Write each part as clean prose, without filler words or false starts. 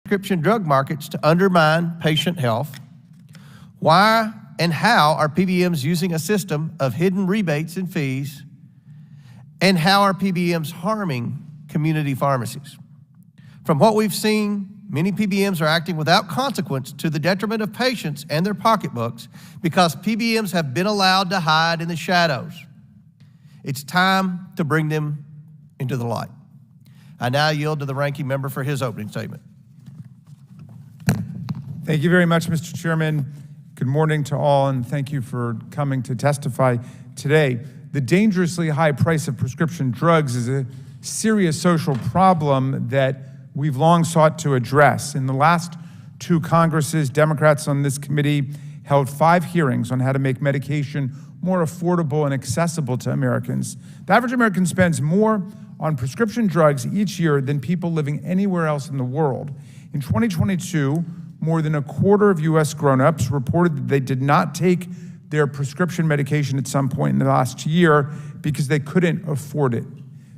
prescription drug markets to undermine patient health? Why and how are PBMs using a system of hidden rebates and fees? And how are PBMs harming community pharmacies? From what we've seen, many PBMs are acting without consequence to the detriment of patients and their pocketbooks because PBMs have been allowed to hide in the shadows. It's time to bring them into the light. I now yield to the ranking member for his opening statement. Thank you very much, Mr. Chairman. Good morning to all, and thank you for coming to testify today. The dangerously high price of prescription drugs is a serious social problem that we've long sought to address. In the last two Congresses, Democrats on this committee held 5 hearings on how to make medication more affordable and accessible to Americans. The average American spends more on prescription drugs each year than people living anywhere else in the world. In 2022, more than a quarter of U.S. grown-ups reported that they did not take their prescription medication at some point in the last year because they couldn't afford it.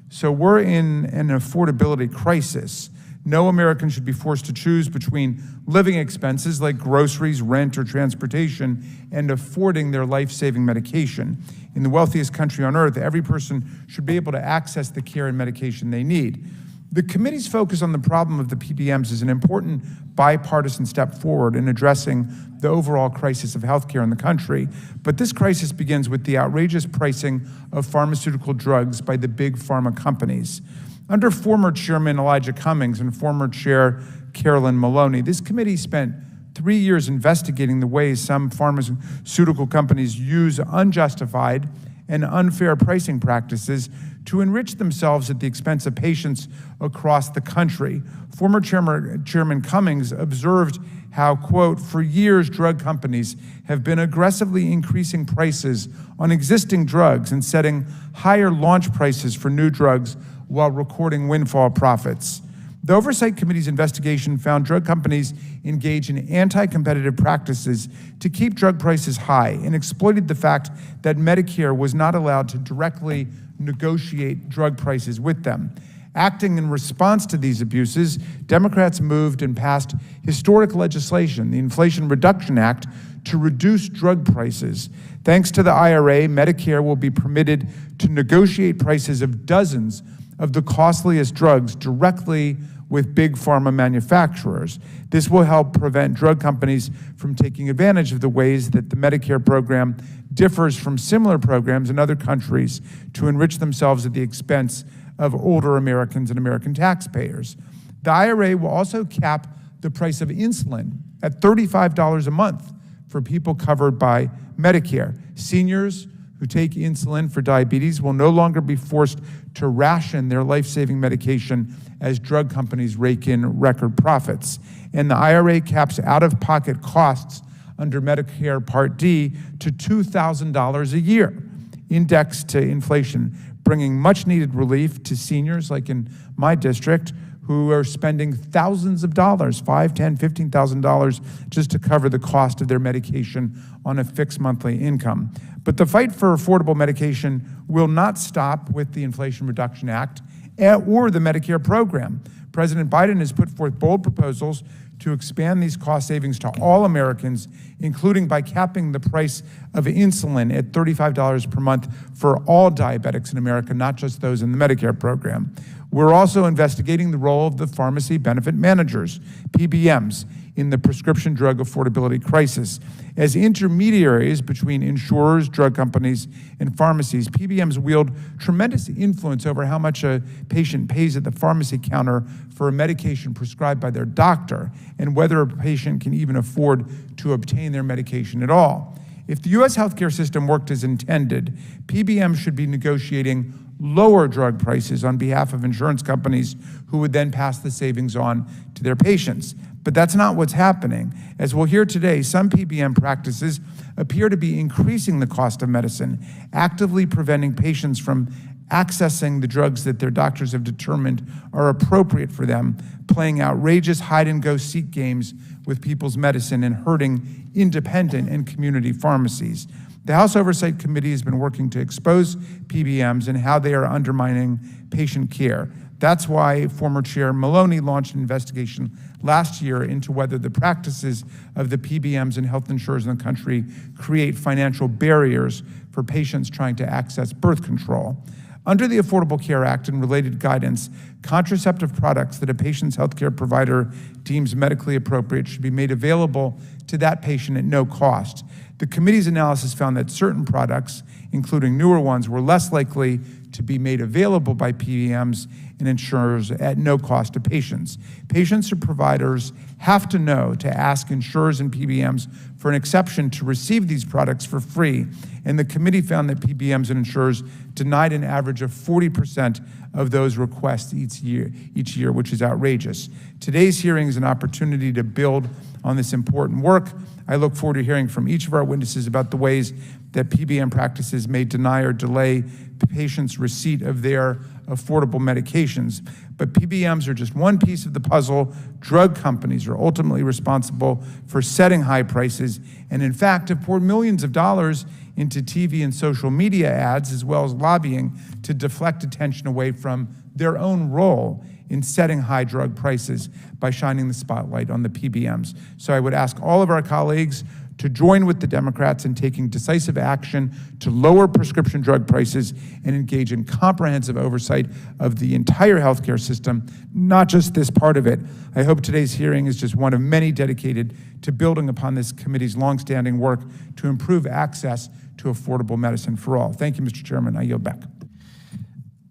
So we're in an affordability crisis. No American should be forced to choose between living expenses like groceries, rent, or transportation and affording their life-saving medication. In the wealthiest country on earth, every person should be able to access the care and medication they need. The committee's focus on the problem of the PBMs is an important bipartisan step forward in addressing the overall crisis of healthcare in the country. But this crisis begins with the outrageous pricing of pharmaceutical drugs by the big pharma companies. Under former Chairman Elijah Cummings and former Chair Carolyn Maloney, this committee spent 3 years investigating the ways some pharmaceutical companies use unjustified and unfair pricing practices to enrich themselves at the expense of patients across the country. Former Chairman Cummings observed how, quote, for years drug companies have been aggressively increasing prices on existing drugs and setting higher launch prices for new drugs while recording windfall profits. The Oversight Committee's investigation found drug companies engage in anti-competitive practices to keep drug prices high and exploited the fact that Medicare was not allowed to directly negotiate drug prices with them. Acting in response to these abuses, Democrats moved and passed historic legislation, the Inflation Reduction Act, to reduce drug prices. Thanks to the IRA, Medicare will be permitted to negotiate prices of dozens of the costliest drugs directly with big pharma manufacturers. This will help prevent drug companies from taking advantage of the ways that the Medicare program differs from similar programs in other countries to enrich themselves at the expense of older Americans and American taxpayers. The IRA will also cap the price of insulin at $35 a month for people covered by Medicare. Seniors who take insulin for diabetes will no longer be forced to ration their life-saving medication as drug companies rake in record profits. And the IRA caps out-of-pocket costs under Medicare Part D to $2,000 a year, indexed to inflation, bringing much-needed relief to seniors, like in my district, who are spending thousands of dollars, $5,000, $10,000, $15,000, just to cover the cost of their medication on a fixed monthly income. But the fight for affordable medication will not stop with the Inflation Reduction Act or the Medicare program. President Biden has put forth bold proposals to expand these cost savings to all Americans, including by capping the price of insulin at $35 per month for all diabetics in America, not just those in the Medicare program. We're also investigating the role of the pharmacy benefit managers, PBMs, in the prescription drug affordability crisis. As intermediaries between insurers, drug companies, and pharmacies, PBMs wield tremendous influence over how much a patient pays at the pharmacy counter for a medication prescribed by their doctor, and whether a patient can even afford to obtain their medication at all. If the U.S. healthcare system worked as intended, PBMs should be negotiating lower drug prices on behalf of insurance companies who would then pass the savings on to their patients. But that's not what's happening. As we'll hear today, some PBM practices appear to be increasing the cost of medicine, actively preventing patients from accessing the drugs that their doctors have determined are appropriate for them, playing outrageous hide-and-go-seek games with people's medicine and hurting independent and community pharmacies. The House Oversight Committee has been working to expose PBMs and how they are undermining patient care. That's why former Chair Maloney launched an investigation last year into whether the practices of the PBMs and health insurers in the country create financial barriers for patients trying to access birth control. Under the Affordable Care Act and related guidance, contraceptive products that a patient's healthcare provider deems medically appropriate should be made available to that patient at no cost. The committee's analysis found that certain products, including newer ones, were less likely to be made available by PBMs and insurers at no cost to patients. Patients or providers have to know to ask insurers and PBMs for an exception to receive these products for free, and the committee found that PBMs and insurers denied an average of 40% of those requests each year, which is outrageous. Today's hearing is an opportunity to build on this important work. I look forward to hearing from each of our witnesses about the ways that PBM practices may deny or delay patients' receipt of their affordable medications. But PBMs are just one piece of the puzzle. Drug companies are ultimately responsible for setting high prices, and in fact have poured millions of dollars into TV and social media ads, as well as lobbying, to deflect attention away from their own role in setting high drug prices by shining the spotlight on the PBMs. So I would ask all of our colleagues to join with the Democrats in taking decisive action to lower prescription drug prices and engage in comprehensive oversight of the entire healthcare system, not just this part of it. I hope today's hearing is just one of many dedicated to building upon this committee's longstanding work to improve access to affordable medicine for all. Thank you, Mr. Chairman. I yield back.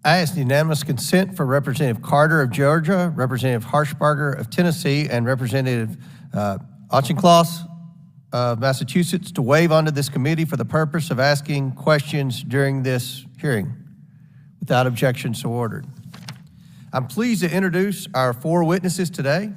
I ask unanimous consent for Representative Carter of Georgia, Representative Harshbarger of Tennessee, and Representative Auchincloss of Massachusetts to waive onto this committee for the purpose of asking questions during this hearing. Without objection, so ordered. I'm pleased to introduce our four witnesses today.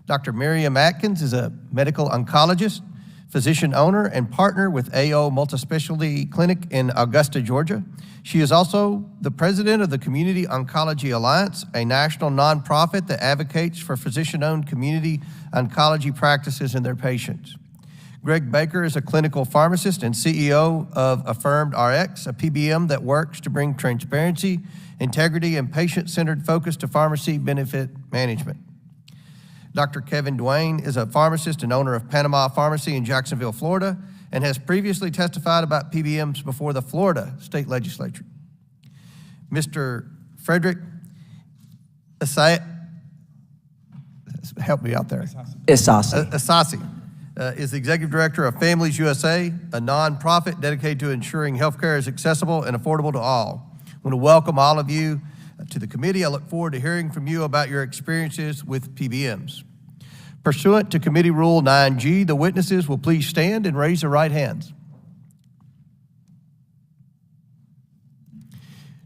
Dr. Miriam Atkins is a medical oncologist, physician owner, and partner with AO Multispecialty Clinic in Augusta, Georgia. She is also the president of the Community Oncology Alliance, a national nonprofit that advocates for physician-owned community oncology practices and their patients. Greg Baker is a clinical pharmacist and CEO of Affirmed RX, a PBM that works to bring transparency, integrity, and patient-centered focus to pharmacy benefit management. Dr. Kevin Duane is a pharmacist and owner of Panama Pharmacy in Jacksonville, Florida, and has previously testified about PBMs before the Florida State Legislature. Mr. Frederick Asai, help me out there. Asasi is the Executive Director of Families USA, a nonprofit dedicated to ensuring healthcare is accessible and affordable to all. I want to welcome all of you to the committee. I look forward to hearing from you about your experiences with PBMs. Pursuant to Committee Rule 9G, the witnesses will please stand and raise their right hands.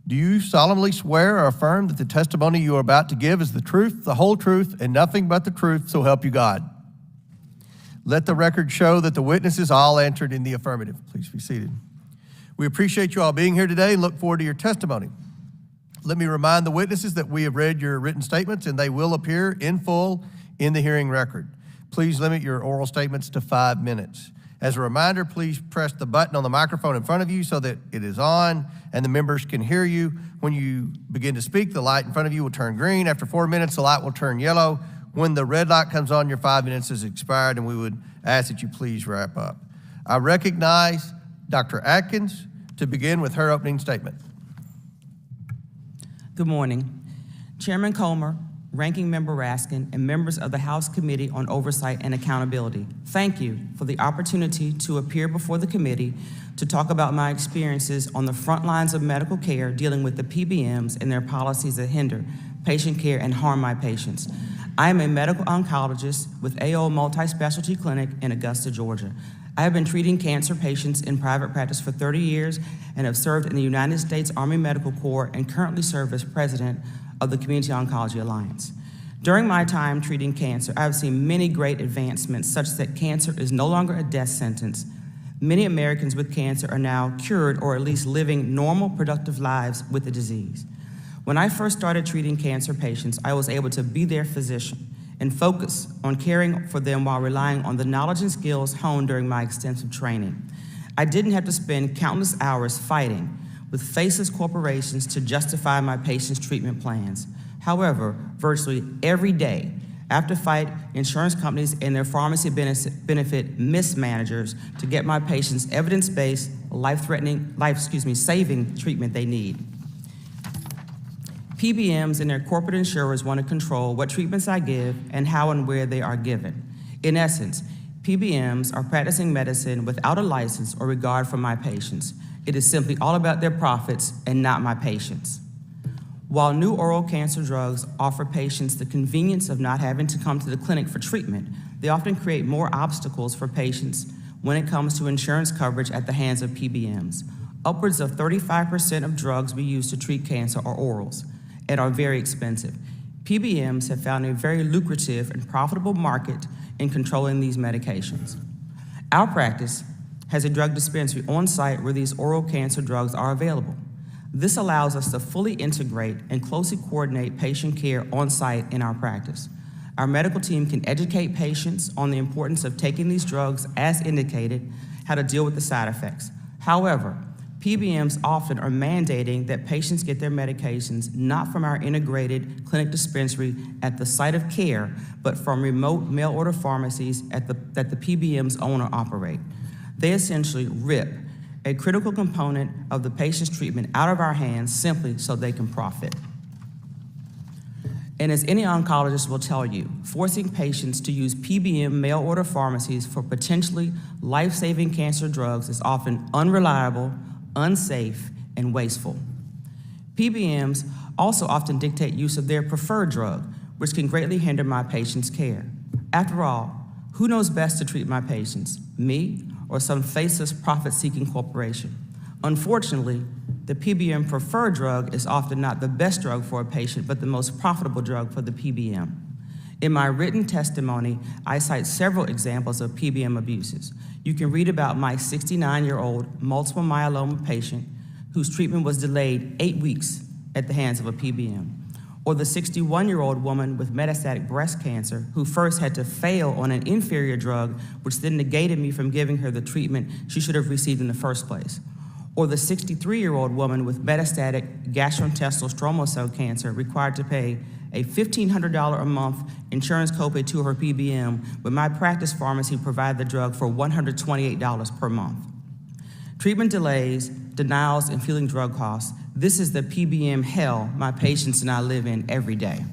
Do you solemnly swear or affirm that the testimony you are about to give is the truth, the whole truth, and nothing but the truth, so help you God? Let the record show that the witnesses all answered in the affirmative. Please be seated. We appreciate you all being here today and look forward to your testimony. Let me remind the witnesses that we have read your written statements and they will appear in full in the hearing record. Please limit your oral statements to 5 minutes. As a reminder, please press the button on the microphone in front of you so that it is on and the members can hear you. When you begin to speak, the light in front of you will turn green. After 4 minutes, the light will turn yellow. When the red light comes on, your 5 minutes is expired, and we would ask that you please wrap up. I recognize Dr. Atkins to begin with her opening statement. Good morning. Chairman Comer, Ranking Member Raskin, and members of the House Committee on Oversight and Accountability, thank you for the opportunity to appear before the committee to talk about my experiences on the front lines of medical care dealing with the PBMs and their policies that hinder patient care and harm my patients. I am a medical oncologist with AO Multispecialty Clinic in Augusta, Georgia. I have been treating cancer patients in private practice for 30 years and have served in the United States Army Medical Corps and currently serve as president of the Community Oncology Alliance. During my time treating cancer, I have seen many great advancements such that cancer is no longer a death sentence. Many Americans with cancer are now cured or at least living normal, productive lives with the disease. When I first started treating cancer patients, I was able to be their physician and focus on caring for them while relying on the knowledge and skills honed during my extensive training. I didn't have to spend countless hours fighting with faceless corporations to justify my patients' treatment plans. However, virtually every day, I have to fight insurance companies and their pharmacy benefit mismanagers to get my patients evidence-based, saving treatment they need. PBMs and their corporate insurers want to control what treatments I give and how and where they are given. In essence, PBMs are practicing medicine without a license or regard for my patients. It is simply all about their profits and not my patients. While new oral cancer drugs offer patients the convenience of not having to come to the clinic for treatment, they often create more obstacles for patients when it comes to insurance coverage at the hands of PBMs. Upwards of 35% of drugs we use to treat cancer are orals and are very expensive. PBMs have found a very lucrative and profitable market in controlling these medications. Our practice has a drug dispensary on site where these oral cancer drugs are available. This allows us to fully integrate and closely coordinate patient care on site in our practice. Our medical team can educate patients on the importance of taking these drugs as indicated, how to deal with the side effects. However, PBMs often are mandating that patients get their medications not from our integrated clinic dispensary at the site of care, but from remote mail-order pharmacies that the PBM's owner operate. They essentially rip a critical component of the patient's treatment out of our hands simply so they can profit. And as any oncologist will tell you, forcing patients to use PBM mail-order pharmacies for potentially life-saving cancer drugs is often unreliable, unsafe, and wasteful. PBMs also often dictate use of their preferred drug, which can greatly hinder my patient's care. After all, who knows best to treat my patients, me or some faceless profit-seeking corporation? Unfortunately, the PBM preferred drug is often not the best drug for a patient, but the most profitable drug for the PBM. In my written testimony, I cite several examples of PBM abuses. You can read about my 69-year-old multiple myeloma patient whose treatment was delayed 8 weeks at the hands of a PBM, or the 61-year-old woman with metastatic breast cancer who first had to fail on an inferior drug, which then negated me from giving her the treatment she should have received in the first place, or the 63-year-old woman with metastatic gastrointestinal stromal cell cancer required to pay a $1,500 a month insurance copay to her PBM, when my practice pharmacy provided the drug for $128 per month. Treatment delays, denials, and feeling drug costs. This is the PBM hell my patients and I live in every day.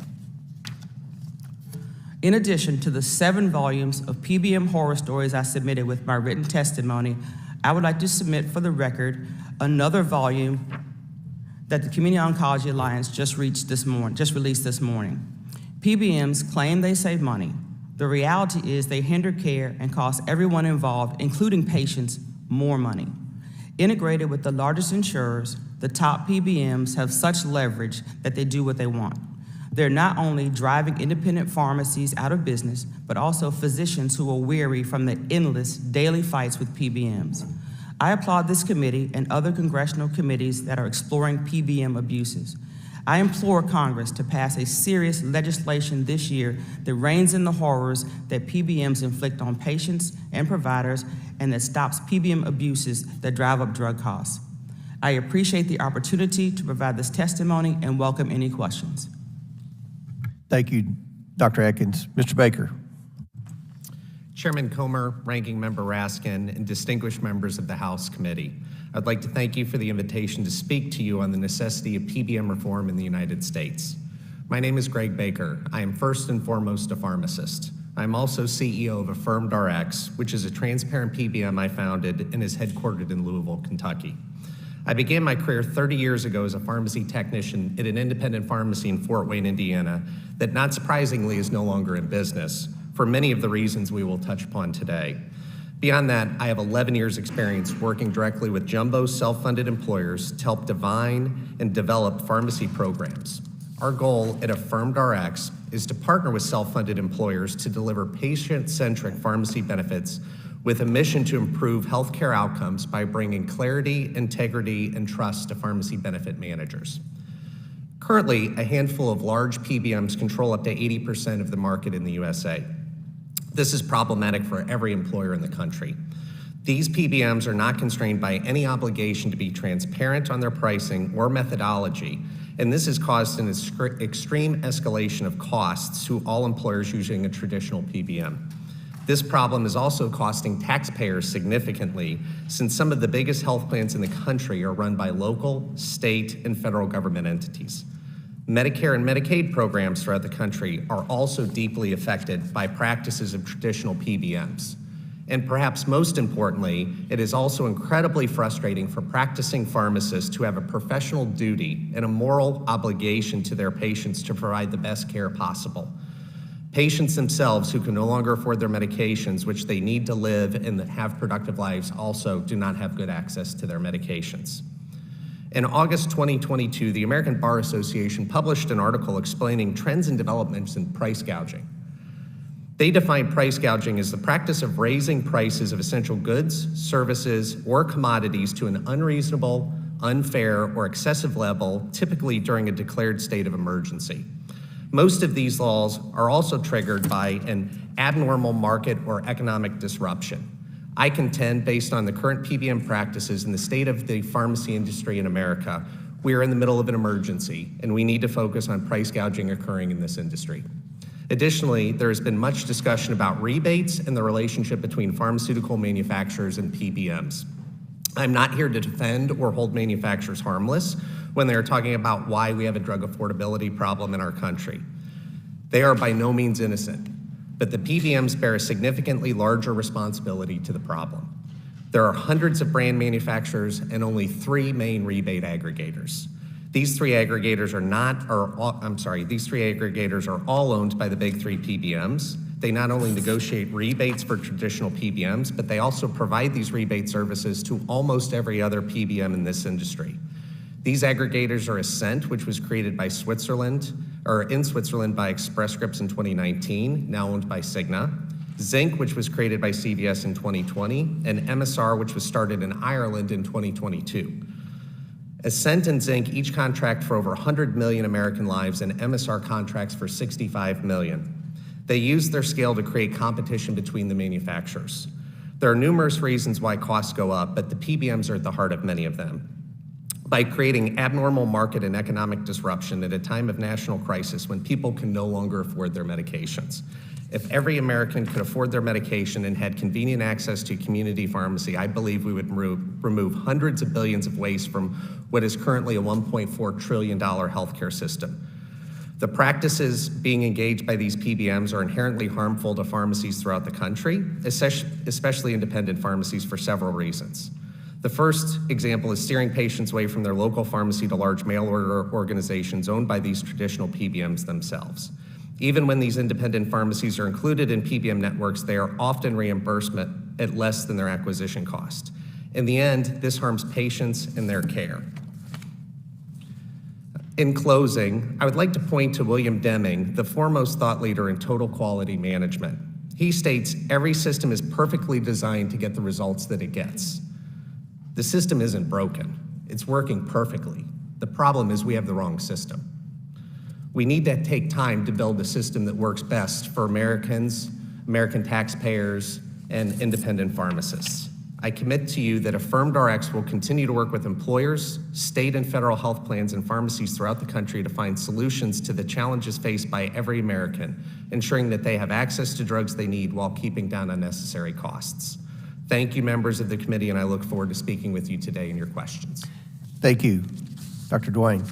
In addition to the 7 volumes of PBM horror stories I submitted with my written testimony, I would like to submit for the record another volume that the Community Oncology Alliance just released this morning. PBMs claim they save money. The reality is they hinder care and cost everyone involved, including patients, more money. Integrated with the largest insurers, the top PBMs have such leverage that they do what they want. They're not only driving independent pharmacies out of business, but also physicians who are weary from the endless daily fights with PBMs. I applaud this committee and other congressional committees that are exploring PBM abuses. I implore Congress to pass a serious legislation this year that reins in the horrors that PBMs inflict on patients and providers and that stops PBM abuses that drive up drug costs. I appreciate the opportunity to provide this testimony and welcome any questions. Thank you, Dr. Atkins. Mr. Baker. Chairman Comer, Ranking Member Raskin, and distinguished members of the House Committee, I'd like to thank you for the invitation to speak to you on the necessity of PBM reform in the United States. My name is Greg Baker. I am first and foremost a pharmacist. I'm also CEO of Affirmed RX, which is a transparent PBM I founded and is headquartered in Louisville, Kentucky. I began my career 30 years ago as a pharmacy technician at an independent pharmacy in Fort Wayne, Indiana, that not surprisingly is no longer in business, for many of the reasons we will touch upon today. Beyond that, I have 11 years experience working directly with jumbo self-funded employers to help define and develop pharmacy programs. Our goal at Affirmed RX is to partner with self-funded employers to deliver patient-centric pharmacy benefits with a mission to improve healthcare outcomes by bringing clarity, integrity, and trust to pharmacy benefit managers. Currently, a handful of large PBMs control up to 80% of the market in the USA. This is problematic for every employer in the country. These PBMs are not constrained by any obligation to be transparent on their pricing or methodology, And this has caused an extreme escalation of costs to all employers using a traditional PBM. This problem is also costing taxpayers significantly, since some of the biggest health plans in the country are run by local, state, and federal government entities. Medicare and Medicaid programs throughout the country are also deeply affected by practices of traditional PBMs. And perhaps most importantly, it is also incredibly frustrating for practicing pharmacists to have a professional duty and a moral obligation to their patients to provide the best care possible. Patients themselves who can no longer afford their medications, which they need to live and have productive lives, also do not have good access to their medications. In August 2022, the American Bar Association published an article explaining trends and developments in price gouging. They define price gouging as the practice of raising prices of essential goods, services, or commodities to an unreasonable, unfair, or excessive level, typically during a declared state of emergency. Most of these laws are also triggered by an abnormal market or economic disruption. I contend, based on the current PBM practices and the state of the pharmacy industry in America, we are in the middle of an emergency, and we need to focus on price gouging occurring in this industry. Additionally, there has been much discussion about rebates and the relationship between pharmaceutical manufacturers and PBMs. I'm not here to defend or hold manufacturers harmless when they are talking about why we have a drug affordability problem in our country. They are by no means innocent, but the PBMs bear a significantly larger responsibility to the problem. There are hundreds of brand manufacturers and only 3 main rebate aggregators. These three aggregators are all owned by the big 3 PBMs. They not only negotiate rebates for traditional PBMs, but they also provide these rebate services to almost every other PBM in this industry. These aggregators are Ascent, which was created in Switzerland by Express Scripts in 2019, now owned by Cigna; Zinc, which was created by CVS in 2020, and MSR, which was started in Ireland in 2022. Ascent and Zinc each contract for over 100 million American lives, and MSR contracts for 65 million. They use their scale to create competition between the manufacturers. There are numerous reasons why costs go up, but the PBMs are at the heart of many of them. By creating abnormal market and economic disruption at a time of national crisis when people can no longer afford their medications. If every American could afford their medication and had convenient access to community pharmacy, I believe we would remove hundreds of billions of waste from what is currently a $1.4 trillion healthcare system. The practices being engaged by these PBMs are inherently harmful to pharmacies throughout the country, especially independent pharmacies, for several reasons. The first example is steering patients away from their local pharmacy to large mail-order organizations owned by these traditional PBMs themselves. Even when these independent pharmacies are included in PBM networks, they are often reimbursed at less than their acquisition cost. In the end, this harms patients and their care. In closing, I would like to point to William Deming, the foremost thought leader in total quality management. He states, every system is perfectly designed to get the results that it gets. The system isn't broken. It's working perfectly. The problem is we have the wrong system. We need to take time to build a system that works best for Americans, American taxpayers, and independent pharmacists. I commit to you that AffirmedRx will continue to work with employers, state and federal health plans, and pharmacies throughout the country to find solutions to the challenges faced by every American, ensuring that they have access to drugs they need while keeping down unnecessary costs. Thank you, members of the committee, and I look forward to speaking with you today and your questions. Thank you. Dr. Duane.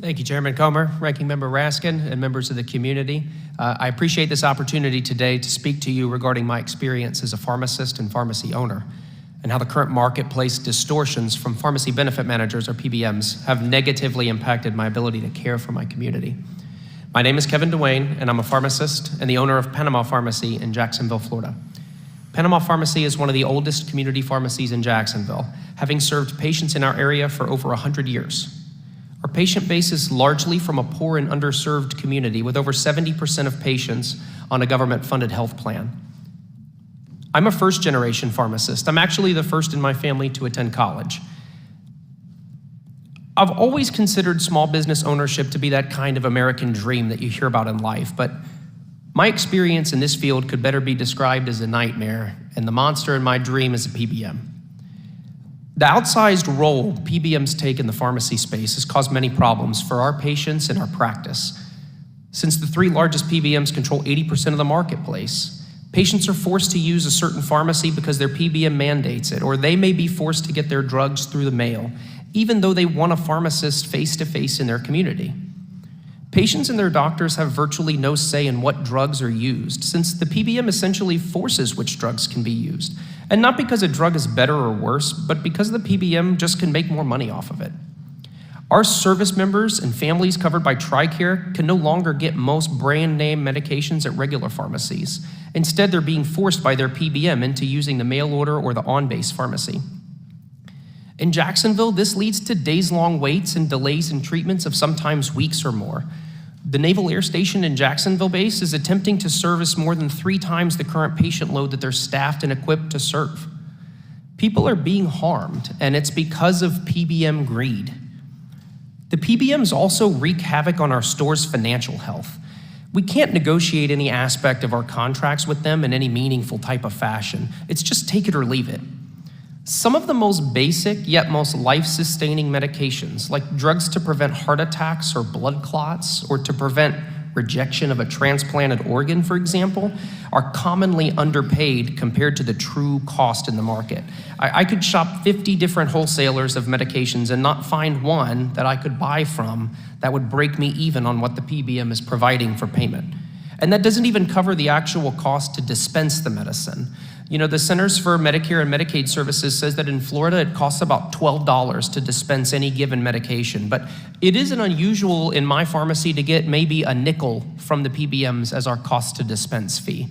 Thank you, Chairman Comer, Ranking Member Raskin, and members of the community. I appreciate this opportunity today to speak to you regarding my experience as a pharmacist and pharmacy owner, and how the current marketplace distortions from pharmacy benefit managers, or PBMs, have negatively impacted my ability to care for my community. My name is Kevin Duane, and I'm a pharmacist and the owner of Panama Pharmacy in Jacksonville, Florida. Panama Pharmacy is one of the oldest community pharmacies in Jacksonville, having served patients in our area for over 100 years. Our patient base is largely from a poor and underserved community, with over 70% of patients on a government-funded health plan. I'm a first-generation pharmacist. I'm actually the first in my family to attend college. I've always considered small business ownership to be that kind of American dream that you hear about in life, but my experience in this field could better be described as a nightmare, and the monster in my dream is a PBM. The outsized role PBMs take in the pharmacy space has caused many problems for our patients and our practice. Since the 3 largest PBMs control 80% of the marketplace, patients are forced to use a certain pharmacy because their PBM mandates it, or they may be forced to get their drugs through the mail, even though they want a pharmacist face-to-face in their community. Patients and their doctors have virtually no say in what drugs are used, since the PBM essentially forces which drugs can be used. And not because a drug is better or worse, but because the PBM just can make more money off of it. Our service members and families covered by TRICARE can no longer get most brand name medications at regular pharmacies. Instead, they're being forced by their PBM into using the mail order or the on-base pharmacy. In Jacksonville, this leads to days-long waits and delays in treatments of sometimes weeks or more. The Naval Air Station in Jacksonville base is attempting to service more than 3 times the current patient load that they're staffed and equipped to serve. People are being harmed, and it's because of PBM greed. The PBMs also wreak havoc on our store's financial health. We can't negotiate any aspect of our contracts with them in any meaningful type of fashion. It's just take it or leave it. Some of the most basic yet most life-sustaining medications, like drugs to prevent heart attacks or blood clots, or to prevent rejection of a transplanted organ, for example, are commonly underpaid compared to the true cost in the market. I could shop 50 different wholesalers of medications and not find one that I could buy from that would break me even on what the PBM is providing for payment. And that doesn't even cover the actual cost to dispense the medicine. You know, the Centers for Medicare and Medicaid Services says that in Florida it costs about $12 to dispense any given medication, but it isn't unusual in my pharmacy to get maybe a nickel from the PBMs as our cost to dispense fee.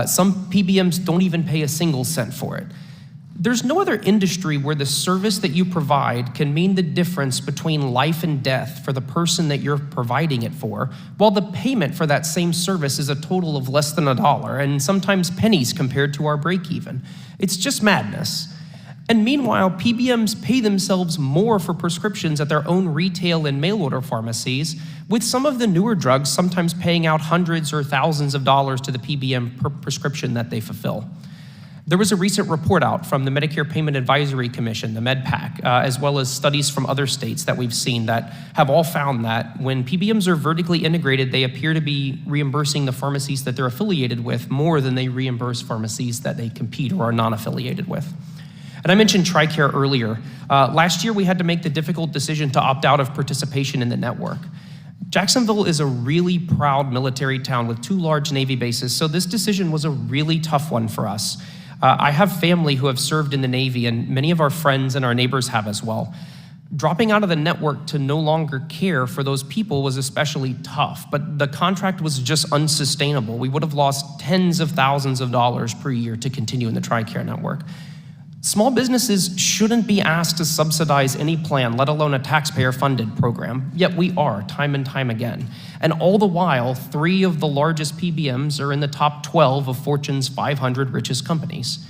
Some PBMs don't even pay a single cent for it. There's no other industry where the service that you provide can mean the difference between life and death for the person that you're providing it for, while the payment for that same service is a total of less than $1, and sometimes pennies compared to our break even. It's just madness. And meanwhile, PBMs pay themselves more for prescriptions at their own retail and mail order pharmacies, with some of the newer drugs sometimes paying out hundreds or thousands of dollars to the PBM per prescription that they fulfill. There was a recent report out from the Medicare Payment Advisory Commission, the MedPAC, as well as studies from other states that we've seen that have all found that when PBMs are vertically integrated, they appear to be reimbursing the pharmacies that they're affiliated with more than they reimburse pharmacies that they compete or are non-affiliated with. And I mentioned TRICARE earlier. Last year, we had to make the difficult decision to opt out of participation in the network. Jacksonville is a really proud military town with 2 large Navy bases, so this decision was a really tough one for us. I have family who have served in the Navy, and many of our friends and our neighbors have as well. Dropping out of the network to no longer care for those people was especially tough, but the contract was just unsustainable. We would have lost tens of thousands of dollars per year to continue in the TRICARE network. Small businesses shouldn't be asked to subsidize any plan, let alone a taxpayer-funded program, yet we are, time and time again. And all the while, 3 of the largest PBMs are in the top 12 of Fortune's 500 richest companies.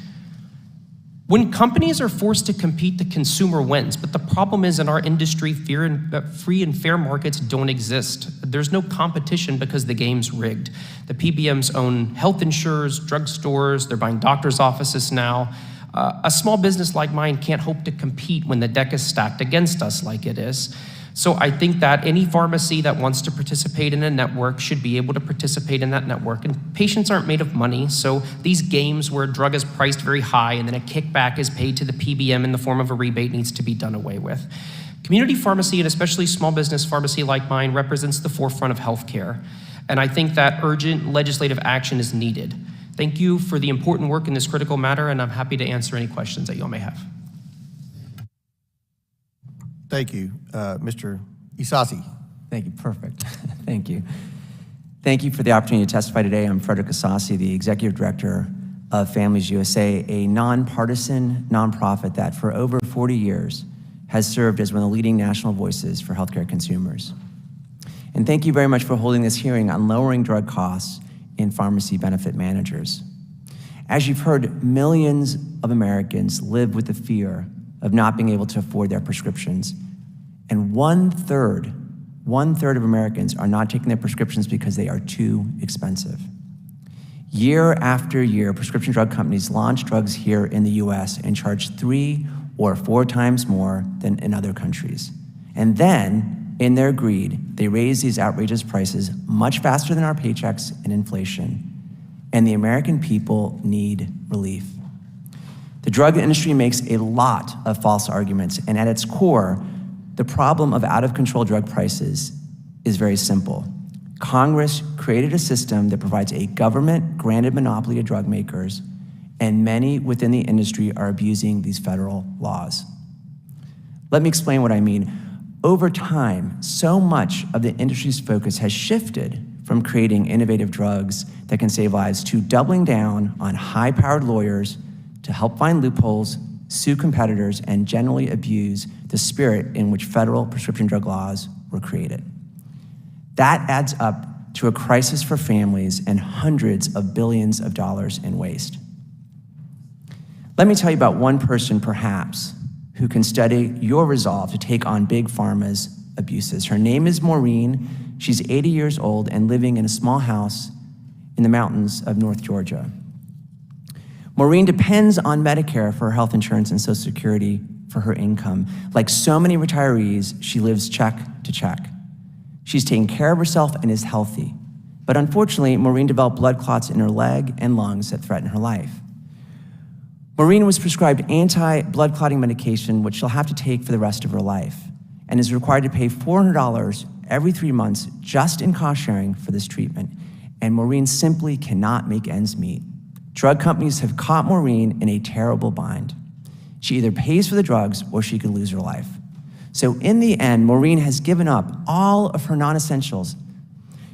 When companies are forced to compete, the consumer wins, but the problem is in our industry, free and fair markets don't exist. There's no competition because the game's rigged. The PBMs own health insurers, drugstores, they're buying doctor's offices now. A small business like mine can't hope to compete when the deck is stacked against us like it is. So I think that any pharmacy that wants to participate in a network should be able to participate in that network. And patients aren't made of money, so these games where a drug is priced very high and then a kickback is paid to the PBM in the form of a rebate needs to be done away with. Community pharmacy, and especially small business pharmacy like mine, represents the forefront of healthcare. And I think that urgent legislative action is needed. Thank you for the important work in this critical matter, and I'm happy to answer any questions that you all may have. Thank you. Mr. Isasi. Thank you. Perfect. Thank you. Thank you for the opportunity to testify today. I'm Frederick Isasi, the Executive Director of Families USA, a nonpartisan nonprofit that for over 40 years has served as one of the leading national voices for healthcare consumers. And thank you very much for holding this hearing on lowering drug costs in pharmacy benefit managers. As you've heard, millions of Americans live with the fear of not being able to afford their prescriptions. And one third of Americans are not taking their prescriptions because they are too expensive. Year after year, prescription drug companies launch drugs here in the US and charge 3 or 4 times more than in other countries. And then, in their greed, they raise these outrageous prices much faster than our paychecks and inflation. And the American people need relief. The drug industry makes a lot of false arguments, and at its core, the problem of out-of-control drug prices is very simple. Congress created a system that provides a government-granted monopoly to drug makers, and many within the industry are abusing these federal laws. Let me explain what I mean. Over time, so much of the industry's focus has shifted from creating innovative drugs that can save lives to doubling down on high-powered lawyers to help find loopholes, sue competitors, and generally abuse the spirit in which federal prescription drug laws were created. That adds up to a crisis for families and hundreds of billions of dollars in waste. Let me tell you about one person, perhaps, who can study your resolve to take on Big Pharma's abuses. Her name is Maureen. She's 80 years old and living in a small house in the mountains of North Georgia. Maureen depends on Medicare for her health insurance and Social Security for her income. Like so many retirees, she lives check to check. She's taking care of herself and is healthy. But unfortunately, Maureen developed blood clots in her leg and lungs that threaten her life. Maureen was prescribed anti-blood clotting medication, which she'll have to take for the rest of her life, and is required to pay $400 every 3 months just in cost sharing for this treatment. And Maureen simply cannot make ends meet. Drug companies have caught Maureen in a terrible bind. She either pays for the drugs or she could lose her life. So in the end, Maureen has given up all of her non-essentials.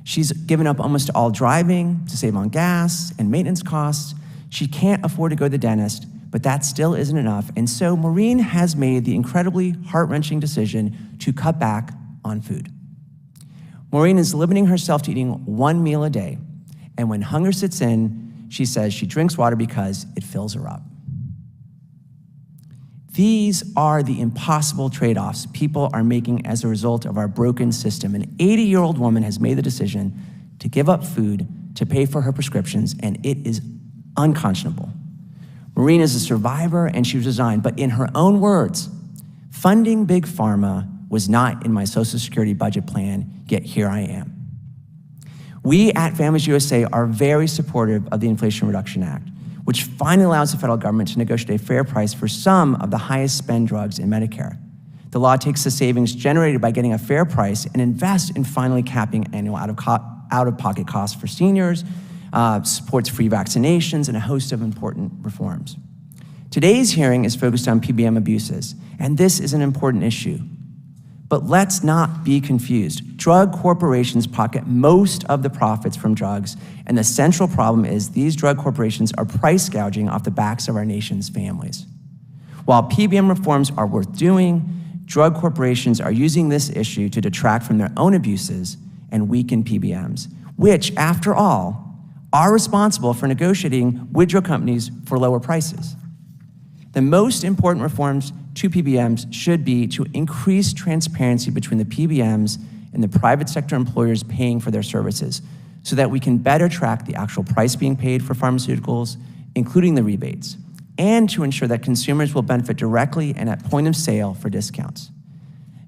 She's given up almost all driving to save on gas and maintenance costs. She can't afford to go to the dentist, but that still isn't enough. And so Maureen has made the incredibly heart-wrenching decision to cut back on food. Maureen is limiting herself to eating 1 meal a day. And when hunger sits in, she says she drinks water because it fills her up. These are the impossible trade-offs people are making as a result of our broken system. An 80-year-old woman has made the decision to give up food to pay for her prescriptions, and it is unconscionable. Maureen is a survivor, and she was resigned, but in her own words, funding Big Pharma was not in my Social Security budget plan, yet here I am. We at Families USA are very supportive of the Inflation Reduction Act, which finally allows the federal government to negotiate a fair price for some of the highest spend drugs in Medicare. The law takes the savings generated by getting a fair price and invests in finally capping annual out-of-pocket costs for seniors, supports free vaccinations, and a host of important reforms. Today's hearing is focused on PBM abuses, and this is an important issue. But let's not be confused. Drug corporations pocket most of the profits from drugs, and the central problem is these drug corporations are price gouging off the backs of our nation's families. While PBM reforms are worth doing, drug corporations are using this issue to detract from their own abuses and weaken PBMs, which, after all, are responsible for negotiating with drug companies for lower prices. The most important reforms to PBMs should be to increase transparency between the PBMs and the private sector employers paying for their services so that we can better track the actual price being paid for pharmaceuticals, including the rebates, and to ensure that consumers will benefit directly and at point of sale for discounts.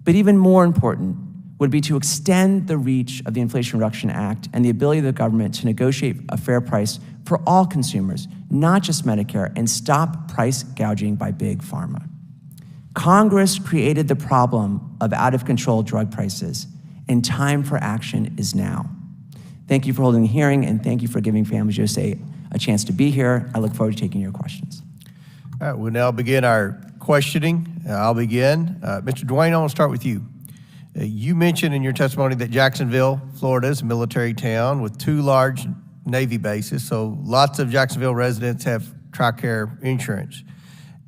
But even more important would be to extend the reach of the Inflation Reduction Act and the ability of the government to negotiate a fair price for all consumers, not just Medicare, and stop price gouging by Big Pharma. Congress created the problem of out-of-control drug prices, and time for action is now. Thank you for holding the hearing, and thank you for giving Families USA a chance to be here. I look forward to taking your questions. All right, we'll now begin our questioning. I'll begin. Mr. Dwayne, I want to start with you. You mentioned in your testimony that Jacksonville, Florida is a military town with 2 large Navy bases, so lots of Jacksonville residents have TRICARE insurance.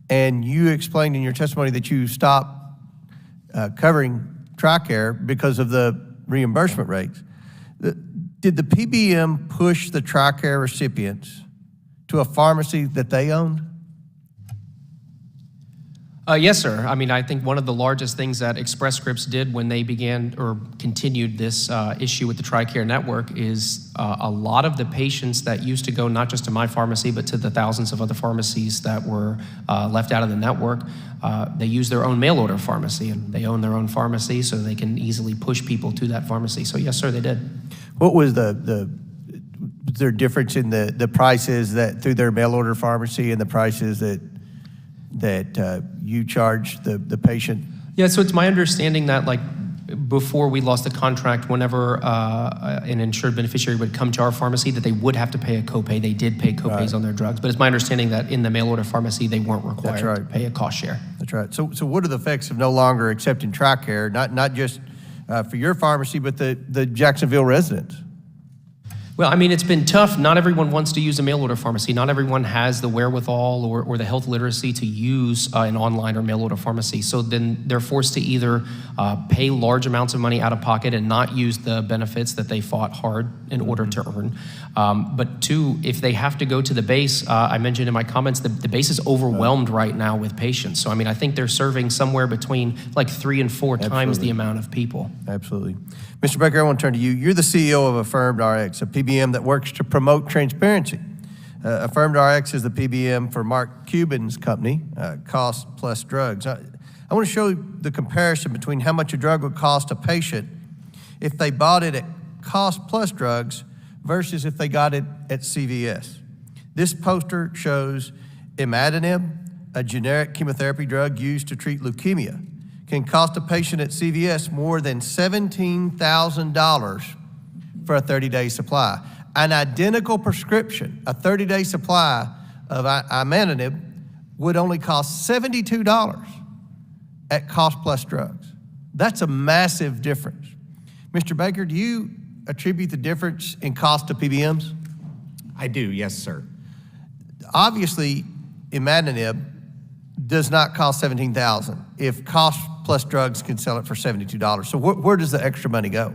And you explained in your testimony that you stopped covering TRICARE because of the reimbursement rates. Did the PBM push the TRICARE recipients to a pharmacy that they owned? Yes, sir. I mean, I think one of the largest things that Express Scripts did when they began or continued this issue with the TRICARE network is a lot of the patients that used to go not just to my pharmacy, but to the thousands of other pharmacies that were left out of the network, they use their own mail order pharmacy, and they own their own pharmacy, so they can easily push people to that pharmacy. So yes, sir, they did. What was was there a difference in the prices that through their mail order pharmacy and the prices that you charge the patient? Yeah, so it's my understanding that like before we lost the contract, whenever an insured beneficiary would come to our pharmacy, that they would have to pay a copay. They did pay copays on their drugs, but it's my understanding that in the mail order pharmacy, they weren't required to pay a cost share. That's right. So what are the effects of no longer accepting TRICARE, not just for your pharmacy, but the Jacksonville residents? Well, I mean, it's been tough. Not everyone wants to use a mail order pharmacy. Not everyone has the wherewithal or the health literacy to use an online or mail order pharmacy. So then they're forced to either pay large amounts of money out of pocket and not use the benefits that they fought hard in order to earn. But two, if they have to go to the base, I mentioned in my comments, the base is overwhelmed right now with patients. So, I mean, I think they're serving somewhere between like 3 and 4 times the amount of people. Absolutely. Mr. Baker, I want to turn to you. You're the CEO of Affirmed RX, a PBM that works to promote transparency. Affirmed RX is the PBM for Mark Cuban's company, Cost Plus Drugs. I want to show you the comparison between how much a drug would cost a patient if they bought it at Cost Plus Drugs versus if they got it at CVS. This poster shows imatinib, a generic chemotherapy drug used to treat leukemia, can cost a patient at CVS more than $17,000 for a 30-day supply. An identical prescription, a 30-day supply of imatinib, would only cost $72 at Cost Plus Drugs. That's a massive difference. Mr. Baker, do you attribute the difference in cost to PBMs? I do, yes, sir. Obviously, imatinib does not cost $17,000 if Cost Plus Drugs can sell it for $72. So where does the extra money go?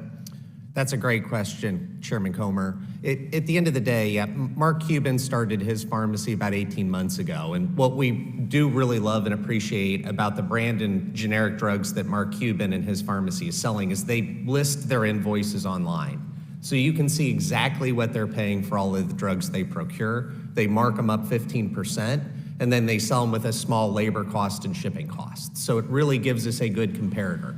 That's a great question, Chairman Comer. At the end of the day, Mark Cuban started his pharmacy about 18 months ago, and what we do really love and appreciate about the brand and generic drugs that Mark Cuban and his pharmacy is selling is they list their invoices online. So you can see exactly what they're paying for all of the drugs they procure. They mark them up 15%, and then they sell them with a small labor cost and shipping costs. So it really gives us a good comparator.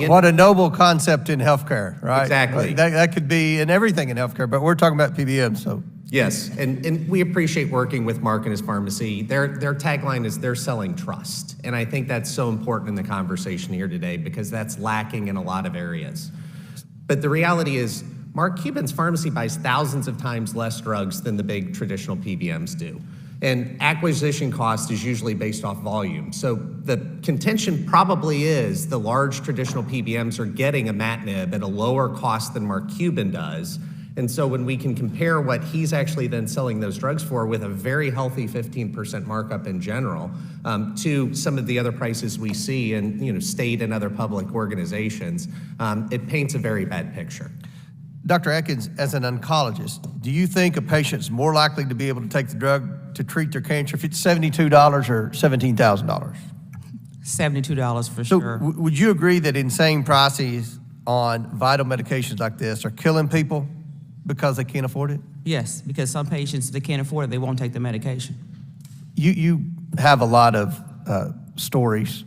What a noble concept in healthcare, right? Exactly. That could be in everything in healthcare, but we're talking about PBM, so. Yes, and we appreciate working with Mark and his pharmacy. Their tagline is they're selling trust. And I think that's so important in the conversation here today because that's lacking in a lot of areas. But the reality is Mark Cuban's pharmacy buys thousands of times less drugs than the big traditional PBMs do. And acquisition cost is usually based off volume. So the contention probably is the large traditional PBMs are getting imatinib at a lower cost than Mark Cuban does. And so when we can compare what he's actually then selling those drugs for with a very healthy 15% markup in general to some of the other prices we see in state and other public organizations, it paints a very bad picture. Dr. Atkins, as an oncologist, do you think a patient's more likely to be able to take the drug to treat their cancer if it's $72 or $17,000? $72 for So sure. would you agree that insane prices on vital medications like this are killing people because they can't afford it? Yes, because some patients, they can't afford it, they won't take the medication. You have a lot of stories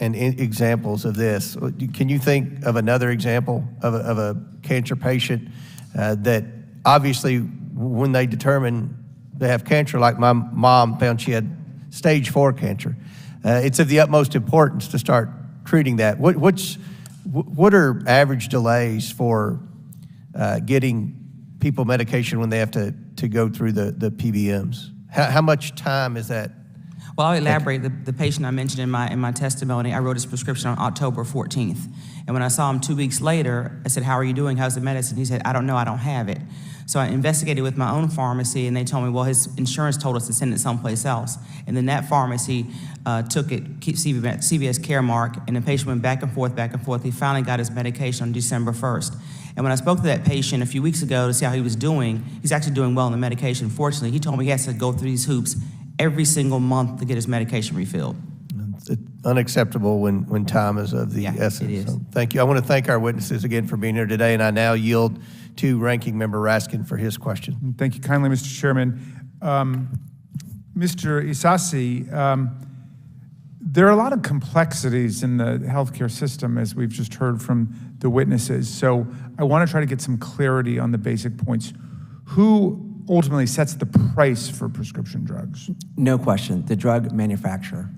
and examples of this. Can you think of another example of a cancer patient that obviously when they determine they have cancer, like my mom found she had stage 4 cancer, it's of the utmost importance to start treating that. What are average delays for getting people medication when they have to go through the PBMs? How much time is that? Well, I'll elaborate. The patient I mentioned in my testimony, I wrote his prescription on October 14th. And when I saw him 2 weeks later, I said, "How are you doing? How's the medicine?" He said, "I don't know, I don't have it." So I investigated with my own pharmacy, and they told me, well, his insurance told us to send it someplace else. And then that pharmacy took it, CVS Caremark, and the patient went back and forth. He finally got his medication on December 1st. And when I spoke to that patient a few weeks ago to see how he was doing, he's actually doing well on the medication. Fortunately, he told me he has to go through these hoops every single month to get his medication refilled. unacceptable when time is of the Yeah, essence. it is. So thank you. I want to thank our witnesses again for being here today, and I now yield to Ranking Member Raskin for his question. Thank you kindly, Mr. Chairman. Mr. Isasi, there are a lot of complexities in the healthcare system, as we've just heard from the witnesses. So I want to try to get some clarity on the basic points. Who ultimately sets the price for prescription drugs? No question, the drug manufacturer.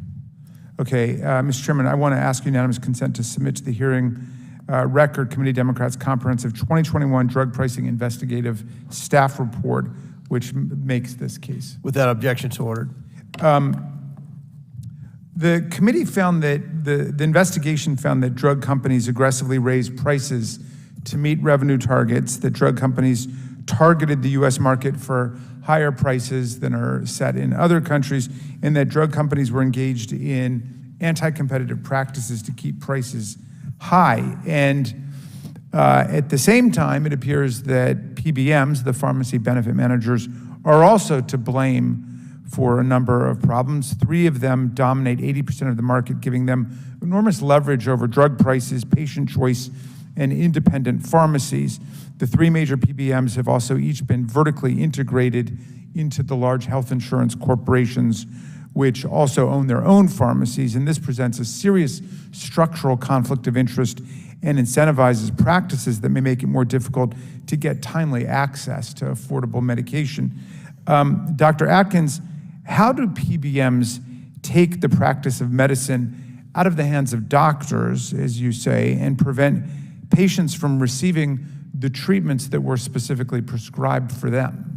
Okay, Mr. Chairman, I want to ask unanimous consent to submit to the hearing record Committee Democrats Comprehensive 2021 Drug Pricing Investigative Staff Report, which makes this case. Without objection, so ordered. The committee found that the investigation found that drug companies aggressively raised prices to meet revenue targets, that drug companies targeted the U.S. market for higher prices than are set in other countries, and that drug companies were engaged in anti-competitive practices to keep prices high. And at the same time, it appears that PBMs, the pharmacy benefit managers, are also to blame for a number of problems. 3 of them dominate 80% of the market, giving them enormous leverage over drug prices, patient choice, and independent pharmacies. The 3 major PBMs have also each been vertically integrated into the large health insurance corporations, which also own their own pharmacies, and this presents a serious structural conflict of interest and incentivizes practices that may make it more difficult to get timely access to affordable medication. Dr. Atkins, how do PBMs take the practice of medicine out of the hands of doctors, as you say, and prevent patients from receiving the treatments that were specifically prescribed for them?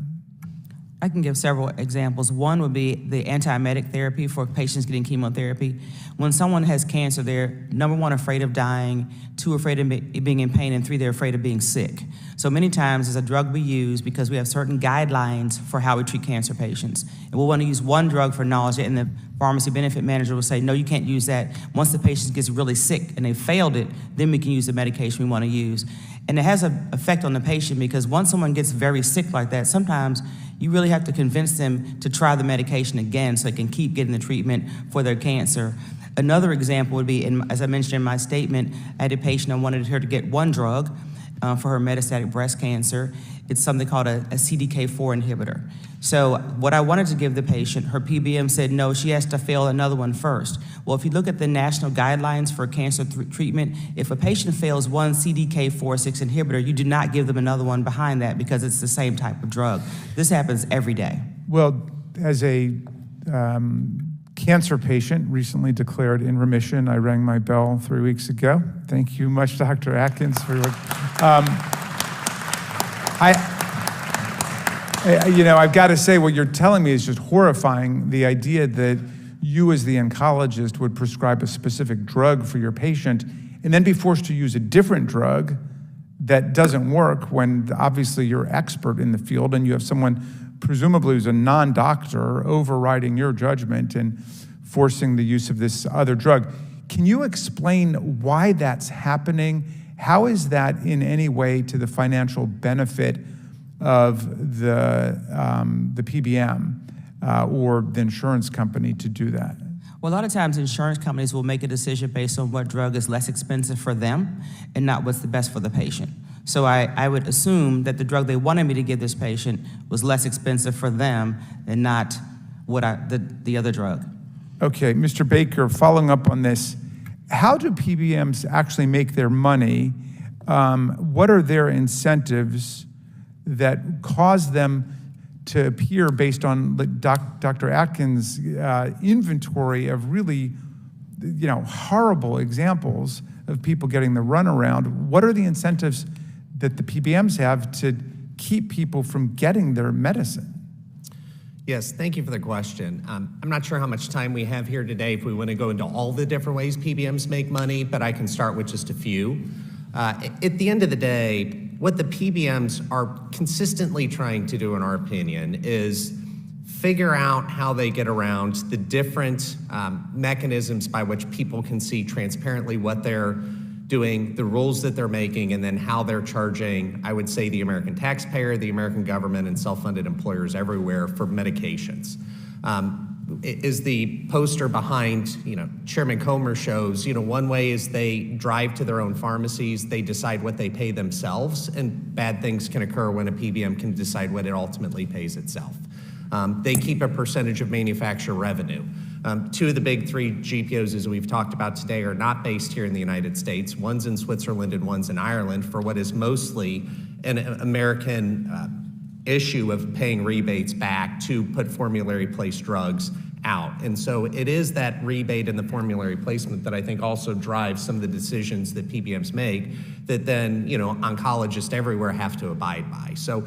I can give several examples. One would be the antiemetic therapy for patients getting chemotherapy. When someone has cancer, they're, number 1, afraid of dying, 2, afraid of being in pain, and 3, they're afraid of being sick. So many times it's a drug we use because we have certain guidelines for how we treat cancer patients. And we'll want to use one drug for nausea, and the pharmacy benefit manager will say, no, you can't use that. Once the patient gets really sick and they failed it, then we can use the medication we want to use. And it has an effect on the patient because once someone gets very sick like that, sometimes you really have to convince them to try the medication again so they can keep getting the treatment for their cancer. Another example would be, as I mentioned in my statement, I had a patient, I wanted her to get one drug for her metastatic breast cancer. It's something called a CDK4 inhibitor. So what I wanted to give the patient, her PBM said, no, she has to fail another one first. Well, if you look at the national guidelines for cancer treatment, if a patient fails one CDK4/6 inhibitor, you do not give them another one behind that because it's the same type of drug. This happens every day. Well, as a cancer patient recently declared in remission, I rang my bell 3 weeks ago. Thank you much, Dr. Atkins, for your I've got to say, what you're telling me is just horrifying. The idea that you as the oncologist would prescribe a specific drug for your patient and then be forced to use a different drug that doesn't work when obviously you're expert in the field and you have someone presumably who's a non-doctor overriding your judgment and forcing the use of this other drug. Can you explain why that's happening? How is that in any way to the financial benefit of the PBM or the insurance company to do that? Well, a lot of times insurance companies will make a decision based on what drug is less expensive for them and not what's the best for the patient. So I would assume that the drug they wanted me to give this patient was less expensive for them and not what the other drug. Okay, Mr. Baker, following up on this, how do PBMs actually make their money? What are their incentives that cause them to appear based on Dr. Atkins' inventory of really, horrible examples of people getting the runaround? What are the incentives that the PBMs have to keep people from getting their medicine? Yes, thank you for the question. I'm not sure how much time we have here today if we want to go into all the different ways PBMs make money, but I can start with just a few. At the end of the day, what the PBMs are consistently trying to do, in our opinion, is figure out how they get around the different mechanisms by which people can see transparently what they're doing, the rules that they're making, and then how they're charging, I would say, the American taxpayer, the American government, and self-funded employers everywhere for medications. is the poster behind, Chairman Comer shows. One way is they drive to their own pharmacies, they decide what they pay themselves, and bad things can occur when a PBM can decide what it ultimately pays itself. They keep a percentage of manufacturer revenue. Two of the big three GPOs, as we've talked about today, are not based here in the United States. One's in Switzerland and one's in Ireland for what is mostly an American issue of paying rebates back to put formulary placed drugs out. And so it is that rebate and the formulary placement that I think also drives some of the decisions that PBMs make that then, oncologists everywhere have to abide by. So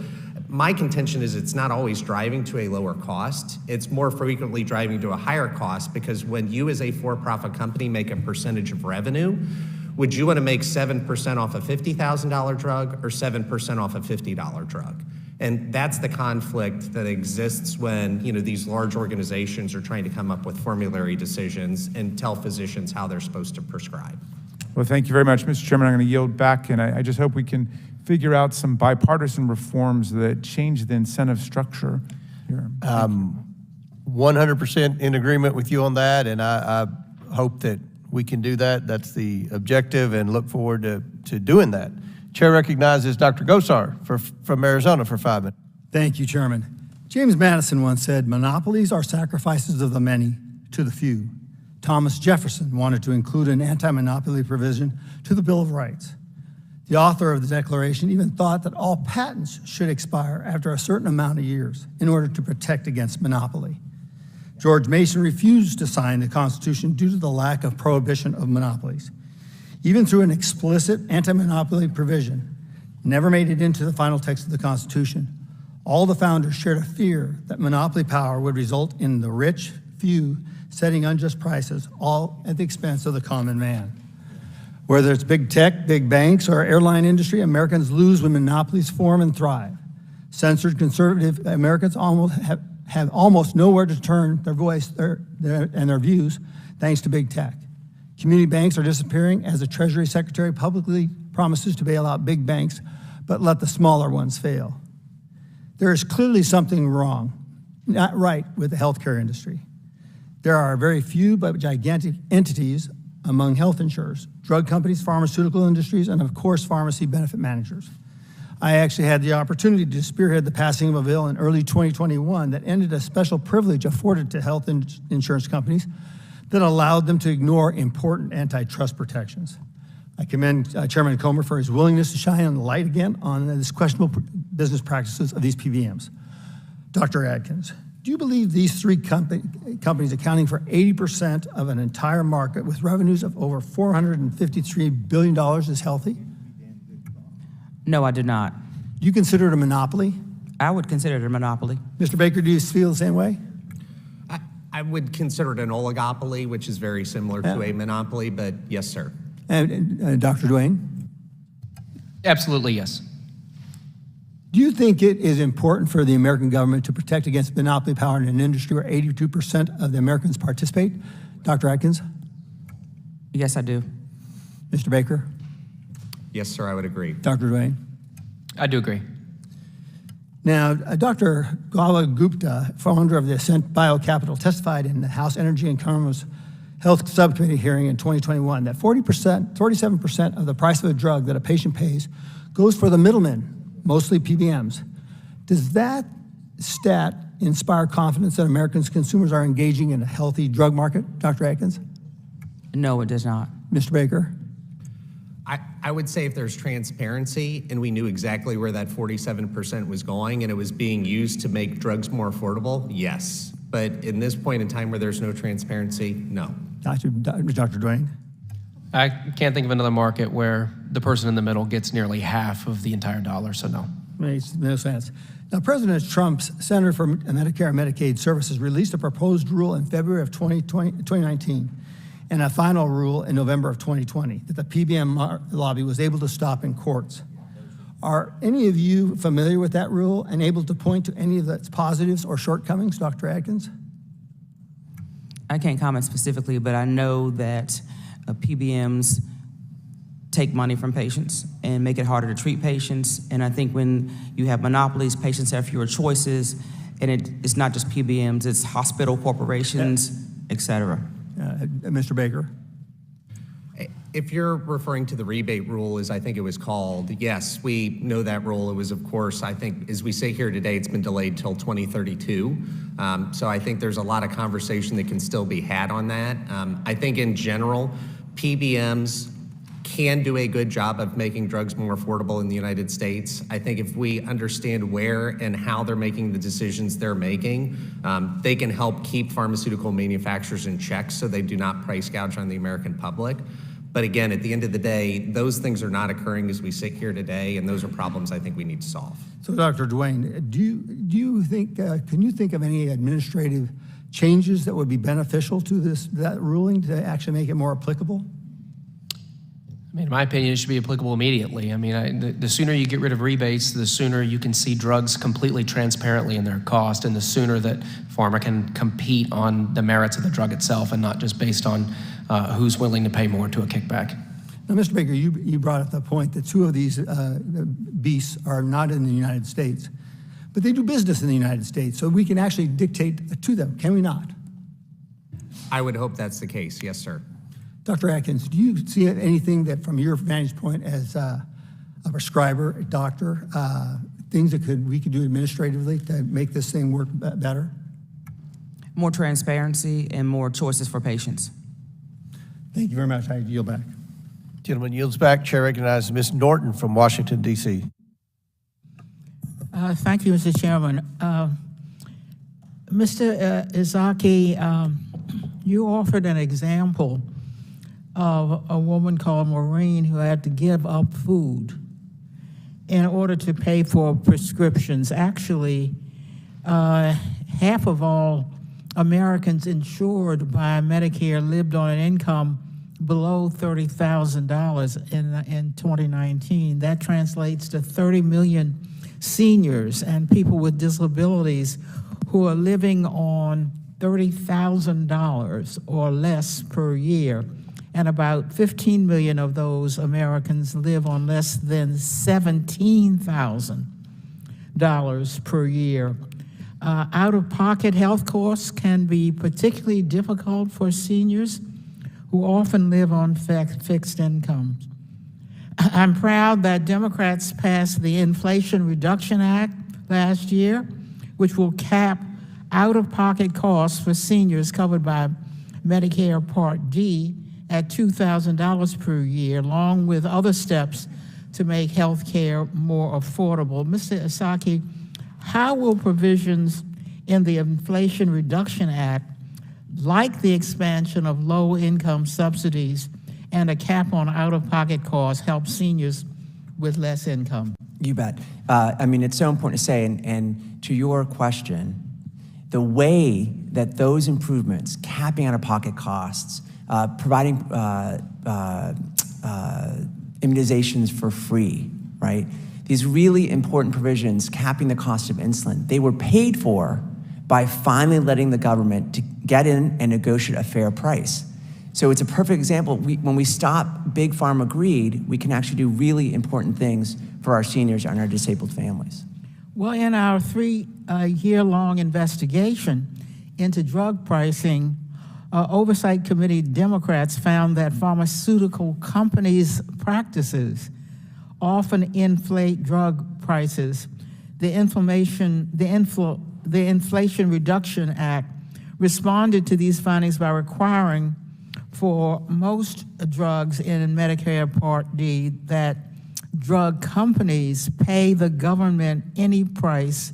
my contention is it's not always driving to a lower cost. It's more frequently driving to a higher cost, because when you as a for-profit company make a percentage of revenue, would you want to make 7% off a $50,000 drug or 7% off a $50 drug? And that's the conflict that exists when these large organizations are trying to come up with formulary decisions and tell physicians how they're supposed to prescribe. Well, thank you very much, Mr. Chairman. I'm going to yield back, and I just hope we can figure out some bipartisan reforms that change the incentive structure here. 100% in agreement with you on that, and I hope that we can do that. That's the objective, and look forward to doing that. Chair recognizes Dr. Gosar from Arizona for 5 minutes. Thank you, Chairman. James Madison once said, "Monopolies are sacrifices of the many to the few." Thomas Jefferson wanted to include an anti-monopoly provision to the Bill of Rights. The author of the Declaration even thought that all patents should expire after a certain amount of years in order to protect against monopoly. George Mason refused to sign the Constitution due to the lack of prohibition of monopolies. Even through an explicit anti-monopoly provision, never made it into the final text of the Constitution, all the founders shared a fear that monopoly power would result in the rich few setting unjust prices, all at the expense of the common man. Whether it's big tech, big banks, or airline industry, Americans lose when monopolies form and thrive. Censored conservative Americans have almost nowhere to turn their voice and their views thanks to big tech. Community banks are disappearing as the Treasury Secretary publicly promises to bail out big banks, but let the smaller ones fail. There is clearly something wrong, not right, with the healthcare industry. There are very few but gigantic entities among health insurers, drug companies, pharmaceutical industries, and of course, pharmacy benefit managers. I actually had the opportunity to spearhead the passing of a bill in early 2021 that ended a special privilege afforded to health insurance companies that allowed them to ignore important antitrust protections. I commend Chairman Comer for his willingness to shine on the light again on this questionable business practices of these PBMs. Dr. Adkins, do you believe these three companies accounting for 80% of an entire market with revenues of over $453 billion is healthy? No, I do not. Do you consider it a monopoly? I would consider it a monopoly. Mr. Baker, do you feel the same way? I would consider it an oligopoly, which is very similar to a monopoly, but yes, sir. And Dr. Duane? Absolutely, yes. Do you think it is important for the American government to protect against monopoly power in an industry where 82% of the Americans participate? Dr. Atkins? Yes, I do. Mr. Baker? Yes, sir, I would agree. Dr. Duane? I do agree. Now, Dr. Gawa Gupta, founder of the Ascent BioCapital, testified in the House Energy and Commerce Health Subcommittee hearing in 2021 that 47% of the price of a drug that a patient pays goes for the middlemen, mostly PBMs. Does that stat inspire confidence that American consumers are engaging in a healthy drug market, Dr. Atkins? No, it does not. Mr. Baker? I would say if there's transparency and we knew exactly where that 47% was going and it was being used to make drugs more affordable, yes. But in this point in time where there's no transparency, no. Dr. Duane? I can't think of another market where the person in the middle gets nearly half of the entire dollar, so no. Makes no sense. Now, President Trump's Center for Medicare and Medicaid Services released a proposed rule in February of 2019 and a final rule in November of 2020 that the PBM lobby was able to stop in courts. Are any of you familiar with that rule and able to point to any of its positives or shortcomings, Dr. Atkins? I can't comment specifically, but I know that PBMs take money from patients and make it harder to treat patients. And I think when you have monopolies, patients have fewer choices, And it's not just PBMs, it's hospital corporations, et cetera. Mr. Baker? If you're referring to the rebate rule, as I think it was called, yes, we know that rule. It was, of course, I think, as we say here today, it's been delayed till 2032. So I think there's a lot of conversation that can still be had on that. I think in general, PBMs can do a good job of making drugs more affordable in the United States. I think if we understand where and how they're making the decisions they're making, they can help keep pharmaceutical manufacturers in check so they do not price gouge on the American public. But again, at the end of the day, those things are not occurring as we sit here today, and those are problems I think we need to solve. So, Dr. Duane, do you think, can you think of any administrative changes that would be beneficial to that ruling to actually make it more applicable? I mean, in my opinion, it should be applicable immediately. I mean, the sooner you get rid of rebates, the sooner you can see drugs completely transparently in their cost, and the sooner that pharma can compete on the merits of the drug itself and not just based on who's willing to pay more to a kickback. Now, Mr. Baker, you brought up the point that two of these beasts are not in the United States, but they do business in the United States, so we can actually dictate to them, can we not? I would hope that's the case. Yes, sir. Dr. Atkins, do you see anything that, from your vantage point as a prescriber, a doctor, things that we could do administratively to make this thing work better? More transparency and more choices for patients. Thank you very much. I yield back. Gentleman yields back. Chair recognizes Ms. Norton from Washington, D.C. Thank you, Mr. Chairman. Mr. Izaki, you offered an example of a woman called Maureen who had to give up food in order to pay for prescriptions. Actually, half of all Americans insured by Medicare lived on an income below $30,000 in 2019. That translates to 30 million seniors and people with disabilities who are living on $30,000 or less per year. And about 15 million of those Americans live on less than $17,000 per year. Out-of-pocket health costs can be particularly difficult for seniors who often live on fixed incomes. I'm proud that Democrats passed the Inflation Reduction Act last year, which will cap out-of-pocket costs for seniors covered by Medicare Part D at $2,000 per year, along with other steps to make health care more affordable. Mr. Izaki, how will provisions in the Inflation Reduction Act, like the expansion of low-income subsidies and a cap on out-of-pocket costs, help seniors with less income? You bet. I mean, it's so important to say, and to your question, the way that those improvements, capping out-of-pocket costs, providing immunizations for free, right? These really important provisions, capping the cost of insulin, they were paid for by finally letting the government to get in and negotiate a fair price. So it's a perfect example. When we stop big pharma greed, we can actually do really important things for our seniors and our disabled families. Well, in our 3-year-long investigation into drug pricing, Oversight Committee Democrats found that pharmaceutical companies' practices often inflate drug prices. The Inflation Reduction Act responded to these findings by requiring for most drugs in Medicare Part D that drug companies pay the government any price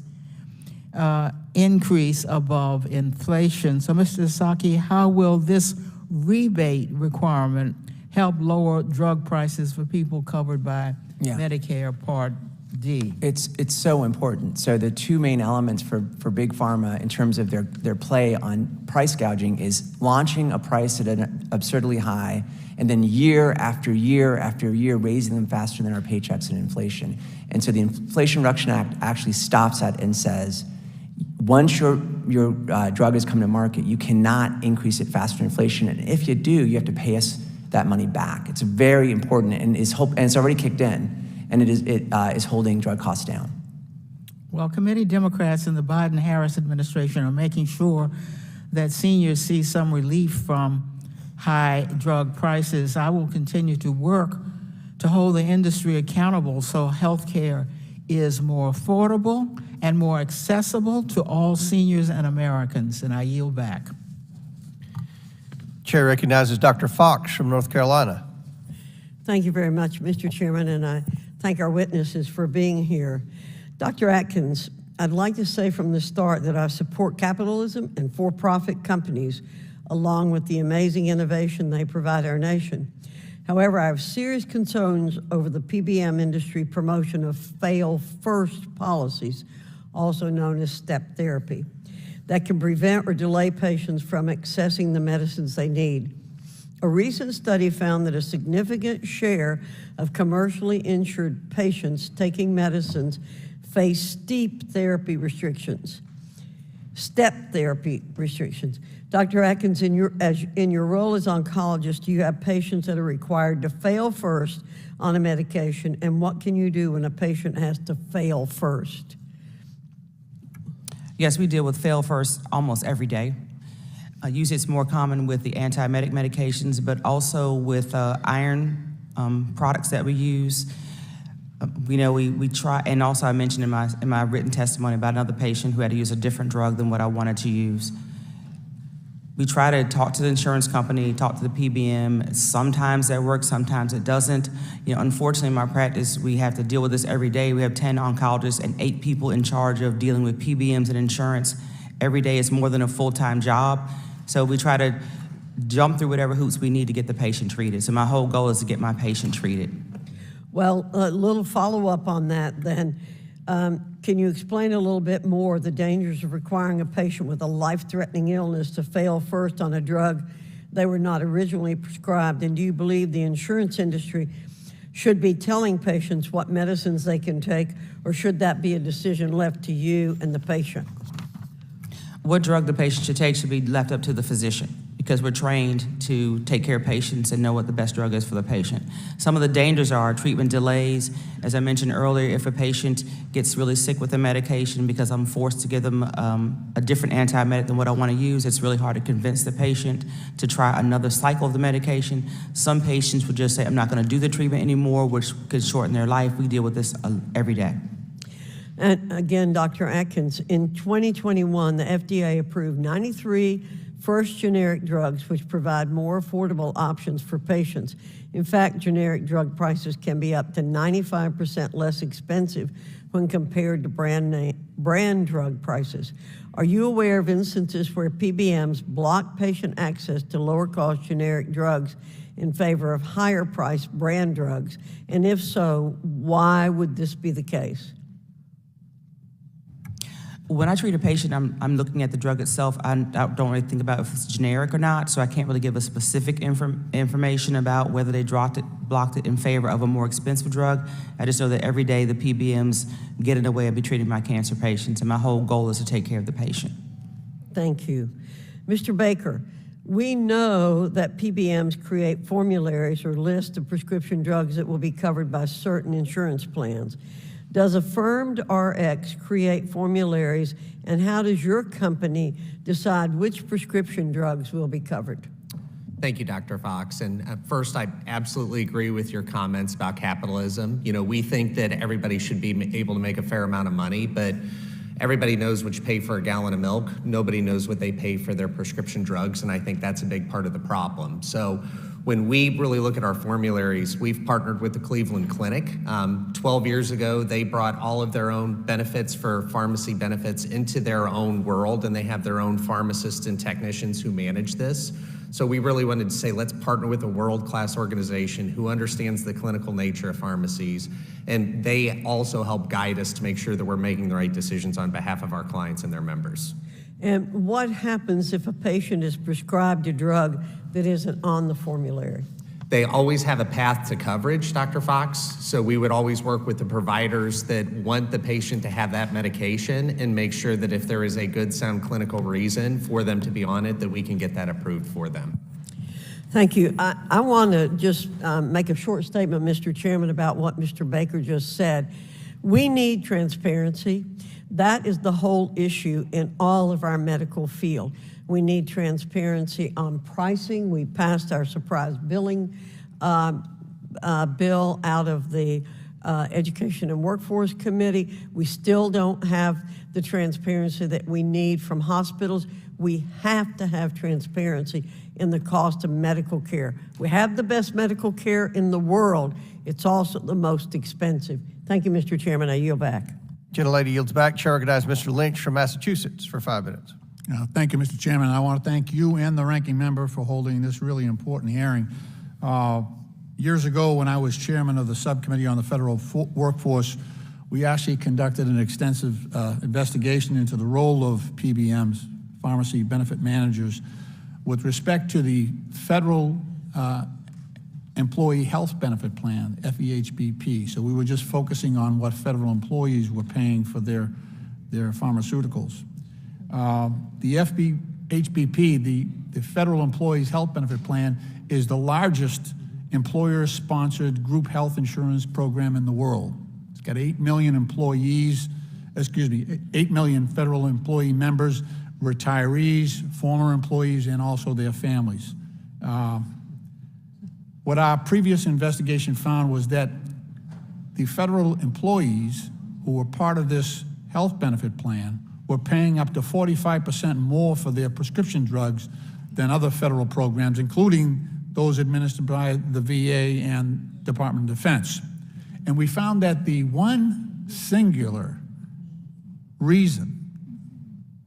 increase above inflation. So, Mr. Izaki, how will this rebate requirement help lower drug prices for people covered by Medicare Part D? It's so important. So the two main elements for big pharma in terms of their play on price gouging is launching a price at an absurdly high, and then year after year after year raising them faster than our paychecks and inflation. And so the Inflation Reduction Act actually stops that and says, once your drug has come to market, you cannot increase it faster than inflation. And if you do, you have to pay us that money back. It's very important and it's already kicked in, and it is holding drug costs down. Well, committee Democrats in the Biden-Harris administration are making sure that seniors see some relief from high drug prices. I will continue to work to hold the industry accountable so health care is more affordable and more accessible to all seniors and Americans. And I yield back. Chair recognizes Dr. Fox from North Carolina. Thank you very much, Mr. Chairman, and I thank our witnesses for being here. Dr. Atkins, I'd like to say from the start that I support capitalism and for-profit companies, along with the amazing innovation they provide our nation. However, I have serious concerns over the PBM industry promotion of fail-first policies, also known as step therapy, that can prevent or delay patients from accessing the medicines they need. A recent study found that a significant share of commercially insured patients taking medicines face step therapy restrictions. Dr. Atkins, in your role as oncologist, you have patients that are required to fail first on a medication, and what can you do when a patient has to fail first? Yes, we deal with fail first almost every day. Usually it's more common with the antiemetic medications, but also with iron products that we use. We try, and also I mentioned in my written testimony about another patient who had to use a different drug than what I wanted to use. We try to talk to the insurance company, talk to the PBM. Sometimes that works, sometimes it doesn't. Unfortunately, in my practice, we have to deal with this every day. We have 10 oncologists and 8 people in charge of dealing with PBMs and insurance. Every day is more than a full-time job. So we try to jump through whatever hoops we need to get the patient treated. So my whole goal is to get my patient treated. Well, a little follow-up on that then. Can you explain a little bit more the dangers of requiring a patient with a life-threatening illness to fail first on a drug they were not originally prescribed? And do you believe the insurance industry should be telling patients what medicines they can take, or should that be a decision left to you and the patient? What drug the patient should take should be left up to the physician, because we're trained to take care of patients and know what the best drug is for the patient. Some of the dangers are treatment delays. As I mentioned earlier, if a patient gets really sick with the medication because I'm forced to give them a different antiemetic than what I want to use, it's really hard to convince the patient to try another cycle of the medication. Some patients would just say, I'm not going to do the treatment anymore, which could shorten their life. We deal with this every day. And again, Dr. Atkins, in 2021, the FDA approved 93 first generic drugs which provide more affordable options for patients. In fact, generic drug prices can be up to 95% less expensive when compared to brand drug prices. Are you aware of instances where PBMs block patient access to lower-cost generic drugs in favor of higher-priced brand drugs? And if so, why would this be the case? When I treat a patient, I'm looking at the drug itself. I don't really think about if it's generic or not, so I can't really give a specific information about whether they blocked it in favor of a more expensive drug. I just know that every day the PBMs get in the way of me treating my cancer patients, and my whole goal is to take care of the patient. Thank you. Mr. Baker, we know that PBMs create formularies or lists of prescription drugs that will be covered by certain insurance plans. Does Affirmed RX create formularies, and how does your company decide which prescription drugs will be covered? Thank you, Dr. Fox. And first, I absolutely agree with your comments about capitalism. We think that everybody should be able to make a fair amount of money, but everybody knows what you pay for a gallon of milk. Nobody knows what they pay for their prescription drugs, and I think that's a big part of the problem. So when we really look at our formularies, we've partnered with the Cleveland Clinic. 12 years ago, they brought all of their own benefits for pharmacy benefits into their own world, and they have their own pharmacists and technicians who manage this. So we really wanted to say, let's partner with a world-class organization who understands the clinical nature of pharmacies, and they also help guide us to make sure that we're making the right decisions on behalf of our clients and their members. And what happens if a patient is prescribed a drug that isn't on the formulary? They always have a path to coverage, Dr. Fox, so we would always work with the providers that want the patient to have that medication and make sure that if there is a good, sound clinical reason for them to be on it, that we can get that approved for them. Thank you. I want to just make a short statement, Mr. Chairman, about what Mr. Baker just said. We need transparency. That is the whole issue in all of our medical field. We need transparency on pricing. We passed our surprise billing bill out of the Education and Workforce Committee. We still don't have the transparency that we need from hospitals. We have to have transparency in the cost of medical care. We have the best medical care in the world. It's also the most expensive. Thank you, Mr. Chairman. I yield back. Gentlelady yields back. Chair recognizes Mr. Lynch from Massachusetts for 5 minutes. Thank you, Mr. Chairman. I want to thank you and the ranking member for holding this really important hearing. Years ago, when I was chairman of the subcommittee on the federal workforce, we actually conducted an extensive investigation into the role of PBMs, pharmacy benefit managers, with respect to the federal Employee Health Benefit Plan, FEHBP. So we were just focusing on what federal employees were paying for their pharmaceuticals. The FEHBP, the Federal Employees Health Benefit Plan, is the largest employer-sponsored group health insurance program in the world. It's got 8 million employees, 8 million federal employee members, retirees, former employees, and also their families. What our previous investigation found was that the federal employees who were part of this health benefit plan were paying up to 45% more for their prescription drugs than other federal programs, including those administered by the VA and Department of Defense. And we found that the one singular reason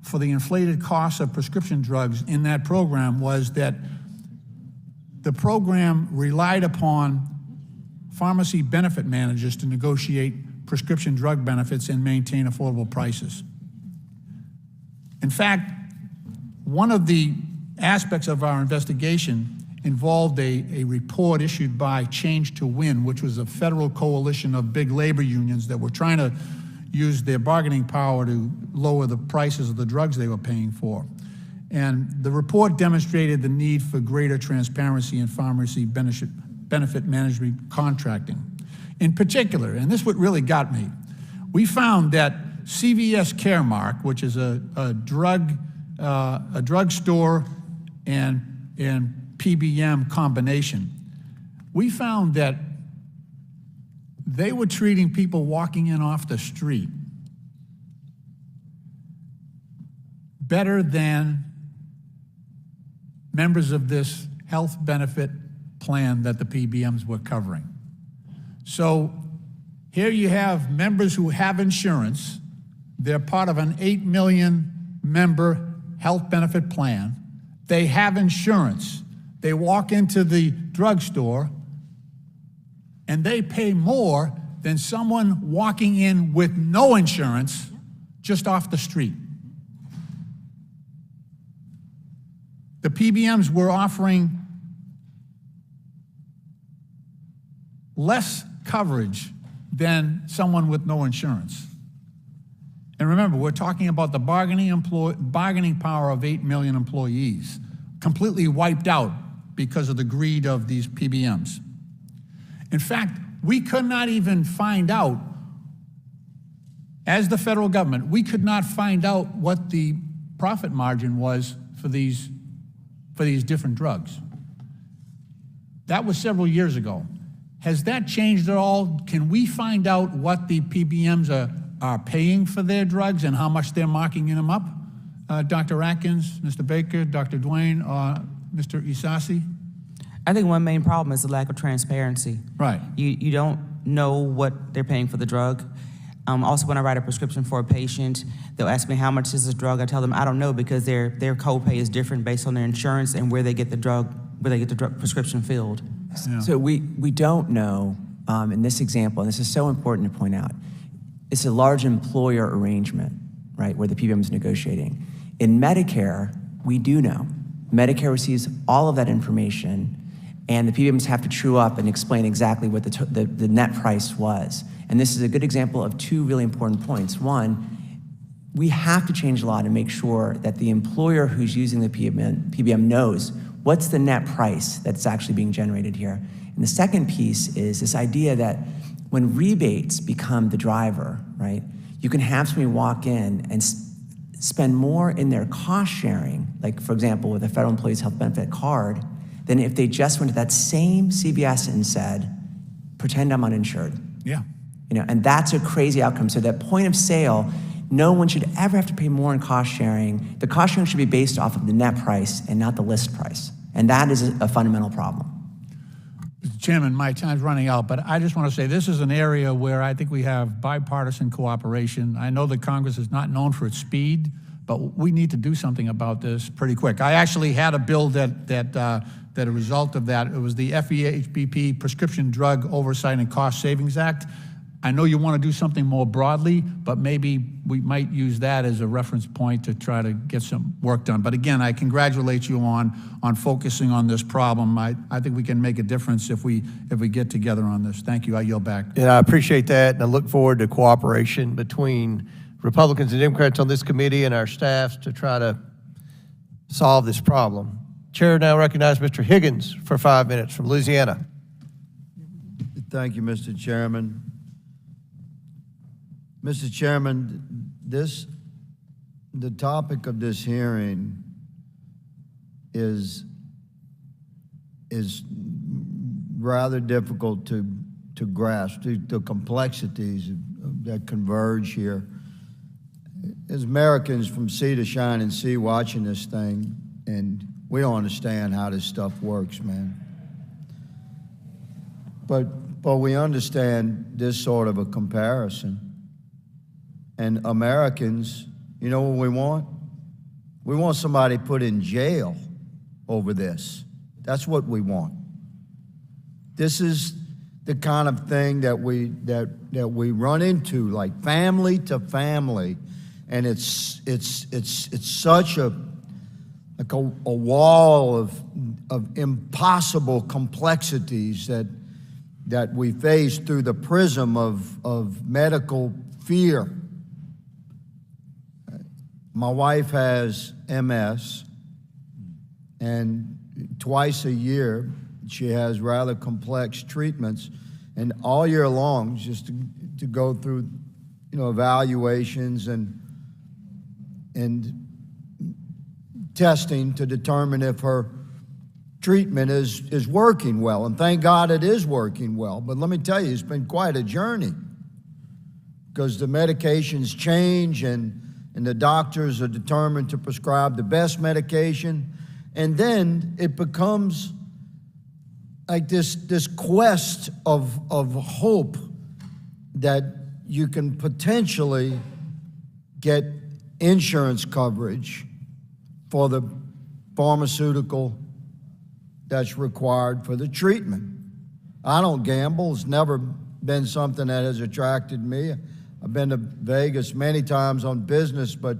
for the inflated costs of prescription drugs in that program was that the program relied upon pharmacy benefit managers to negotiate prescription drug benefits and maintain affordable prices. In fact, one of the aspects of our investigation involved a report issued by Change to Win, which was a federal coalition of big labor unions that were trying to use their bargaining power to lower the prices of the drugs they were paying for. And the report demonstrated the need for greater transparency in pharmacy benefit management contracting. In particular, and this is what really got me, we found that CVS Caremark, which is a drugstore and PBM combination, we found that they were treating people walking in off the street better than members of this health benefit plan that the PBMs were covering. So here you have members who have insurance. They're part of an 8 million member health benefit plan. They have insurance. They walk into the drugstore and they pay more than someone walking in with no insurance just off the street. The PBMs were offering less coverage than someone with no insurance. And remember, we're talking about the bargaining power of 8 million employees, completely wiped out because of the greed of these PBMs. In fact, we could not even find out, as the federal government, we could not find out what the profit margin was for these different drugs. That was several years ago. Has that changed at all? Can we find out what the PBMs are paying for their drugs and how much they're marking them up? Dr. Atkins, Mr. Baker, Dr. Duane, Mr. Isasi? I think one main problem is the lack of transparency. Right. You don't know what they're paying for the drug. Also, when I write a prescription for a patient, they'll ask me how much is this drug. I tell them I don't know because their copay is different based on their insurance and where they get the drug prescription filled. Yeah. So we don't know, in this example, and this is so important to point out, it's a large employer arrangement, right, where the PBM is negotiating. In Medicare, we do know. Medicare receives all of that information, and the PBMs have to true up and explain exactly what the net price was. And this is a good example of two really important points. One, we have to change the law to make sure that the employer who's using the PBM knows what's the net price that's actually being generated here. And the second piece is this idea that when rebates become the driver, right, you can have somebody walk in and spend more in their cost sharing, like for example, with a federal employees health benefit card, than if they just went to that same CVS and said, pretend I'm uninsured. Yeah. You know, and that's a crazy outcome. So that point of sale, no one should ever have to pay more in cost sharing. The cost sharing should be based off of the net price and not the list price. And that is a fundamental problem. Mr. Chairman, my time's running out, but I just want to say this is an area where I think we have bipartisan cooperation. I know that Congress is not known for its speed, but we need to do something about this pretty quick. I actually had a bill that a result of that, it was the FEHBP Prescription Drug Oversight and Cost Savings Act. I know you want to do something more broadly, but maybe we might use that as a reference point to try to get some work done. But again, I congratulate you on focusing on this problem. I think we can make a difference if we get together on this. Thank you. I yield back. And I appreciate that, and I look forward to cooperation between Republicans and Democrats on this committee and our staffs to try to solve this problem. Chair now recognizes Mr. Higgins for 5 minutes from Louisiana. Thank you, Mr. Chairman. Mr. Chairman, the topic of this hearing is rather difficult to grasp, the complexities that converge here. As Americans from sea to shining sea watching this thing, and we don't understand how this stuff works, man. But we understand this sort of a comparison. And Americans, you know what we want? We want somebody put in jail over this. That's what we want. This is the kind of thing that we run into, like family to family, and it's such a wall of impossible complexities that we face through the prism of medical fear. My wife has MS, and twice a year she has rather complex treatments, and all year long just to go through, evaluations and testing to determine if her treatment is working well. And thank God it is working well. But let me tell you, it's been quite a journey because the medications change and the doctors are determined to prescribe the best medication. And then it becomes like this quest of hope that you can potentially get insurance coverage for the pharmaceutical that's required for the treatment. I don't gamble. It's never been something that has attracted me. I've been to Vegas many times on business, but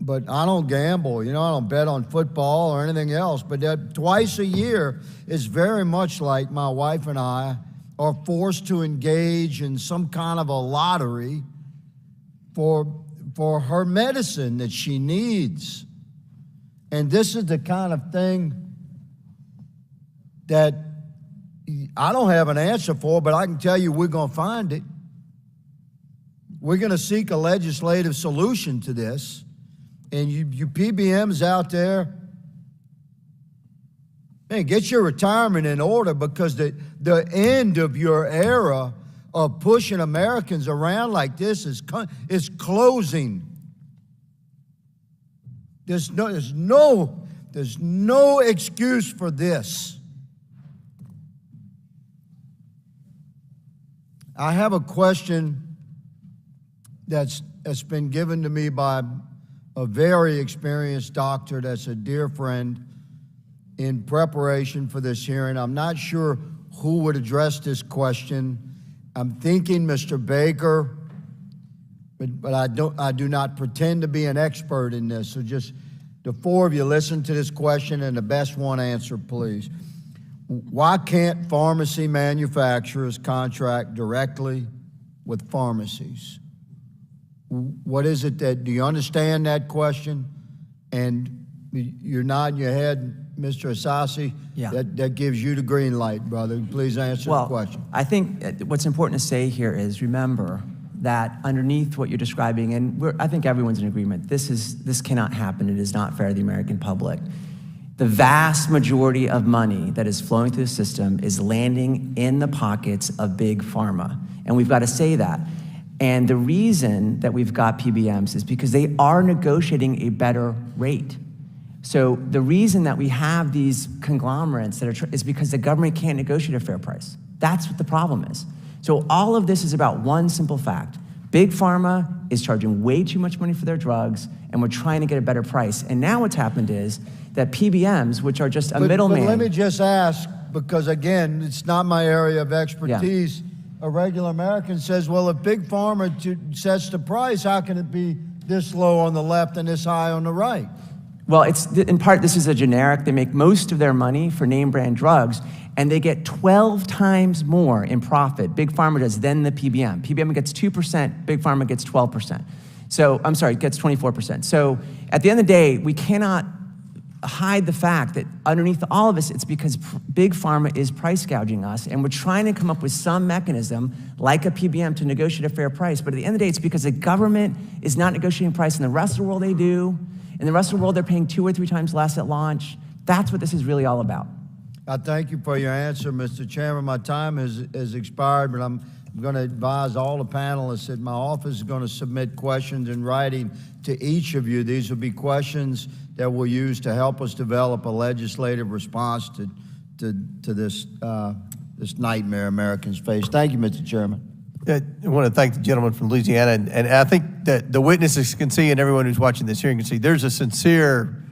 I don't gamble. I don't bet on football or anything else. But that twice a year is very much like my wife and I are forced to engage in some kind of a lottery for her medicine that she needs. And this is the kind of thing that I don't have an answer for, but I can tell you we're going to find it. We're going to seek a legislative solution to this. And you PBMs out there, man, get your retirement in order, because the end of your era of pushing Americans around like this is closing. There's no excuse for this. I have a question that's been given to me by a very experienced doctor that's a dear friend in preparation for this hearing. I'm not sure who would address this question. I'm thinking Mr. Baker, but I do not pretend to be an expert in this. So just the four of you listen to this question, and the best one answer, please. Why can't pharmacy manufacturers contract directly with pharmacies? What is it do you understand that question? And you're nodding your head. Mr. Asasi, Yeah. that gives you the green light, brother. Please answer the question. I think what's important to say here is remember that underneath what you're describing, and I think everyone's in agreement, this cannot happen. It is not fair to the American public. The vast majority of money that is flowing through the system is landing in the pockets of big pharma, and we've got to say that. And the reason that we've got PBMs is because they are negotiating a better rate. So the reason that we have these conglomerates is because the government can't negotiate a fair price. That's what the problem is. So all of this is about one simple fact. Big pharma is charging way too much money for their drugs, and we're trying to get a better price. And now what's happened is that PBMs, which are just a middleman. But let me just ask, because again, it's not my area of expertise. Yeah. A regular American says, well, if Big Pharma sets the price, how can it be this low on the left and this high on the right? Well, in part, this is a generic. They make most of their money for name brand drugs, and they get 12 times more in profit, Big Pharma does, than the PBM. PBM gets 2%, Big Pharma gets 12%. So, I'm sorry, it gets 24%. So, at the end of the day, we cannot hide the fact that underneath all of this, it's because Big Pharma is price gouging us, and we're trying to come up with some mechanism, like a PBM, to negotiate a fair price. But at the end of the day, it's because the government is not negotiating price, and the rest of the world they do. In the rest of the world, they're paying 2 or 3 times less at launch. That's what this is really all about. I thank you for your answer, Mr. Chairman. My time has expired, but I'm going to advise all the panelists that my office is going to submit questions in writing to each of you. These will be questions that we'll use to help us develop a legislative response to this nightmare Americans face. Thank you, Mr. Chairman. I want to thank the gentleman from Louisiana, and I think that the witnesses can see, and everyone who's watching this hearing can see, there's a sincere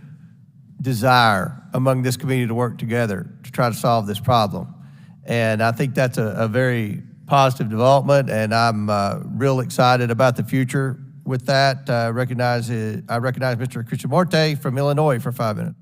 desire among this community to work together to try to solve this problem. And I think that's a very positive development, and I'm real excited about the future with that. I recognize Mr. Krishnamurti from Illinois for 5 minutes.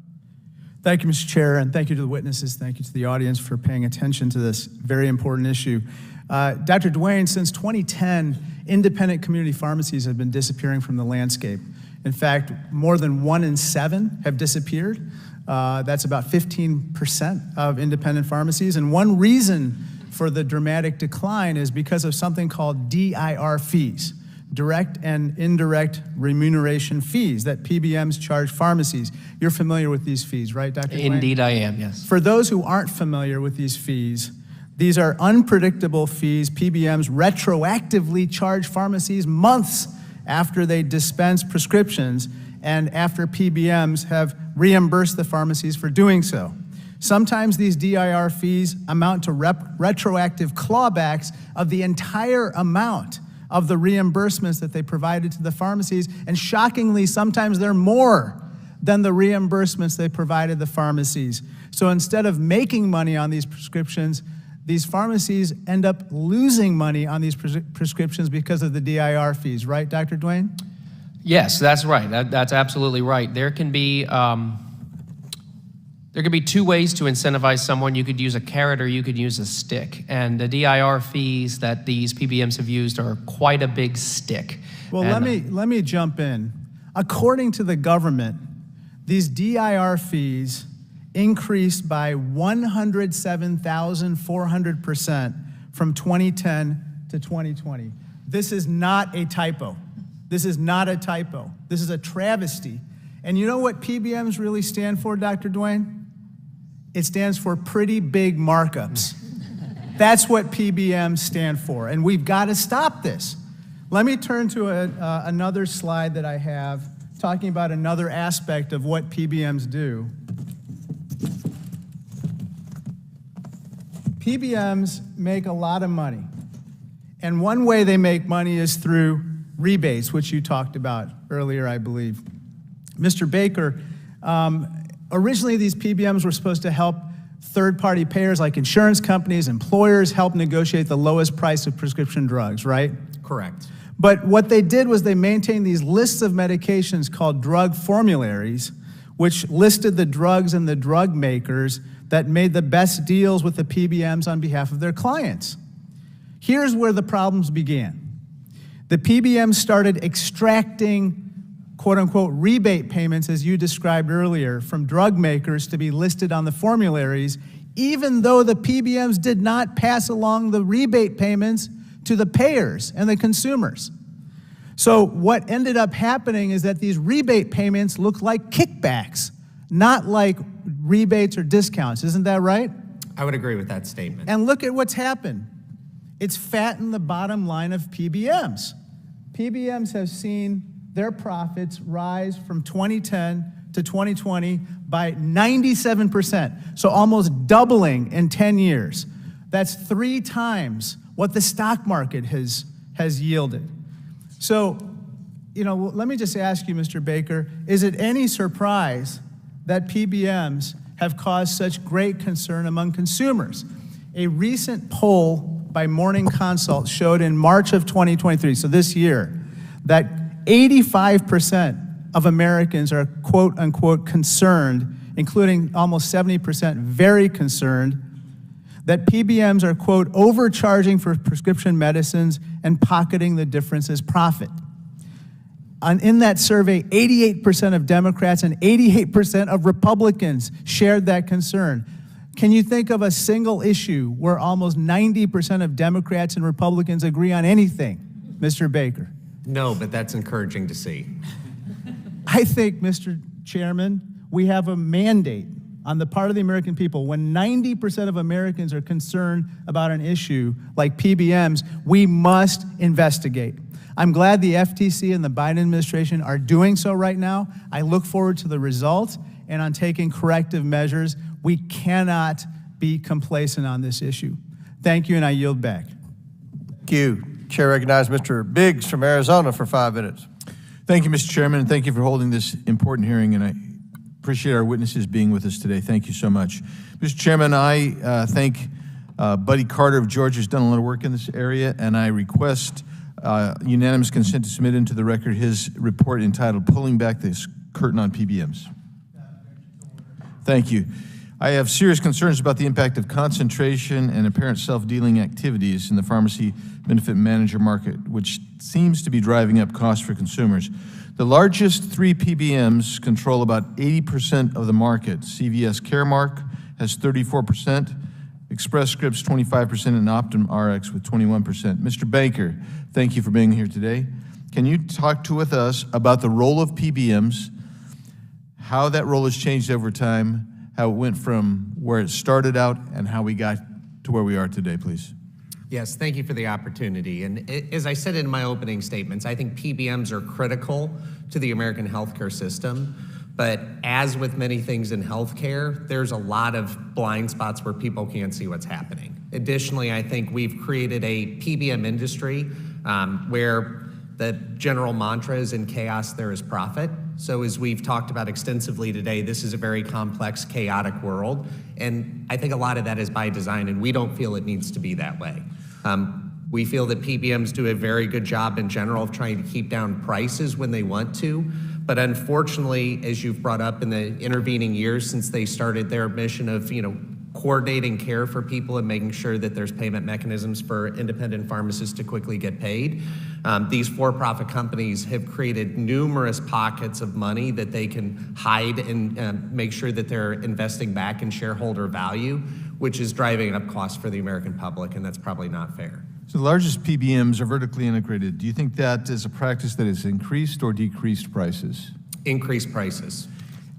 Thank you, Mr. Chair, and thank you to the witnesses. Thank you to the audience for paying attention to this very important issue. Dr. Duane, since 2010, independent community pharmacies have been disappearing from the landscape. In fact, more than 1 in 7 have disappeared. That's about 15% of independent pharmacies. And one reason for the dramatic decline is because of something called DIR fees, direct and indirect remuneration fees that PBMs charge pharmacies. You're familiar with these fees, right, Dr. Duane? Indeed I am, yes. For those who aren't familiar with these fees, these are unpredictable fees PBMs retroactively charge pharmacies months after they dispense prescriptions and after PBMs have reimbursed the pharmacies for doing so. Sometimes these DIR fees amount to retroactive clawbacks of the entire amount of the reimbursements that they provided to the pharmacies, and shockingly, sometimes they're more than the reimbursements they provided the pharmacies. So instead of making money on these prescriptions, these pharmacies end up losing money on these prescriptions because of the DIR fees, right, Dr. Duane? Yes, that's right. That's absolutely right. There can be 2 ways to incentivize someone. You could use a carrot or you could use a stick. And the DIR fees that these PBMs have used are quite a big stick. Well, let me jump in. According to the government, these DIR fees increased by 107,400% from 2010 to 2020. This is not a typo. This is not a typo. This is a travesty. And you know what PBMs really stand for, Dr. Duane? It stands for pretty big markups. That's what PBMs stand for, and we've got to stop this. Let me turn to another slide that I have talking about another aspect of what PBMs do. PBMs make a lot of money, and one way they make money is through rebates, which you talked about earlier, I believe. Mr. Baker, originally these PBMs were supposed to help third-party payers like insurance companies, employers, help negotiate the lowest price of prescription drugs, right? Correct. But what they did was they maintained these lists of medications called drug formularies, which listed the drugs and the drug makers that made the best deals with the PBMs on behalf of their clients. Here's where the problems began. The PBMs started extracting quote-unquote rebate payments, as you described earlier, from drug makers to be listed on the formularies, even though the PBMs did not pass along the rebate payments to the payers and the consumers. So what ended up happening is that these rebate payments look like kickbacks, not like rebates or discounts. Isn't that right? I would agree with that statement. And look at what's happened. It's fattened the bottom line of PBMs. PBMs have seen their profits rise from 2010 to 2020 by 97%, so almost doubling in 10 years. That's 3 times what the stock market has yielded. So, let me just ask you, Mr. Baker, is it any surprise that PBMs have caused such great concern among consumers? A recent poll by Morning Consult showed in March of 2023, so this year, that 85% of Americans are quote unquote concerned, including almost 70% very concerned, that PBMs are quote overcharging for prescription medicines and pocketing the difference as profit. And in that survey, 88% of Democrats and 88% of Republicans shared that concern. Can you think of a single issue where almost 90% of Democrats and Republicans agree on anything, Mr. Baker? No, but that's encouraging to see. I think, Mr. Chairman, we have a mandate on the part of the American people. When 90% of Americans are concerned about an issue like PBMs, we must investigate. I'm glad the FTC and the Biden administration are doing so right now. I look forward to the results and on taking corrective measures. We cannot be complacent on this issue. Thank you, and I yield back. Thank you. Chair recognizes Mr. Biggs from Arizona for 5 minutes. Thank you, Mr. Chairman, and thank you for holding this important hearing, and I appreciate our witnesses being with us today. Thank you so much. Mr. Chairman, I thank Buddy Carter of Georgia, who's done a lot of work in this area, and I request unanimous consent to submit into the record his report entitled Pulling Back this Curtain on PBMs. Thank you. I have serious concerns about the impact of concentration and apparent self-dealing activities in the pharmacy benefit manager market, which seems to be driving up costs for consumers. The largest 3 PBMs control about 80% of the market. CVS Caremark has 34%, Express Scripts 25%, and Optum Rx with 21%. Mr. Baker, thank you for being here today. Can you talk with us about the role of PBMs, how that role has changed over time, how it went from where it started out, and how we got to where we are today, please? Yes, thank you for the opportunity. And as I said in my opening statements, I think PBMs are critical to the American healthcare system. But as with many things in healthcare, there's a lot of blind spots where people can't see what's happening. Additionally, I think we've created a PBM industry where the general mantra is in chaos, there is profit. So as we've talked about extensively today, this is a very complex, chaotic world. And I think a lot of that is by design, and we don't feel it needs to be that way. We feel that PBMs do a very good job in general of trying to keep down prices when they want to. But unfortunately, as you've brought up in the intervening years since they started their mission of, coordinating care for people and making sure that there's payment mechanisms for independent pharmacists to quickly get paid. These for-profit companies have created numerous pockets of money that they can hide and make sure that they're investing back in shareholder value, which is driving up costs for the American public, and that's probably not fair. So the largest PBMs are vertically integrated. Do you think that is a practice that has increased or decreased prices? Increased prices.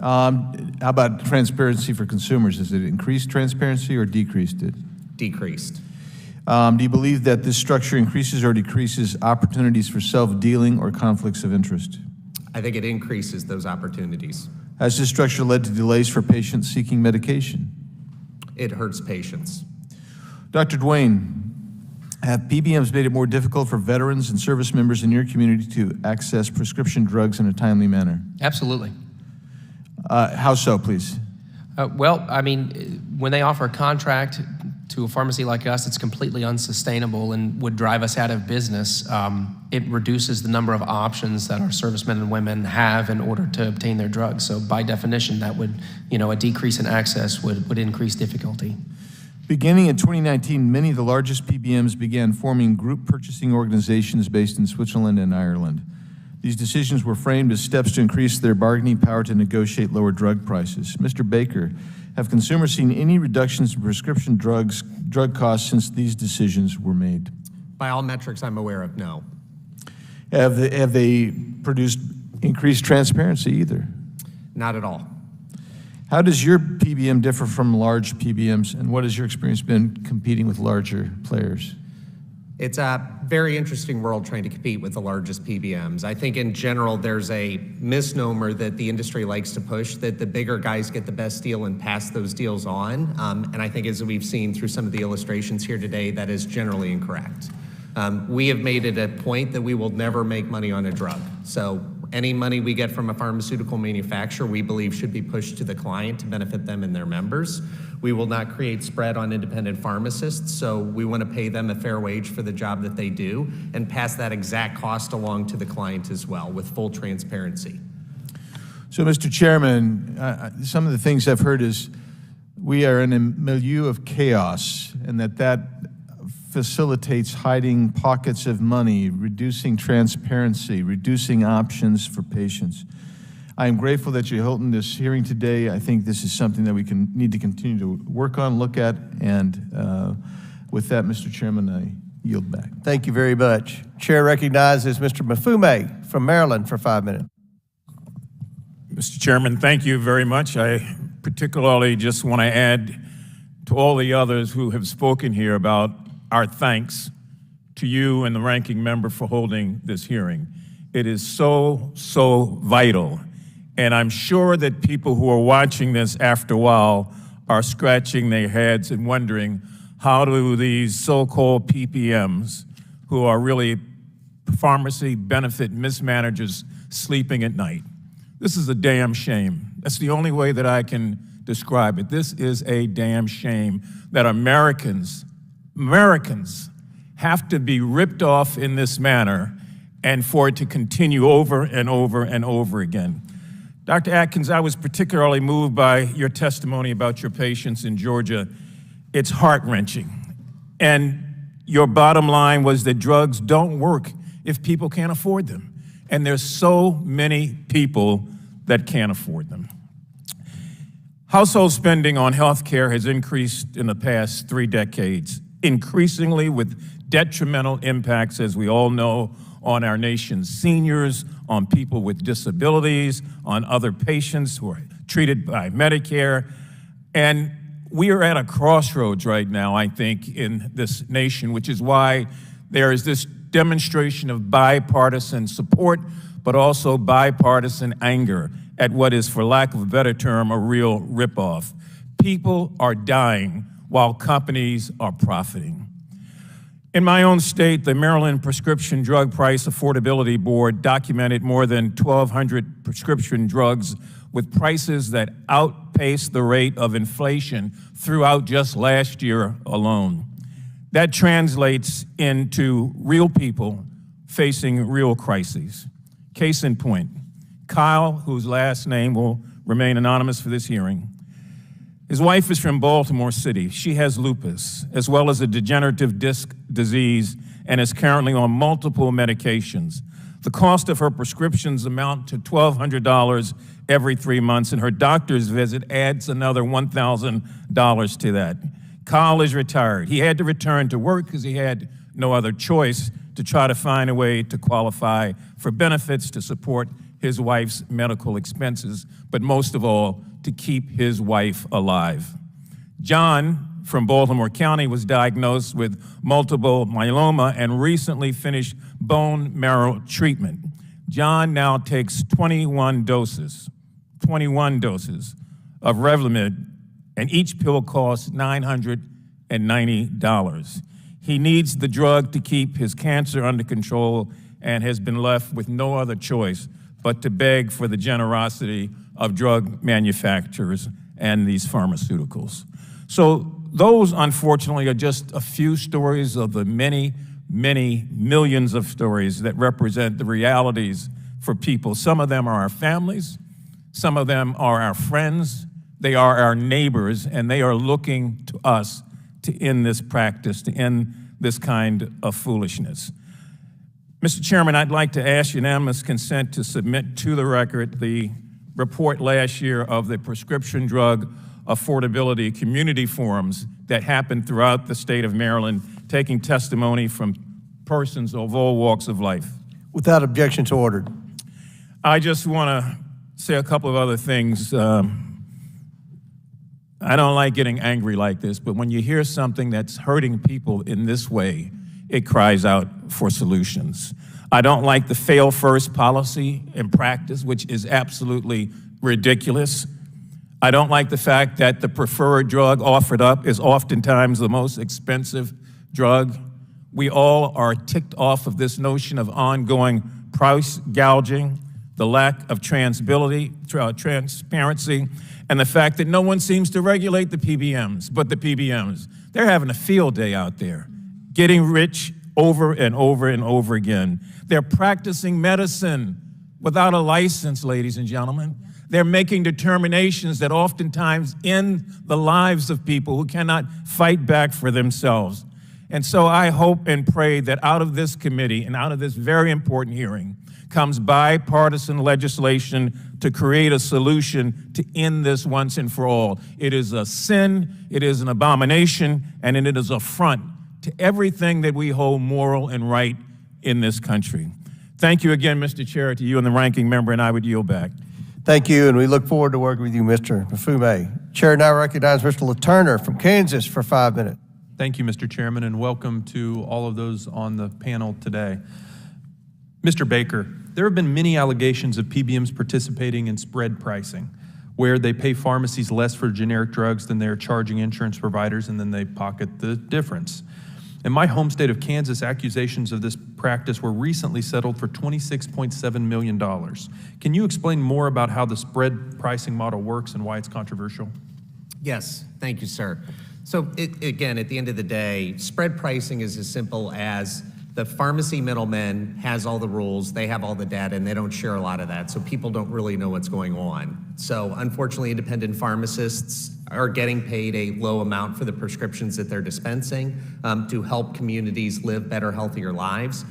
How about transparency for consumers? Has it increased transparency or decreased it? Decreased. Do you believe that this structure increases or decreases opportunities for self-dealing or conflicts of interest? I think it increases those opportunities. Has this structure led to delays for patients seeking medication? It hurts patients. Dr. Duane, have PBMs made it more difficult for veterans and service members in your community to access prescription drugs in a timely manner? Absolutely. How so, please? When they offer a contract to a pharmacy like us, it's completely unsustainable and would drive us out of business. It reduces the number of options that our servicemen and women have in order to obtain their drugs. So by definition, that would, a decrease in access would increase difficulty. Beginning in 2019, many of the largest PBMs began forming group purchasing organizations based in Switzerland and Ireland. These decisions were framed as steps to increase their bargaining power to negotiate lower drug prices. Mr. Baker, have consumers seen any reductions in prescription drug costs since these decisions were made? By all metrics I'm aware of, no. Have they produced increased transparency either? Not at all. How does your PBM differ from large PBMs, and what has your experience been competing with larger players? It's a very interesting world trying to compete with the largest PBMs. I think in general there's a misnomer that the industry likes to push, that the bigger guys get the best deal and pass those deals on. And I think as we've seen through some of the illustrations here today, that is generally incorrect. We have made it a point that we will never make money on a drug. So any money we get from a pharmaceutical manufacturer, we believe should be pushed to the client to benefit them and their members. We will not create spread on independent pharmacists, so we want to pay them a fair wage for the job that they do and pass that exact cost along to the client as well with full transparency. So, Mr. Chairman, some of the things I've heard is we are in a milieu of chaos, and that facilitates hiding pockets of money, reducing transparency, reducing options for patients. I am grateful that you're holding this hearing today. I think this is something that we need to continue to work on, look at, and with that, Mr. Chairman, I yield back. Thank you very much. Chair recognizes Mr. Mafume from Maryland for 5 minutes. Mr. Chairman, thank you very much. I particularly just want to add to all the others who have spoken here about our thanks to you and the ranking member for holding this hearing. It is so, so vital. And I'm sure that people who are watching this after a while are scratching their heads and wondering, how do these so-called PPMs, who are really pharmacy benefit mismanagers, sleeping at night? This is a damn shame. That's the only way that I can describe it. This is a damn shame that Americans have to be ripped off in this manner and for it to continue over and over and over again. Dr. Atkins, I was particularly moved by your testimony about your patients in Georgia. It's heart-wrenching. And your bottom line was that drugs don't work if people can't afford them. And there's so many people that can't afford them. Household spending on health care has increased in the past 3 decades, increasingly with detrimental impacts, as we all know, on our nation's seniors, on people with disabilities, on other patients who are treated by Medicare. And we are at a crossroads right now, I think, in this nation, which is why there is this demonstration of bipartisan support, but also bipartisan anger at what is, for lack of a better term, a real ripoff. People are dying while companies are profiting. In my own state, the Maryland Prescription Drug Price Affordability Board documented more than 1,200 prescription drugs with prices that outpace the rate of inflation throughout just last year alone. That translates into real people facing real crises. Case in point, Kyle, whose last name will remain anonymous for this hearing, his wife is from Baltimore City. She has lupus, as well as a degenerative disc disease, and is currently on multiple medications. The cost of her prescriptions amount to $1,200 every 3 months, and her doctor's visit adds another $1,000 to that. Kyle is retired. He had to return to work because he had no other choice to try to find a way to qualify for benefits to support his wife's medical expenses, but most of all, to keep his wife alive. John from Baltimore County was diagnosed with multiple myeloma and recently finished bone marrow treatment. John now takes 21 doses of Revlimid, and each pill costs $990. He needs the drug to keep his cancer under control and has been left with no other choice but to beg for the generosity of drug manufacturers and these pharmaceuticals. So those, unfortunately, are just a few stories of the many, many millions of stories that represent the realities for people. Some of them are our families, some of them are our friends, they are our neighbors, and they are looking to us to end this practice, to end this kind of foolishness. Mr. Chairman, I'd like to ask unanimous consent to submit to the record the report last year of the prescription drug affordability community forums that happened throughout the state of Maryland, taking testimony from persons of all walks of life. Without objection, so ordered. I just want to say a couple of other things. I don't like getting angry like this, but when you hear something that's hurting people in this way, it cries out for solutions. I don't like the fail first policy and practice, which is absolutely ridiculous. I don't like the fact that the preferred drug offered up is oftentimes the most expensive drug. We all are ticked off of this notion of ongoing price gouging, the lack of transparency, and the fact that no one seems to regulate the PBMs, but the PBMs. They're having a field day out there, getting rich over and over and over again. They're practicing medicine without a license, ladies and gentlemen. They're making determinations that oftentimes end the lives of people who cannot fight back for themselves. And so I hope and pray that out of this committee and out of this very important hearing comes bipartisan legislation to create a solution to end this once and for all. It is a sin, it is an abomination, and it is an affront to everything that we hold moral and right in this country. Thank you again, Mr. Chair, to you and the ranking member, and I would yield back. Thank you, and we look forward to working with you, Mr. Perfume. Chair now recognizes Mr. LaTurner from Kansas for 5 minutes. Thank you, Mr. Chairman, and welcome to all of those on the panel today. Mr. Baker, there have been many allegations of PBMs participating in spread pricing, where they pay pharmacies less for generic drugs than they're charging insurance providers, and then they pocket the difference. In my home state of Kansas, accusations of this practice were recently settled for $26.7 million. Can you explain more about how the spread pricing model works and why it's controversial? Yes, thank you, sir. So again, at the end of the day, spread pricing is as simple as the pharmacy middleman has all the rules, they have all the data, and they don't share a lot of that, so people don't really know what's going on. So unfortunately, independent pharmacists are getting paid a low amount for the prescriptions that they're dispensing to help communities live better, healthier lives.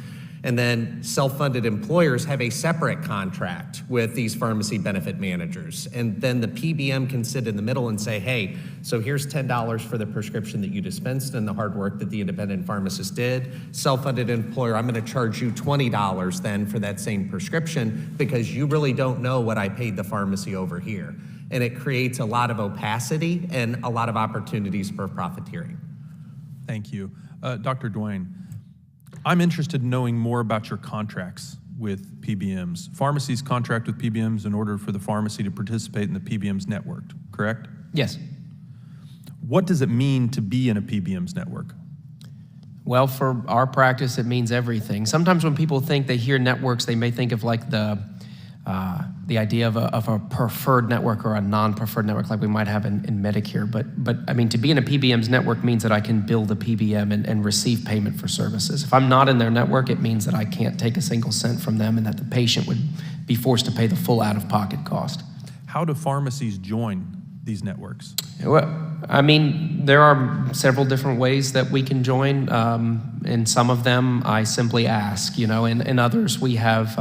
And then self-funded employers have a separate contract with these pharmacy benefit managers. And then the PBM can sit in the middle and say, hey, so here's $10 for the prescription that you dispensed and the hard work that the independent pharmacist did. Self-funded employer, I'm gonna charge you $20 then for that same prescription because you really don't know what I paid the pharmacy over here. And it creates a lot of opacity and a lot of opportunities for profiteering. Thank you. Dr. Duane, I'm interested in knowing more about your contracts with PBMs. Pharmacies contract with PBMs in order for the pharmacy to participate in the PBM's network, correct? Yes. What does it mean to be in a PBM's network? Well, for our practice, it means everything. Sometimes when people think they hear networks, they may think of like the idea of a preferred network or a non-preferred network like we might have in Medicare. But I mean, to be in a PBM's network means that I can bill the PBM and receive payment for services. If I'm not in their network, it means that I can't take a single cent from them and that the patient would be forced to pay the full out-of-pocket cost. How do pharmacies join these networks? Well, I mean, there are several different ways that we can join. In some of them, I simply ask, in others, we have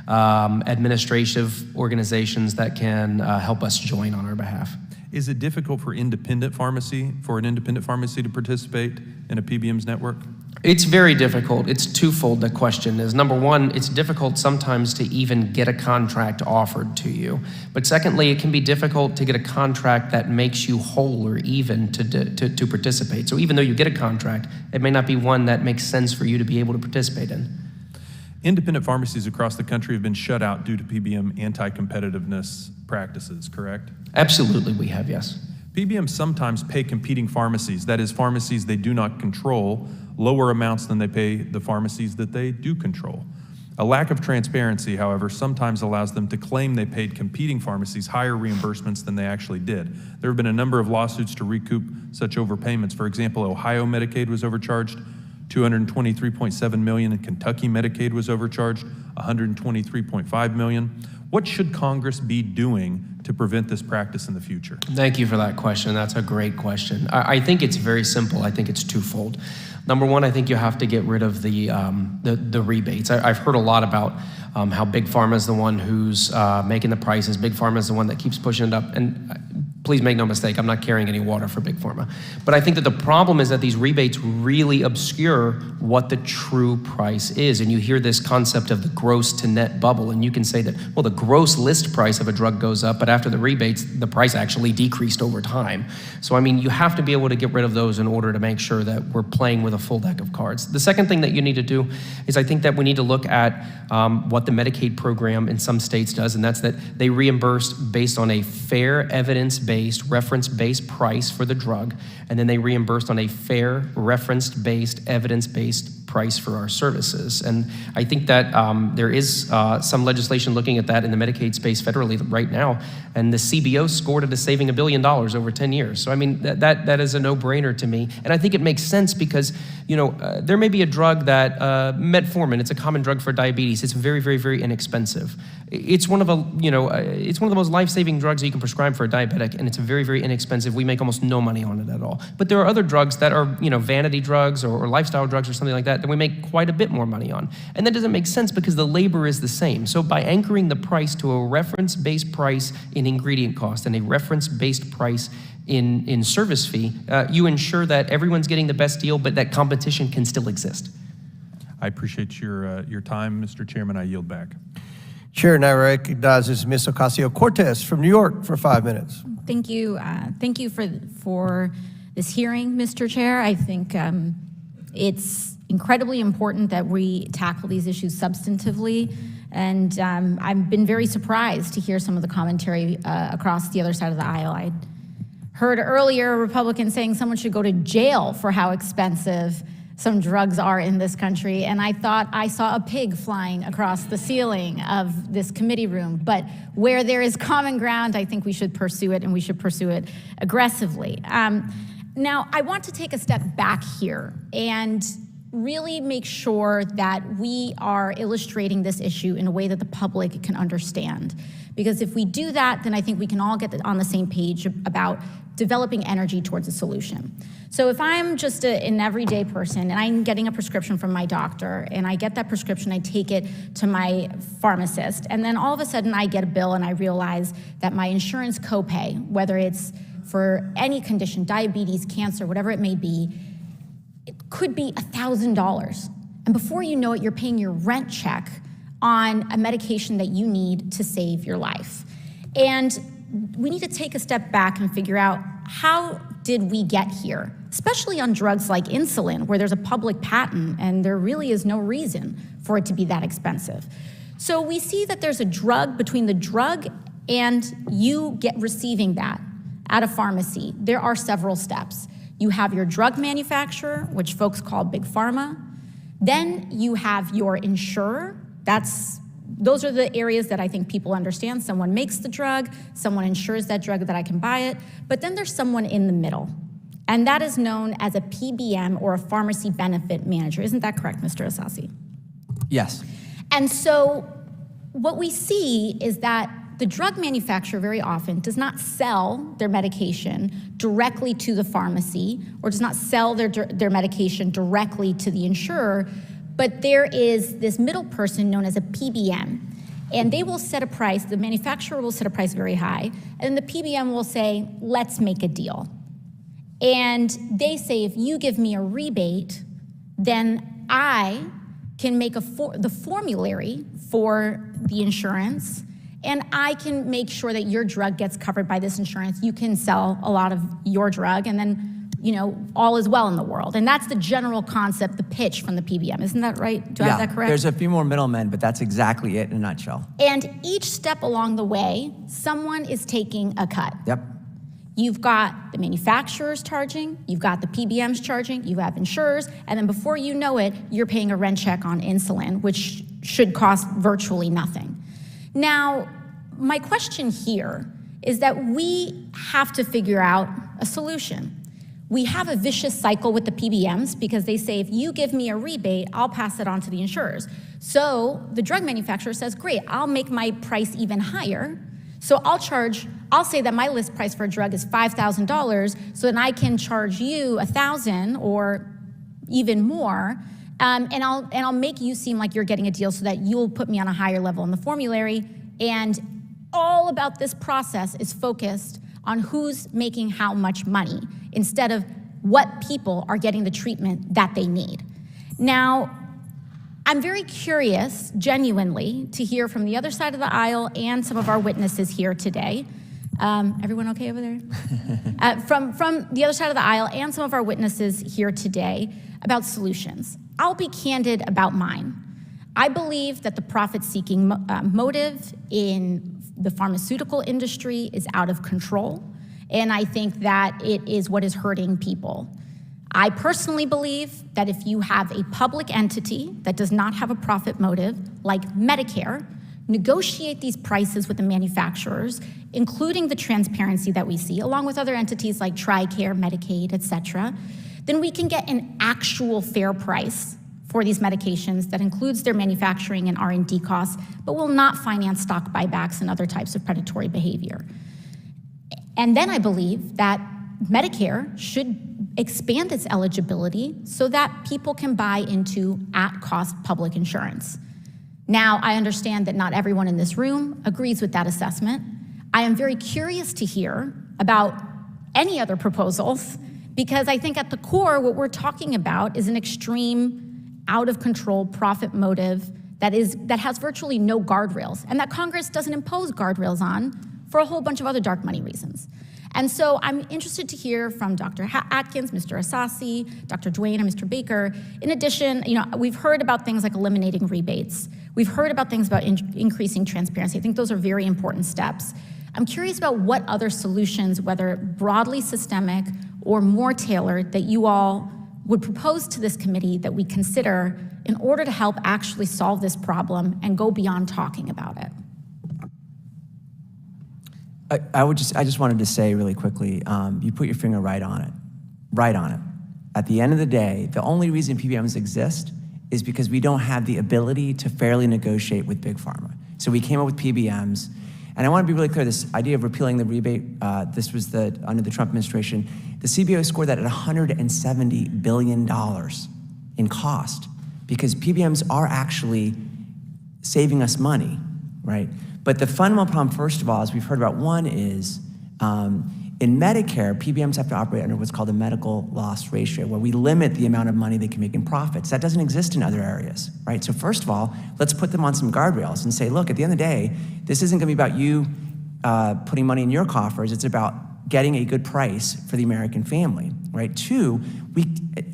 administrative organizations that can help us join on our behalf. Is it difficult for an independent pharmacy to participate in a PBM's network? It's very difficult. It's twofold. The question is, number one, it's difficult sometimes to even get a contract offered to you. But secondly, it can be difficult to get a contract that makes you whole or even to participate. So even though you get a contract, it may not be one that makes sense for you to be able to participate in. Independent pharmacies across the country have been shut out due to PBM anti-competitiveness practices, correct? Absolutely, we have, yes. PBMs sometimes pay competing pharmacies, that is, pharmacies they do not control, lower amounts than they pay the pharmacies that they do control. A lack of transparency, however, sometimes allows them to claim they paid competing pharmacies higher reimbursements than they actually did. There have been a number of lawsuits to recoup such overpayments. For example, Ohio Medicaid was overcharged $223.7 million, and Kentucky Medicaid was overcharged $123.5 million. What should Congress be doing to prevent this practice in the future? Thank you for that question. That's a great question. I think it's very simple. I think it's twofold. Number one, I think you have to get rid of the rebates. I've heard a lot about how Big Pharma is the one who's making the prices. Big Pharma is the one that keeps pushing it up. And please make no mistake, I'm not carrying any water for Big Pharma. But I think that the problem is that these rebates really obscure what the true price is. And you hear this concept of the gross to net bubble, and you can say that, well, the gross list price of a drug goes up, but after the rebates, the price actually decreased over time. So, I mean, you have to be able to get rid of those in order to make sure that we're playing with a full deck of cards. The second thing that you need to do is I think that we need to look at what the Medicaid program in some states does, and that's that they reimburse based on a fair evidence-based, reference-based price for the drug, and then they reimbursed on a fair, reference-based, evidence-based price for our services. And I think that there is some legislation looking at that in the Medicaid space federally right now, and the CBO scored it as saving $1 billion over 10 years. So I mean, that is a no-brainer to me. And I think it makes sense because, you know, there may be a drug that, metformin, it's a common drug for diabetes. It's very, very, very inexpensive. It's one of the most life-saving drugs that you can prescribe for a diabetic, and it's very, very inexpensive. We make almost no money on it at all. But there are other drugs that are, you know, vanity drugs or lifestyle drugs or something like that we make quite a bit more money on. And that doesn't make sense because the labor is the same. So by anchoring the price to a reference-based price in ingredient cost and a reference-based price in service fee, you ensure that everyone's getting the best deal, but that competition can still exist. I appreciate your time, Mr. Chairman. I yield back. Chair now recognizes Ms. Ocasio-Cortez from New York for 5 minutes. Thank you. Thank you for this hearing, Mr. Chair. I think it's incredibly important that we tackle these issues substantively. And I've been very surprised to hear some of the commentary across the other side of the aisle. I heard earlier a Republican saying someone should go to jail for how expensive some drugs are in this country, and I thought I saw a pig flying across the ceiling of this committee room. But where there is common ground, I think we should pursue it, and we should pursue it aggressively. Now, I want to take a step back here and really make sure that we are illustrating this issue in a way that the public can understand. Because if we do that, then I think we can all get on the same page about developing energy towards a solution. So if I'm just an everyday person and I'm getting a prescription from my doctor and I get that prescription, I take it to my pharmacist, and then all of a sudden I get a bill and I realize that my insurance copay, whether it's for any condition, diabetes, cancer, whatever it may be, it could be $1,000. And before you know it, you're paying your rent check on a medication that you need to save your life. And we need to take a step back and figure out, how did we get here? Especially on drugs like insulin, where there's a public patent and there really is no reason for it to be that expensive. So we see that there's a drug between the drug and you receiving that at a pharmacy. There are several steps. You have your drug manufacturer, which folks call Big Pharma. Then you have your insurer. Those are the areas that I think people understand. Someone makes the drug, someone insures that drug that I can buy it, but then there's someone in the middle, and that is known as a PBM, or a pharmacy benefit manager. Isn't that correct, Mr. Asasi? Yes. And so what we see is that the drug manufacturer very often does not sell their medication directly to the pharmacy, or does not sell their medication directly to the insurer, but there is this middle person known as a PBM, and they will set a price. The manufacturer will set a price very high, and the PBM will say, let's make a deal. And they say, if you give me a rebate, then I can make the formulary for the insurance, and I can make sure that your drug gets covered by this insurance. You can sell a lot of your drug, and then, you know, all is well in the world. And that's the general concept, the pitch from the PBM. Isn't that right? Do I have that correct? There's a few more middlemen, but that's exactly it in a nutshell. And each step along the way, someone is taking a cut. Yep. You've got the manufacturers charging, you've got the PBMs charging, you have insurers, and then before you know it, you're paying a rent check on insulin, which should cost virtually nothing. Now, my question here is that we have to figure out a solution. We have a vicious cycle with the PBMs because they say, if you give me a rebate, I'll pass it on to the insurers. So the drug manufacturer says, great, I'll make my price even higher. So I'll say that my list price for a drug is $5,000, so then I can charge you $1,000 or even more. And I'll make you seem like you're getting a deal so that you'll put me on a higher level in the formulary. And all about this process is focused on who's making how much money instead of what people are getting the treatment that they need. Now, I'm very curious, genuinely, to hear from the other side of the aisle and some of our witnesses here today. Everyone okay over there? From the other side of the aisle and some of our witnesses here today about solutions. I'll be candid about mine. I believe that the profit-seeking motive in the pharmaceutical industry is out of control, and I think that it is what is hurting people. I personally believe that if you have a public entity that does not have a profit motive, like Medicare, negotiate these prices with the manufacturers, including the transparency that we see, along with other entities like TRICARE, Medicaid, et cetera, then we can get an actual fair price for these medications that includes their manufacturing and R&D costs, but will not finance stock buybacks and other types of predatory behavior. And then I believe that Medicare should expand its eligibility so that people can buy into at-cost public insurance. Now, I understand that not everyone in this room agrees with that assessment. I am very curious to hear about any other proposals, because I think at the core, what we're talking about is an extreme, out-of-control profit motive that has virtually no guardrails, and that Congress doesn't impose guardrails on for a whole bunch of other dark money reasons. And so I'm interested to hear from Dr. Atkins, Mr. Asasi, Dr. Duane, and Mr. Baker. In addition, we've heard about things like eliminating rebates. We've heard about things about increasing transparency. I think those are very important steps. I'm curious about what other solutions, whether broadly systemic or more tailored, that you all would propose to this committee that we consider in order to help actually solve this problem and go beyond talking about it. I just wanted to say really quickly, you put your finger right on it. At the end of the day, the only reason PBMs exist is because we don't have the ability to fairly negotiate with Big Pharma. So we came up with PBMs, and I want to be really clear, this idea of repealing the rebate, this was under the Trump administration, the CBO scored that at $170 billion in cost, because PBMs are actually saving us money, right? But the fundamental problem, first of all, as we've heard about, one is in Medicare, PBMs have to operate under what's called a medical loss ratio, where we limit the amount of money they can make in profits. That doesn't exist in other areas, right? So first of all, let's put them on some guardrails and say, look, at the end of the day, this isn't gonna be about you putting money in your coffers, it's about getting a good price for the American family, right? Two,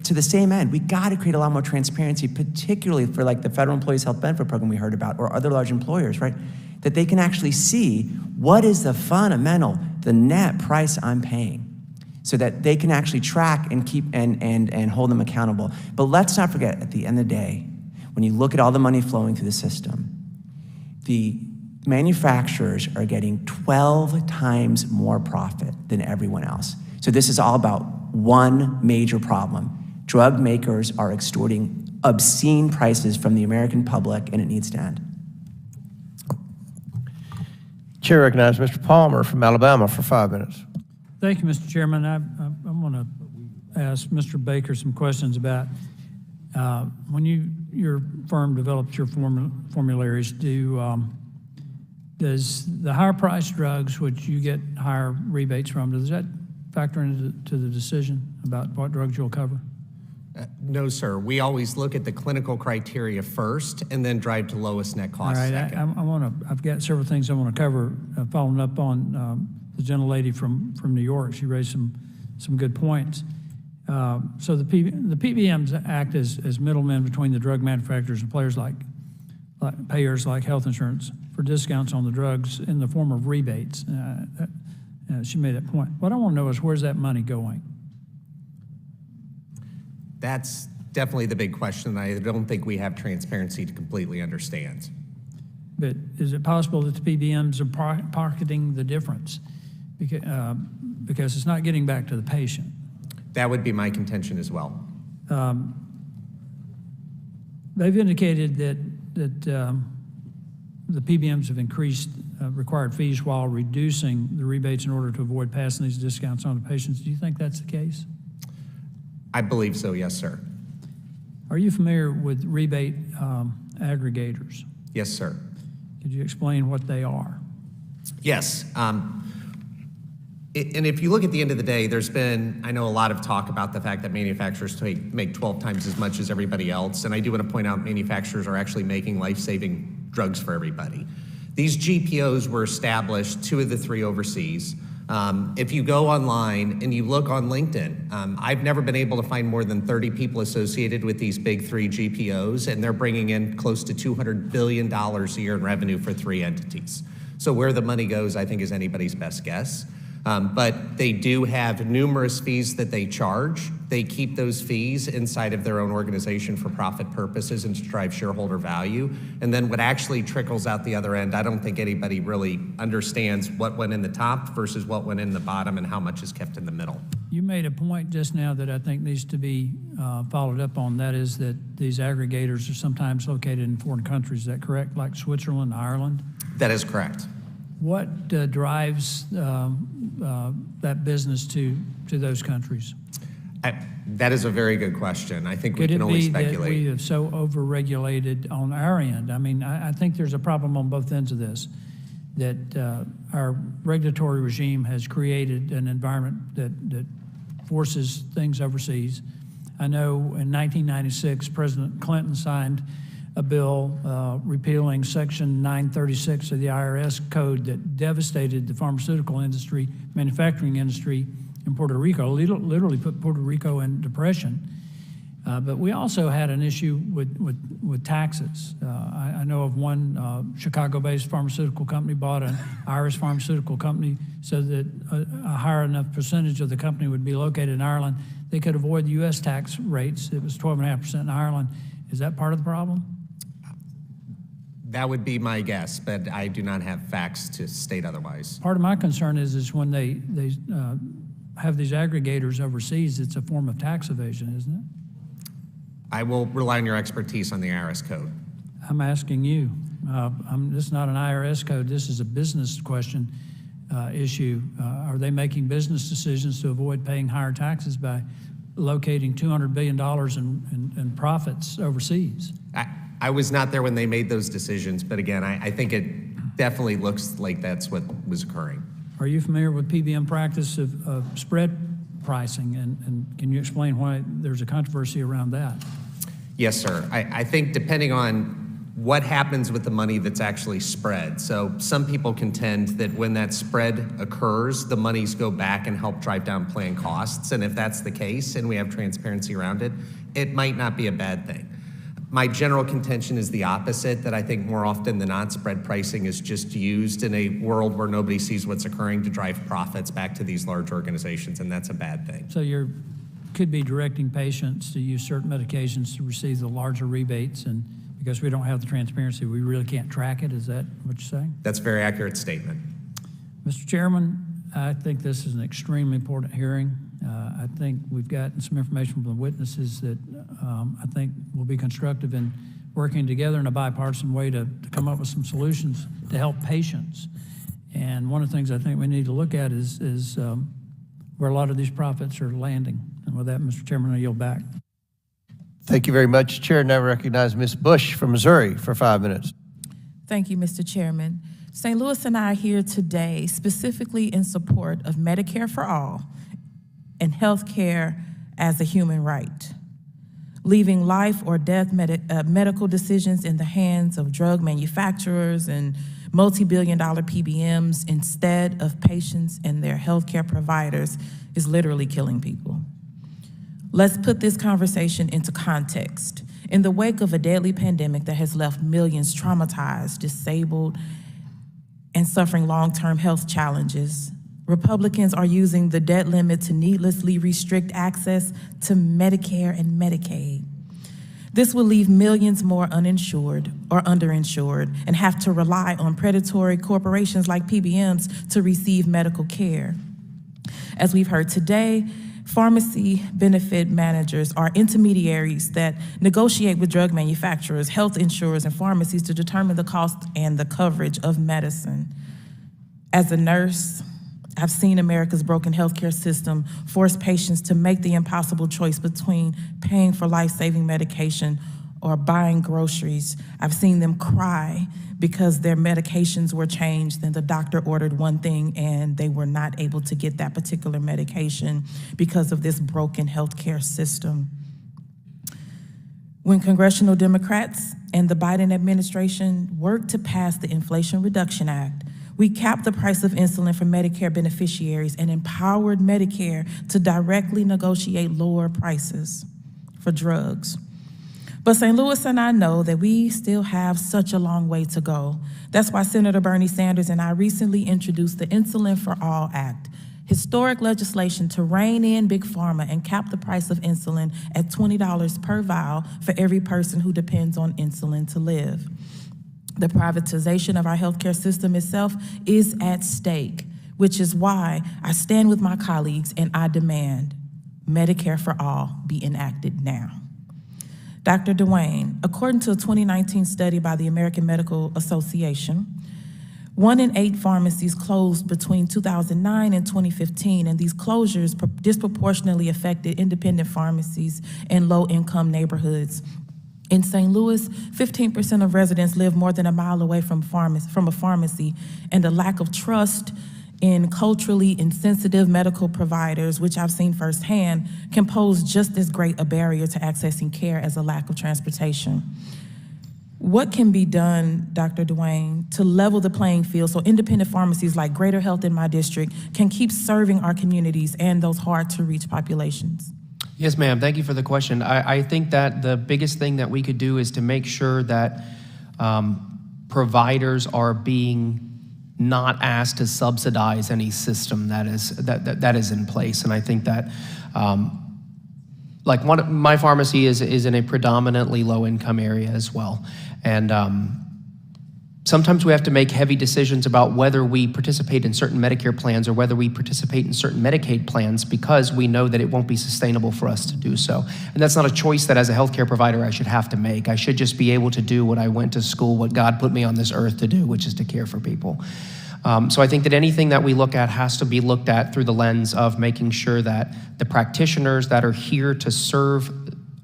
to the same end, we gotta create a lot more transparency, particularly for like the Federal Employees Health Benefit Program we heard about, or other large employers, right? That they can actually see what is the fundamental, the net price I'm paying, so that they can actually track and keep and hold them accountable. But let's not forget, at the end of the day, when you look at all the money flowing through the system, the manufacturers are getting 12 times more profit than everyone else. So this is all about one major problem. Drug makers are extorting obscene prices from the American public, and it needs to end. Chair recognizes Mr. Palmer from Alabama for 5 minutes. Thank you, Mr. Chairman. I want to ask Mr. Baker some questions about when your firm develops your formularies, does the higher priced drugs, which you get higher rebates from, does that factor into the decision about what drugs you'll cover? No, sir. We always look at the clinical criteria first and then drive to lowest net cost second. I've got several things I want to cover, following up on the gentlelady from New York. She raised some good points. So the PBMs act as middlemen between the drug manufacturers and players like payers like health insurance for discounts on the drugs in the form of rebates. She made that point. What I want to know is, where's that money going? That's definitely the big question. I don't think we have transparency to completely understand. But is it possible that the PBMs are pocketing the difference because it's not getting back to the patient? That would be my contention as well. They've indicated that the PBMs have increased required fees while reducing the rebates in order to avoid passing these discounts on to patients. Do you think that's the case? I believe so, yes, sir. Are you familiar with rebate aggregators? Yes, sir. Could you explain what they are? Yes. And if you look at the end of the day, there's been, I know, a lot of talk about the fact that manufacturers make 12 times as much as everybody else. And I do want to point out manufacturers are actually making life-saving drugs for everybody. These GPOs were established, 2 of the 3 overseas. If you go online and you look on LinkedIn, I've never been able to find more than 30 people associated with these big 3 GPOs, and they're bringing in close to $200 billion a year in revenue for 3 entities. So where the money goes, I think, is anybody's best guess. But they do have numerous fees that they charge. They keep those fees inside of their own organization for profit purposes and to drive shareholder value. And then what actually trickles out the other end, I don't think anybody really understands what went in the top versus what went in the bottom and how much is kept in the middle. You made a point just now that I think needs to be followed up on. That is that these aggregators are sometimes located in foreign countries. Is that correct? Like Switzerland, Ireland? That is correct. What drives that business to those countries? That is a very good question. I think we can only speculate. Could it be that we have so overregulated on our end? I mean, I think there's a problem on both ends of this, that our regulatory regime has created an environment that forces things overseas. I know in 1996, President Clinton signed a bill repealing Section 936 of the IRS code that devastated the pharmaceutical industry, manufacturing industry in Puerto Rico, literally put Puerto Rico in depression. But we also had an issue with taxes. I know of one Chicago-based pharmaceutical company bought an Irish pharmaceutical company so that a higher enough percentage of the company would be located in Ireland. They could avoid the U.S. tax rates. It was 12.5% in Ireland. Is that part of the problem? That would be my guess, but I do not have facts to state otherwise. Part of my concern is when they have these aggregators overseas, it's a form of tax evasion, isn't it? I will rely on your expertise on the IRS code. I'm asking you. This is not an IRS code. This is a business question issue. Are they making business decisions to avoid paying higher taxes by locating $200 billion in profits overseas? I was not there when they made those decisions, but again, I think it definitely looks like that's what was occurring. Are you familiar with PBM practice of spread pricing, and can you explain why there's a controversy around that? Yes, sir. I think depending on what happens with the money that's actually spread. So some people contend that when that spread occurs, the monies go back and help drive down plan costs. And if that's the case and we have transparency around it, it might not be a bad thing. My general contention is the opposite, that I think more often than not, spread pricing is just used in a world where nobody sees what's occurring to drive profits back to these large organizations, and that's a bad thing. So you could be directing patients to use certain medications to receive the larger rebates, and because we don't have the transparency, we really can't track it. Is that what you're saying? That's a very accurate statement. Mr. Chairman, I think this is an extremely important hearing. I think we've gotten some information from the witnesses that I think will be constructive in working together in a bipartisan way to come up with some solutions to help patients. And one of the things I think we need to look at is where a lot of these profits are landing. And with that, Mr. Chairman, I yield back. Thank you very much. Chair now recognizes Ms. Bush from Missouri for 5 minutes. Thank you, Mr. Chairman. St. Louis and I are here today specifically in support of Medicare for all and health care as a human right, leaving life or death medical decisions in the hands of drug manufacturers and multi-billion-dollar PBMs instead of patients and their healthcare providers is literally killing people. Let's put this conversation into context. In the wake of a deadly pandemic that has left millions traumatized, disabled, and suffering long-term health challenges, Republicans are using the debt limit to needlessly restrict access to Medicare and Medicaid. This will leave millions more uninsured or underinsured and have to rely on predatory corporations like PBMs to receive medical care. As we've heard today, pharmacy benefit managers are intermediaries that negotiate with drug manufacturers, health insurers, and pharmacies to determine the cost and the coverage of medicine. As a nurse, I've seen America's broken healthcare system force patients to make the impossible choice between paying for life-saving medication or buying groceries. I've seen them cry because their medications were changed and the doctor ordered one thing and they were not able to get that particular medication because of this broken healthcare system. When congressional Democrats and the Biden administration worked to pass the Inflation Reduction Act, we capped the price of insulin for Medicare beneficiaries and empowered Medicare to directly negotiate lower prices for drugs. But St. Louis and I know that we still have such a long way to go. That's why Senator Bernie Sanders and I recently introduced the Insulin for All Act, historic legislation to rein in Big Pharma and cap the price of insulin at $20 per vial for every person who depends on insulin to live. The privatization of our healthcare system itself is at stake, which is why I stand with my colleagues and I demand Medicare for All be enacted now. Dr. Dwayne, according to a 2019 study by the American Medical Association, 1 in 8 pharmacies closed between 2009 and 2015, and these closures disproportionately affected independent pharmacies in low-income neighborhoods. In St. Louis, 15% of residents live more than a mile away from a pharmacy, and a lack of trust in culturally insensitive medical providers, which I've seen firsthand, can pose just as great a barrier to accessing care as a lack of transportation. What can be done, Dr. Dwayne, to level the playing field so independent pharmacies like Greater Health in my district can keep serving our communities and those hard-to-reach populations? Yes, ma'am. Thank you for the question. I think that the biggest thing that we could do is to make sure that providers are being not asked to subsidize any system that is in place. And I think that, my pharmacy is in a predominantly low-income area as well. And sometimes we have to make heavy decisions about whether we participate in certain Medicare plans or whether we participate in certain Medicaid plans because we know that it won't be sustainable for us to do so. And that's not a choice that as a healthcare provider I should have to make. I should just be able to do what I went to school, what God put me on this earth to do, which is to care for people. So I think that anything that we look at has to be looked at through the lens of making sure that the practitioners that are here to serve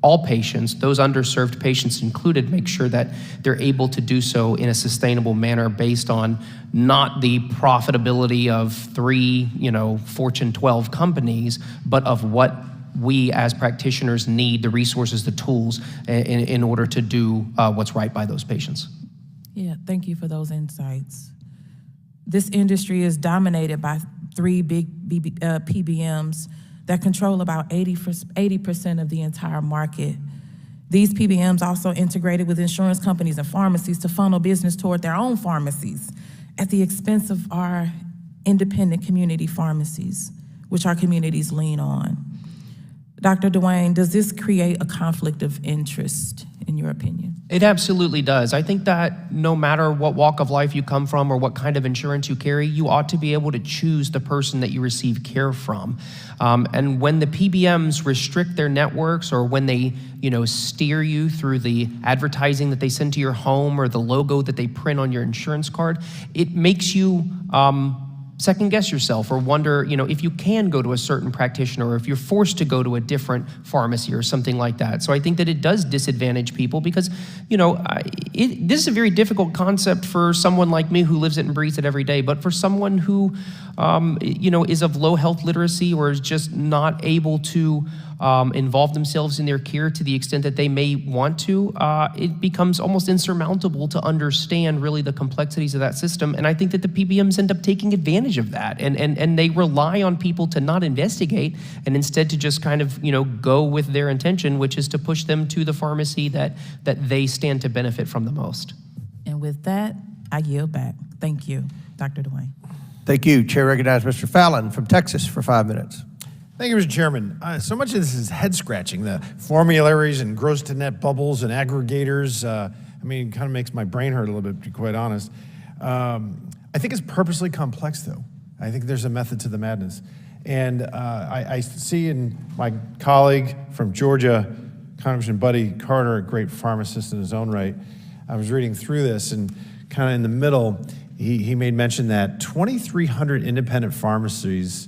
all patients, those underserved patients included, make sure that they're able to do so in a sustainable manner based on not the profitability of 3, Fortune 12 companies, but of what we as practitioners need, the resources, the tools in order to do what's right by those patients. Yeah, thank you for those insights. This industry is dominated by 3 big PBMs that control about 80% of the entire market. These PBMs also integrated with insurance companies and pharmacies to funnel business toward their own pharmacies at the expense of our independent community pharmacies, which our communities lean on. Dr. Dwayne, does this create a conflict of interest, in your opinion? It absolutely does. I think that no matter what walk of life you come from or what kind of insurance you carry, you ought to be able to choose the person that you receive care from. And when the PBMs restrict their networks or when they, steer you through the advertising that they send to your home or the logo that they print on your insurance card, it makes you second guess yourself or wonder, if you can go to a certain practitioner or if you're forced to go to a different pharmacy or something like that. So I think that it does disadvantage people because, this is a very difficult concept for someone like me who lives it and breathes it every day. But for someone who, is of low health literacy or is just not able to involve themselves in their care to the extent that they may want to, it becomes almost insurmountable to understand really the complexities of that system. And I think that the PBMs end up taking advantage of that. And they rely on people to not investigate and instead to just kind of, go with their intention, which is to push them to the pharmacy that they stand to benefit from the most. And with that, I yield back. Thank you, Dr. Dwayne. Thank you. Chair recognizes Mr. Fallon from Texas for 5 minutes. Thank you, Mr. Chairman. So much of this is head-scratching, the formularies and gross-to-net bubbles and aggregators. It kind of makes my brain hurt a little bit, to be quite honest. I think it's purposely complex, though. I think there's a method to the madness. And I see in my colleague from Georgia, Congressman Buddy Carter, a great pharmacist in his own right, I was reading through this and kind of in the middle, he made mention that 2,300 independent pharmacies,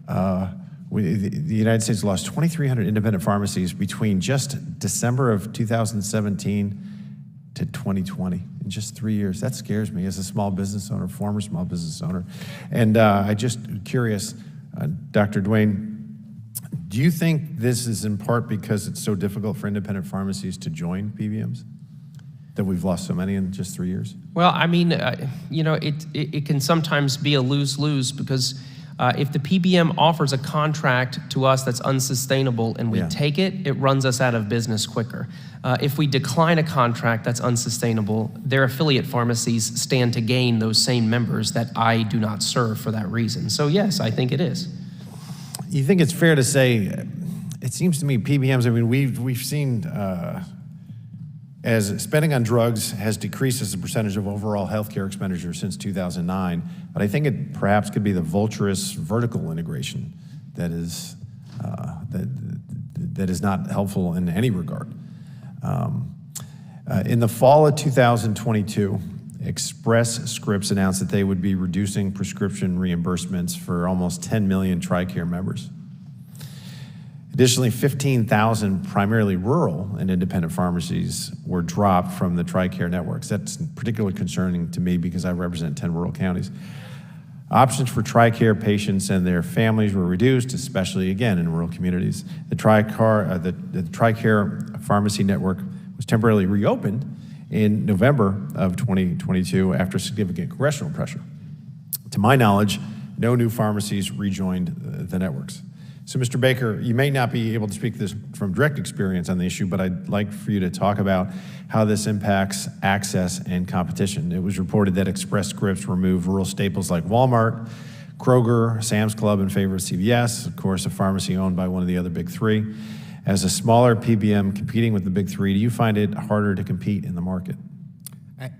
the United States lost 2,300 independent pharmacies between just December of 2017 to 2020, in just 3 years. That scares me as a small business owner, former small business owner. And I just curious, Dr. Duane, do you think this is in part because it's so difficult for independent pharmacies to join PBMs, that we've lost so many in just 3 years? Well, I mean, it can sometimes be a lose-lose because if the PBM offers a contract to us that's unsustainable and we take it, it runs us out of business quicker. If we decline a contract that's unsustainable, their affiliate pharmacies stand to gain those same members that I do not serve for that reason. So yes, I think it is. You think it's fair to say, it seems to me PBMs, I mean, we've seen as spending on drugs has decreased as a percentage of overall healthcare expenditure since 2009, but I think it perhaps could be the vulturous vertical integration that is that is not helpful in any regard. In the fall of 2022, Express Scripts announced that they would be reducing prescription reimbursements for almost 10 million TRICARE members. Additionally, 15,000 primarily rural and independent pharmacies were dropped from the TRICARE networks. That's particularly concerning to me because I represent 10 rural counties. Options for TRICARE patients and their families were reduced, especially, again, in rural communities. The TRICARE pharmacy network was temporarily reopened in November of 2022 after significant congressional pressure. To my knowledge, no new pharmacies rejoined the networks. So, Mr. Baker, you may not be able to speak this from direct experience on the issue, but I'd like for you to talk about how this impacts access and competition. It was reported that Express Scripts removed rural staples like Walmart, Kroger, Sam's Club in favor of CVS, of course, a pharmacy owned by one of the other big three. As a smaller PBM competing with the big three, do you find it harder to compete in the market?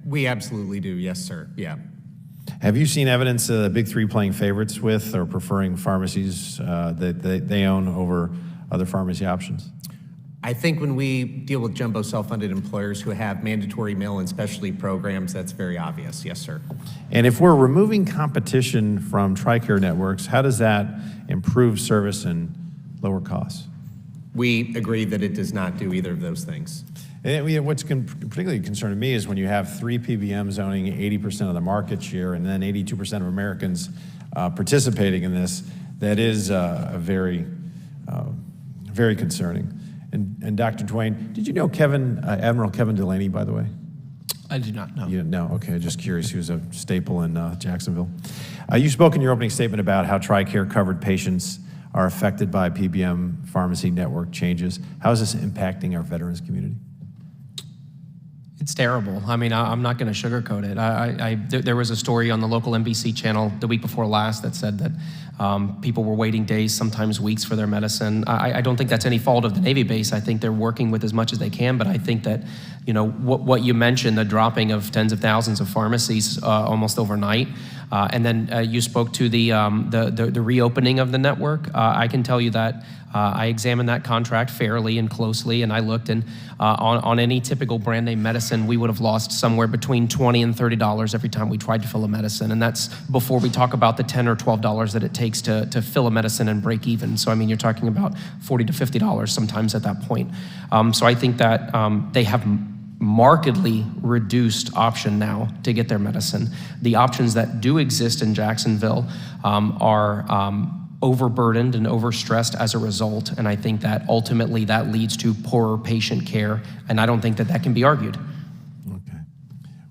We absolutely do, yes, sir, yeah. Have you seen evidence of the big three playing favorites with or preferring pharmacies that they own over other pharmacy options? I think when we deal with jumbo self-funded employers who have mandatory mail and specialty programs, that's very obvious, yes, sir. And if we're removing competition from TRICARE networks, how does that improve service and lower costs? We agree that it does not do either of those things. And what's particularly concerning me is when you have three PBMs owning 80% of the market share and then 82% of Americans participating in this, that is very concerning. And Dr. Duane, did you know Admiral Kevin Delaney, by the way? I do not know. You didn't know? Okay, just curious. He was a staple in Jacksonville. You spoke in your opening statement about how TRICARE covered patients are affected by PBM pharmacy network changes. How is this impacting our veterans community? It's terrible. I mean, I'm not going to sugarcoat it. There was a story on the local NBC channel the week before last that said that people were waiting days, sometimes weeks for their medicine. I don't think that's any fault of the Navy base. I think they're working with as much as they can, but I think that, what you mentioned, the dropping of tens of thousands of pharmacies almost overnight, and then you spoke to the reopening of the network. I can tell you that I examined that contract fairly and closely, and I looked, and on any typical brand name medicine, we would have lost somewhere between $20 and $30 every time we tried to fill a medicine, and that's before we talk about the $10 or $12 that it takes to fill a medicine and break even. So I mean, you're talking about $40 to $50 sometimes at that point. So I think that they have markedly reduced option now to get their medicine. The options that do exist in Jacksonville are overburdened and overstressed as a result, and I think that ultimately that leads to poorer patient care, and I don't think that can be argued. Okay.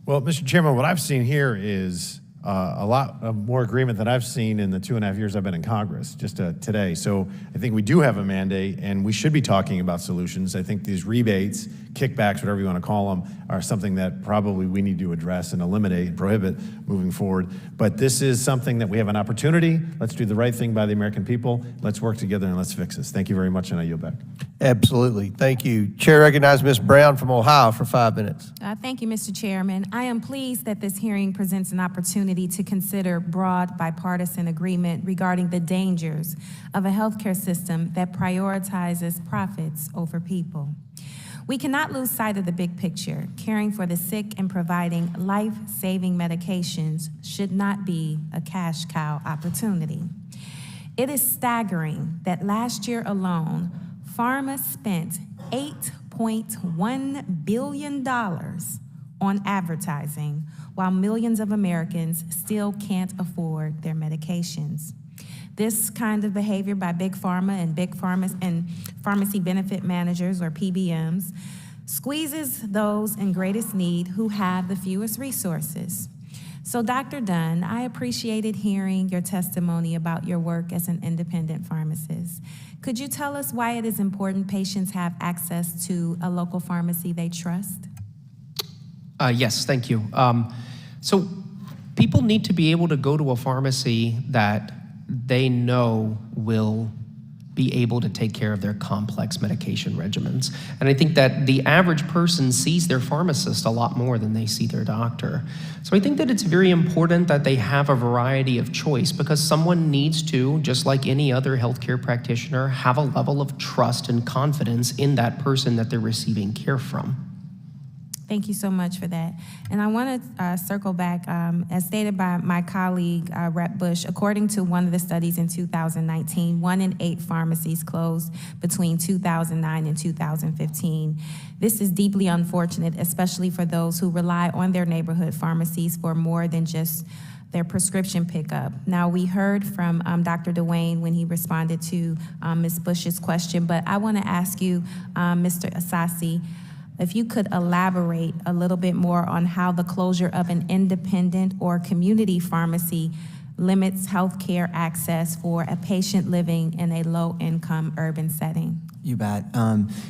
Well, Mr. Chairman, what I've seen here is a lot of more agreement than I've seen in the 2.5 years I've been in Congress, just today. So I think we do have a mandate, and we should be talking about solutions. I think these rebates, kickbacks, whatever you want to call them, are something that probably we need to address and eliminate and prohibit moving forward. But this is something that we have an opportunity. Let's do the right thing by the American people. Let's work together and let's fix this. Thank you very much, and I yield back. Absolutely. Thank you. Chair recognizes Ms. Brown from Ohio for 5 minutes. Thank you, Mr. Chairman. I am pleased that this hearing presents an opportunity to consider broad bipartisan agreement regarding the dangers of a healthcare system that prioritizes profits over people. We cannot lose sight of the big picture. Caring for the sick and providing life-saving medications should not be a cash cow opportunity. It is staggering that last year alone, pharma spent $8.1 billion on advertising, while millions of Americans still can't afford their medications. This kind of behavior by big pharma and pharmacy benefit managers, or PBMs, squeezes those in greatest need who have the fewest resources. So, Dr. Dunn, I appreciated hearing your testimony about your work as an independent pharmacist. Could you tell us why it is important patients have access to a local pharmacy they trust? Yes, thank you. So people need to be able to go to a pharmacy that they know will be able to take care of their complex medication regimens. And I think that the average person sees their pharmacist a lot more than they see their doctor. So I think that it's very important that they have a variety of choice, because someone needs to, just like any other healthcare practitioner, have a level of trust and confidence in that person that they're receiving care from. Thank you so much for that. And I want to circle back, as stated by my colleague, Rep. Bush, according to one of the studies in 2019, 1 in 8 pharmacies closed between 2009 and 2015. This is deeply unfortunate, especially for those who rely on their neighborhood pharmacies for more than just their prescription pickup. Now, we heard from Dr. Dwayne when he responded to Ms. Bush's question, but I want to ask you, Mr. Asasi, if you could elaborate a little bit more on how the closure of an independent or community pharmacy limits healthcare access for a patient living in a low-income urban setting. You bet.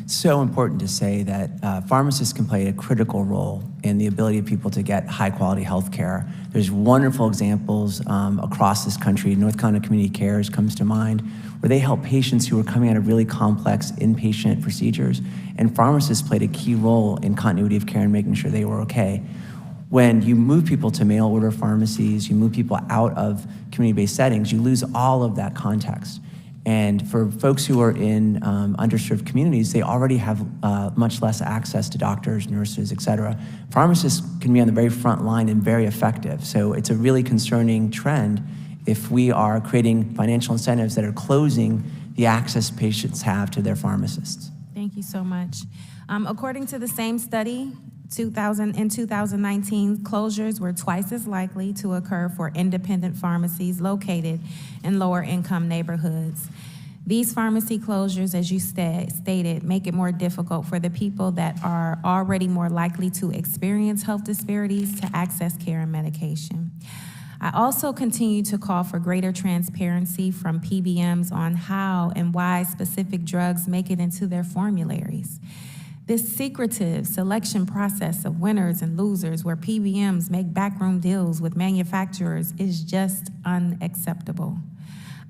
So important to say that pharmacists can play a critical role in the ability of people to get high-quality health care. There's wonderful examples across this country. North Carolina Community Cares comes to mind, where they help patients who are coming out of really complex inpatient procedures, and pharmacists played a key role in continuity of care and making sure they were okay. When you move people to mail order pharmacies, you move people out of community-based settings, you lose all of that context. And for folks who are in underserved communities, they already have much less access to doctors, nurses, et cetera. Pharmacists can be on the very front line and very effective. So it's a really concerning trend if we are creating financial incentives that are closing the access patients have to their pharmacists. Thank you so much. According to the same study, in 2019, closures were twice as likely to occur for independent pharmacies located in lower income neighborhoods. These pharmacy closures, as you stated, make it more difficult for the people that are already more likely to experience health disparities to access care and medication. I also continue to call for greater transparency from PBMs on how and why specific drugs make it into their formularies. This secretive selection process of winners and losers, where PBMs make backroom deals with manufacturers, is just unacceptable.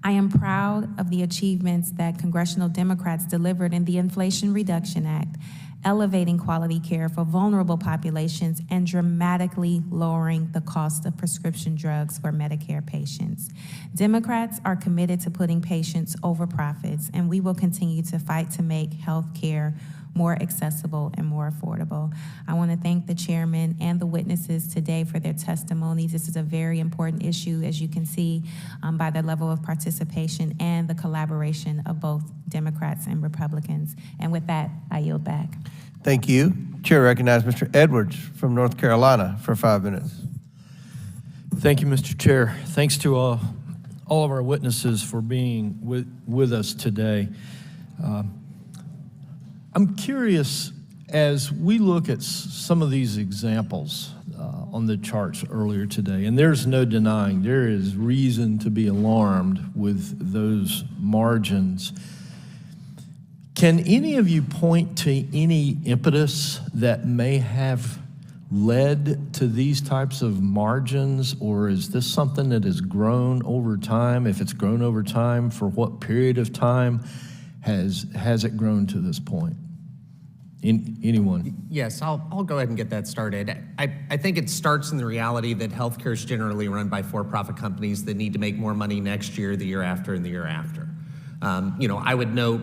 I am proud of the achievements that congressional Democrats delivered in the Inflation Reduction Act, elevating quality care for vulnerable populations and dramatically lowering the cost of prescription drugs for Medicare patients. Democrats are committed to putting patients over profits, and we will continue to fight to make health care more accessible and more affordable. I want to thank the chairman and the witnesses today for their testimonies. This is a very important issue, as you can see by the level of participation and the collaboration of both Democrats and Republicans. And with that, I yield back. Thank you. Chair recognizes Mr. Edwards from North Carolina for 5 minutes. Thank you, Mr. Chair. Thanks to all of our witnesses for being with us today. I'm curious, as we look at some of these examples on the charts earlier today, and there's no denying there is reason to be alarmed with those margins. Can any of you point to any impetus that may have led to these types of margins, or is this something that has grown over time? If it's grown over time, for what period of time has it grown to this point? Anyone? Yes, I'll go ahead and get that started. I think it starts in the reality that healthcare is generally run by for-profit companies that need to make more money next year, the year after, and the year after. I would note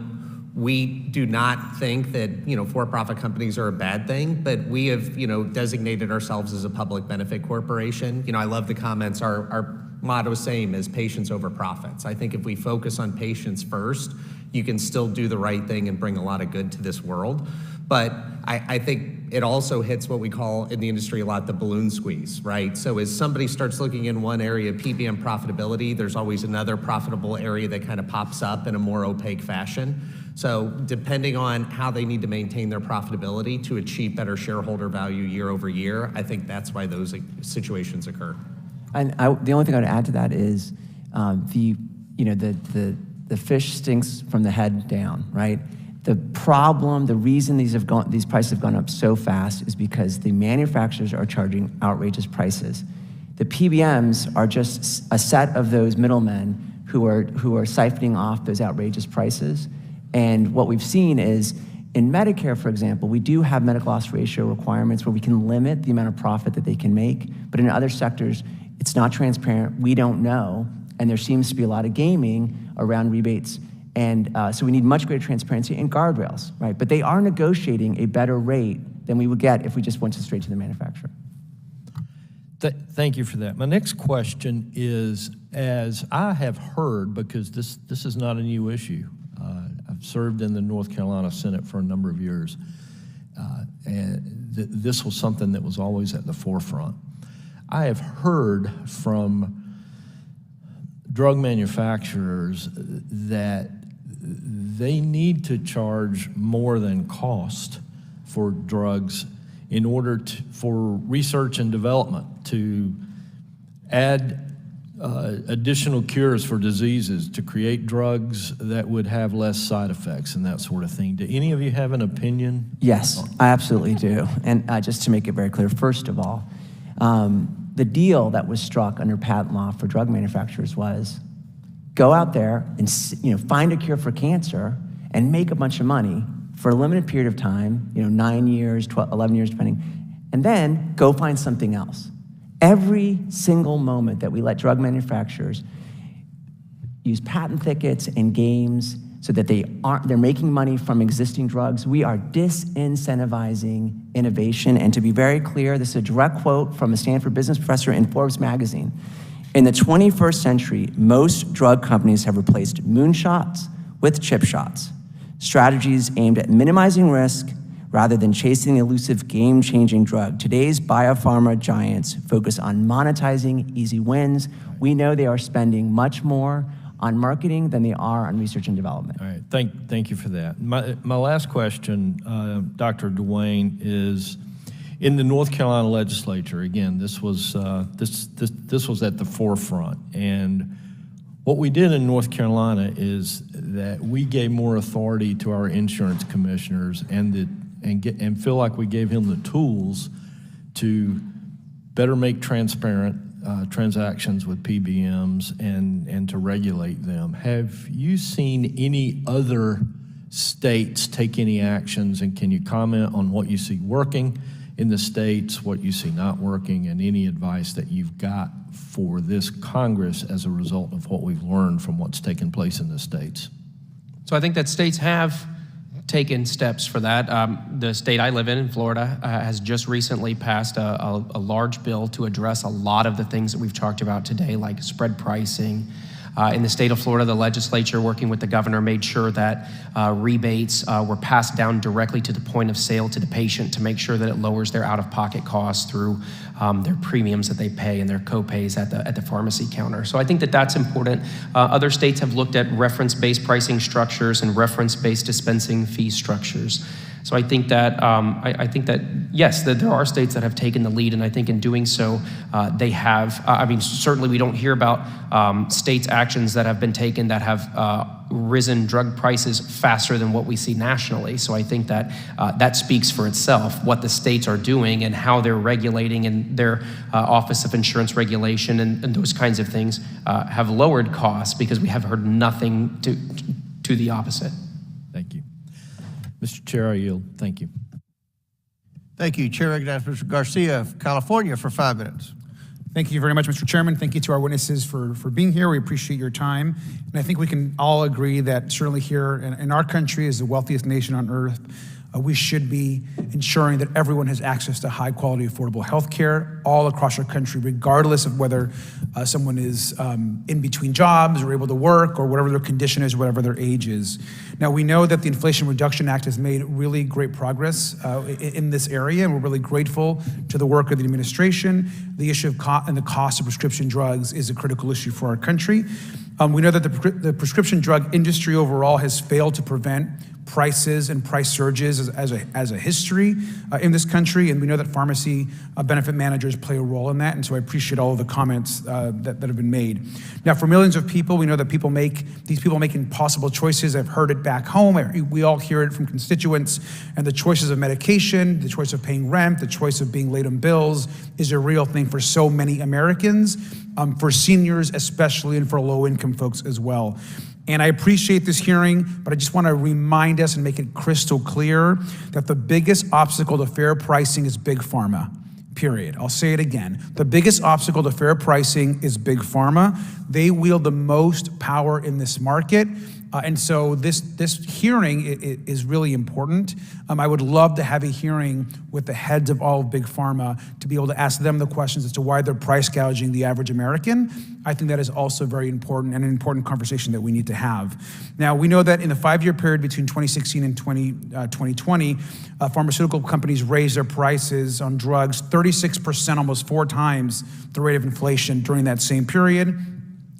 We do not think that, for-profit companies are a bad thing, but we have, designated ourselves as a public benefit corporation. I love the comments. Our motto is same as patients over profits. I think if we focus on patients first, you can still do the right thing and bring a lot of good to this world. But I think it also hits what we call in the industry a lot the balloon squeeze, right? So as somebody starts looking in one area of PBM profitability, there's always another profitable area that kind of pops up in a more opaque fashion. So depending on how they need to maintain their profitability to achieve better shareholder value year over year, I think that's why those situations occur. And the only thing I'd add to that is the fish stinks from the head down, right? The problem, the reason these prices have gone up so fast is because the manufacturers are charging outrageous prices. The PBMs are just a set of those middlemen who are siphoning off those outrageous prices. And what we've seen is in Medicare, for example, we do have medical loss ratio requirements where we can limit the amount of profit that they can make. But in other sectors, it's not transparent. We don't know. And there seems to be a lot of gaming around rebates. And so we need much greater transparency and guardrails, right? But they are negotiating a better rate than we would get if we just went straight to the manufacturer. Thank you for that. My next question is, as I have heard, because this is not a new issue, I've served in the North Carolina Senate for a number of years, and this was something that was always at the forefront. I have heard from drug manufacturers that they need to charge more than cost for drugs in order for research and development to add additional cures for diseases, to create drugs that would have less side effects and that sort of thing. Do any of you have an opinion? Yes, I absolutely do. And just to make it very clear, first of all, the deal that was struck under patent law for drug manufacturers was go out there and find a cure for cancer and make a bunch of money for a limited period of time, 9 years, 12, 11 years, depending, and then go find something else. Every single moment that we let drug manufacturers use patent thickets and games so that they're making money from existing drugs, we are disincentivizing innovation. And to be very clear, this is a direct quote from a Stanford business professor in Forbes magazine. In the 21st century, most drug companies have replaced moonshots with chip shots, strategies aimed at minimizing risk rather than chasing the elusive game-changing drug. Today's biopharma giants focus on monetizing easy wins. We know they are spending much more on marketing than they are on research and development. All right, thank you for that. My last question, Dr. Duane, is in the North Carolina legislature. Again, this was this was at the forefront, and what we did in North Carolina is that we gave more authority to our insurance commissioners and feel like we gave him the tools to better make transparent transactions with PBMs and to regulate them. Have you seen any other states take any actions, and can you comment on what you see working in the states, what you see not working, and any advice that you've got for this Congress as a result of what we've learned from what's taken place in the states? So I think that states have taken steps for that. The state I live in Florida, has just recently passed a large bill to address a lot of the things that we've talked about today, like spread pricing. In the state of Florida, the legislature, working with the governor, made sure that rebates were passed down directly to the point of sale to the patient to make sure that it lowers their out-of-pocket costs through their premiums that they pay and their co-pays at the pharmacy counter. So I think that that's important. Other states have looked at reference-based pricing structures and reference-based dispensing fee structures. So I think that yes, that there are states that have taken the lead, and I think in doing so, they have. Certainly we don't hear about states' actions that have been taken that have risen drug prices faster than what we see nationally. So I think that that speaks for itself, what the states are doing and how they're regulating, and their Office of Insurance Regulation and those kinds of things have lowered costs, because we have heard nothing to the opposite. Thank you. Mr. Chair, I yield. Thank you. Thank you. Chair recognizes Mr. Garcia of California for 5 minutes. Thank you very much, Mr. Chairman. Thank you to our witnesses for being here. We appreciate your time. And I think we can all agree that certainly here in our country, as the wealthiest nation on earth, we should be ensuring that everyone has access to high quality, affordable health care all across our country, regardless of whether someone is in between jobs or able to work or whatever their condition is, whatever their age is. Now, we know that the Inflation Reduction Act has made really great progress in this area, and we're really grateful to the work of the administration. The issue of and the cost of prescription drugs is a critical issue for our country. We know that the prescription drug industry overall has failed to prevent prices and price surges as a history in this country, and we know that pharmacy benefit managers play a role in that, and so I appreciate all of the comments that have been made. Now, for millions of people, we know that these people make impossible choices. I've heard it back home. We all hear it from constituents, and the choices of medication, the choice of paying rent, the choice of being late on bills is a real thing for so many Americans, for seniors especially, and for low-income folks as well. And I appreciate this hearing, but I just want to remind us and make it crystal clear that the biggest obstacle to fair pricing is Big Pharma, period. I'll say it again. The biggest obstacle to fair pricing is Big Pharma. They wield the most power in this market. And so this hearing is really important. I would love to have a hearing with the heads of all of Big Pharma to be able to ask them the questions as to why they're price gouging the average American. I think that is also very important and an important conversation that we need to have. Now, we know that in the 5-year period between 2016 and 2020, pharmaceutical companies raised their prices on drugs 36%, almost 4 times the rate of inflation during that same period.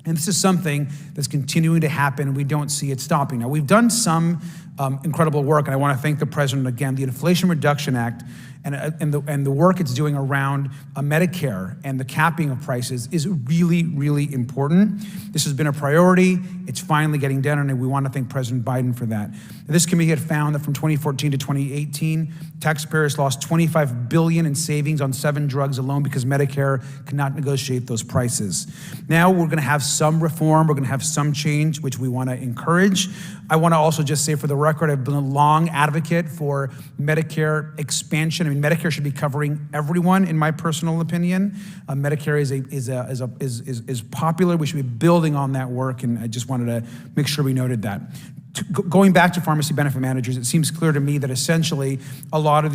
And this is something that's continuing to happen, and we don't see it stopping. Now, we've done some incredible work, and I want to thank the President again. The Inflation Reduction Act and the work it's doing around Medicare and the capping of prices is really, really important. This has been a priority. It's finally getting done, and we want to thank President Biden for that. This committee had found that from 2014 to 2018, taxpayers lost $25 billion in savings on 7 drugs alone because Medicare cannot negotiate those prices. Now we're going to have some reform. We're going to have some change, which we want to encourage. I want to also just say for the record, I've been a long advocate for Medicare expansion. I mean, Medicare should be covering everyone, in my personal opinion. Medicare is popular. We should be building on that work, and I just wanted to make sure we noted that. Going back to pharmacy benefit managers, it seems clear to me that essentially a lot of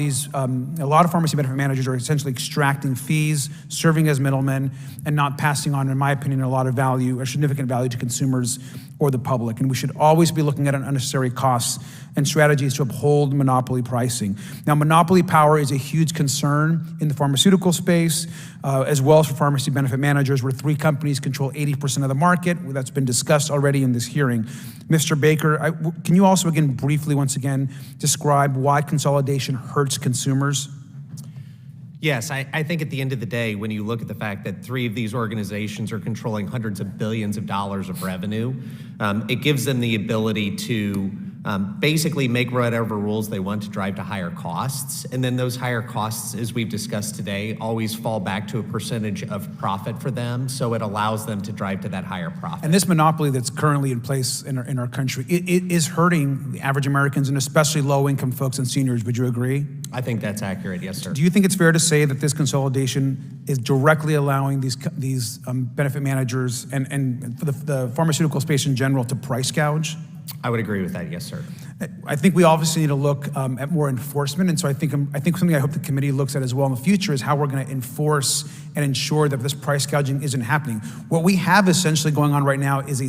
pharmacy benefit managers are essentially extracting fees, serving as middlemen, and not passing on, in my opinion, a lot of value or significant value to consumers or the public. And we should always be looking at unnecessary costs and strategies to uphold monopoly pricing. Now, monopoly power is a huge concern in the pharmaceutical space, as well as for pharmacy benefit managers, where 3 companies control 80% of the market. That's been discussed already in this hearing. Mr. Baker, can you also again briefly, once again, describe why consolidation hurts consumers? Yes, I think at the end of the day, when you look at the fact that 3 of these organizations are controlling hundreds of billions of dollars of revenue, it gives them the ability to basically make whatever rules they want to drive to higher costs. And then those higher costs, as we've discussed today, always fall back to a percentage of profit for them. So it allows them to drive to that higher profit. And this monopoly that's currently in place in our country, it is hurting the average Americans and especially low-income folks and seniors. Would you agree? I think that's accurate, yes, sir. Do you think it's fair to say that this consolidation is directly allowing these benefit managers and for the pharmaceutical space in general to price gouge? I would agree with that, yes, sir. I think we obviously need to look at more enforcement, and so I think something I hope the committee looks at as well in the future is how we're going to enforce and ensure that this price gouging isn't happening. What we have essentially going on right now is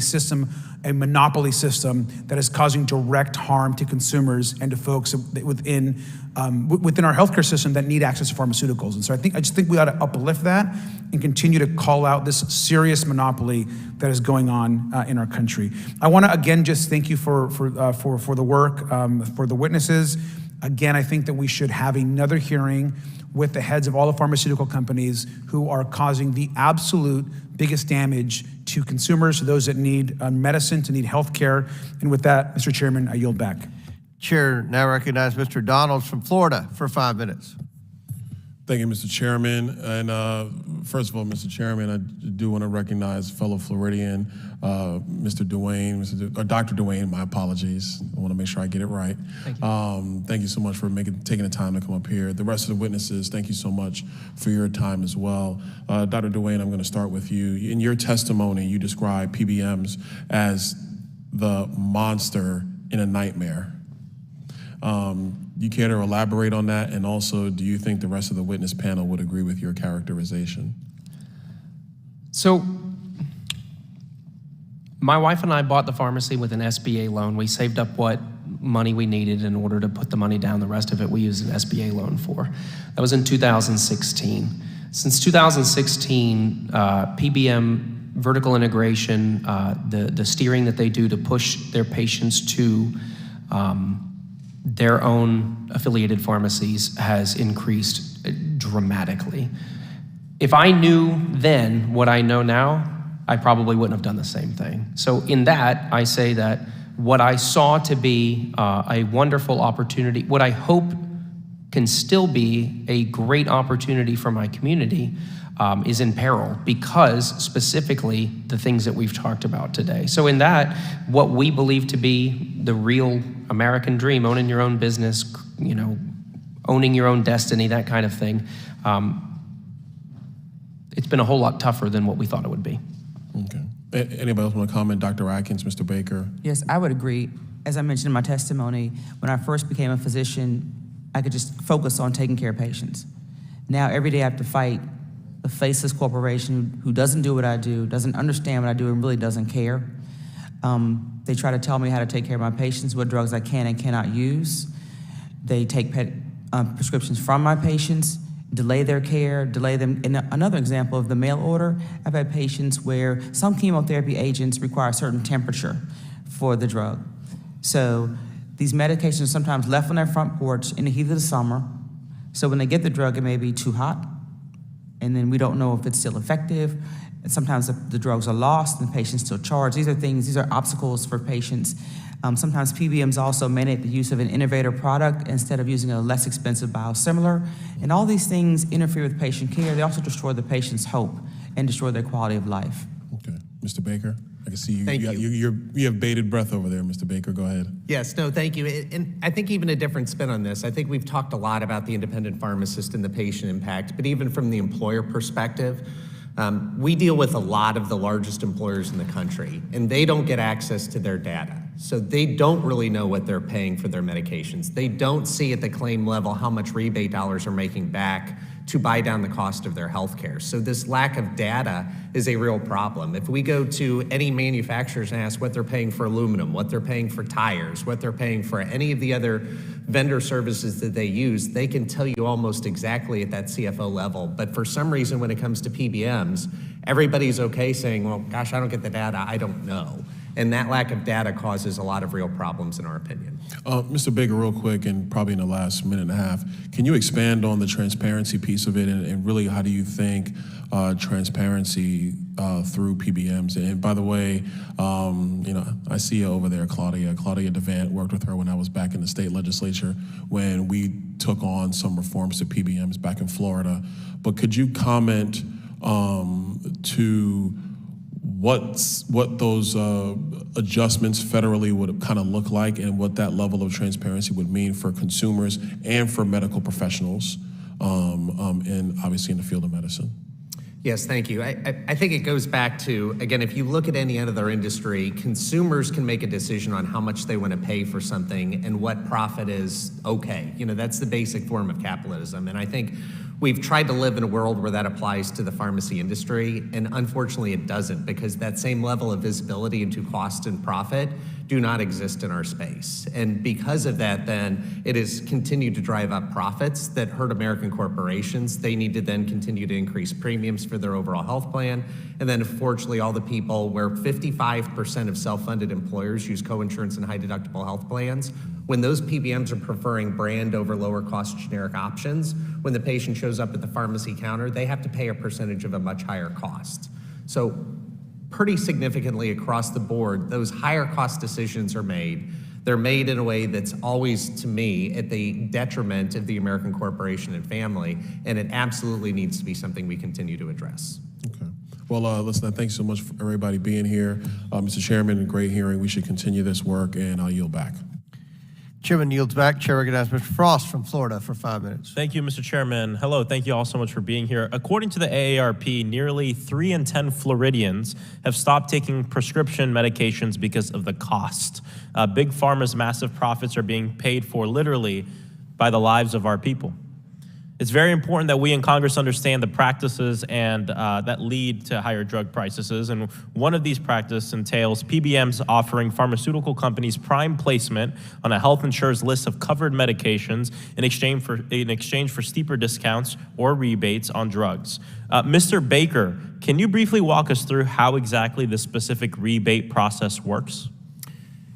a monopoly system that is causing direct harm to consumers and to folks within our healthcare system that need access to pharmaceuticals. And so I just think we ought to uplift that and continue to call out this serious monopoly that is going on in our country. I want to again just thank you for the work, for the witnesses. Again, I think that we should have another hearing with the heads of all the pharmaceutical companies who are causing the absolute biggest damage to consumers, to those that need medicine, to need health care. And with that, Mr. Chairman, I yield back. Chair now recognize Mr. Donalds from Florida for 5 minutes. Thank you, Mr. Chairman. And first of all, Mr. Chairman, I do want to recognize fellow Floridian, Mr. Duane, Dr. Duane, my apologies. I want to make sure I get it right. Thank you. Thank you so much for taking the time to come up here. The rest of the witnesses, thank you so much for your time as well. Dr. Duane, I'm going to start with you. In your testimony, you described PBMs as the monster in a nightmare. You care to elaborate on that? And also, do you think the rest of the witness panel would agree with your characterization? So, my wife and I bought the pharmacy with an SBA loan. We saved up what money we needed in order to put the money down. The rest of it we used an SBA loan for. That was in 2016. Since 2016, PBM vertical integration, the steering that they do to push their patients to their own affiliated pharmacies has increased dramatically. If I knew then what I know now, I probably wouldn't have done the same thing. So in that, I say that what I saw to be a wonderful opportunity, what I hope can still be a great opportunity for my community, is in peril because specifically the things that we've talked about today. So in that, what we believe to be the real American dream, owning your own business, owning your own destiny, that kind of thing, it's been a whole lot tougher than what we thought it would be. Okay. Anybody else want to comment? Dr. Atkins, Mr. Baker? Yes, I would agree. As I mentioned in my testimony, when I first became a physician, I could just focus on taking care of patients. Now, every day I have to fight a faceless corporation who doesn't do what I do, doesn't understand what I do, and really doesn't care. They try to tell me how to take care of my patients, what drugs I can and cannot use. They take prescriptions from my patients, delay their care, delay them. And another example of the mail order, I've had patients where some chemotherapy agents require a certain temperature for the drug. So these medications are sometimes left on their front porch in the heat of the summer. So when they get the drug, it may be too hot, and then we don't know if it's still effective. And sometimes the drugs are lost and the patient's still charged. These are obstacles for patients. Sometimes PBMs also mandate the use of an innovator product instead of using a less expensive biosimilar. And all these things interfere with patient care. They also destroy the patient's hope and destroy their quality of life. Okay. Mr. Baker? I can see you have bated breath over there, Mr. Baker. Go ahead. Yes, no, thank you. And I think even a different spin on this, I think we've talked a lot about the independent pharmacist and the patient impact, but even from the employer perspective, we deal with a lot of the largest employers in the country, and they don't get access to their data. So they don't really know what they're paying for their medications. They don't see at the claim level how much rebate dollars are making back to buy down the cost of their health care. So this lack of data is a real problem. If we go to any manufacturers and ask what they're paying for aluminum, what they're paying for tires, what they're paying for any of the other vendor services that they use, they can tell you almost exactly at that CFO level. But for some reason, when it comes to PBMs, everybody's okay saying, well, gosh, I don't get the data, I don't know. And that lack of data causes a lot of real problems in our opinion. Mr. Baker, real quick, and probably in the last minute and a half, can you expand on the transparency piece of it, and really how do you think transparency through PBMs? And by the way, I see you over there, Claudia Devant, worked with her when I was back in the state legislature when we took on some reforms to PBMs back in Florida. But could you comment to what those adjustments federally would kind of look like, and what that level of transparency would mean for consumers and for medical professionals, and obviously in the field of medicine? Yes, thank you. I think it goes back to, again, if you look at any other industry, consumers can make a decision on how much they want to pay for something and what profit is okay. That's the basic form of capitalism. And I think we've tried to live in a world where that applies to the pharmacy industry, and unfortunately it doesn't, because that same level of visibility into cost and profit do not exist in our space. And because of that, then it has continued to drive up profits that hurt American corporations. They need to then continue to increase premiums for their overall health plan. And then unfortunately, all the people where 55% of self-funded employers use coinsurance and high deductible health plans, when those PBMs are preferring brand over lower cost generic options, when the patient shows up at the pharmacy counter, they have to pay a percentage of a much higher cost. So pretty significantly across the board, those higher cost decisions are made. They're made in a way that's always, to me, at the detriment of the American corporation and family, and it absolutely needs to be something we continue to address. Okay. Well, listen, thanks so much for everybody being here. Mr. Chairman, a great hearing. We should continue this work, and I'll yield back. Chairman yields back. Chair recognizes Mr. Frost from Florida for 5 minutes. Thank you, Mr. Chairman. Hello, thank you all so much for being here. According to the AARP, nearly 3 in 10 Floridians have stopped taking prescription medications because of the cost. Big Pharma's massive profits are being paid for literally by the lives of our people. It's very important that we in Congress understand the practices and that lead to higher drug prices. And one of these practices entails PBMs offering pharmaceutical companies prime placement on a health insurer's list of covered medications in exchange for steeper discounts or rebates on drugs. Mr. Baker, can you briefly walk us through how exactly this specific rebate process works?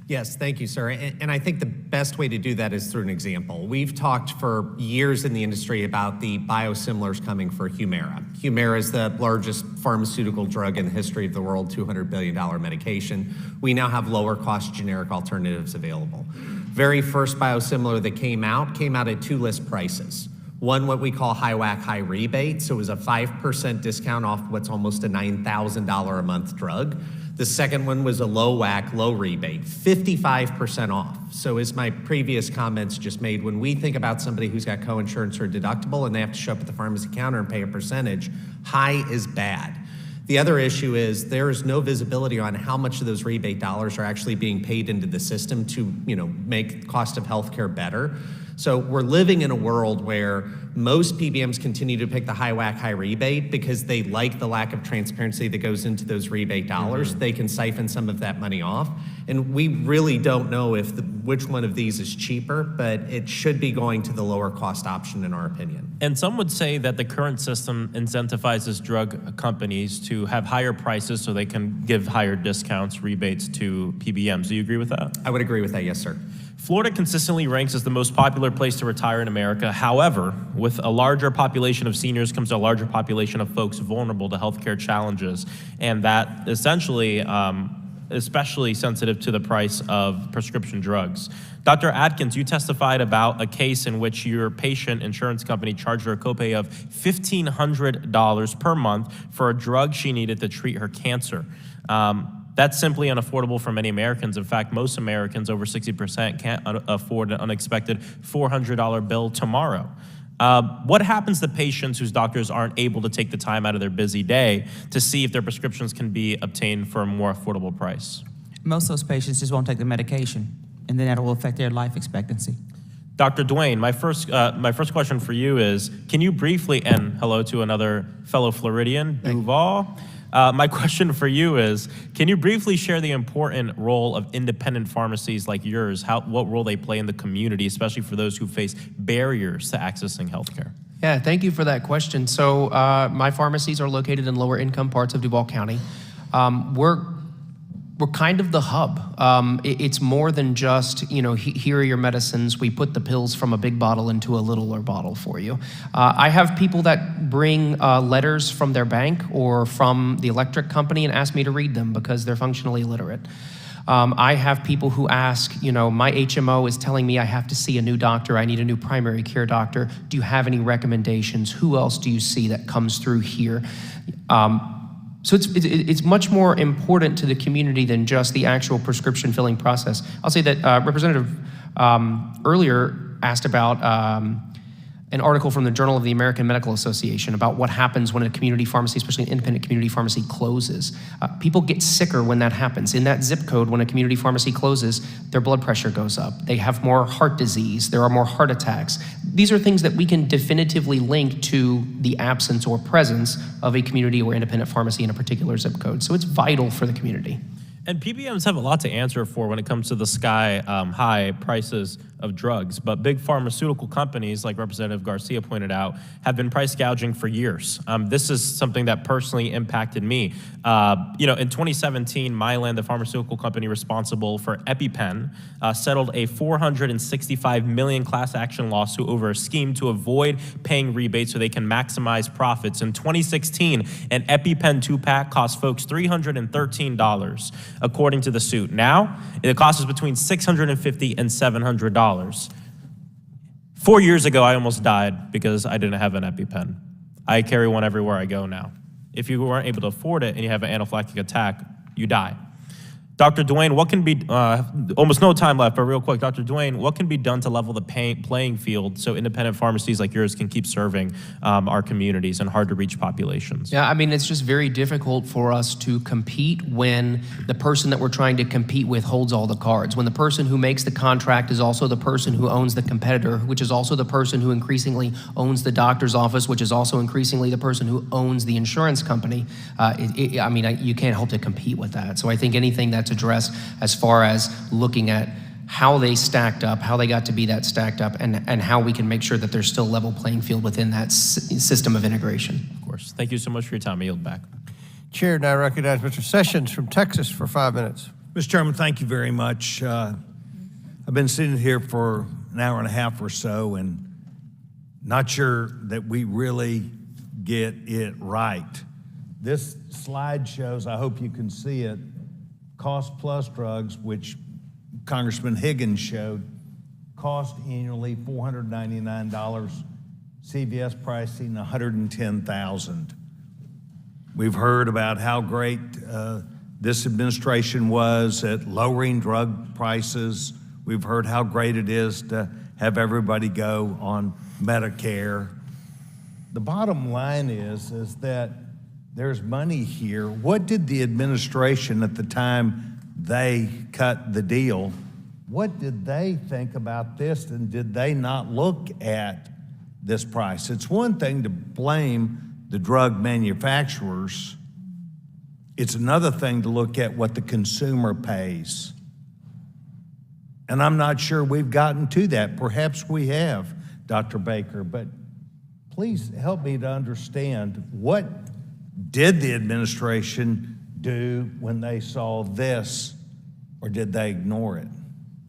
Yes, thank you, sir. And I think the best way to do that is through an example. We've talked for years in the industry about the biosimilars coming for Humira. Humira is the largest pharmaceutical drug in the history of the world, $200 billion medication. We now have lower cost generic alternatives available. Very first biosimilar that came out at 2 list prices. One, what we call high WAC, high rebate. So it was a 5% discount off what's almost a $9,000 a month drug. The second one was a low WAC, low rebate, 55% off. So as my previous comments just made, when we think about somebody who's got coinsurance or deductible and they have to show up at the pharmacy counter and pay a percentage, high is bad. The other issue is there is no visibility on how much of those rebate dollars are actually being paid into the system to, make cost of healthcare better. So we're living in a world where most PBMs continue to pick the high WAC, high rebate because they like the lack of transparency that goes into those rebate dollars. They can siphon some of that money off. And we really don't know which one of these is cheaper, but it should be going to the lower cost option in our opinion. And some would say that the current system incentivizes drug companies to have higher prices so they can give higher discounts, rebates to PBMs. Do you agree with that? I would agree with that, yes, sir. Florida consistently ranks as the most popular place to retire in America. However, with a larger population of seniors comes a larger population of folks vulnerable to healthcare challenges, and that essentially, especially sensitive to the price of prescription drugs. Dr. Atkins, you testified about a case in which your patient insurance company charged her a copay of $1,500 per month for a drug she needed to treat her cancer. That's simply unaffordable for many Americans. In fact, most Americans, over 60%, can't afford an unexpected $400 bill tomorrow. What happens to patients whose doctors aren't able to take the time out of their busy day to see if their prescriptions can be obtained for a more affordable price? Most of those patients just won't take the medication, and then that will affect their life expectancy. Dr. Duane, my first question for you is, can you briefly, and hello to another fellow Floridian, Duval. My question for you is, can you briefly share the important role of independent pharmacies like yours, what role they play in the community, especially for those who face barriers to accessing healthcare? Yeah, thank you for that question. So my pharmacies are located in lower income parts of Duval County. We're kind of the hub. It's more than just, here are your medicines. We put the pills from a big bottle into a littler bottle for you. I have people that bring letters from their bank or from the electric company and ask me to read them because they're functionally illiterate. I have people who ask, my HMO is telling me I have to see a new doctor. I need a new primary care doctor. Do you have any recommendations? Who else do you see that comes through here? So it's much more important to the community than just the actual prescription filling process. I'll say that Representative earlier asked about an article from the Journal of the American Medical Association about what happens when a community pharmacy, especially an independent community pharmacy, closes. People get sicker when that happens. In that zip code, when a community pharmacy closes, their blood pressure goes up. They have more heart disease. There are more heart attacks. These are things that we can definitively link to the absence or presence of a community or independent pharmacy in a particular zip code. So it's vital for the community. And PBMs have a lot to answer for when it comes to the sky high prices of drugs. But big pharmaceutical companies, like Representative Garcia pointed out, have been price gouging for years. This is something that personally impacted me. In 2017, Mylan, the pharmaceutical company responsible for EpiPen, settled a $465 million class action lawsuit over a scheme to avoid paying rebates so they can maximize profits. In 2016, an EpiPen 2-pack cost folks $313, according to the suit. Now, it costs us between $650 and $700. 4 years ago, I almost died because I didn't have an EpiPen. I carry one everywhere I go now. If you weren't able to afford it and you have an anaphylactic attack, you die. Dr. Duane, what can be, almost no time left, but real quick, Dr. Duane, what can be done to level the playing field so independent pharmacies like yours can keep serving our communities and hard-to-reach populations? Yeah, I mean, it's just very difficult for us to compete when the person that we're trying to compete with holds all the cards. When the person who makes the contract is also the person who owns the competitor, which is also the person who increasingly owns the doctor's office, which is also increasingly the person who owns the insurance company. You can't hope to compete with that. So I think anything that's addressed as far as looking at how they stacked up, how they got to be that stacked up, and how we can make sure that there's still level playing field within that system of integration. Of course. Thank you so much for your time. I yield back. Chair, now recognize Mr. Sessions from Texas for 5 minutes. Mr. Chairman, thank you very much. I've been sitting here for an hour and a half or so and not sure that we really get it right. This slide shows, I hope you can see it, cost plus drugs, which Congressman Higgins showed, cost annually $499, CVS pricing $110,000. We've heard about how great this administration was at lowering drug prices. We've heard how great it is to have everybody go on Medicare. The bottom line is that there's money here. What did the administration at the time they cut the deal, what did they think about this, and did they not look at this price? It's one thing to blame the drug manufacturers. It's another thing to look at what the consumer pays. And I'm not sure we've gotten to that. Perhaps we have, Dr. Baker, but please help me to understand, what did the administration do when they saw this, or did they ignore it?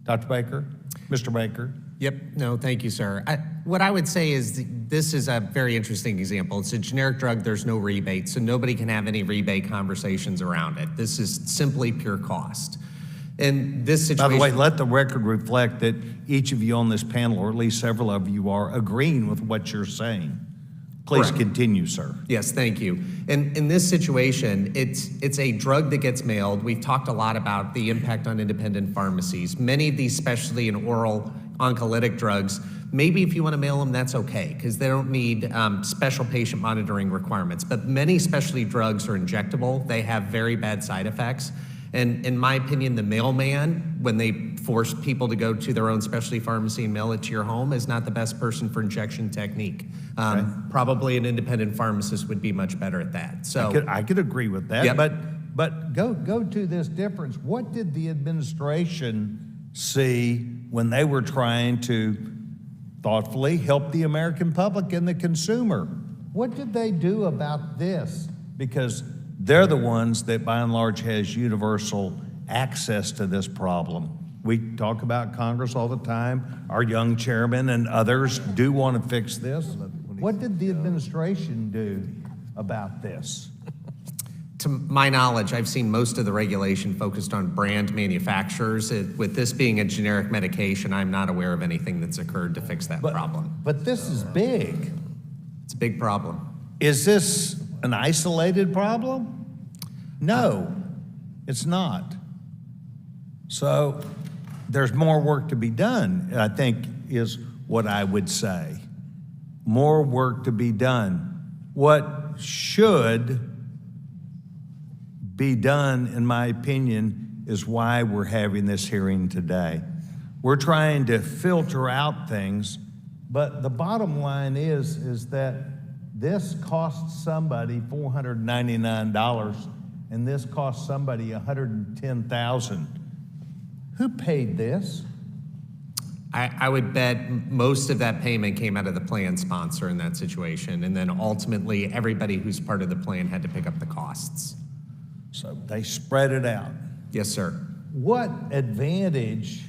Dr. Baker? Mr. Baker? Yep, no, thank you, sir. What I would say is this is a very interesting example. It's a generic drug, there's no rebate, so nobody can have any rebate conversations around it. This is simply pure cost. And this situation— By the way, let the record reflect that each of you on this panel, or at least several of you, are agreeing with what you're saying. Please Correct. Continue, sir. Yes, thank you. And in this situation, it's a drug that gets mailed. We've talked a lot about the impact on independent pharmacies. Many of these specialty and oral oncolytic drugs, maybe if you want to mail them, that's okay, because they don't need special patient monitoring requirements. But many specialty drugs are injectable. They have very bad side effects. And in my opinion, the mailman, when they force people to go to their own specialty pharmacy and mail it to your home, is not the best person for injection technique. Okay. Probably an independent pharmacist would be much better at that. So I could agree with that, Yep. but go to this difference. What did the administration see when they were trying to thoughtfully help the American public and the consumer? What did they do about this? Because they're the ones that, by and large, has universal access to this problem. We talk about Congress all the time. Our young chairman and others do want to fix this. What did the administration do about this? to my knowledge, I've seen most of the regulation focused on brand manufacturers. With this being a generic medication, I'm not aware of anything that's occurred to fix that problem. But this is big. It's a big problem. Is this an isolated problem? No, it's not. So there's more work to be done, I think, is what I would say. More work to be done. What should be done, in my opinion, is why we're having this hearing today. We're trying to filter out things, but the bottom line is that this costs somebody $499 and this costs somebody $110,000. Who paid this? I would bet most of that payment came out of the plan sponsor in that situation, and then ultimately everybody who's part of the plan had to pick up the costs. So they spread it out. Yes, sir. What advantage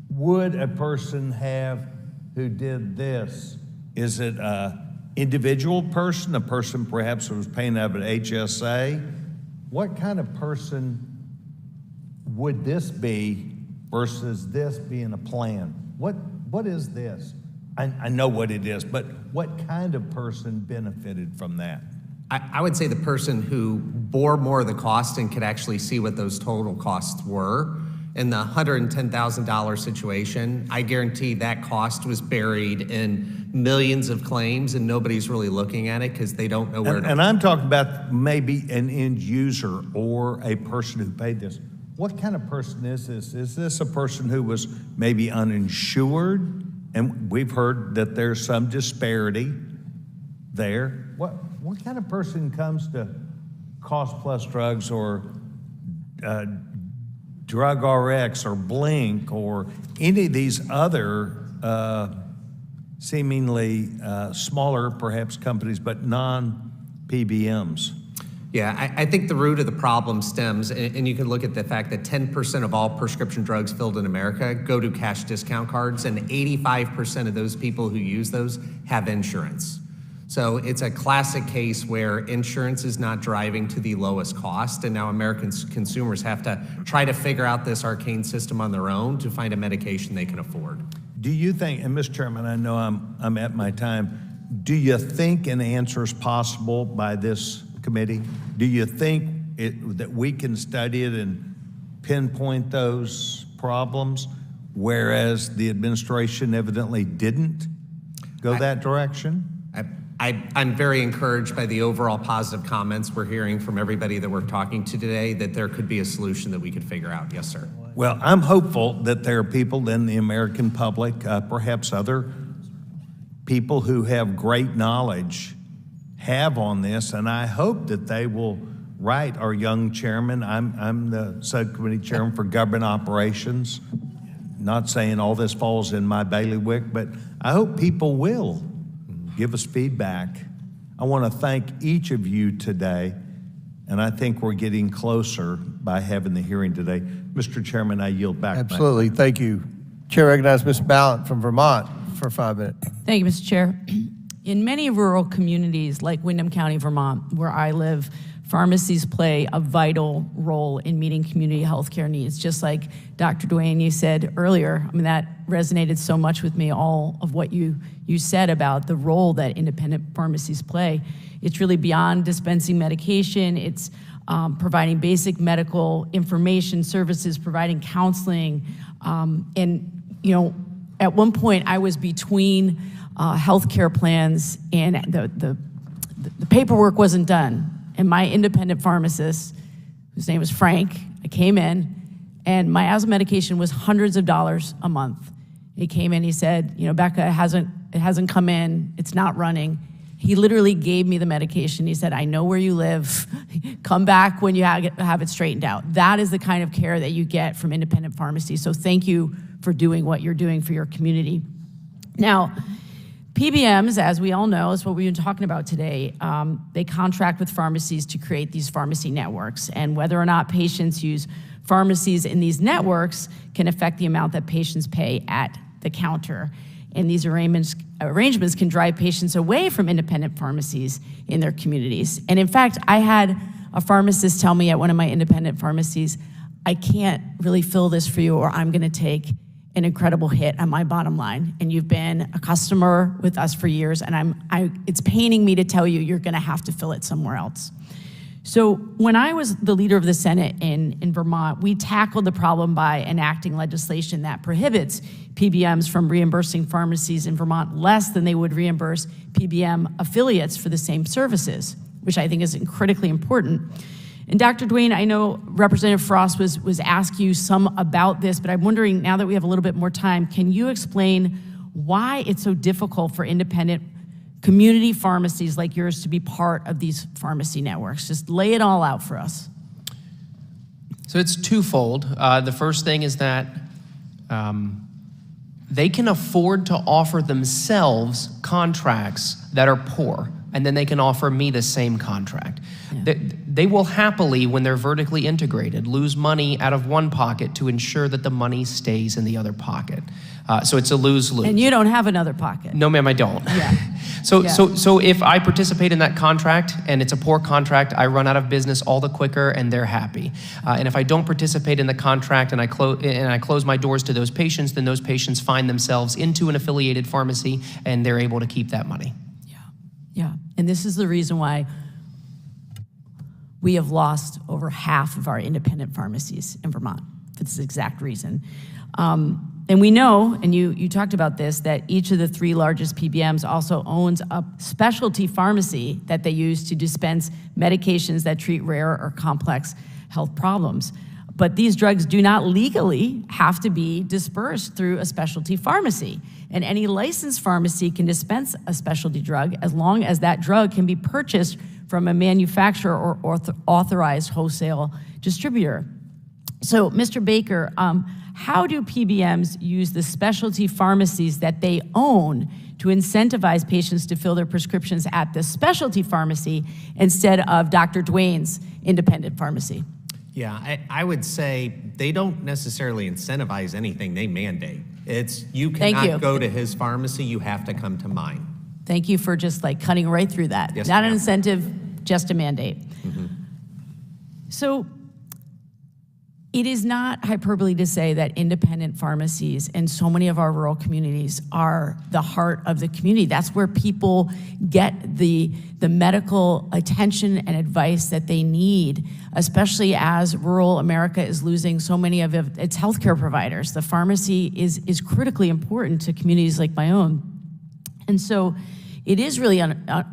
would a person have who did this? Is it an individual person, a person perhaps who was paying out of an HSA? What kind of person would this be versus this being a plan? What is this? I know what it is, but what kind of person benefited from that? I would say the person who bore more of the cost and could actually see what those total costs were. In the $110,000 situation, I guarantee that cost was buried in millions of claims and nobody's really looking at it because they don't know where to. And I'm talking about maybe an end user or a person who paid this. What kind of person is this? Is this a person who was maybe uninsured? And we've heard that there's some disparity there. What kind of person comes to Cost Plus Drugs or Drug RX or Blink or any of these other seemingly smaller, perhaps, companies, but non-PBMs? Yeah, I think the root of the problem stems, and you can look at the fact that 10% of all prescription drugs filled in America go to cash discount cards, and 85% of those people who use those have insurance. So it's a classic case where insurance is not driving to the lowest cost, and now American consumers have to try to figure out this arcane system on their own to find a medication they can afford. Do you think, and Mr. Chairman, I know I'm at my time, do you think an answer is possible by this committee? Do you think that we can study it and pinpoint those problems, whereas the administration evidently didn't go that direction? I'm very encouraged by the overall positive comments we're hearing from everybody that we're talking to today, that there could be a solution that we could figure out. Yes, sir. Well, I'm hopeful that there are people in the American public, perhaps other people who have great knowledge, have on this, and I hope that they will write our young chairman. I'm the subcommittee chairman for government operations. Not saying all this falls in my bailiwick, but I hope people will give us feedback. I want to thank each of you today, and I think we're getting closer by having the hearing today. Mr. Chairman, I yield back. Absolutely, thank you. Chair recognizes Ms. Ballant from Vermont for 5 minutes. Thank you, Mr. Chair. In many rural communities like Windham County, Vermont, where I live, pharmacies play a vital role in meeting community health care needs. Just like Dr. Duane, you said earlier, I mean, that resonated so much with me, all of what you said about the role that independent pharmacies play. It's really beyond dispensing medication. It's providing basic medical information services, providing counseling. And, you know, at one point I was between healthcare plans and the paperwork wasn't done. And my independent pharmacist, whose name was Frank, I came in and my asthma medication was hundreds of dollars a month. He came in, he said, you know, Becca, it hasn't come in, it's not running. He literally gave me the medication. He said, I know where you live. Come back when you have it straightened out. That is the kind of care that you get from independent pharmacies. So thank you for doing what you're doing for your community. Now, PBMs, as we all know, is what we've been talking about today. They contract with pharmacies to create these pharmacy networks. And whether or not patients use pharmacies in these networks can affect the amount that patients pay at the counter. And these arrangements can drive patients away from independent pharmacies in their communities. And in fact, I had a pharmacist tell me at one of my independent pharmacies, I can't really fill this for you or I'm gonna take an incredible hit on my bottom line. And you've been a customer with us for years and it's paining me to tell you you're gonna have to fill it somewhere else. So when I was the leader of the Senate in Vermont, we tackled the problem by enacting legislation that prohibits PBMs from reimbursing pharmacies in Vermont less than they would reimburse PBM affiliates for the same services, which I think is critically important. And Dr. Duane, I know Representative Frost was asking you some about this, but I'm wondering, now that we have a little bit more time, can you explain why it's so difficult for independent community pharmacies like yours to be part of these pharmacy networks? Just lay it all out for us. So it's twofold. The first thing is that they can afford to offer themselves contracts that are poor, and then they can offer me the same contract. They will happily, when they're vertically integrated, lose money out of one pocket to ensure that the money stays in the other pocket. So it's a lose-lose. And you don't have another pocket. No, ma'am, I don't. Yeah. So if I participate in that contract and it's a poor contract, I run out of business all the quicker and they're happy. And if I don't participate in the contract and I close my doors to those patients, then those patients find themselves into an affiliated pharmacy and they're able to keep that money. Yeah, and this is the reason why we have lost over half of our independent pharmacies in Vermont, for this exact reason. And we know, and you talked about this, that each of the 3 largest PBMs also owns a specialty pharmacy that they use to dispense medications that treat rare or complex health problems. But these drugs do not legally have to be dispersed through a specialty pharmacy. And any licensed pharmacy can dispense a specialty drug as long as that drug can be purchased from a manufacturer or authorized wholesale distributor. So, Mr. Baker, how do PBMs use the specialty pharmacies that they own to incentivize patients to fill their prescriptions at the specialty pharmacy instead of Dr. Dwayne's independent pharmacy? Yeah, I would say they don't necessarily incentivize anything, they mandate. It's you cannot go to his pharmacy, you have to come to mine. Thank you for just like cutting right through that. Yes, Not ma'am. an incentive, just a mandate. So it is not hyperbole to say that independent pharmacies in so many of our rural communities are the heart of the community. That's where people get the medical attention and advice that they need, especially as rural America is losing so many of its healthcare providers. The pharmacy is critically important to communities like my own. And so it is really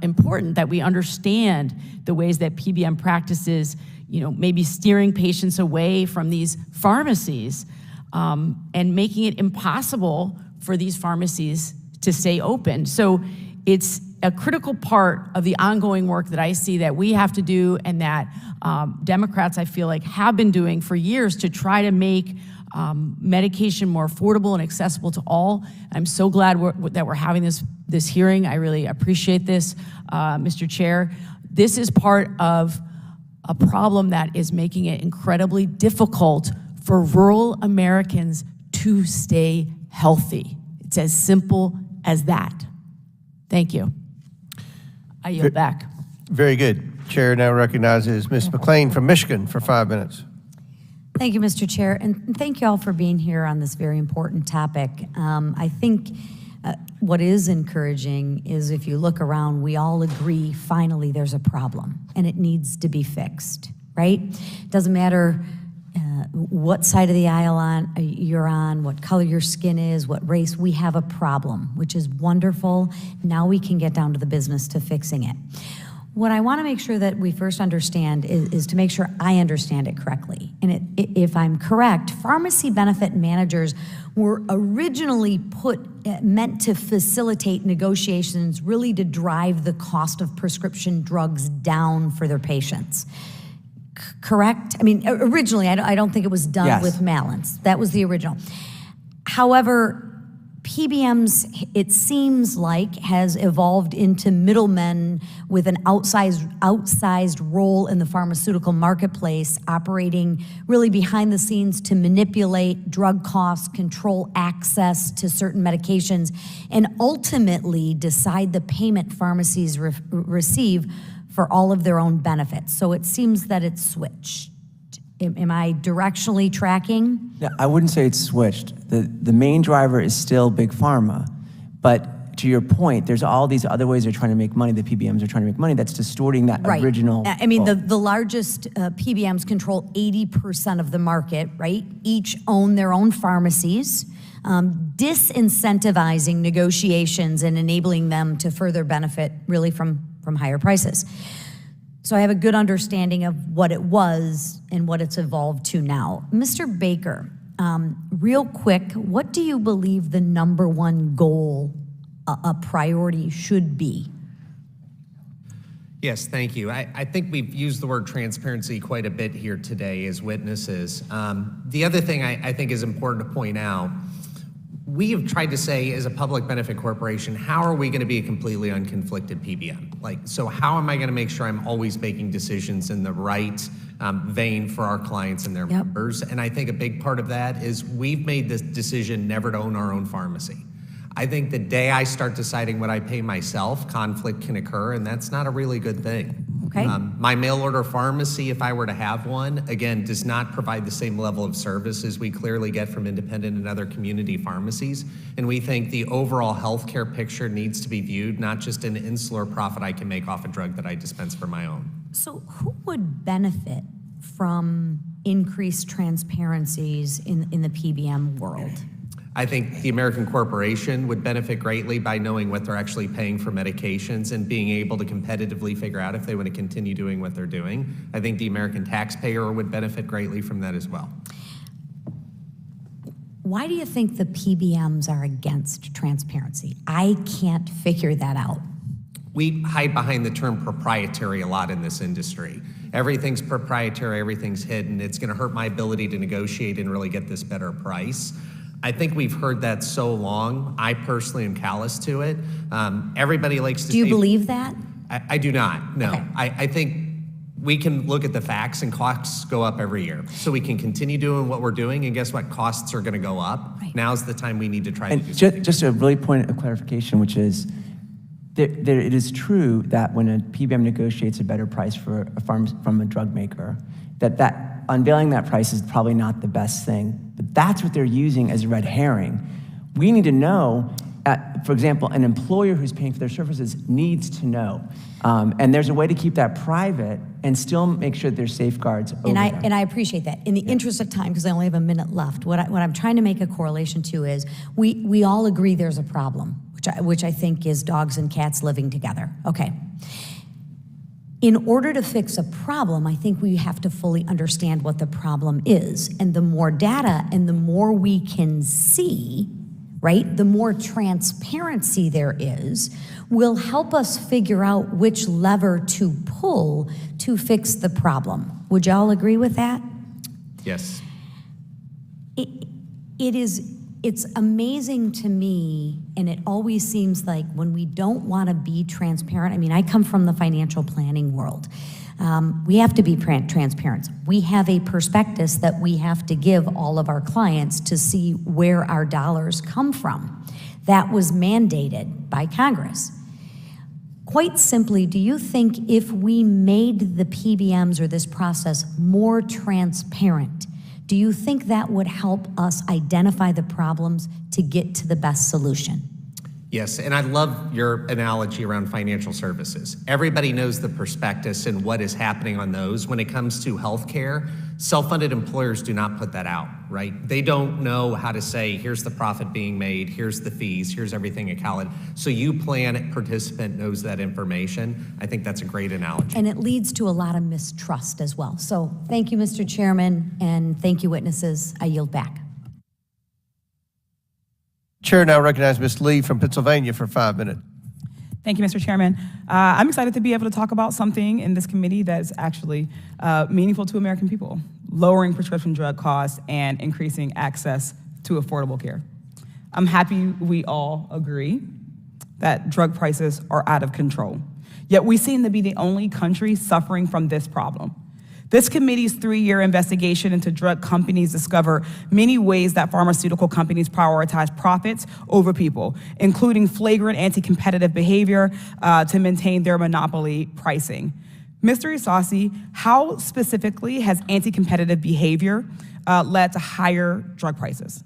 important that we understand the ways that PBM practices, maybe steering patients away from these pharmacies and making it impossible for these pharmacies to stay open. So it's a critical part of the ongoing work that I see that we have to do and that Democrats, I feel like, have been doing for years to try to make medication more affordable and accessible to all. I'm so glad that we're having this hearing. I really appreciate this, Mr. Chair. This is part of a problem that is making it incredibly difficult for rural Americans to stay healthy. It's as simple as that. Thank you. I yield back. Very good. Chair now recognizes Ms. McLean from Michigan for 5 minutes. Thank you, Mr. Chair, and thank you all for being here on this very important topic. I think what is encouraging is if you look around, we all agree finally there's a problem and it needs to be fixed, right? Doesn't matter what side of the aisle you're on, what color your skin is, what race, we have a problem, which is wonderful. Now we can get down to the business to fixing it. What I want to make sure that we first understand is to make sure I understand it correctly. And if I'm correct, pharmacy benefit managers were originally meant to facilitate negotiations, really to drive the cost of prescription drugs down for their patients. Correct? I mean, originally, I don't think it was done with malice. That was the original. However, PBMs, it seems like, has evolved into middlemen with an outsized role in the pharmaceutical marketplace, operating really behind the scenes to manipulate drug costs, control access to certain medications, and ultimately decide the payment pharmacies receive for all of their own benefits. So it seems that it's switched. Am I directionally tracking? Yeah, I wouldn't say it's switched. The main driver is still big pharma, but to your point, there's all these other ways they're trying to make money. The PBMs are trying to make money. That's distorting that original. I mean, the largest PBMs control 80% of the market, right? Each own their own pharmacies, disincentivizing negotiations and enabling them to further benefit really from higher prices. So I have a good understanding of what it was and what it's evolved to now. Mr. Baker, real quick, what do you believe the number one goal, a priority should be? Yes, thank you. I think we've used the word transparency quite a bit here today as witnesses. The other thing I think is important to point out, we have tried to say as a public benefit corporation, how are we going to be a completely unconflicted PBM? So how am I going to make sure I'm always making decisions in the right vein for our clients and their members? And I think a big part of that is we've made this decision never to own our own pharmacy. I think the day I start deciding what I pay myself, conflict can occur, and that's not a really good thing. Okay. My mail order pharmacy, if I were to have one, again, does not provide the same level of service as we clearly get from independent and other community pharmacies. And we think the overall healthcare picture needs to be viewed, not just an insular profit I can make off a drug that I dispense for my own. So who would benefit from increased transparencies in the PBM world? I think the American corporation would benefit greatly by knowing what they're actually paying for medications and being able to competitively figure out if they want to continue doing what they're doing. I think the American taxpayer would benefit greatly from that as well. Why do you think the PBMs are against transparency? I can't figure that out. We hide behind the term proprietary a lot in this industry. Everything's proprietary, everything's hidden. It's going to hurt my ability to negotiate and really get this better price. I think we've heard that so long. I personally am callous to it. Everybody likes to Do you believe that? I do not, no. Okay. I think we can look at the facts, and costs go up every year. So we can continue doing what we're doing, and guess what? Costs are going to go up. Right. Now's the time we need to try to do something. Just a really point of clarification, which is, it is true that when a PBM negotiates a better price for from a drug maker, that unveiling that price is probably not the best thing. But that's what they're using as a red herring. We need to know, for example, an employer who's paying for their services needs to know. And there's a way to keep that private and still make sure there's safeguards over there. And I appreciate that. In the interest of time, because I only have a minute left, what I'm trying to make a correlation to is we all agree there's a problem, which I think is dogs and cats living together. Okay. In order to fix a problem, I think we have to fully understand what the problem is. And the more data and the more we can see, right, the more transparency there is, will help us figure out which lever to pull to fix the problem. Would y'all agree with that? Yes. It's amazing to me, and it always seems like when we don't want to be transparent, I mean, I come from the financial planning world. We have to be transparent. We have a prospectus that we have to give all of our clients to see where our dollars come from. That was mandated by Congress. Quite simply, do you think if we made the PBMs or this process more transparent, do you think that would help us identify the problems to get to the best solution? Yes, and I love your analogy around financial services. Everybody knows the prospectus and what is happening on those. When it comes to healthcare, self-funded employers do not put that out, right? They don't know how to say, here's the profit being made, here's the fees, here's everything accounted. So you plan participant knows that information. I think that's a great analogy. And it leads to a lot of mistrust as well. So thank you, Mr. Chairman, and thank you, witnesses. I yield back. Chair now recognizes Ms. Lee from Pennsylvania for 5 minutes. Thank you, Mr. Chairman. I'm excited to be able to talk about something in this committee that is actually meaningful to American people, lowering prescription drug costs and increasing access to affordable care. I'm happy we all agree that drug prices are out of control, yet we seem to be the only country suffering from this problem. This committee's 3-year investigation into drug companies discover many ways that pharmaceutical companies prioritize profits over people, including flagrant anti-competitive behavior to maintain their monopoly pricing. Mr. Isasi, how specifically has anti-competitive behavior led to higher drug prices?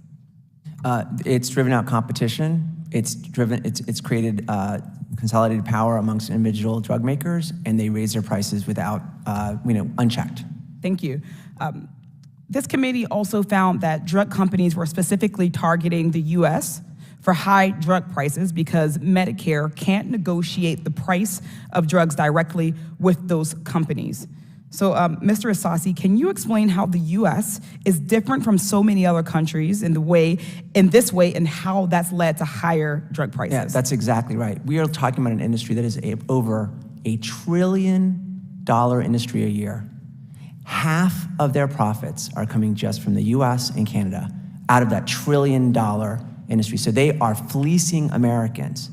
It's driven out competition. It's created consolidated power amongst individual drug makers, and they raise their prices without, unchecked. Thank you. This committee also found that drug companies were specifically targeting the U.S. for high drug prices because Medicare can't negotiate the price of drugs directly with those companies. So, Mr. Isasi, can you explain how the U.S. is different from so many other countries in this way, and how that's led to higher drug prices? Yeah, that's exactly right. We are talking about an industry that is over $1 trillion industry a year. Half of their profits are coming just from the US and Canada out of that $1 trillion industry. So they are fleecing Americans.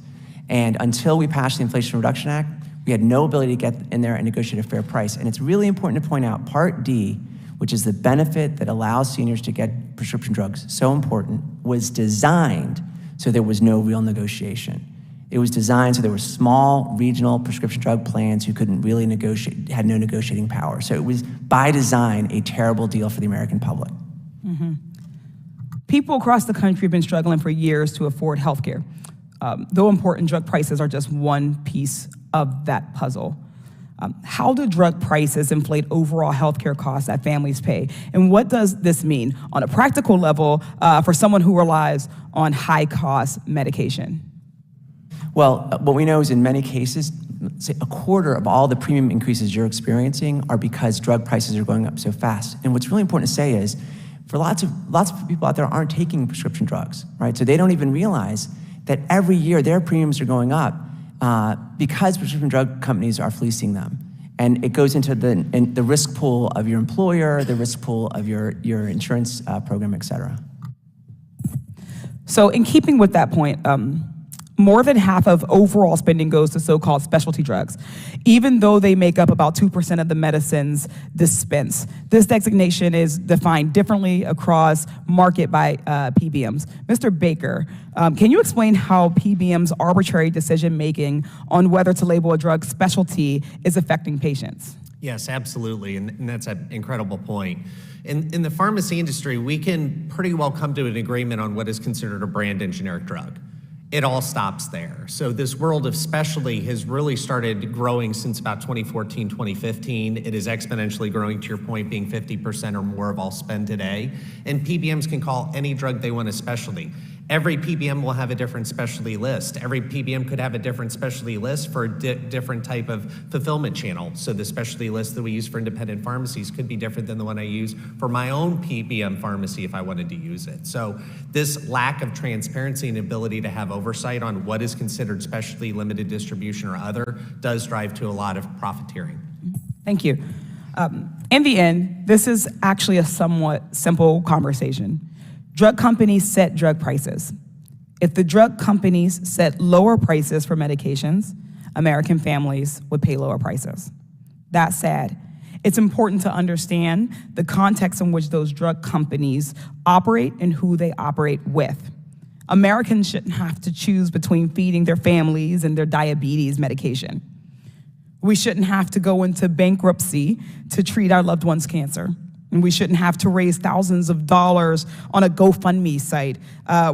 And until we passed the Inflation Reduction Act, we had no ability to get in there and negotiate a fair price. And it's really important to point out Part D, which is the benefit that allows seniors to get prescription drugs, so important, was designed so there was no real negotiation. It was designed so there were small regional prescription drug plans who couldn't really negotiate, had no negotiating power. So it was by design a terrible deal for the American public. People across the country have been struggling for years to afford health care. Though important, drug prices are just one piece of that puzzle. How do drug prices inflate overall healthcare costs that families pay? And what does this mean on a practical level for someone who relies on high-cost medication? Well, what we know is in many cases, say a quarter of all the premium increases you're experiencing are because drug prices are going up so fast. And what's really important to say is, for lots of people out there aren't taking prescription drugs, right? So they don't even realize that every year their premiums are going up because prescription drug companies are fleecing them. And it goes into the risk pool of your employer, the risk pool of your insurance program, et cetera. So in keeping with that point, more than half of overall spending goes to so-called specialty drugs, even though they make up about 2% of the medicines dispensed. This designation is defined differently across market by PBMs. Mr. Baker, can you explain how PBM's arbitrary decision-making on whether to label a drug specialty is affecting patients? Yes, absolutely, and that's an incredible point. In the pharmacy industry, we can pretty well come to an agreement on what is considered a brand and generic drug. It all stops there. So this world of specialty has really started growing since about 2014, 2015. It is exponentially growing, to your point, being 50% or more of all spend today. And PBMs can call any drug they want a specialty. Every PBM will have a different specialty list. Every PBM could have a different specialty list for a different type of fulfillment channel. So the specialty list that we use for independent pharmacies could be different than the one I use for my own PBM pharmacy if I wanted to use it. So this lack of transparency and ability to have oversight on what is considered specialty, limited distribution, or other does drive to a lot of profiteering. Thank you. In the end, this is actually a somewhat simple conversation. Drug companies set drug prices. If the drug companies set lower prices for medications, American families would pay lower prices. That said, it's important to understand the context in which those drug companies operate and who they operate with. Americans shouldn't have to choose between feeding their families and their diabetes medication. We shouldn't have to go into bankruptcy to treat our loved one's cancer. And we shouldn't have to raise thousands of dollars on a GoFundMe site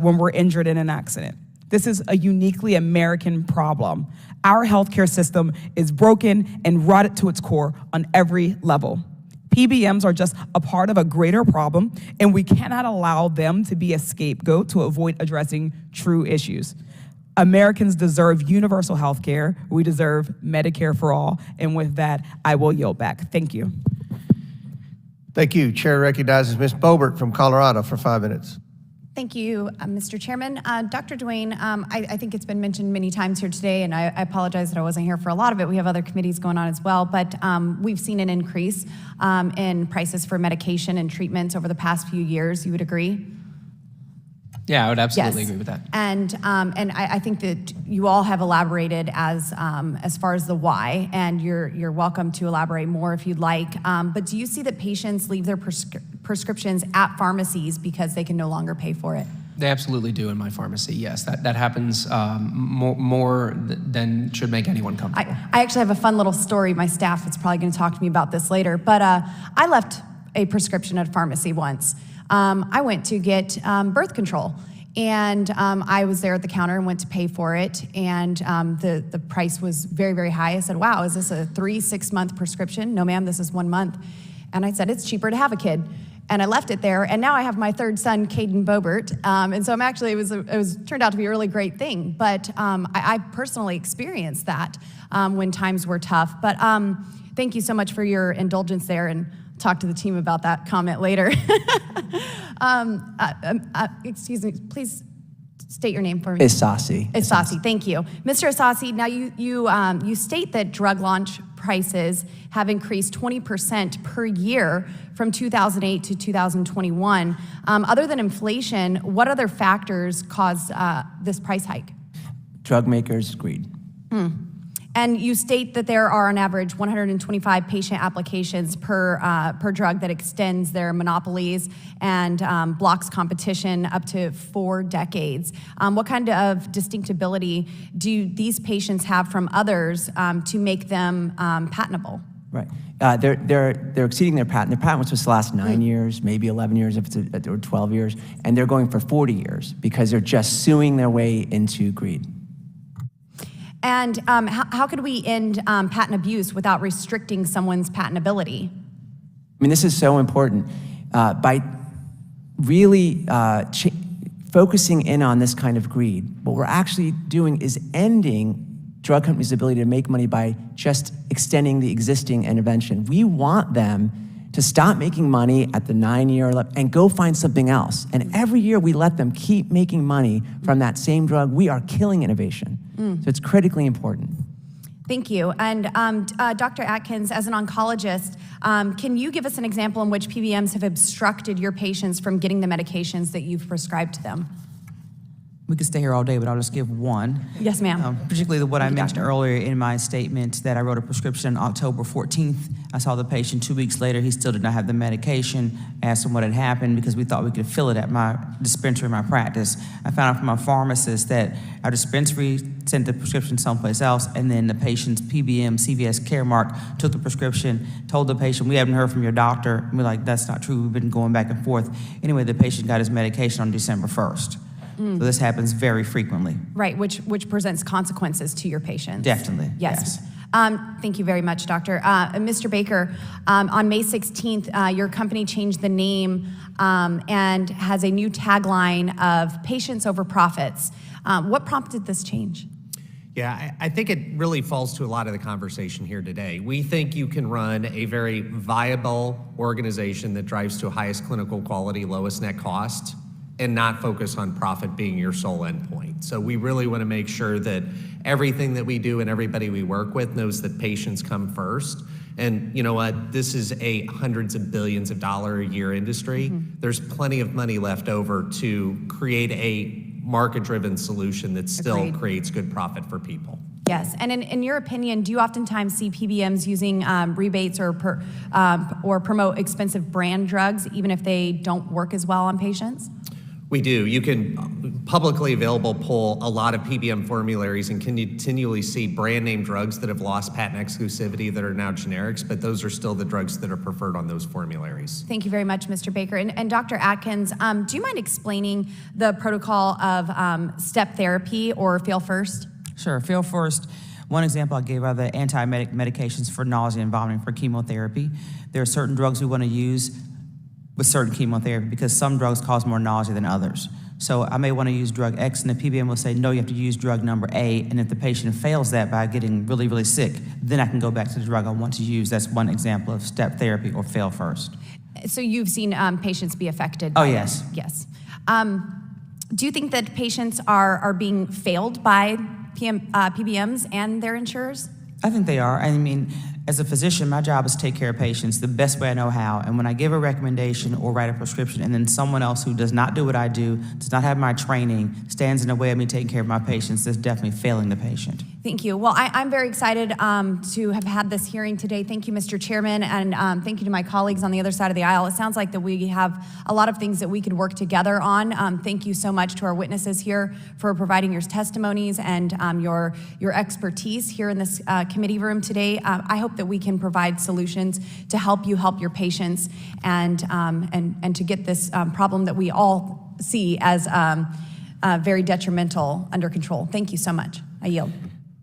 when we're injured in an accident. This is a uniquely American problem. Our healthcare system is broken and rotted to its core on every level. PBMs are just a part of a greater problem, and we cannot allow them to be a scapegoat to avoid addressing true issues. Americans deserve universal health care. We deserve Medicare for all. And with that, I will yield back. Thank you. Thank you. Chair recognizes Ms. Boebert from Colorado for 5 minutes. Thank you, Mr. Chairman. Dr. Duane, I think it's been mentioned many times here today, and I apologize that I wasn't here for a lot of it. We have other committees going on as well, but we've seen an increase in prices for medication and treatments over the past few years. You would agree? Yeah, I would absolutely Yes. agree with that. And I think that you all have elaborated as far as the why, and you're welcome to elaborate more if you'd like. But do you see that patients leave their prescriptions at pharmacies because they can no longer pay for it? They absolutely do in my pharmacy, yes. That happens more than should make anyone comfortable. I actually have a fun little story. My staff is probably going to talk to me about this later, but I left a prescription at a pharmacy once. I went to get birth control, and I was there at the counter and went to pay for it, and the price was very, very high. I said, wow, is this a 3-6-month prescription? No, ma'am, this is 1 month. And I said, it's cheaper to have a kid. And I left it there, and now I have my third son, Caden Boebert, and so I'm actually, it was turned out to be a really great thing, but I personally experienced that when times were tough. But thank you so much for your indulgence there, and talk to the team about that comment later. Excuse me, please State your name for me. Isasi. Isasi, thank you. Mr. Isasi, now you state that drug launch prices have increased 20% per year from 2008 to 2021. Other than inflation, what other factors caused this price hike? Drug makers' greed. And you state that there are on average 125 patient applications per drug that extends their monopolies and blocks competition up to 4 decades. What kind of distinctibility do these patients have from others to make them patentable? Right. They're exceeding their patent. Their patent was supposed to last 9 years, maybe 11 years, if it's or 12 years, and they're going for 40 years because they're just suing their way into greed. And how could we end patent abuse without restricting someone's patentability? I mean, this is so important. By really focusing in on this kind of greed, what we're actually doing is ending drug companies' ability to make money by just extending the existing intervention. We want them to stop making money at the 9-year level and go find something else. And every year we let them keep making money from that same drug. We are killing innovation. So it's critically important. Thank you. And Dr. Atkins, as an oncologist, can you give us an example in which PBMs have obstructed your patients from getting the medications that you've prescribed to them? We could stay here all day, but I'll just give one. Yes, ma'am. Particularly what I mentioned earlier in my statement that I wrote a prescription on October 14th. I saw the patient 2 weeks later. He still did not have the medication. Asked him what had happened because we thought we could fill it at my dispensary, my practice. I found out from my pharmacist that our dispensary sent the prescription someplace else, and then the patient's PBM, CVS Caremark, took the prescription, told the patient, we haven't heard from your doctor. And we're like, that's not true. We've been going back and forth. Anyway, the patient got his medication on December 1st. So this happens very frequently. Right, which presents consequences to your patients. Definitely, Yes. Thank you very much, Doctor. Mr. Baker, on May 16th, your company changed the name and has a new tagline of patients over profits. What prompted this change? Yeah, I think it really falls to a lot of the conversation here today. We think you can run a very viable organization that drives to highest clinical quality, lowest net cost, and not focus on profit being your sole endpoint. So we really want to make sure that everything that we do and everybody we work with knows that patients come first. And you know what? This is a hundreds of billions of dollar a year industry. There's plenty of money left over to create a market-driven solution that still creates good profit for people. Yes, and in your opinion, do you oftentimes see PBMs using rebates or promote expensive brand drugs, even if they don't work as well on patients? We do. You can publicly available pull a lot of PBM formularies and continually see brand name drugs that have lost patent exclusivity that are now generics, but those are still the drugs that are preferred on those formularies. Thank you very much, Mr. Baker. And Dr. Atkins, do you mind explaining the protocol of step therapy or feel first? Sure, feel first. One example I gave are the antiemetic medications for nausea and vomiting for chemotherapy. There are certain drugs we want to use with certain chemotherapy because some drugs cause more nausea than others. So I may want to use drug X and the PBM will say, no, you have to use drug number A, and if the patient fails that by getting really, really sick, then I can go back to the drug I want to use. That's one example of step therapy or fail first. So you've seen patients be affected by yes. Yes. Do you think that patients are being failed by PBMs and their insurers? I think they are. I mean, as a physician, my job is to take care of patients the best way I know how. And when I give a recommendation or write a prescription and then someone else who does not do what I do, does not have my training, stands in the way of me taking care of my patients, that's definitely failing the patient. Thank you. Well, I'm very excited to have had this hearing today. Thank you, Mr. Chairman, and thank you to my colleagues on the other side of the aisle. It sounds like that we have a lot of things that we could work together on. Thank you so much to our witnesses here for providing your testimonies and your expertise here in this committee room today. I hope that we can provide solutions to help you help your patients and to get this problem that we all see as very detrimental under control. Thank you so much. I yield.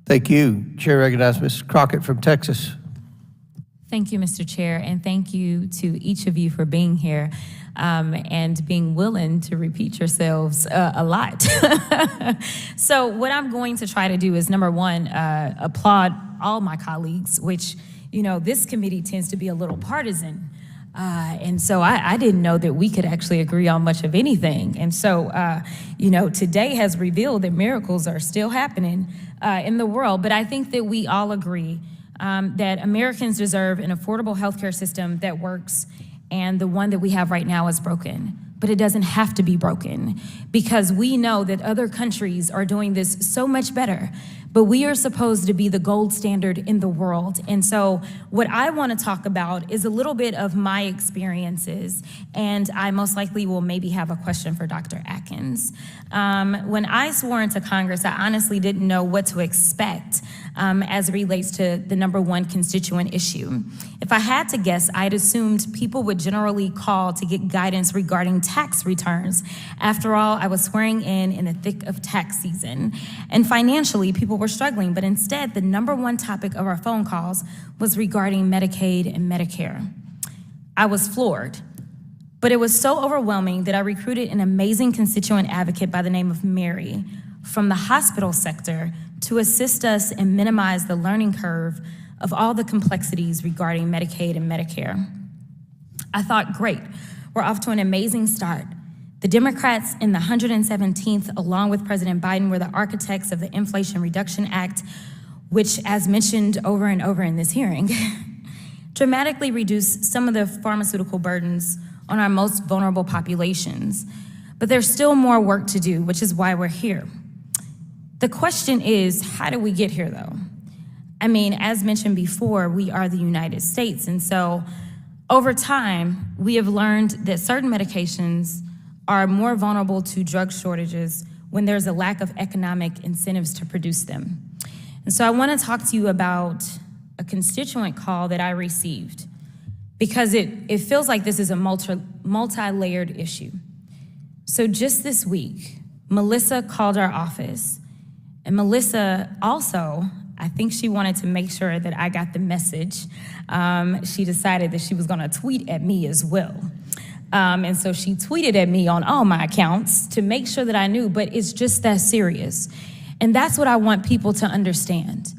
Thank you. Chair recognizes Ms. Crockett from Texas. Thank you, Mr. Chair, and thank you to each of you for being here and being willing to repeat yourselves a lot. So what I'm going to try to do is, number one, applaud all my colleagues, which, you know, this committee tends to be a little partisan. And so I didn't know that we could actually agree on much of anything. And so, today has revealed that miracles are still happening in the world. But I think that we all agree that Americans deserve an affordable healthcare system that works, and the one that we have right now is broken. But it doesn't have to be broken, because we know that other countries are doing this so much better. But we are supposed to be the gold standard in the world. And so what I want to talk about is a little bit of my experiences, and I most likely will maybe have a question for Dr. Atkins. When I swore into Congress, I honestly didn't know what to expect as it relates to the number one constituent issue. If I had to guess, I'd assumed people would generally call to get guidance regarding tax returns. After all, I was swearing in the thick of tax season. And financially, people were struggling, but instead, the number one topic of our phone calls was regarding Medicaid and Medicare. I was floored, but it was so overwhelming that I recruited an amazing constituent advocate by the name of Mary from the hospital sector to assist us and minimize the learning curve of all the complexities regarding Medicaid and Medicare. I thought, great, we're off to an amazing start. The Democrats in the 117th, along with President Biden, were the architects of the Inflation Reduction Act, which, as mentioned over and over in this hearing, dramatically reduced some of the pharmaceutical burdens on our most vulnerable populations. But there's still more work to do, which is why we're here. The question is, how did we get here, though? I mean, as mentioned before, we are the United States, and so over time, we have learned that certain medications are more vulnerable to drug shortages when there's a lack of economic incentives to produce them. And so I want to talk to you about a constituent call that I received, because it feels like this is a multi-layered issue. So just this week, Melissa called our office, and Melissa also, I think she wanted to make sure that I got the message. She decided that she was gonna tweet at me as well. And so she tweeted at me on all my accounts to make sure that I knew, but it's just that serious. And that's what I want people to understand.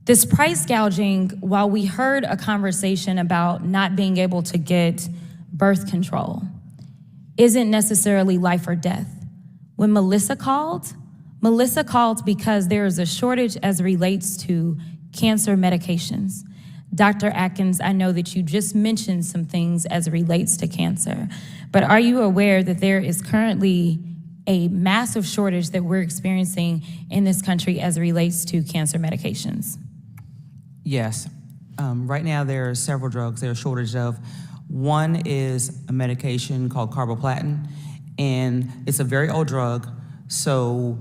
This price gouging, while we heard a conversation about not being able to get birth control, isn't necessarily life or death. When Melissa called because there is a shortage as it relates to cancer medications. Dr. Atkins, I know that you just mentioned some things as it relates to cancer, but are you aware that there is currently a massive shortage that we're experiencing in this country as it relates to cancer medications? Yes. Right now, there are several drugs there are shortage of. One is a medication called carboplatin, and it's a very old drug, so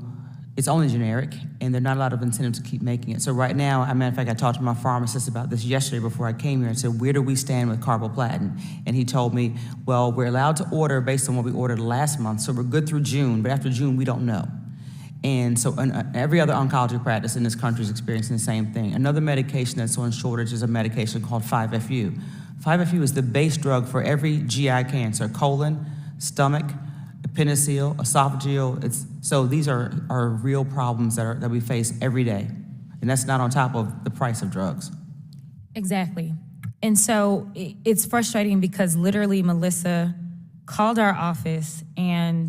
it's only generic, and there are not a lot of incentives to keep making it. So right now, as a matter of fact, I talked to my pharmacist about this yesterday before I came here and said, where do we stand with carboplatin? And he told me, well, we're allowed to order based on what we ordered last month, so we're good through June, but after June, we don't know. And so every other oncology practice in this country is experiencing the same thing. Another medication that's on shortage is a medication called 5-FU. 5-FU is the base drug for every GI cancer, colon, stomach, appendiceal, esophageal. So these are real problems that we face every day. And that's not on top of the price of drugs. Exactly. And so it's frustrating because literally Melissa called our office, and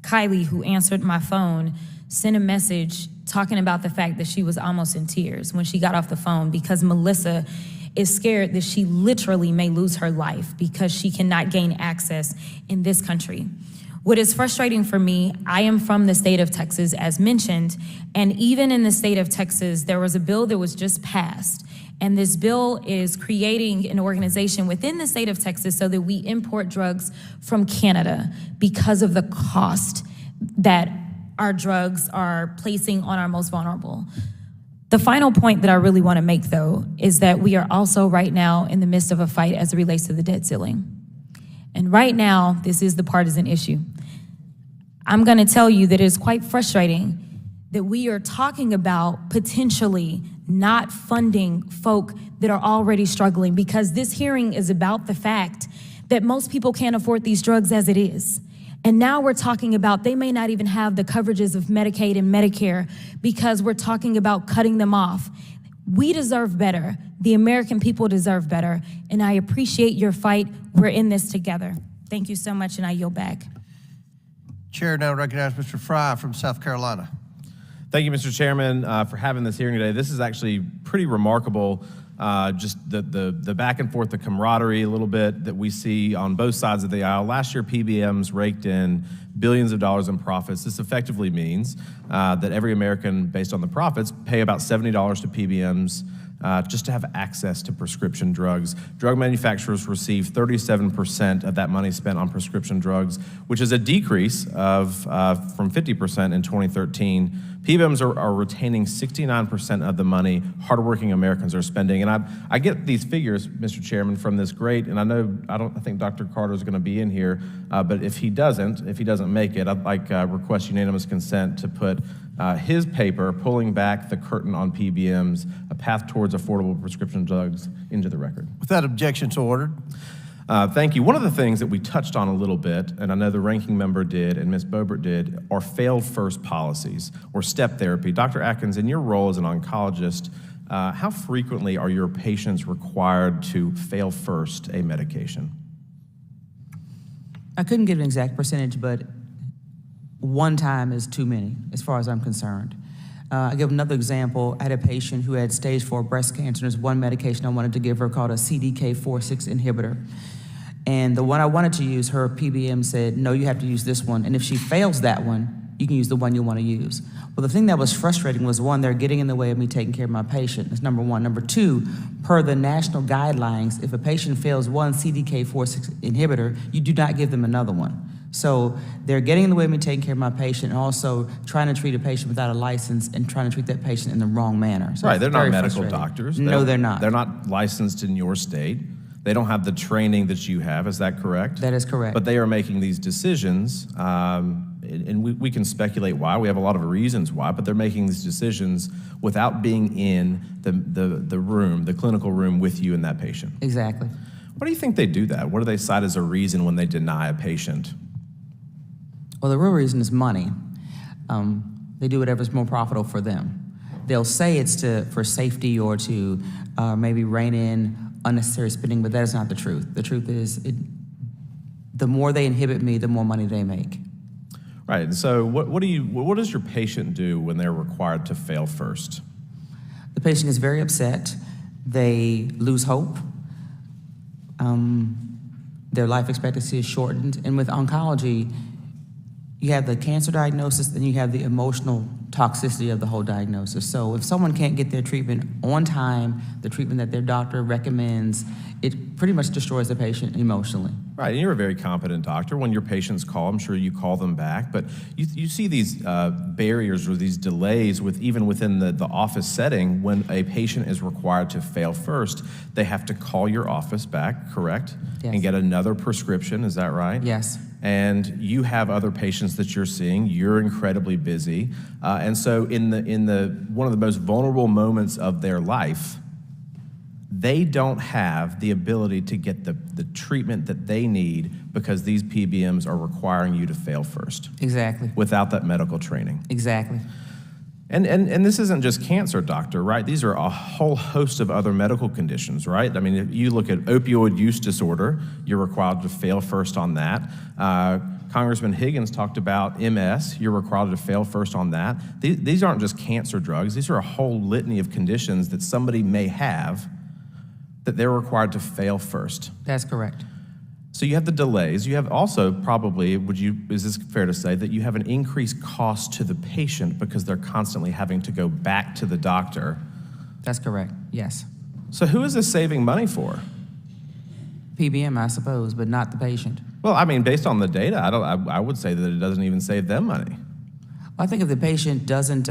Kylie, who answered my phone, sent a message talking about the fact that she was almost in tears when she got off the phone, because Melissa is scared that she literally may lose her life because she cannot gain access in this country. What is frustrating for me, I am from the state of Texas, as mentioned, and even in the state of Texas, there was a bill that was just passed, and this bill is creating an organization within the state of Texas so that we import drugs from Canada because of the cost that our drugs are placing on our most vulnerable. The final point that I really want to make, though, is that we are also right now in the midst of a fight as it relates to the debt ceiling. And right now, this is the partisan issue. I'm going to tell you that it is quite frustrating that we are talking about potentially not funding folk that are already struggling, because this hearing is about the fact that most people can't afford these drugs as it is. And now we're talking about they may not even have the coverages of Medicaid and Medicare because we're talking about cutting them off. We deserve better. The American people deserve better. And I appreciate your fight. We're in this together. Thank you so much, and I yield back. Chair now recognizes Mr. Fry from South Carolina. Thank you, Mr. Chairman, for having this hearing today. This is actually pretty remarkable, just the back and forth, the camaraderie a little bit that we see on both sides of the aisle. Last year, PBMs raked in billions of dollars in profits. This effectively means that every American, based on the profits, pay about $70 to PBMs just to have access to prescription drugs. Drug manufacturers receive 37% of that money spent on prescription drugs, which is a decrease of from 50% in 2013. PBMs are retaining 69% of the money hardworking Americans are spending. And I get these figures, Mr. Chairman, from this great, and I think Dr. Carter is going to be in here, but if he doesn't make it, I'd like request unanimous consent to put his paper, Pulling Back the Curtain on PBMs, A Path Towards Affordable Prescription Drugs, into the record. Without objection, so ordered. Thank you. One of the things that we touched on a little bit, and I know the ranking member did and Ms. Boebert did, are failed first policies or step therapy. Dr. Atkins, in your role as an oncologist, how frequently are your patients required to fail first a medication? I couldn't give an exact percentage, but one time is too many, as far as I'm concerned. I'll give another example. I had a patient who had stage 4 breast cancer. There's one medication I wanted to give her called a CDK4/6 inhibitor. And the one I wanted to use, her PBM said, no, you have to use this one. And if she fails that one, you can use the one you want to use. Well, the thing that was frustrating was, one, they're getting in the way of me taking care of my patient. That's number one. Number two, per the national guidelines, if a patient fails one CDK4/6 inhibitor, you do not give them another one. So they're getting in the way of me taking care of my patient and also trying to treat a patient without a license and trying to treat that patient in the wrong manner. So Right, they're not very medical frustrating. doctors. No, they're not. They're not licensed in your state. They don't have the training that you have, is that correct? That is correct. But they are making these decisions, and we can speculate why. We have a lot of reasons why, but they're making these decisions without being in the room, the clinical room with you and that patient. Exactly. Why do you think they do that? What do they cite as a reason when they deny a patient? Well, the real reason is money. They do whatever's more profitable for them. They'll say it's for safety or to maybe rein in unnecessary spending, but that is not the truth. The truth is, the more they inhibit me, the more money they make. Right. And so, what does your patient do when they're required to fail first? The patient is very upset. They lose hope. Their life expectancy is shortened, and with oncology, you have the cancer diagnosis and you have the emotional toxicity of the whole diagnosis. So if someone can't get their treatment on time, the treatment that their doctor recommends, it pretty much destroys the patient emotionally. Right, and you're a very competent doctor. When your patients call, I'm sure you call them back, but you see these barriers or these delays even within the office setting. When a patient is required to fail first, they have to call your office back, correct? Yes. And get another prescription, is that right? Yes. And you have other patients that you're seeing. You're incredibly busy, and so in one of the most vulnerable moments of their life, they don't have the ability to get the treatment that they need because these PBMs are requiring you to fail first. Exactly. Without that medical training. Exactly. And this isn't just cancer, doctor, right? These are a whole host of other medical conditions, right? I mean, if you look at opioid use disorder, you're required to fail first on that. Congressman Higgins talked about MS. You're required to fail first on that. These aren't just cancer drugs. These are a whole litany of conditions that somebody may have that they're required to fail first. That's correct. So you have the delays. You have also probably, is this fair to say, that you have an increased cost to the patient because they're constantly having to go back to the doctor? That's correct, yes. So who is this saving money for? PBM, I suppose, but not the patient. Well, I mean, based on the data, I would say that it doesn't even save them money. Well, I think if the patient doesn't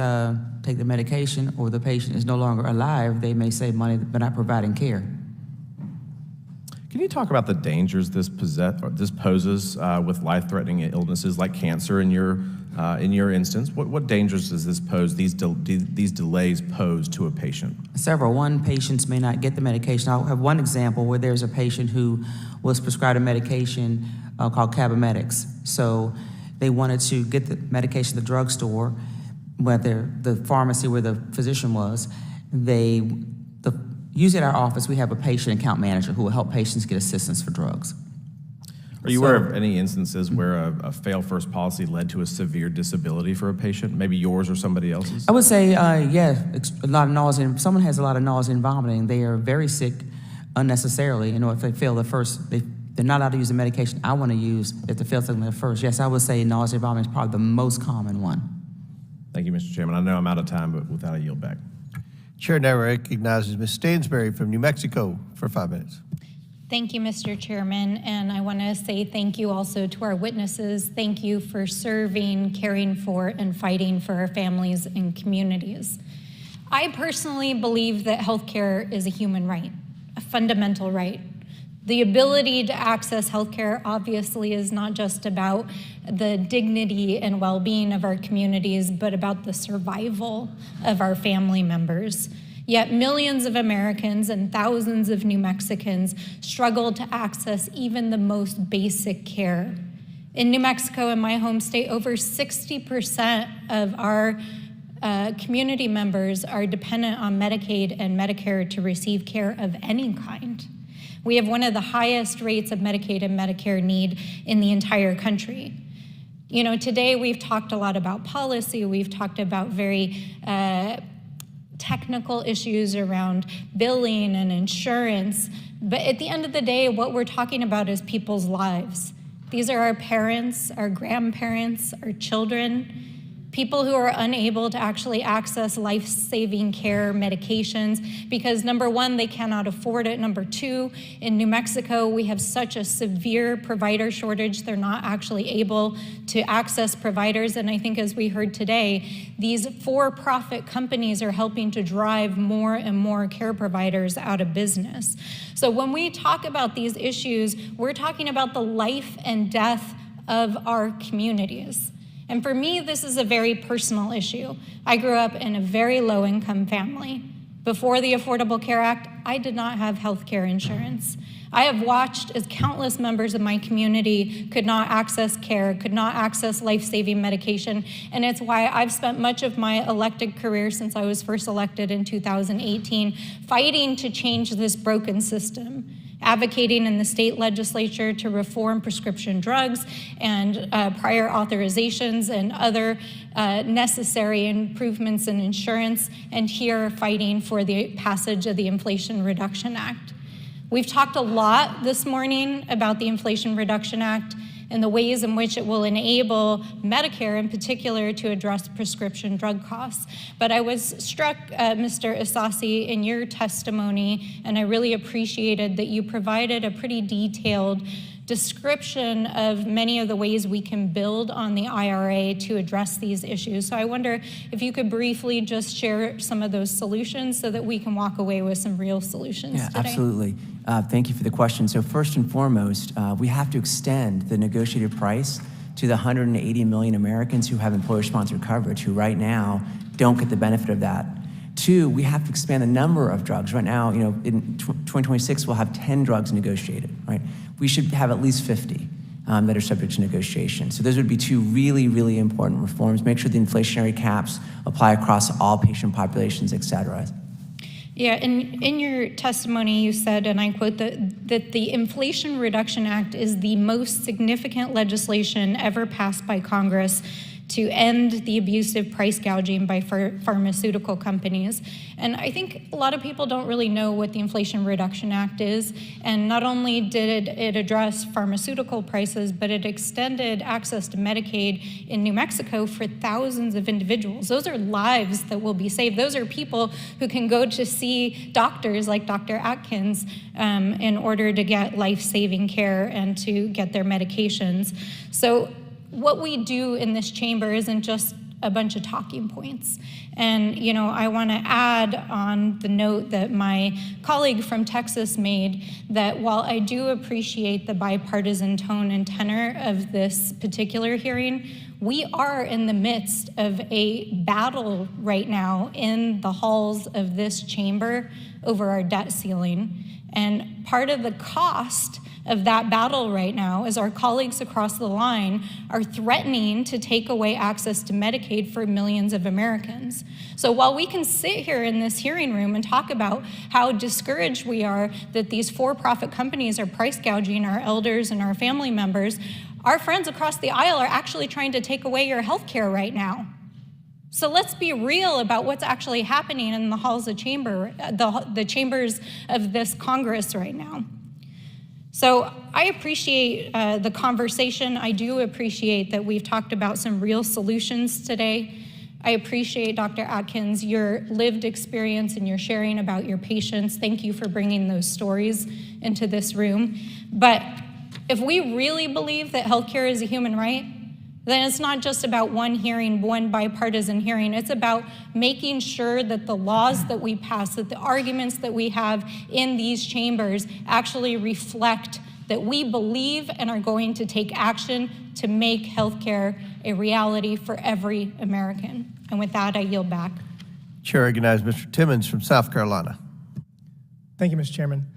take the medication or the patient is no longer alive, they may save money by not providing care. Can you talk about the dangers this poses with life-threatening illnesses like cancer in your instance? What dangers does this pose, these delays pose to a patient? Several. One, patients may not get the medication. I'll have one example where there's a patient who was prescribed a medication called Cabometyx. So they wanted to get the medication at the drugstore, the pharmacy where the physician was. usually at our office, we have a patient account manager who will help patients get assistance for drugs. Are you aware of any instances where a fail first policy led to a severe disability for a patient, maybe yours or somebody else's? I would say, yeah, a lot of nausea. If someone has a lot of nausea and vomiting, they are very sick unnecessarily. You know, if they fail the first, they're not allowed to use the medication I want to use if they fail something at first. Yes, I would say nausea and vomiting is probably the most common one. Thank you, Mr. Chairman. I know I'm out of time, but with that, I yield back. Chair now recognizes Ms. Stansberry from New Mexico for 5 minutes. Thank you, Mr. Chairman, and I want to say thank you also to our witnesses. Thank you for serving, caring for, and fighting for our families and communities. I personally believe that healthcare is a human right, a fundamental right. The ability to access healthcare obviously is not just about the dignity and well-being of our communities, but about the survival of our family members. Yet millions of Americans and thousands of New Mexicans struggle to access even the most basic care. In New Mexico, in my home state, over 60% of our community members are dependent on Medicaid and Medicare to receive care of any kind. We have one of the highest rates of Medicaid and Medicare need in the entire country. You know, today we've talked a lot about policy, we've talked about very technical issues around billing and insurance, but at the end of the day, what we're talking about is people's lives. These are our parents, our grandparents, our children, people who are unable to actually access life-saving care medications because number one, they cannot afford it. Number two, in New Mexico, we have such a severe provider shortage, they're not actually able to access providers. And I think as we heard today, these for-profit companies are helping to drive more and more care providers out of business. So when we talk about these issues, we're talking about the life and death of our communities. And for me, this is a very personal issue. I grew up in a very low-income family. Before the Affordable Care Act, I did not have health care insurance. I have watched as countless members of my community could not access care, could not access life-saving medication, and it's why I've spent much of my elected career since I was first elected in 2018 fighting to change this broken system, advocating in the state legislature to reform prescription drugs and prior authorizations and other necessary improvements in insurance, and here fighting for the passage of the Inflation Reduction Act. We've talked a lot this morning about the Inflation Reduction Act and the ways in which it will enable Medicare in particular to address prescription drug costs. But I was struck, Mr. Asasi, in your testimony, and I really appreciated that you provided a pretty detailed description of many of the ways we can build on the IRA to address these issues. So I wonder if you could briefly just share some of those solutions so that we can walk away with some real solutions today. Absolutely. Thank you for the question. So first and foremost, we have to extend the negotiated price to the 180 million Americans who have employer-sponsored coverage, who right now don't get the benefit of that. Two, we have to expand the number of drugs. Right now, you know, in 2026, we'll have 10 drugs negotiated, right? We should have at least 50 that are subject to negotiation. So those would be two really, really important reforms. Make sure the inflationary caps apply across all patient populations, et cetera. Yeah, and in your testimony, you said, and I quote, that the Inflation Reduction Act is the most significant legislation ever passed by Congress to end the abusive price gouging by pharmaceutical companies. And I think a lot of people don't really know what the Inflation Reduction Act is. And not only did it address pharmaceutical prices, but it extended access to Medicaid in New Mexico for thousands of individuals. Those are lives that will be saved. Those are people who can go to see doctors like Dr. Atkins in order to get life-saving care and to get their medications. So what we do in this chamber isn't just a bunch of talking points. And, you know, I want to add on the note that my colleague from Texas made, that while I do appreciate the bipartisan tone and tenor of this particular hearing, we are in the midst of a battle right now in the halls of this chamber over our debt ceiling. And part of the cost of that battle right now as our colleagues across the line are threatening to take away access to Medicaid for millions of Americans. So while we can sit here in this hearing room and talk about how discouraged we are that these for-profit companies are price gouging our elders and our family members, our friends across the aisle are actually trying to take away your health care right now. So let's be real about what's actually happening in the halls of the chambers of this Congress right now. So I appreciate the conversation. I do appreciate that we've talked about some real solutions today. I appreciate, Dr. Atkins, your lived experience and your sharing about your patients. Thank you for bringing those stories into this room. But if we really believe that healthcare is a human right, then it's not just about one hearing, one bipartisan hearing. It's about making sure that the laws that we pass, that the arguments that we have in these chambers actually reflect that we believe and are going to take action to make healthcare a reality for every American. And with that, I yield back. Chair recognizes Mr. Timmons from South Carolina. Thank you, Mr. Chairman.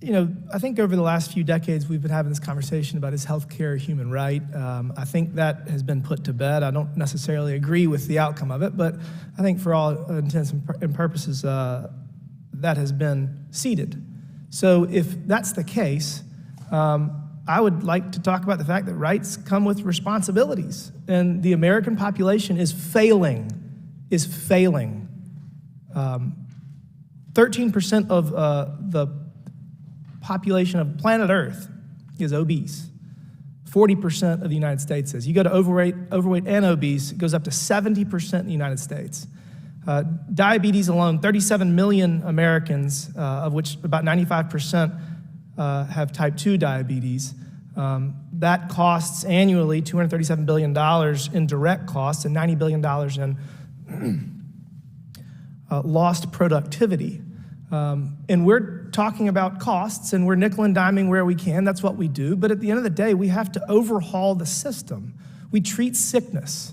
You know, I think over the last few decades, we've been having this conversation about is healthcare a human right? I think that has been put to bed. I don't necessarily agree with the outcome of it, but I think for all intents and purposes, that has been ceded. So if that's the case, I would like to talk about the fact that rights come with responsibilities, and the American population is failing. 13% of the population of planet Earth is obese. 40% of the United States is. You go to overweight and obese, it goes up to 70% in the United States. Diabetes alone, 37 million Americans, of which about 95% have type 2 diabetes. That costs annually $237 billion in direct costs and $90 billion in lost productivity. And we're talking about costs, and we're nickel and diming where we can. That's what we do. But at the end of the day, we have to overhaul the system. We treat sickness.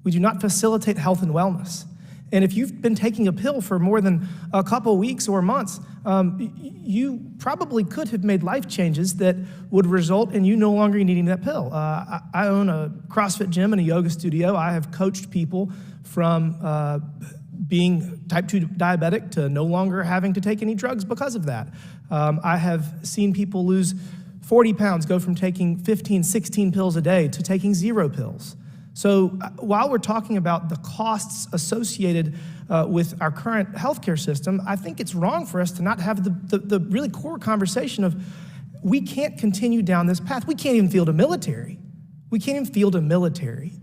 We do not facilitate health and wellness. And if you've been taking a pill for more than a couple weeks or months, you probably could have made life changes that would result in you no longer needing that pill. I own a CrossFit gym and a yoga studio. I have coached people from being type 2 diabetic to no longer having to take any drugs because of that. I have seen people lose 40 pounds, go from taking 15, 16 pills a day to taking 0 pills. So while we're talking about the costs associated with our current healthcare system, I think it's wrong for us to not have the really core conversation of we can't continue down this path. We can't even field a military.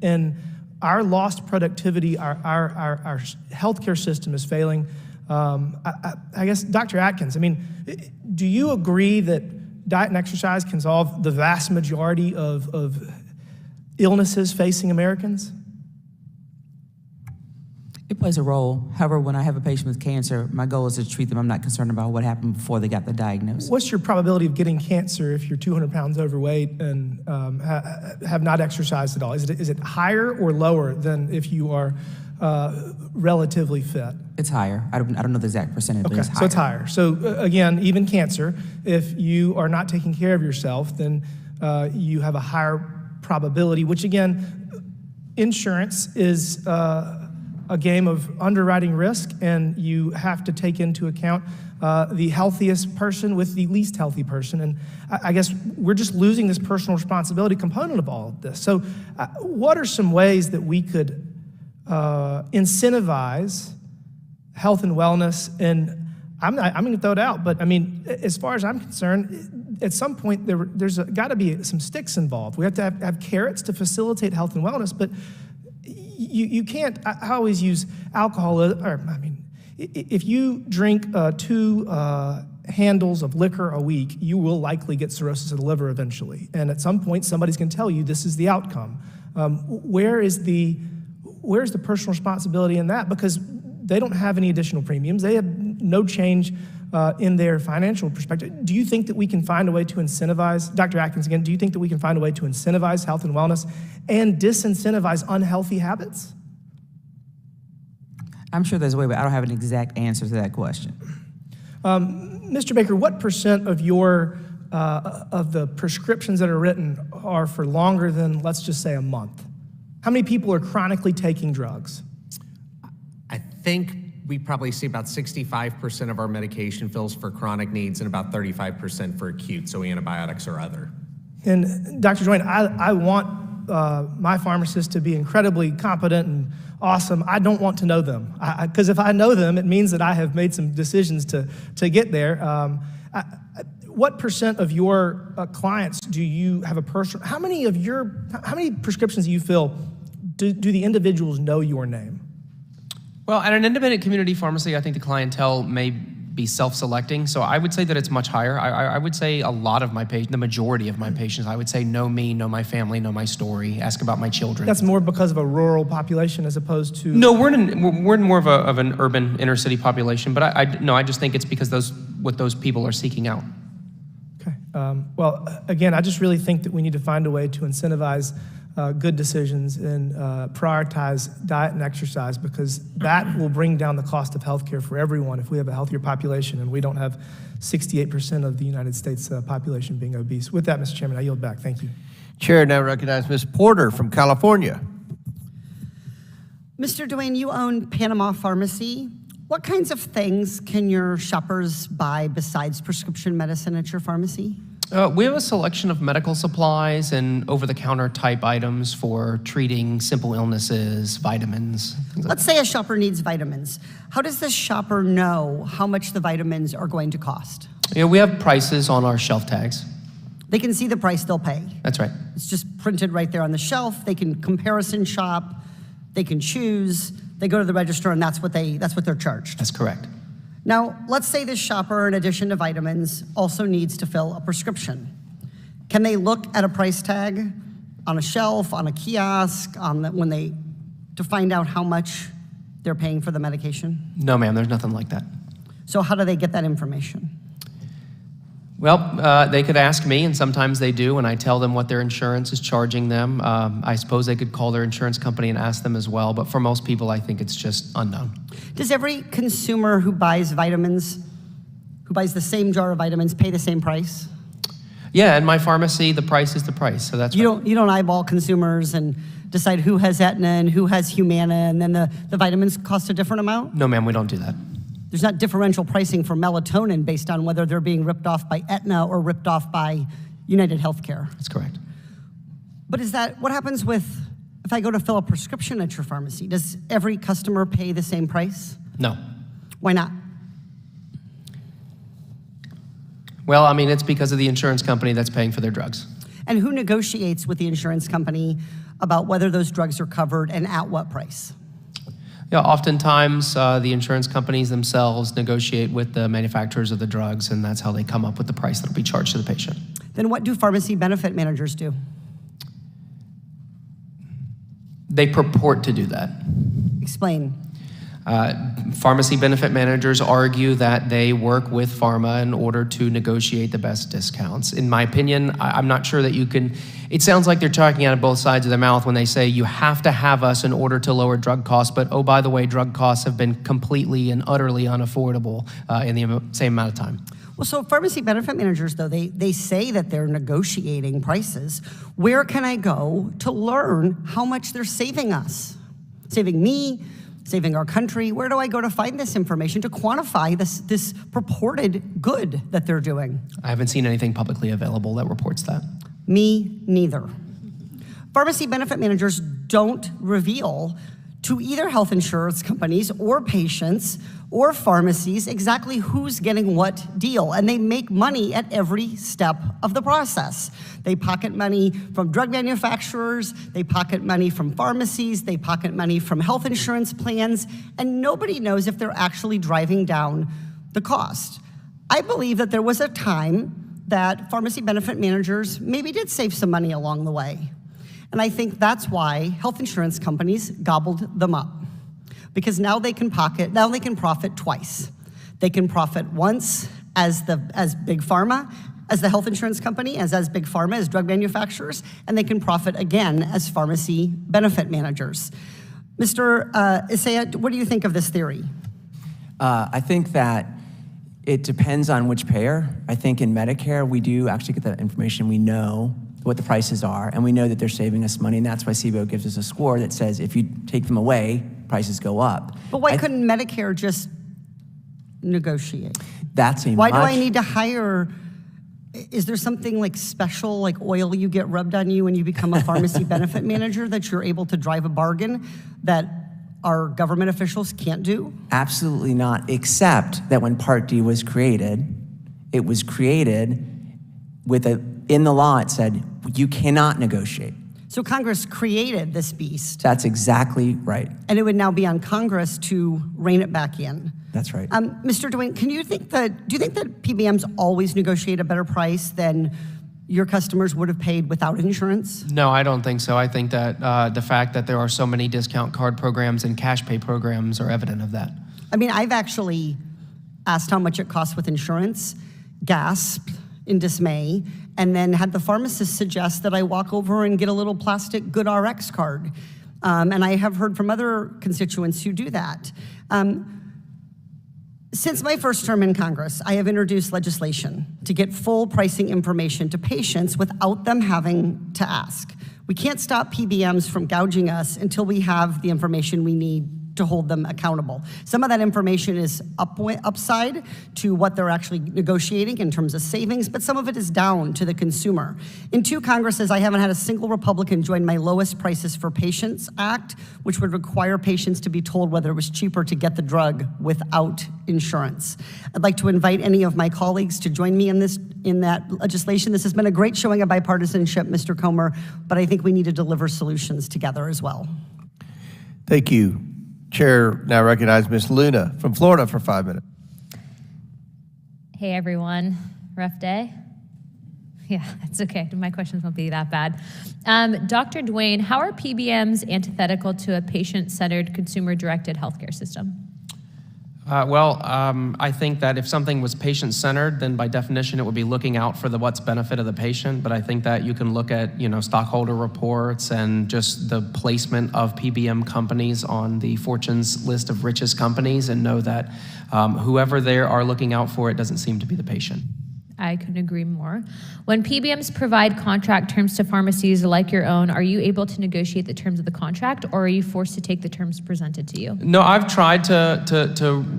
And our lost productivity, our healthcare system is failing. I guess, Dr. Atkins, I mean, do you agree that diet and exercise can solve the vast majority of illnesses facing Americans? It plays a role. However, when I have a patient with cancer, my goal is to treat them. I'm not concerned about what happened before they got the diagnosis. What's your probability of getting cancer if you're 200 pounds overweight and have not exercised at all? Is it higher or lower than if you are relatively fit? It's higher. I don't know the exact percentage, but it's higher. So it's higher. So again, even cancer, if you are not taking care of yourself, then you have a higher probability, which again, insurance is a game of underwriting risk, and you have to take into account the healthiest person with the least healthy person. And I guess we're just losing this personal responsibility component of all of this. So what are some ways that we could incentivize health and wellness? And I'm going to throw it out, but I mean, as far as I'm concerned, at some point there's got to be some sticks involved. We have to have carrots to facilitate health and wellness, but you can't. I always use alcohol. If you drink 2 handles of liquor a week, you will likely get cirrhosis of the liver eventually. And at some point, somebody's going to tell you this is the outcome. Where's the personal responsibility in that? Because they don't have any additional premiums. They have no change in their financial perspective. Do you think that we can find a way to incentivize, Dr. Atkins again, do you think that we can find a way to incentivize health and wellness and disincentivize unhealthy habits? I'm sure there's a way, but I don't have an exact answer to that question. Mr. Baker, what % of your of the prescriptions that are written are for longer than, let's just say, a month? How many people are chronically taking drugs? I think we probably see about 65% of our medication fills for chronic needs and about 35% for acute, so antibiotics or other. And Dr. Duane, I want my pharmacist to be incredibly competent and awesome. I don't want to know them, because if I know them, it means that I have made some decisions to get there. What percent of your clients do you have a personal? How many prescriptions do you fill? Do the individuals know your name? Well, at an independent community pharmacy, I think the clientele may be self-selecting, so I would say that it's much higher. I would say a lot of my patients, the majority of my patients, I would say know me, know my family, know my story, ask about my children. That's more because of a rural population as opposed to... No, we're in more of an urban inner city population, but I just think it's because what those people are seeking out. Okay. Well, again, I just really think that we need to find a way to incentivize good decisions and prioritize diet and exercise, because that will bring down the cost of healthcare for everyone if we have a healthier population and we don't have 68% of the United States population being obese. With that, Mr. Chairman, I yield back. Thank you. Chair now recognizes Ms. Porter from California. Mr. Duane, you own Panama Pharmacy. What kinds of things can your shoppers buy besides prescription medicine at your pharmacy? We have a selection of medical supplies and over-the-counter type items for treating simple illnesses, vitamins. Let's say a shopper needs vitamins. How does this shopper know how much the vitamins are going to cost? Yeah, we have prices on our shelf tags. They can see the price they'll pay. That's right. It's just printed right there on the shelf. They can comparison shop. They can choose. They go to the register, and that's what they're charged. That's correct. Now, let's say this shopper, in addition to vitamins, also needs to fill a prescription. Can they look at a price tag on a shelf, on a kiosk, to find out how much they're paying for the medication? No, ma'am, there's nothing like that. So how do they get that information? Well, they could ask me, and sometimes they do, and I tell them what their insurance is charging them. I suppose they could call their insurance company and ask them as well, but for most people, I think it's just unknown. Does every consumer who buys vitamins, who buys the same jar of vitamins, pay the same price? Yeah, in my pharmacy, the price is the price, so that's You don't eyeball consumers and decide who has Aetna and who has Humana, and then the vitamins cost a different amount? No, ma'am, we don't do that. There's not differential pricing for melatonin based on whether they're being ripped off by Aetna or ripped off by United Healthcare. That's correct. But what happens if I go to fill a prescription at your pharmacy? Does every customer pay the same price? No. Why not? Well, I mean, it's because of the insurance company that's paying for their drugs. And who negotiates with the insurance company about whether those drugs are covered and at what price? Yeah, oftentimes the insurance companies themselves negotiate with the manufacturers of the drugs, and that's how they come up with the price that will be charged to the patient. Then what do pharmacy benefit managers do? They purport to do that. Explain. Pharmacy benefit managers argue that they work with pharma in order to negotiate the best discounts. In my opinion, I'm not sure that you can. It sounds like they're talking out of both sides of their mouth when they say you have to have us in order to lower drug costs, but oh, by the way, drug costs have been completely and utterly unaffordable in the same amount of time. Well, so pharmacy benefit managers, though, they say that they're negotiating prices. Where can I go to learn how much they're saving us? Saving me, saving our country? Where do I go to find this information to quantify this purported good that they're doing? I haven't seen anything publicly available that reports that. Me neither. Pharmacy benefit managers don't reveal to either health insurance companies or patients or pharmacies exactly who's getting what deal, and they make money at every step of the process. They pocket money from drug manufacturers, they pocket money from pharmacies, they pocket money from health insurance plans, and nobody knows if they're actually driving down the cost. I believe that there was a time that pharmacy benefit managers maybe did save some money along the way. And I think that's why health insurance companies gobbled them up. Because now they can profit twice. They can profit once as Big Pharma, as the health insurance company, as Big Pharma, as drug manufacturers, and they can profit again as pharmacy benefit managers. Mr. Isaiah, what do you think of this theory? I think that It depends on which payer. I think in Medicare, we do actually get that information. We know what the prices are, and we know that they're saving us money, and that's why CBO gives us a score that says if you take them away, prices go up. But why couldn't Medicare just negotiate? Why do I need to hire? Is there something like special, like oil you get rubbed on you when you become a pharmacy benefit manager that you're able to drive a bargain that our government officials can't do? Absolutely not, except that when Part D was created, it was created with in the law it said you cannot negotiate. So Congress created this beast. That's exactly right. And it would now be on Congress to rein it back in. That's right. Mr. Dwayne, do you think that PBMs always negotiate a better price than your customers would have paid without insurance? No, I don't think so. I think that the fact that there are so many discount card programs and cash pay programs are evident of that. I mean, I've actually asked how much it costs with insurance, gasped in dismay, and then had the pharmacist suggest that I walk over and get a little plastic GoodRx card. And I have heard from other constituents who do that. Since my first term in Congress, I have introduced legislation to get full pricing information to patients without them having to ask. We can't stop PBMs from gouging us until we have the information we need to hold them accountable. Some of that information is upside to what they're actually negotiating in terms of savings, but some of it is down to the consumer. In 2 Congresses, I haven't had a single Republican join my Lowest Prices for Patients Act, which would require patients to be told whether it was cheaper to get the drug without insurance. I'd like to invite any of my colleagues to join me in that legislation. This has been a great showing of bipartisanship, Mr. Comer, but I think we need to deliver solutions together as well. Thank you. Chair now recognizes Ms. Luna from Florida for 5 minutes. Hey, everyone. Rough day? Yeah, it's okay. My questions won't be that bad. Dr. Dwayne, how are PBMs antithetical to a patient-centered, consumer-directed healthcare system? I think that if something was patient-centered, then by definition it would be looking out for what's benefit of the patient. But I think that you can look at stockholder reports and just the placement of PBM companies on the Fortune's list of richest companies and know that whoever they are looking out for, it doesn't seem to be the patient. I couldn't agree more. When PBMs provide contract terms to pharmacies like your own, are you able to negotiate the terms of the contract, or are you forced to take the terms presented to you? No, I've tried to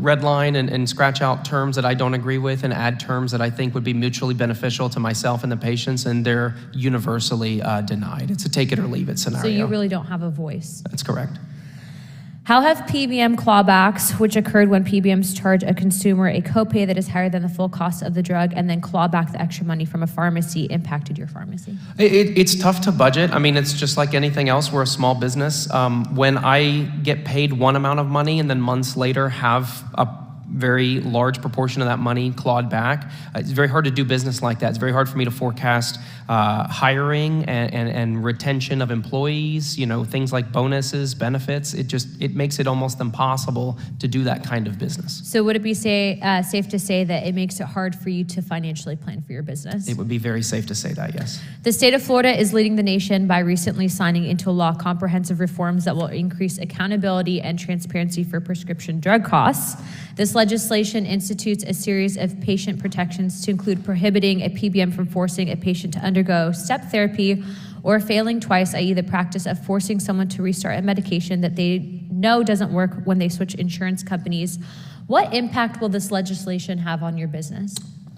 redline and scratch out terms that I don't agree with and add terms that I think would be mutually beneficial to myself and the patients, and they're universally denied. It's a take it or leave it scenario. So you really don't have a voice? That's correct. How have PBM clawbacks, which occurred when PBMs charge a consumer a copay that is higher than the full cost of the drug and then claw back the extra money from a pharmacy, impacted your pharmacy? It's tough to budget. I mean, it's just like anything else. We're a small business. When I get paid one amount of money and then months later have a very large proportion of that money clawed back, it's very hard to do business like that. It's very hard for me to forecast hiring and retention of employees, things like bonuses, benefits. It makes it almost impossible to do that kind of business. So would it be safe to say that it makes it hard for you to financially plan for your business? It would be very safe to say that, yes. The state of Florida is leading the nation by recently signing into law comprehensive reforms that will increase accountability and transparency for prescription drug costs. This legislation institutes a series of patient protections to include prohibiting a PBM from forcing a patient to undergo step therapy or failing twice, i.e. the practice of forcing someone to restart a medication that they know doesn't work when they switch insurance companies. What impact will this legislation have on your business?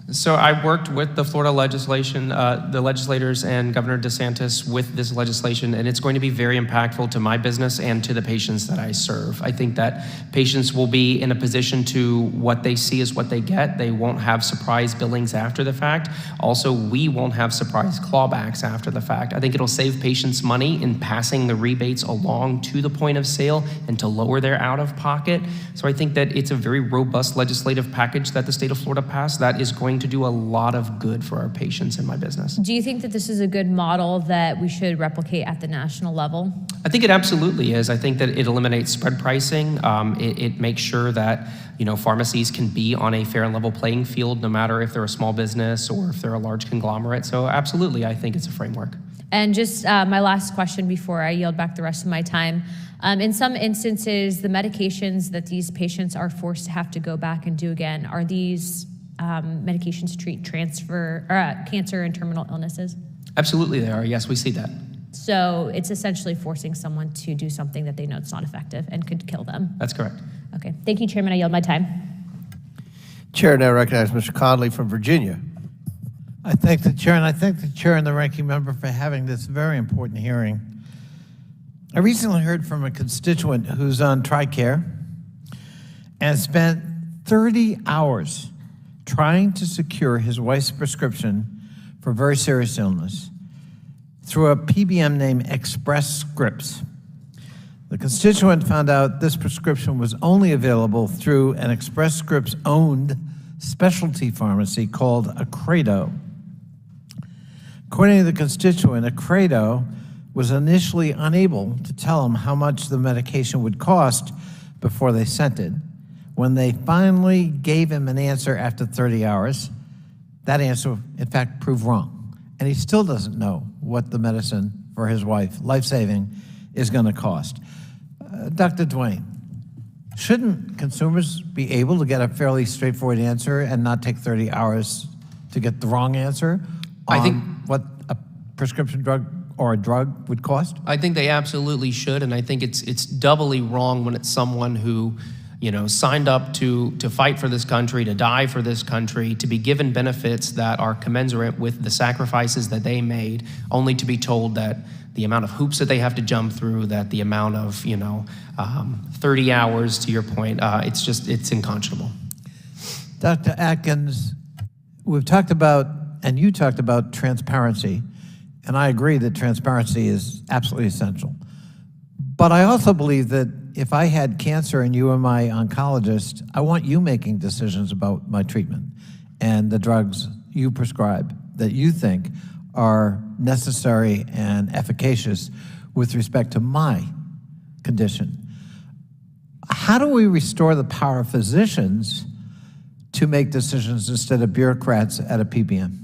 So I worked with the Florida legislation, the legislators and Governor DeSantis with this legislation, and it's going to be very impactful to my business and to the patients that I serve. I think that patients will be in a position to what they see is what they get. They won't have surprise billings after the fact. Also, we won't have surprise clawbacks after the fact. I think it'll save patients money in passing the rebates along to the point of sale and to lower their out-of-pocket. So I think that it's a very robust legislative package that the state of Florida passed that is going to do a lot of good for our patients in my business. Do you think that this is a good model that we should replicate at the national level? I think it absolutely is. I think that it eliminates spread pricing. It makes sure that pharmacies can be on a fair and level playing field, no matter if they're a small business or if they're a large conglomerate. So absolutely, I think it's a framework. And just my last question before I yield back the rest of my time. In some instances, the medications that these patients are forced to have to go back and do again, are these medications to treat cancer and terminal illnesses? Absolutely, they are. Yes, we see that. So it's essentially forcing someone to do something that they know it's not effective and could kill them. That's correct. Okay, thank you, Chairman. I yield my time. Chair now recognizes Mr. Conley from Virginia. I thank the chair, and I thank the chair and the ranking member for having this very important hearing. I recently heard from a constituent who's on TRICARE and spent 30 hours trying to secure his wife's prescription for very serious illness through a PBM named Express Scripts. The constituent found out this prescription was only available through an Express Scripts owned specialty pharmacy called Acredo. According to the constituent, Acredo was initially unable to tell him how much the medication would cost before they sent it. When they finally gave him an answer after 30 hours, that answer, in fact, proved wrong. And he still doesn't know what the medicine for his wife, life-saving, is going to cost. Dr. Duane, shouldn't consumers be able to get a fairly straightforward answer and not take 30 hours to get the wrong answer on what a prescription drug or a drug would cost? I think they absolutely should, and I think it's doubly wrong when it's someone who, signed up to fight for this country, to die for this country, to be given benefits that are commensurate with the sacrifices that they made, only to be told that the amount of hoops that they have to jump through, that the amount of, 30 hours, to your point, it's unconscionable. Dr. Atkins, we've talked about, and you talked about transparency, and I agree that transparency is absolutely essential. But I also believe that if I had cancer and you were my oncologist, I want you making decisions about my treatment and the drugs you prescribe that you think are necessary and efficacious with respect to my condition. How do we restore the power of physicians to make decisions instead of bureaucrats at a PBM?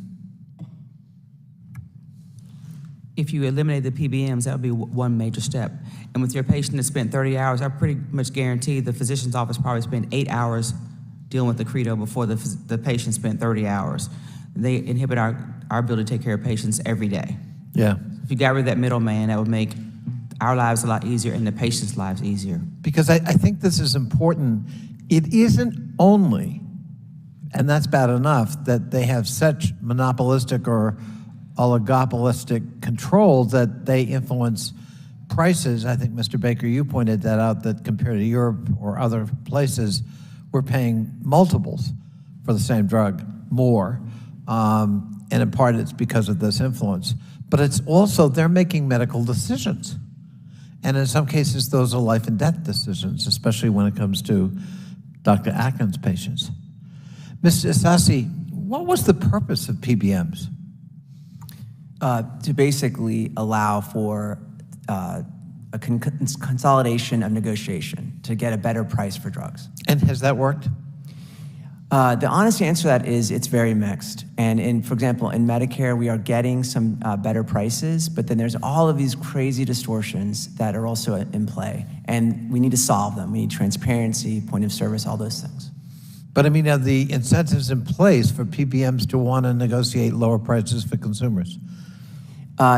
If you eliminate the PBMs, that would be one major step. And with your patient that spent 30 hours, I pretty much guarantee the physician's office probably spent 8 hours dealing with the credo before the patient spent 30 hours. They inhibit our ability to take care of patients every day. Yeah. If you got rid of that middleman, that would make our lives a lot easier and the patient's lives easier. Because I think this is important. It isn't only, and that's bad enough, that they have such monopolistic or oligopolistic control that they influence prices. I think, Mr. Baker, you pointed that out, that compared to Europe or other places, we're paying multiples for the same drug, more. And in part, it's because of this influence. But it's also, they're making medical decisions. And in some cases, those are life and death decisions, especially when it comes to Dr. Atkins' patients. Mr. Isasi, what was the purpose of PBMs? To basically allow for a consolidation of negotiation to get a better price for drugs. And has that worked? The honest answer to that is it's very mixed. And for example, in Medicare, we are getting some better prices, but then there's all of these crazy distortions that are also in play. And we need to solve them. We need transparency, point of service, all those things. But I mean, are the incentives in place for PBMs to want to negotiate lower prices for consumers?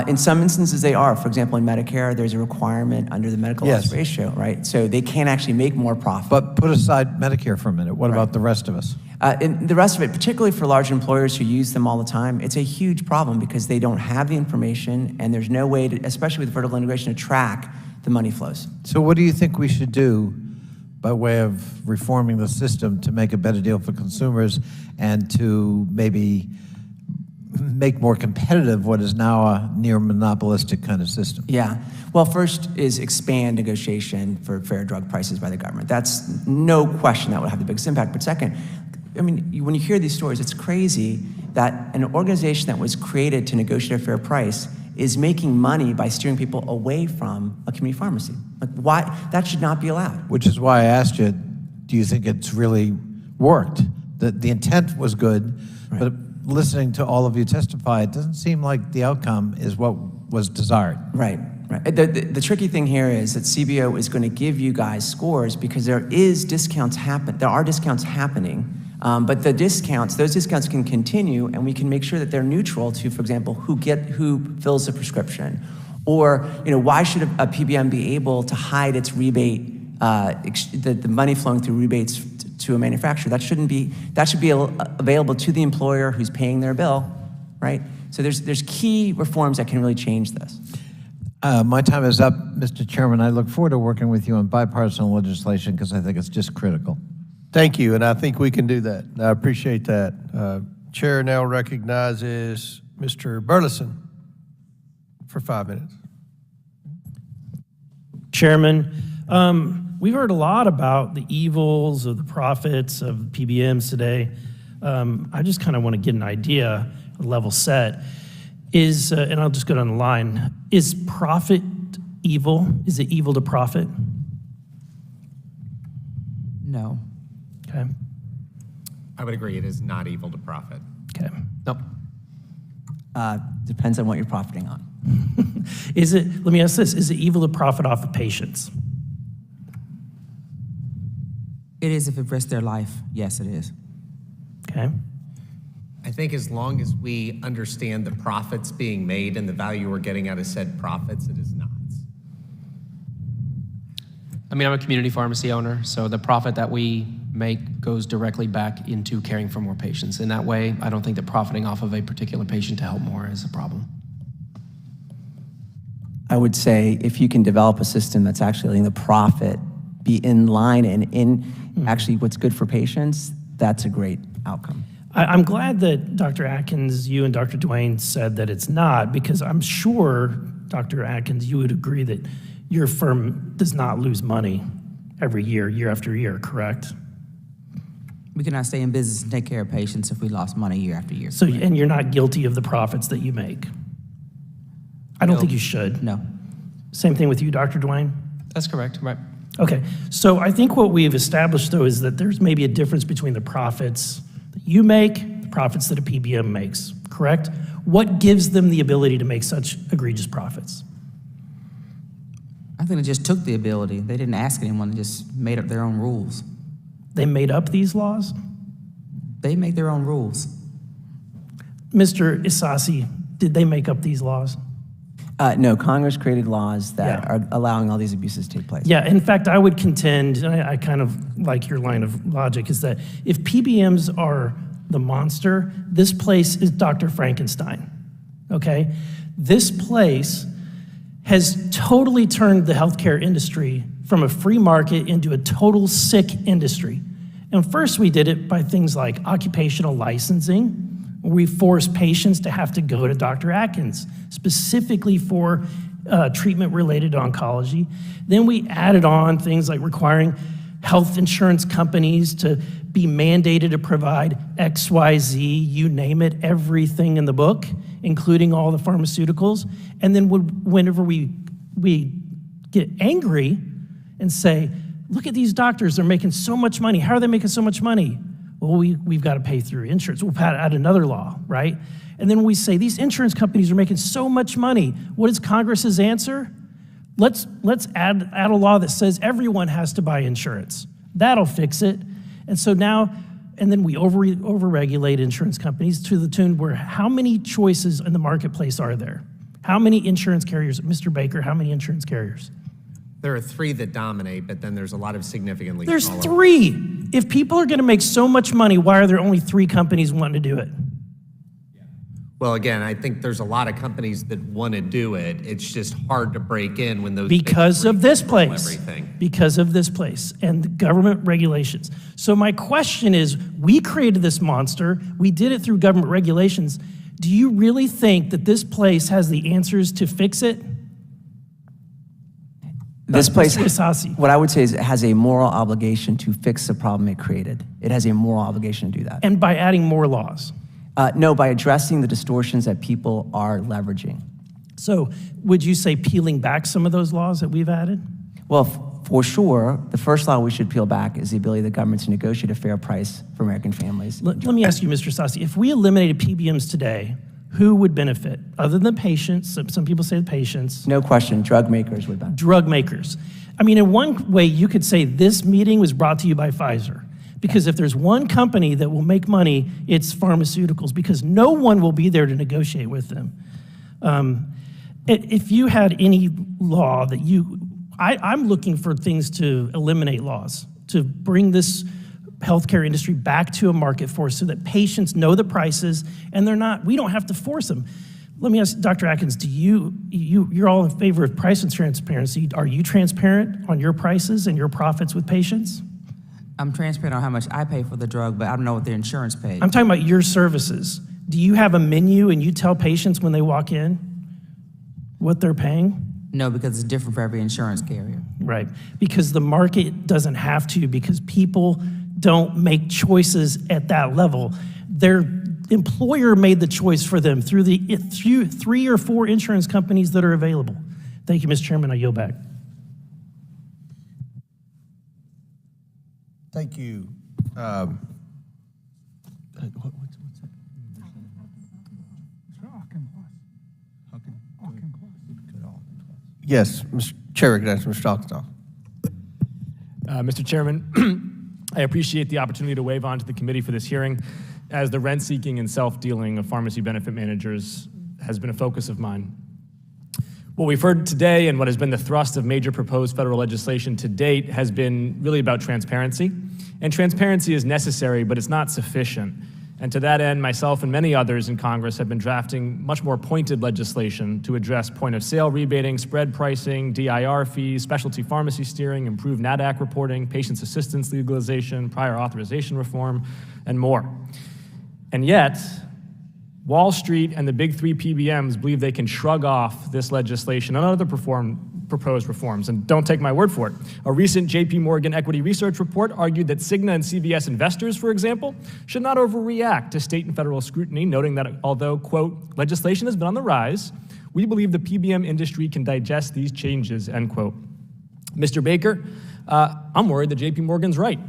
In some instances, they are. For example, in Medicare, there's a requirement under the medical loss ratio, right? So they can actually make more profit. But put aside Medicare for a minute. What about the rest of us? And the rest of it, particularly for large employers who use them all the time, it's a huge problem because they don't have the information and there's no way to, especially with vertical integration, to track the money flows. So what do you think we should do by way of reforming the system to make a better deal for consumers and to maybe make more competitive what is now a near monopolistic kind of system? Yeah. Well, first is expand negotiation for fair drug prices by the government. That's no question that would have the biggest impact. But second, I mean, when you hear these stories, it's crazy that an organization that was created to negotiate a fair price is making money by steering people away from a community pharmacy. Like, why? That should not be allowed. Which is why I asked you, do you think it's really worked? The intent was good, right, but listening to all of you testify, it doesn't seem like the outcome is what was desired. Right, right. The tricky thing here is that CBO is going to give you guys scores because there are discounts happening But the discounts, those discounts can continue, and we can make sure that they're neutral to, for example, who fills the prescription. Or, why should a PBM be able to hide its rebate, the money flowing through rebates to a manufacturer? That should be available to the employer who's paying their bill, right? So there's key reforms that can really change this. My time is up, Mr. Chairman. I look forward to working with you on bipartisan legislation because I think it's just critical. Thank you, and I think we can do that. I appreciate that. Chair now recognizes Mr. Burleson for 5 minutes. Chairman, we've heard a lot about the evils of the profits of PBMs today. I just kind of want to get an idea, a level set. And I'll just go down the line, is profit evil? Is it evil to profit? No. Okay. I would agree it is not evil to profit. Okay. Nope. Depends on what you're profiting on. Let me ask this, is it evil to profit off of patients? It is if it risks their life. Yes, it is. Okay. I think as long as we understand the profits being made and the value we're getting out of said profits, it is not. I mean, I'm a community pharmacy owner, so the profit that we make goes directly back into caring for more patients. In that way, I don't think that profiting off of a particular patient to help more is a problem. I would say if you can develop a system that's actually letting the profit be in line and in actually what's good for patients, that's a great outcome. I'm glad that Dr. Atkins, you and Dr. Duane said that it's not, because I'm sure, Dr. Atkins, you would agree that your firm does not lose money every year, year after year, correct? We cannot stay in business and take care of patients if we lost money year after year. So, and you're not guilty of the profits that you make? I don't think you should. No. Same thing with you, Dr. Duane? That's correct, right. Okay, so I think what we've established, though, is that there's maybe a difference between the profits that you make, the profits that a PBM makes, correct? What gives them the ability to make such egregious profits? I think they just took the ability. They didn't ask anyone, they just made up their own rules. They made up these laws? They make their own rules. Mr. Isasi, did they make up these laws? No, Congress created laws that are allowing all these abuses to take place. Yeah, in fact, I would contend, and I kind of like your line of logic, is that if PBMs are the monster, this place is Dr. Frankenstein, okay? This place has totally turned the healthcare industry from a free market into a total sick industry. And first we did it by things like occupational licensing. We forced patients to have to go to Dr. Atkins, specifically for treatment related to oncology. Then we added on things like requiring health insurance companies to be mandated to provide XYZ, you name it, everything in the book, including all the pharmaceuticals. And then whenever we get angry and say, look at these doctors, they're making so much money. How are they making so much money? Well, we've got to pay through insurance. We'll add another law, right? And then we say, these insurance companies are making so much money. What is Congress's answer? Let's add a law that says everyone has to buy insurance. That'll fix it. And so now, and then we over-regulate insurance companies to the tune where how many choices in the marketplace are there? How many insurance carriers? Mr. Baker, how many insurance carriers? There are 3 that dominate, but then there's a lot of significantly There's smaller. 3. If people are going to make so much money, why are there only 3 companies wanting to do it? Well, again, I think there's a lot of companies that want to do it. It's just hard to break in when those Because of this place. Everything. Because of this place and the government regulations. So my question is, we created this monster. We did it through government regulations. Do you really think that this place has the answers to fix it? This place, Isasi. what I would say is it has a moral obligation to fix the problem it created. It has a moral obligation to do that. And by adding more laws? No, by addressing the distortions that people are leveraging. So would you say peeling back some of those laws that we've added? Well, for sure, the first law we should peel back is the ability of the government to negotiate a fair price for American families. Let me ask you, Mr. Isasi, if we eliminated PBMs today, who would benefit? Other than patients, some people say the patients. No question, drug makers would benefit. Drug makers. I mean, in one way, you could say this meeting was brought to you by Pfizer. Because if there's one company that will make money, it's pharmaceuticals, because no one will be there to negotiate with them. If you had any law that I'm looking for things to eliminate laws, to bring this healthcare industry back to a market force so that patients know the prices and we don't have to force them. Let me ask Dr. Atkins, you're all in favor of price and transparency. Are you transparent on your prices and your profits with patients? I'm transparent on how much I pay for the drug, but I don't know what their insurance pays. I'm talking about your services. Do you have a menu and you tell patients when they walk in what they're paying? No, because it's different for every insurance carrier. Right, because the market doesn't have to, because people don't make choices at that level. Their employer made the choice for them through 3 or 4 insurance companies that are available. Thank you, Mr. Chairman. I yield back. Thank you. Yes, Mr. Chair recognizes Mr. Stockton. Mr. Chairman, I appreciate the opportunity to wave on to the committee for this hearing, as the rent-seeking and self-dealing of pharmacy benefit managers has been a focus of mine. What we've heard today and what has been the thrust of major proposed federal legislation to date has been really about transparency. And transparency is necessary, but it's not sufficient. And to that end, myself and many others in Congress have been drafting much more pointed legislation to address point-of-sale rebating, spread pricing, DIR fees, specialty pharmacy steering, improved NADAC reporting, patients' assistance legalization, prior authorization reform, and more. And yet, Wall Street and the big 3 PBMs believe they can shrug off this legislation and other proposed reforms, and don't take my word for it. A recent JP Morgan equity research report argued that Cigna and CVS investors, for example, should not overreact to state and federal scrutiny, noting that although, quote, legislation has been on the rise, we believe the PBM industry can digest these changes, end quote. Mr. Baker, I'm worried that JP Morgan's right,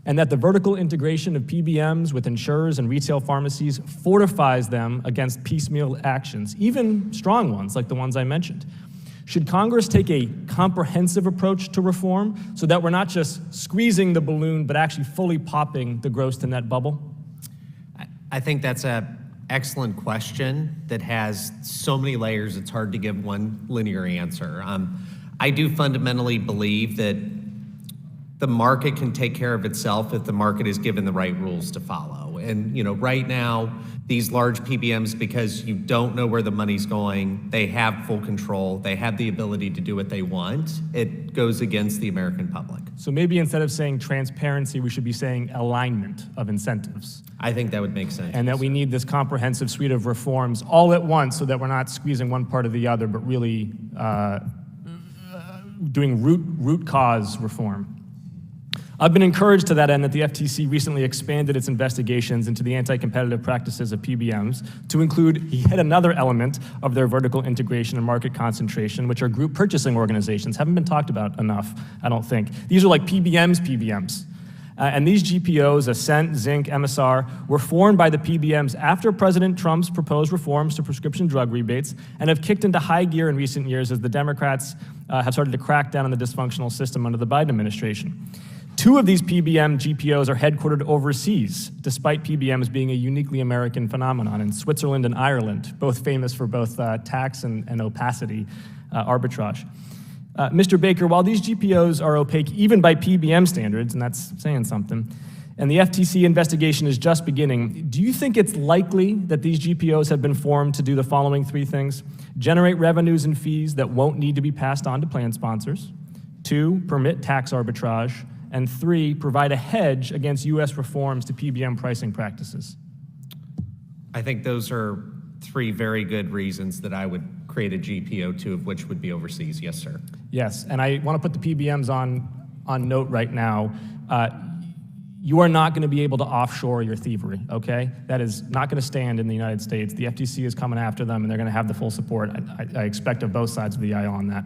and that the vertical integration of PBMs with insurers and retail pharmacies fortifies them against piecemeal actions, even strong ones like the ones I mentioned. Should Congress take a comprehensive approach to reform so that we're not just squeezing the balloon, but actually fully popping the gross to net bubble? I think that's an excellent question that has so many layers, it's hard to give one linear answer. I do fundamentally believe that the market can take care of itself if the market is given the right rules to follow. And right now, these large PBMs, because you don't know where the money's going, they have full control, they have the ability to do what they want. It goes against the American public. So maybe instead of saying transparency, we should be saying alignment of incentives. I think that would make sense. And that we need this comprehensive suite of reforms all at once so that we're not squeezing one part or the other, but really doing root cause reform. I've been encouraged to that end that the FTC recently expanded its investigations into the anti-competitive practices of PBMs to include yet another element of their vertical integration and market concentration, which are group purchasing organizations. Haven't been talked about enough, I don't think. These are like PBMs. And these GPOs, Ascent, Zinc, MSR, were formed by the PBMs after President Trump's proposed reforms to prescription drug rebates and have kicked into high gear in recent years as the Democrats have started to crack down on the dysfunctional system under the Biden administration. 2 of these PBM GPOs are headquartered overseas, despite PBMs being a uniquely American phenomenon in Switzerland and Ireland, both famous for both tax and opacity arbitrage. Mr. Baker, while these GPOs are opaque even by PBM standards, and that's saying something, and the FTC investigation is just beginning, do you think it's likely that these GPOs have been formed to do the following 3 things? Generate revenues and fees that won't need to be passed on to plan sponsors. 2, permit tax arbitrage. And 3, provide a hedge against U.S. reforms to PBM pricing practices? I think those are 3 very good reasons that I would create a GPO, 2 of which would be overseas. Yes, sir. Yes, and I want to put the PBMs on note right now. You are not going to be able to offshore your thievery, okay? That is not going to stand in the United States. The FTC is coming after them, and they're going to have the full support, I expect, of both sides of the aisle on that.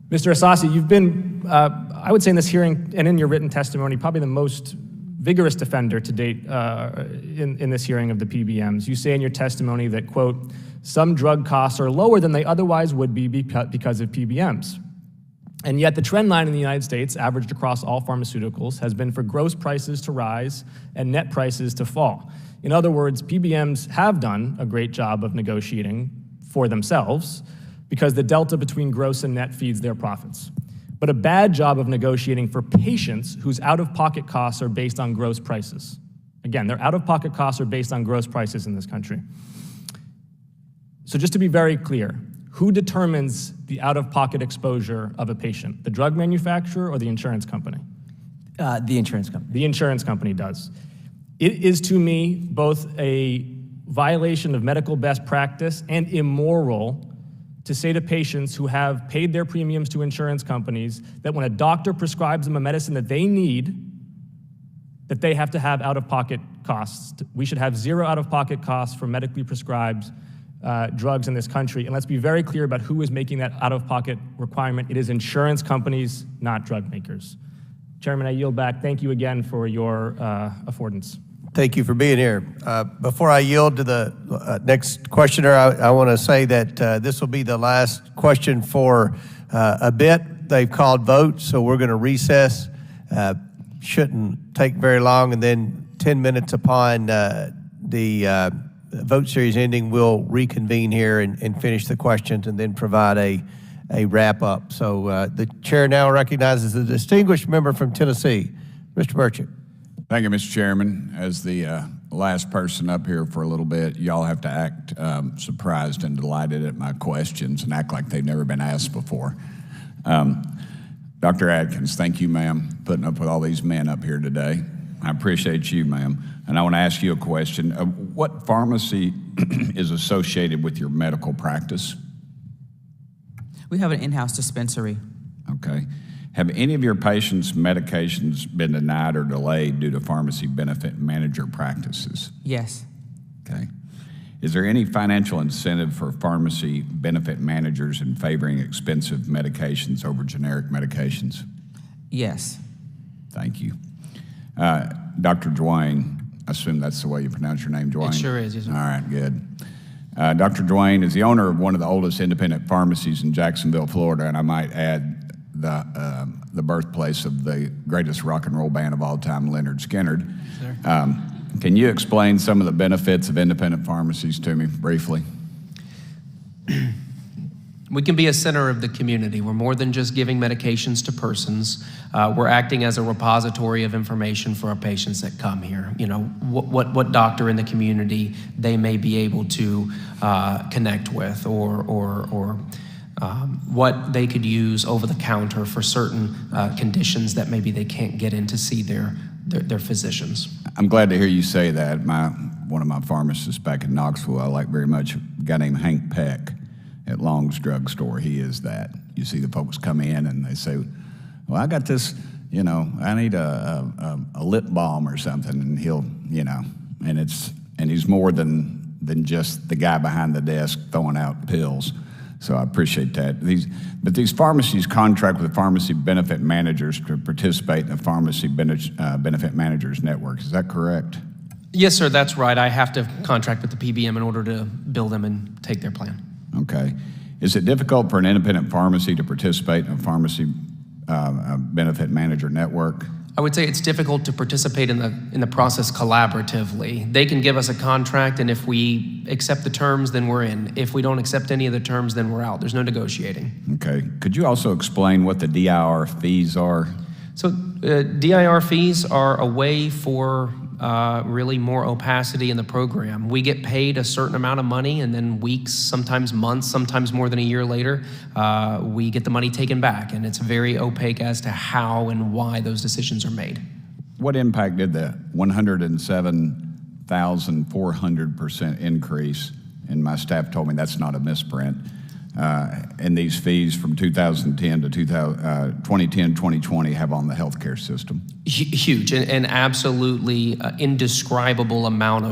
Mr. Asasi, you've been, I would say in this hearing and in your written testimony, probably the most vigorous defender to date in this hearing of the PBMs. You say in your testimony that, quote, some drug costs are lower than they otherwise would be because of PBMs. And yet the trend line in the United States, averaged across all pharmaceuticals, has been for gross prices to rise and net prices to fall. In other words, PBMs have done a great job of negotiating for themselves because the delta between gross and net feeds their profits, but a bad job of negotiating for patients whose out-of-pocket costs are based on gross prices. Again, their out-of-pocket costs are based on gross prices in this country. So just to be very clear, who determines the out-of-pocket exposure of a patient? The drug manufacturer or the insurance company? The insurance company. The insurance company does. It is, to me, both a violation of medical best practice and immoral to say to patients who have paid their premiums to insurance companies that when a doctor prescribes them a medicine that they need, that they have to have out-of-pocket costs. We should have zero out-of-pocket costs for medically prescribed drugs in this country. And let's be very clear about who is making that out-of-pocket requirement. It is insurance companies, not drug makers. Chairman, I yield back. Thank you again for your affordance. Thank you for being here. Before I yield to the next questioner, I want to say that this will be the last question for a bit. They've called vote, so we're going to recess. Shouldn't take very long, and then 10 minutes upon the vote series ending, we'll reconvene here and finish the questions and then provide a wrap-up. So the chair now recognizes the distinguished member from Tennessee, Mr. Burchett. Thank you, Mr. Chairman. As the last person up here for a little bit, y'all have to act surprised and delighted at my questions and act like they've never been asked before. Dr. Atkins, thank you, ma'am, putting up with all these men up here today. I appreciate you, ma'am. And I want to ask you a question. What pharmacy is associated with your medical practice? We have an in-house dispensary. Okay. Have any of your patients' medications been denied or delayed due to pharmacy benefit manager practices? Yes. Okay. Is there any financial incentive for pharmacy benefit managers in favoring expensive medications over generic medications? Yes. Thank you. Dr. Dwayne, I assume that's the way you pronounce your name, Dwayne? It sure is, yes, sir. All right, good. Dr. Dwayne is the owner of one of the oldest independent pharmacies in Jacksonville, Florida, and I might add the birthplace of the greatest rock and roll band of all time, Leonard Skinner. Sir. Can you explain some of the benefits of independent pharmacies to me briefly? We can be a center of the community. We're more than just giving medications to persons. We're acting as a repository of information for our patients that come here. You know, what doctor in the community they may be able to connect with, or what they could use over the counter for certain conditions that maybe they can't get in to see their physicians. I'm glad to hear you say that. One of my pharmacists back in Knoxville, I like very much, a guy named Hank Peck at Long's Drugstore. He is that. You see the folks come in and they say, well, I got this, you know, I need a lip balm or something, and he'll, you know, and he's more than just the guy behind the desk throwing out pills. So I appreciate that. But these pharmacies contract with pharmacy benefit managers to participate in the pharmacy benefit managers network. Is that correct? Yes, sir, that's right. I have to contract with the PBM in order to bill them and take their plan. Okay. Is it difficult for an independent pharmacy to participate in a pharmacy benefit manager network? I would say it's difficult to participate in the process collaboratively. They can give us a contract, and if we accept the terms, then we're in. If we don't accept any of the terms, then we're out. There's no negotiating. Okay. Could you also explain what the DIR fees are? So DIR fees are a way for really more opacity in the program. We get paid a certain amount of money, and then weeks, sometimes months, sometimes more than a year later, we get the money taken back, and it's very opaque as to how and why those decisions are made. What impact did the 107,400% increase, and my staff told me that's not a misprint, and these fees from 2010 to 2020 have on the healthcare system? Huge and absolutely indescribable amount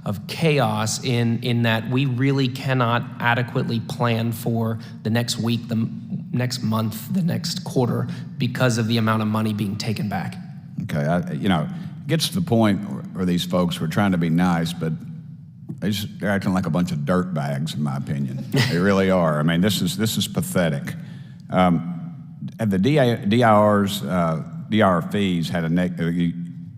of chaos in that we really cannot adequately plan for the next week, the next month, the next quarter because of the amount of money being taken back. Okay, it gets to the point where these folks were trying to be nice, but they're acting like a bunch of dirt bags, in my opinion. They really are. I mean, this is pathetic. Have the DIR fees had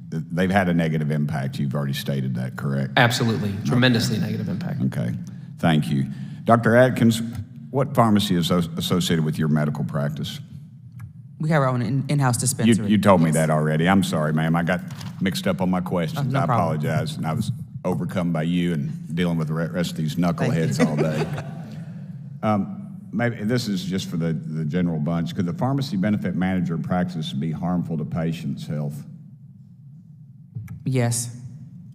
they've had a negative impact? You've already stated that, correct? Absolutely, tremendously negative impact. Okay, thank you. Dr. Atkins, what pharmacy is associated with your medical practice? We have our own in-house dispensary. You told me that already. I'm sorry, ma'am. I got mixed up on my questions. No I problem. apologize. And I was overcome by you and dealing with the rest of these knuckleheads all day. Maybe this is just for the general bunch. Could the pharmacy benefit manager practice be harmful to patients' health? Yes.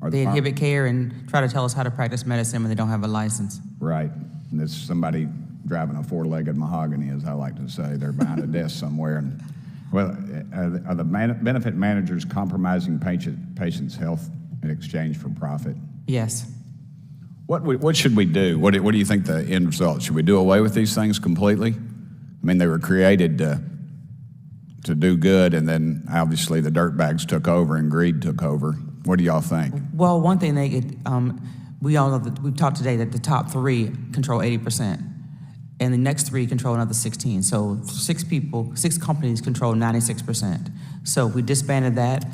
They inhibit care and try to tell us how to practice medicine when they don't have a license. Right. And it's somebody driving a four-legged mahogany, as I like to say. They're behind a desk somewhere. And, well, are the benefit managers compromising patients' health in exchange for profit? Yes. What should we do? What do you think the end result? Should we do away with these things completely? I mean, they were created to do good, and then obviously the dirtbags took over and greed took over. What do y'all think? Well, one thing we all know that we've talked today that the top 3 control 80%, and the next 3 control another 16. So 6 companies control 96%. So if we disbanded that,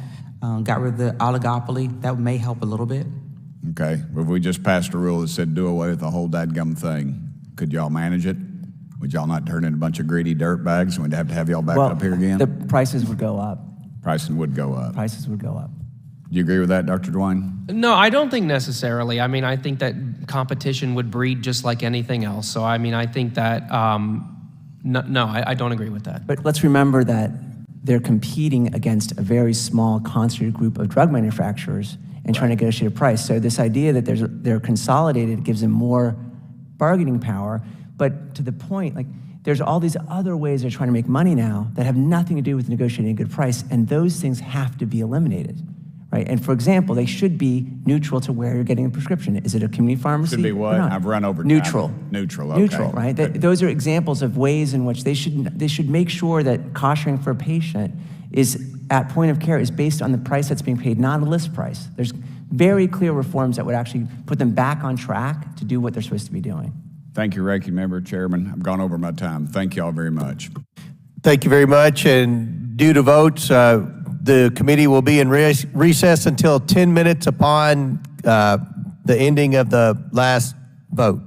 got rid of the oligopoly, that may help a little bit. Okay, well, if we just passed a rule that said do away with the whole dadgum thing, could y'all manage it? Would y'all not turn into a bunch of greedy dirtbags and we'd have to have y'all back up here again? The prices would go up. Pricing would go up. Prices would go up. Do you agree with that, Dr. Dwayne? No, I don't think necessarily. I mean, I think that competition would breed just like anything else. So, I mean, I think that, I don't agree with that. But let's remember that they're competing against a very small concentrated group of drug manufacturers and trying to negotiate a price. So this idea that they're consolidated gives them more bargaining power. But to the point, like, there's all these other ways they're trying to make money now that have nothing to do with negotiating a good price, and those things have to be eliminated, right? And for example, they should be neutral to where you're getting a prescription. Is it a community pharmacy? Should be what? or not? I've run over time. Neutral. Neutral, okay. Neutral, right? Those are examples of ways in which they should make sure that cost-sharing for a patient is at point of care is based on the price that's being paid, not a list price. There's very clear reforms that would actually put them back on track to do what they're supposed to be doing. Thank you, Ranking Member, Chairman. I've gone over my time. Thank you all very much. Thank you very much. And due to votes, the committee will be in recess until 10 minutes upon the ending of the last vote.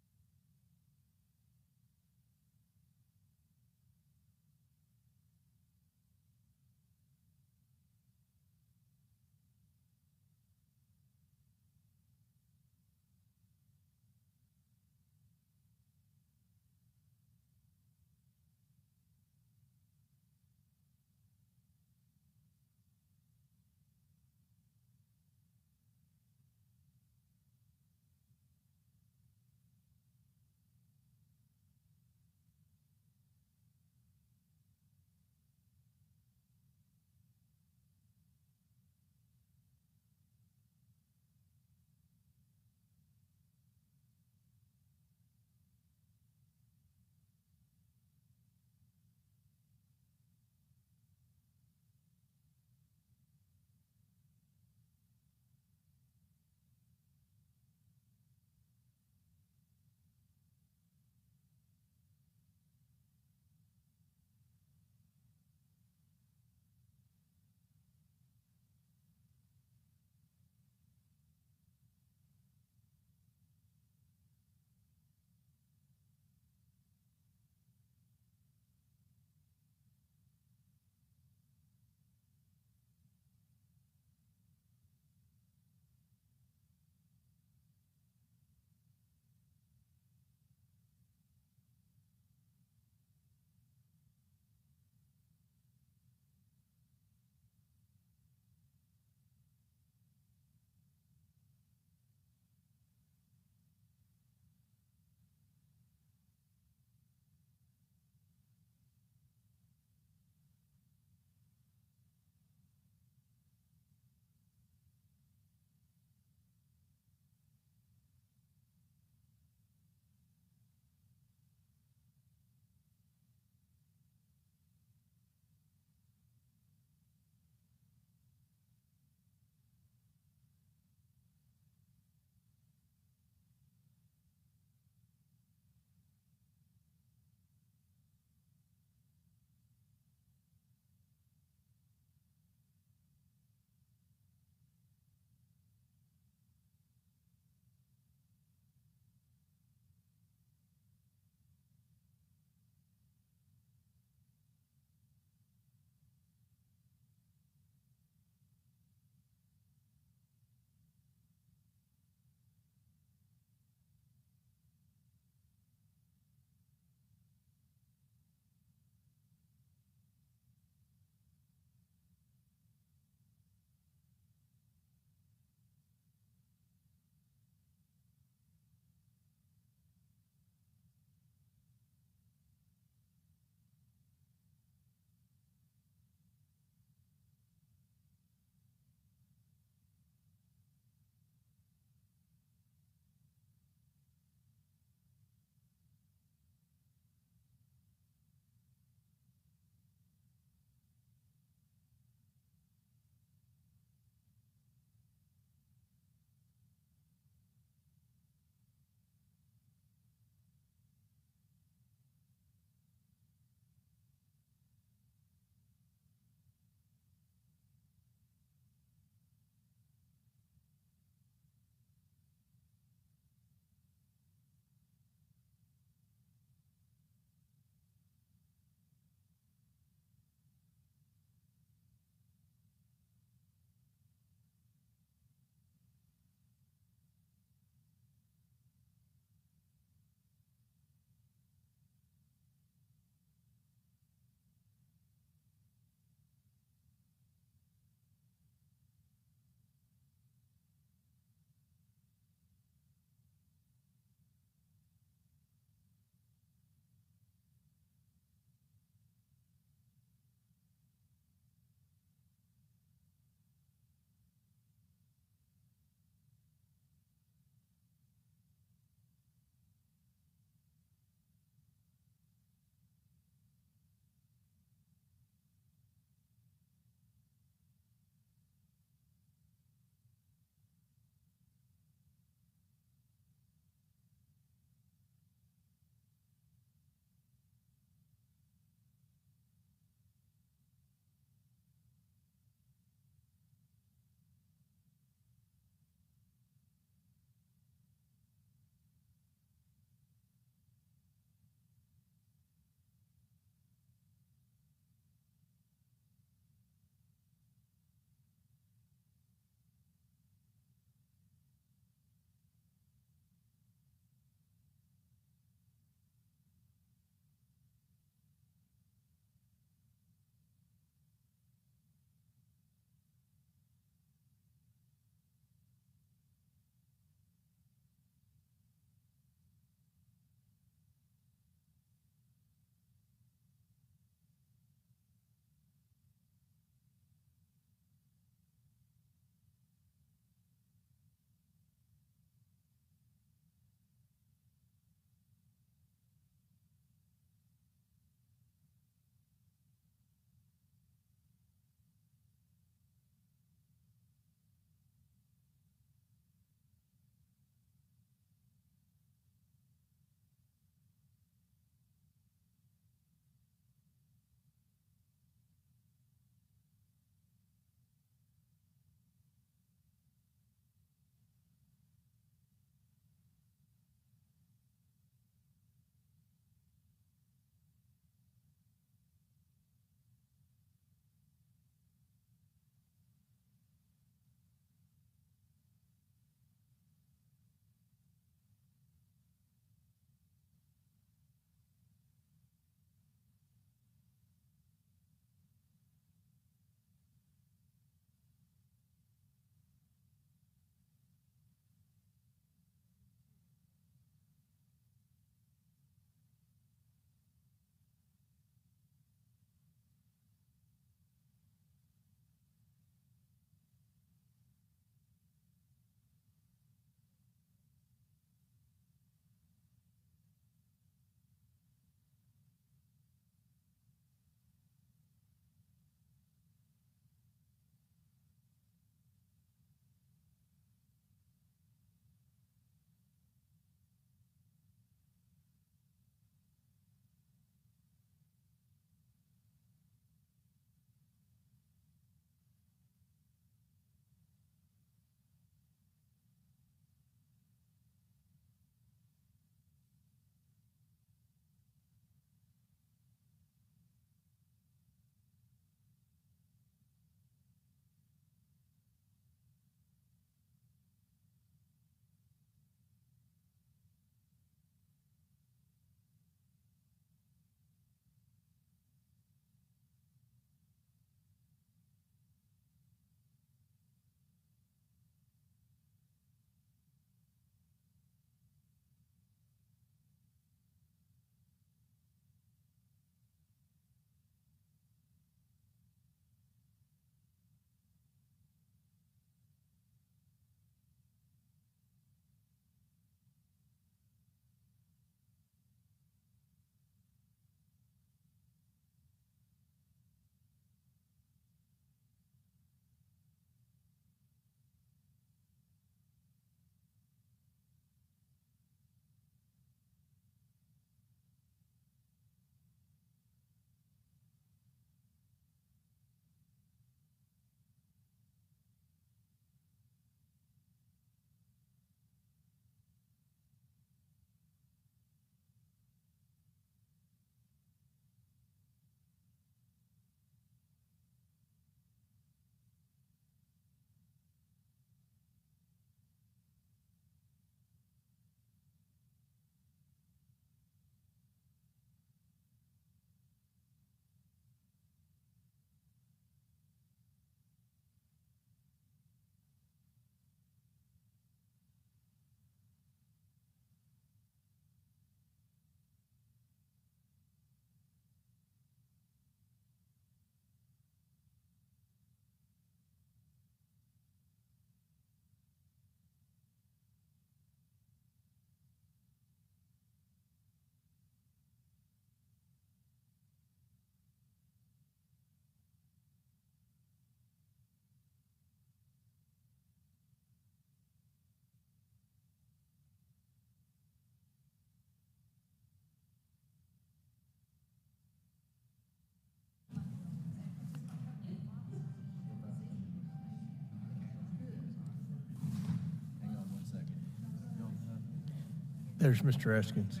There's Mr. Eskin. So.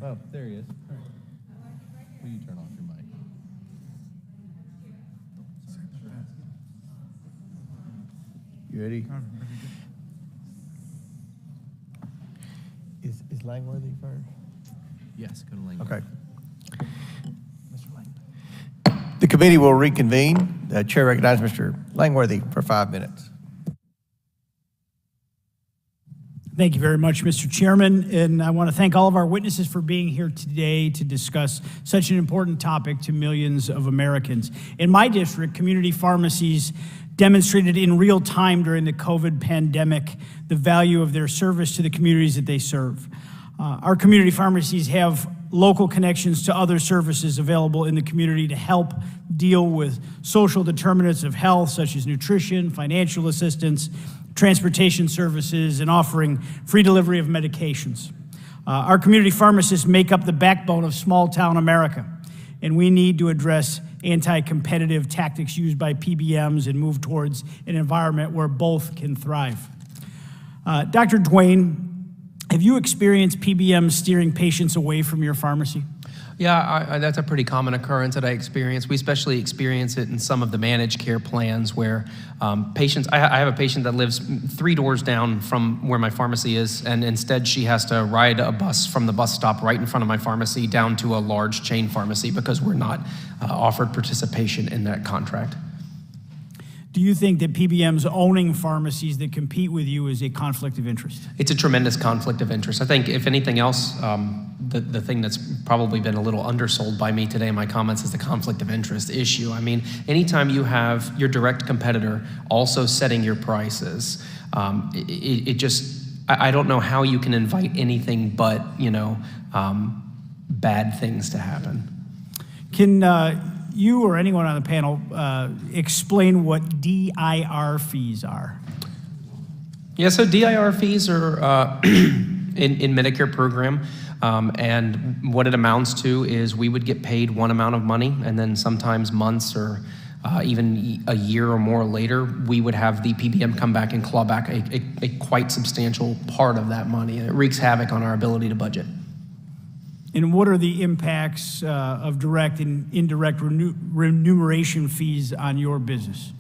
Oh, there he is. Will you turn off your mic? You ready? Is Langworthy first? Yes, go to Langworthy. Okay. The committee will reconvene. The chair recognizes Mr. Langworthy for 5 minutes. Thank you very much, Mr. Chairman, and I want to thank all of our witnesses for being here today to discuss such an important topic to millions of Americans. In my district, community pharmacies demonstrated in real time during the COVID pandemic the value of their service to the communities that they serve. Our community pharmacies have local connections to other services available in the community to help deal with social determinants of health, such as nutrition, financial assistance, transportation services, and offering free delivery of medications. Our community pharmacists make up the backbone of small-town America, and we need to address anti-competitive tactics used by PBMs and move towards an environment where both can thrive. Dr. Duane, have you experienced PBMs steering patients away from your pharmacy? Yeah, that's a pretty common occurrence that I experience. We especially experience it in some of the managed care plans where patients, I have a patient that lives 3 doors down from where my pharmacy is, and instead she has to ride a bus from the bus stop right in front of my pharmacy down to a large chain pharmacy because we're not offered participation in that contract. Do you think that PBMs owning pharmacies that compete with you is a conflict of interest? It's a tremendous conflict of interest. I think, if anything else, the thing that's probably been a little undersold by me today in my comments is the conflict of interest issue. I mean, anytime you have your direct competitor also setting your prices, I don't know how you can invite anything but, bad things to happen. Can you or anyone on the panel explain what DIR fees are? Yeah, so DIR fees are in Medicare program, and what it amounts to is we would get paid one amount of money, and then sometimes months or even a year or more later, we would have the PBM come back and claw back a quite substantial part of that money, and it wreaks havoc on our ability to budget. And what are the impacts of direct and indirect remuneration fees on your business?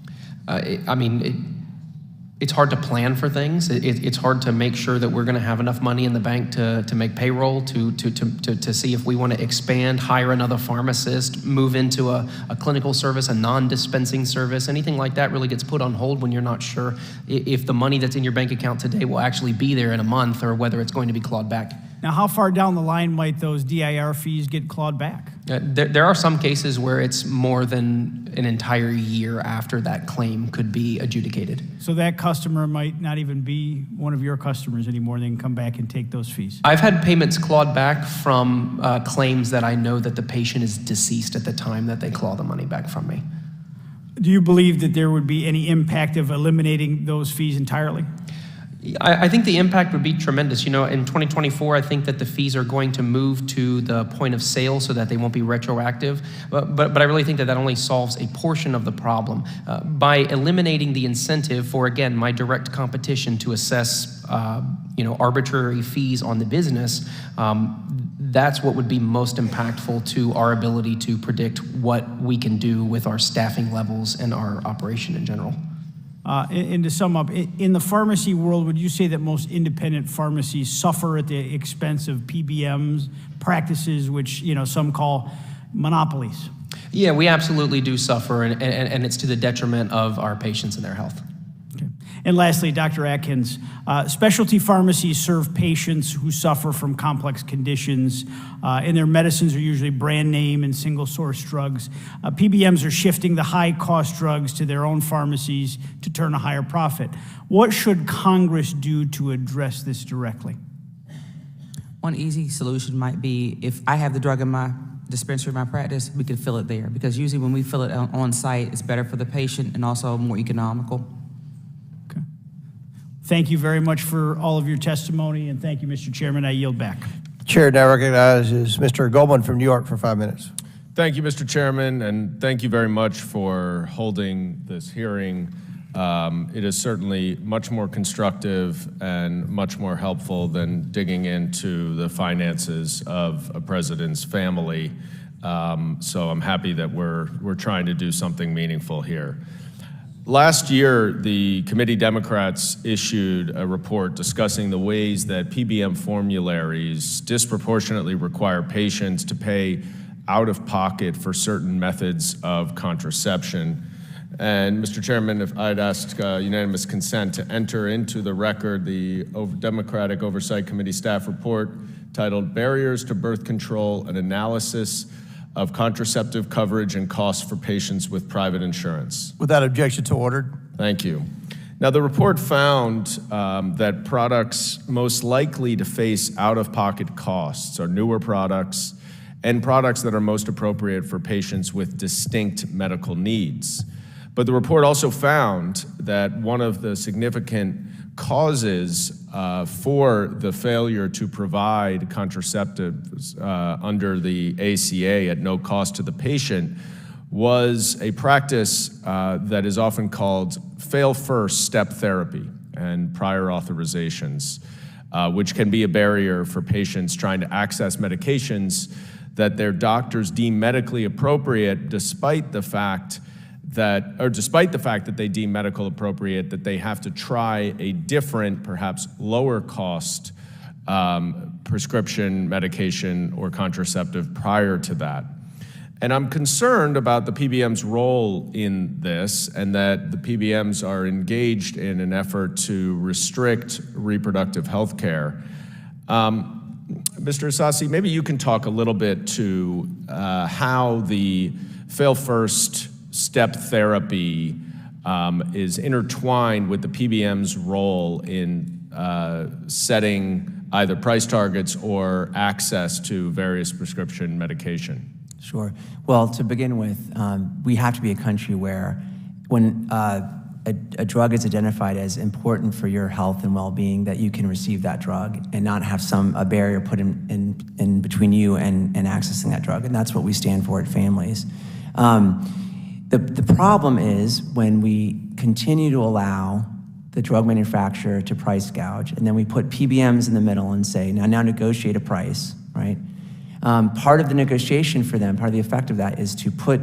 It's hard to plan for things. It's hard to make sure that we're going to have enough money in the bank to make payroll, to see if we want to expand, hire another pharmacist, move into a clinical service, a non-dispensing service. Anything like that really gets put on hold when you're not sure if the money that's in your bank account today will actually be there in a month or whether it's going to be clawed back. Now, how far down the line might those DIR fees get clawed back? There are some cases where it's more than an entire year after that claim could be adjudicated. So that customer might not even be one of your customers anymore. They can come back and take those fees. I've had payments clawed back from claims that I know that the patient is deceased at the time that they claw the money back from me. Do you believe that there would be any impact of eliminating those fees entirely? I think the impact would be tremendous. In 2024, I think that the fees are going to move to the point of sale so that they won't be retroactive. But I really think that only solves a portion of the problem. By eliminating the incentive for, again, my direct competition to assess, arbitrary fees on the business, that's what would be most impactful to our ability to predict what we can do with our staffing levels and our operation in general. And to sum up, in the pharmacy world, would you say that most independent pharmacies suffer at the expense of PBMs practices, which some call monopolies? Yeah, we absolutely do suffer, and it's to the detriment of our patients and their health. Okay. And lastly, Dr. Atkins, specialty pharmacies serve patients who suffer from complex conditions, and their medicines are usually brand name and single source drugs. PBMs are shifting the high cost drugs to their own pharmacies to turn a higher profit. What should Congress do to address this directly? One easy solution might be if I have the drug in my dispensary of my practice, we could fill it there, because usually when we fill it on site, it's better for the patient and also more economical. Thank you very much for all of your testimony, and thank you, Mr. Chairman. I yield back. Chair now recognizes Mr. Goldman from New York for 5 minutes. Thank you, Mr. Chairman, and thank you very much for holding this hearing. it is certainly much more constructive and much more helpful than digging into the finances of a president's family. So I'm happy that we're trying to do something meaningful here. Last year, the committee Democrats issued a report discussing the ways that PBM formularies disproportionately require patients to pay out of pocket for certain methods of contraception. And Mr. Chairman, if I'd ask unanimous consent to enter into the record the Democratic Oversight Committee staff report titled Barriers to Birth Control, an Analysis of Contraceptive Coverage and Costs for Patients with Private Insurance. Without objection to ordered. Thank you. Now, the report found that products most likely to face out-of-pocket costs are newer products and products that are most appropriate for patients with distinct medical needs. But the report also found that one of the significant causes for the failure to provide contraceptives under the ACA at no cost to the patient was a practice that is often called fail-first step therapy and prior authorizations, which can be a barrier for patients trying to access medications that their doctors deem medically appropriate despite the fact that they deem medical appropriate, that they have to try a different, perhaps lower cost prescription medication or contraceptive prior to that. And I'm concerned about the PBM's role in this, and that the PBMs are engaged in an effort to restrict reproductive health care. Mr. Asasi, maybe you can talk a little bit to how the fail-first step therapy is intertwined with the PBM's role in setting either price targets or access to various prescription medication. Sure. Well, to begin with, we have to be a country where when a drug is identified as important for your health and well-being, that you can receive that drug and not have a barrier put in between you and accessing that drug. And that's what we stand for at Families. The problem is when we continue to allow the drug manufacturer to price gouge, and then we put PBMs in the middle and say, now negotiate a price, right? Part of the negotiation for them, part of the effect of that is to put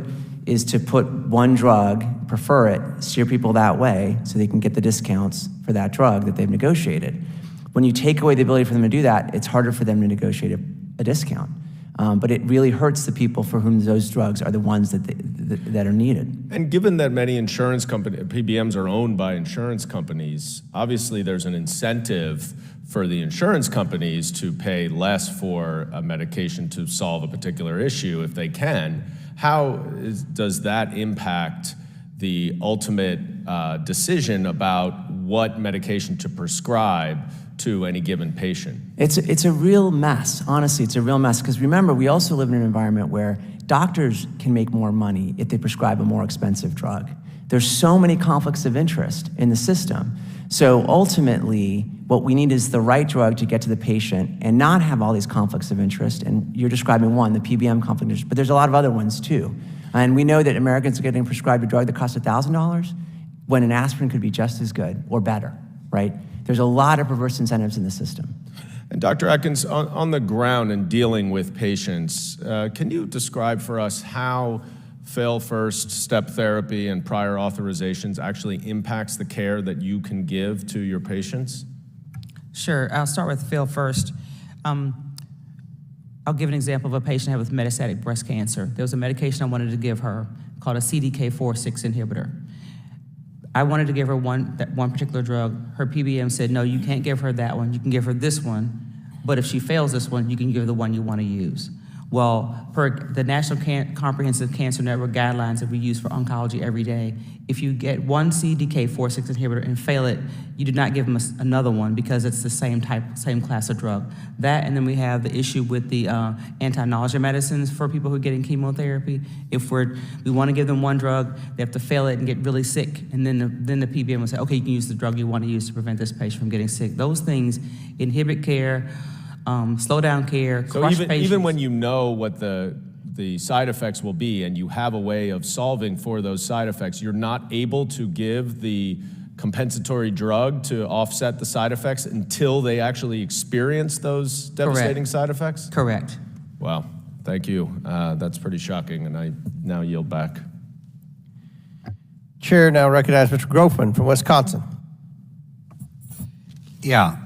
one drug, prefer it, steer people that way so they can get the discounts for that drug that they've negotiated. When you take away the ability for them to do that, it's harder for them to negotiate a discount. But it really hurts the people for whom those drugs are the ones that are needed. And given that many insurance companies, PBMs are owned by insurance companies, obviously there's an incentive for the insurance companies to pay less for a medication to solve a particular issue if they can. How does that impact the ultimate decision about what medication to prescribe to any given patient? It's a real mess. Honestly, it's a real mess. Because remember, we also live in an environment where doctors can make more money if they prescribe a more expensive drug. There's so many conflicts of interest in the system. So ultimately, what we need is the right drug to get to the patient and not have all these conflicts of interest. And you're describing one, the PBM conflict of interest, but there's a lot of other ones too. And we know that Americans are getting prescribed a drug that costs $1,000 when an aspirin could be just as good or better, right? There's a lot of perverse incentives in the system. And Dr. Atkins, on the ground and dealing with patients, can you describe for us how fail-first step therapy and prior authorizations actually impacts the care that you can give to your patients? Sure. I'll start with fail first. I'll give an example of a patient I had with metastatic breast cancer. There was a medication I wanted to give her called a CDK4/6 inhibitor. I wanted to give her that one particular drug. Her PBM said, no, you can't give her that one. You can give her this one, but if she fails this one, you can give her the one you want to use. Well, per the National Comprehensive Cancer Network guidelines that we use for oncology every day, if you get one CDK4/6 inhibitor and fail it, you do not give them another one because it's the same class of drug. That, and then we have the issue with the anti-nausea medicines for people who are getting chemotherapy. If we want to give them one drug, they have to fail it and get really sick, and then the PBM will say, okay, you can use the drug you want to use to prevent this patient from getting sick. Those things inhibit care, slow down care, So crush patients. even when you know what the the side effects will be, and you have a way of solving for those side effects, you're not able to give the compensatory drug to offset the side effects until they actually experience those devastating side effects? Correct. Wow, thank you. That's pretty shocking, and I now yield back. Chair now recognize Mr. Grofman from Wisconsin. Yeah.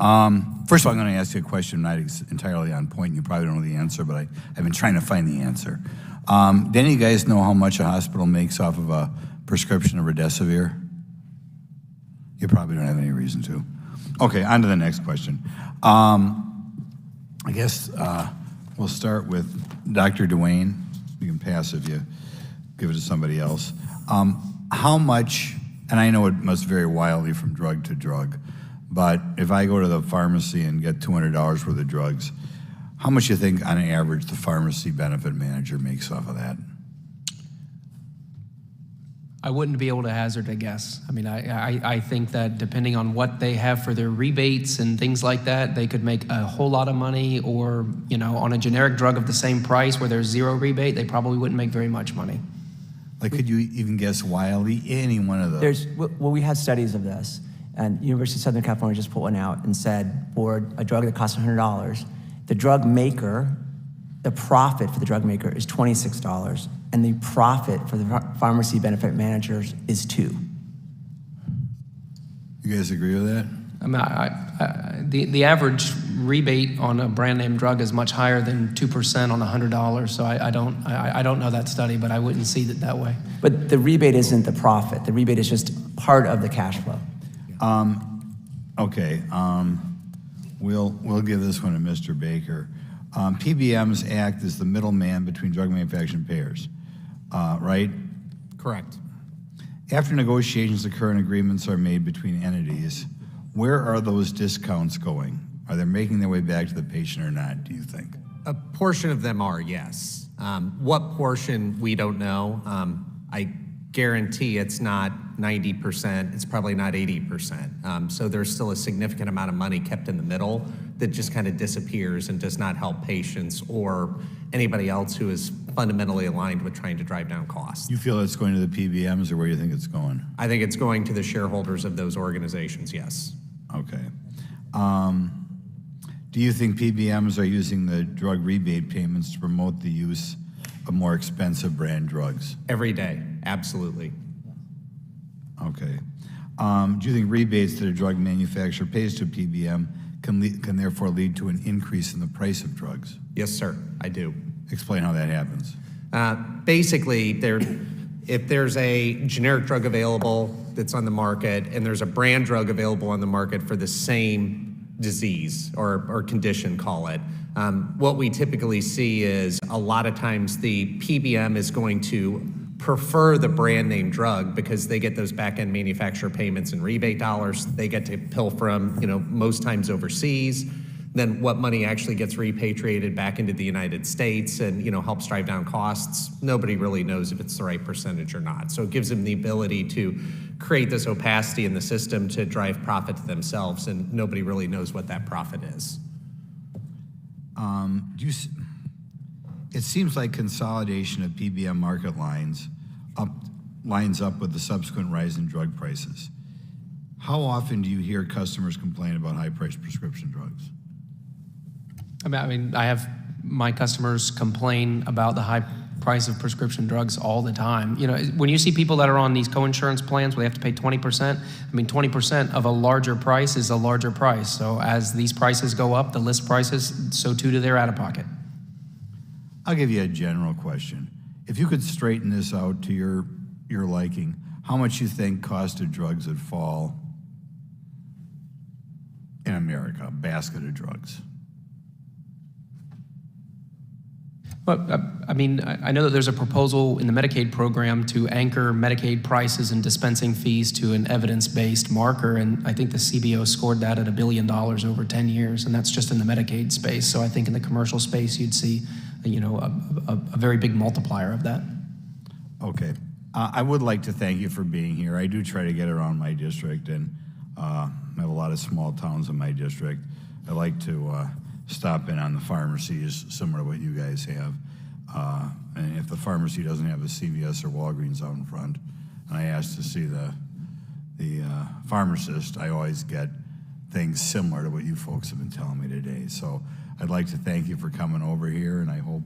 First of all, I'm going to ask you a question not entirely on point. You probably don't know the answer, but I've been trying to find the answer. Do any of you guys know how much a hospital makes off of a prescription of remdesivir? You probably don't have any reason to. Okay, on to the next question. I guess we'll start with Dr. Duane. You can pass if you give it to somebody else. How much, and I know it must vary wildly from drug to drug, but if I go to the pharmacy and get $200 worth of drugs, how much do you think on average the pharmacy benefit manager makes off of that? I wouldn't be able to hazard a guess. I mean, I think that depending on what they have for their rebates and things like that, they could make a whole lot of money, or, you know, on a generic drug of the same price where there's zero rebate, they probably wouldn't make very much money. Like, could you even guess wildly any one of those? Well, we have studies of this, and University of Southern California just put one out and said for a drug that costs $100, the drug maker, the profit for the drug maker is $26, and the profit for the pharmacy benefit managers is $2. You guys agree with that? I mean, the average rebate on a brand name drug is much higher than 2% on $100. So I don't know that study, but I wouldn't see it that way. But the rebate isn't the profit. The rebate is just part of the cash flow. Okay. We'll give this one to Mr. Baker. PBMs act as the middleman between drug manufacturers and payers, right? Correct. After negotiations occur and agreements are made between entities, where are those discounts going? Are they making their way back to the patient or not, do you think? A portion of them are, yes. What portion, we don't know. I guarantee it's not 90%, it's probably not 80%. So there's still a significant amount of money kept in the middle that just kind of disappears and does not help patients or anybody else who is fundamentally aligned with trying to drive down costs. You feel it's going to the PBMs, or where do you think it's going? I think it's going to the shareholders of those organizations, yes. Okay. Do you think PBMs are using the drug rebate payments to promote the use of more expensive brand drugs? Every day, absolutely. Okay. Do you think rebates that a drug manufacturer pays to a PBM can therefore lead to an increase in the price of drugs? Yes, sir, I do. Explain how that happens. Basically, if there's a generic drug available that's on the market and there's a brand drug available on the market for the same disease or condition, call it, what we typically see is a lot of times the PBM is going to prefer the brand name drug because they get those back-end manufacturer payments and rebate dollars. They get to pilfer them, most times overseas. Then what money actually gets repatriated back into the United States and, helps drive down costs, nobody really knows if it's the right percentage or not. So it gives them the ability to create this opacity in the system to drive profit to themselves, and nobody really knows what that profit is. It seems like consolidation of PBM market lines lines up with the subsequent rise in drug prices. How often do you hear customers complain about high-priced prescription drugs? I mean, I have my customers complain about the high price of prescription drugs all the time. When you see people that are on these co-insurance plans where they have to pay 20%, 20% of a larger price is a larger price. So as these prices go up, the list prices, so too do their out-of-pocket. I'll give you a general question. If you could straighten this out to your liking, how much you think cost of drugs would fall in America, a basket of drugs? But I know that there's a proposal in the Medicaid program to anchor Medicaid prices and dispensing fees to an evidence-based marker, and I think the CBO scored that at $1 billion over 10 years, and that's just in the Medicaid space. So I think in the commercial space, you'd see, a very big multiplier of that. Okay. I would like to thank you for being here. I do try to get around my district, and I have a lot of small towns in my district. I like to stop in on the pharmacies, similar to what you guys have. and if the pharmacy doesn't have a CVS or Walgreens out in front, and I ask to see the pharmacist, I always get things similar to what you folks have been telling me today. So I'd like to thank you for coming over here, and I hope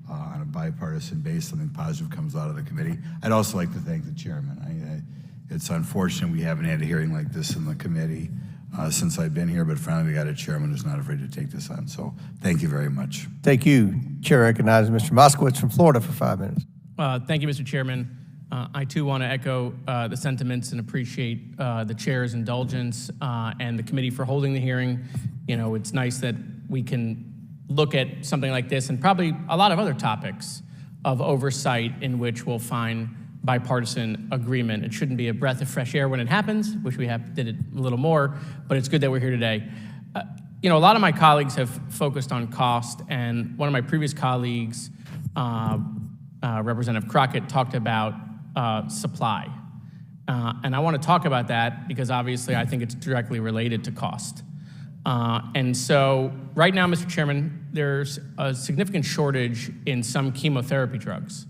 on a bipartisan base something positive comes out of the committee. I'd also like to thank the chairman. It's unfortunate we haven't had a hearing like this in the committee since I've been here, but finally we got a chairman who's not afraid to take this on. So thank you very much. Thank you. Chair recognizes Mr. Moskowitz from Florida for 5 minutes. Thank you, Mr. Chairman. I too want to echo the sentiments and appreciate the chair's indulgence and the committee for holding the hearing. You know, it's nice that we can look at something like this and probably a lot of other topics of oversight in which we'll find bipartisan agreement. It shouldn't be a breath of fresh air when it happens. Wish we did it a little more, but it's good that we're here today. You know, a lot of my colleagues have focused on cost, and one of my previous colleagues, Representative Crockett, talked about supply. And I want to talk about that because obviously I think it's directly related to cost. And so right now, Mr. Chairman, there's a significant shortage in some chemotherapy drugs.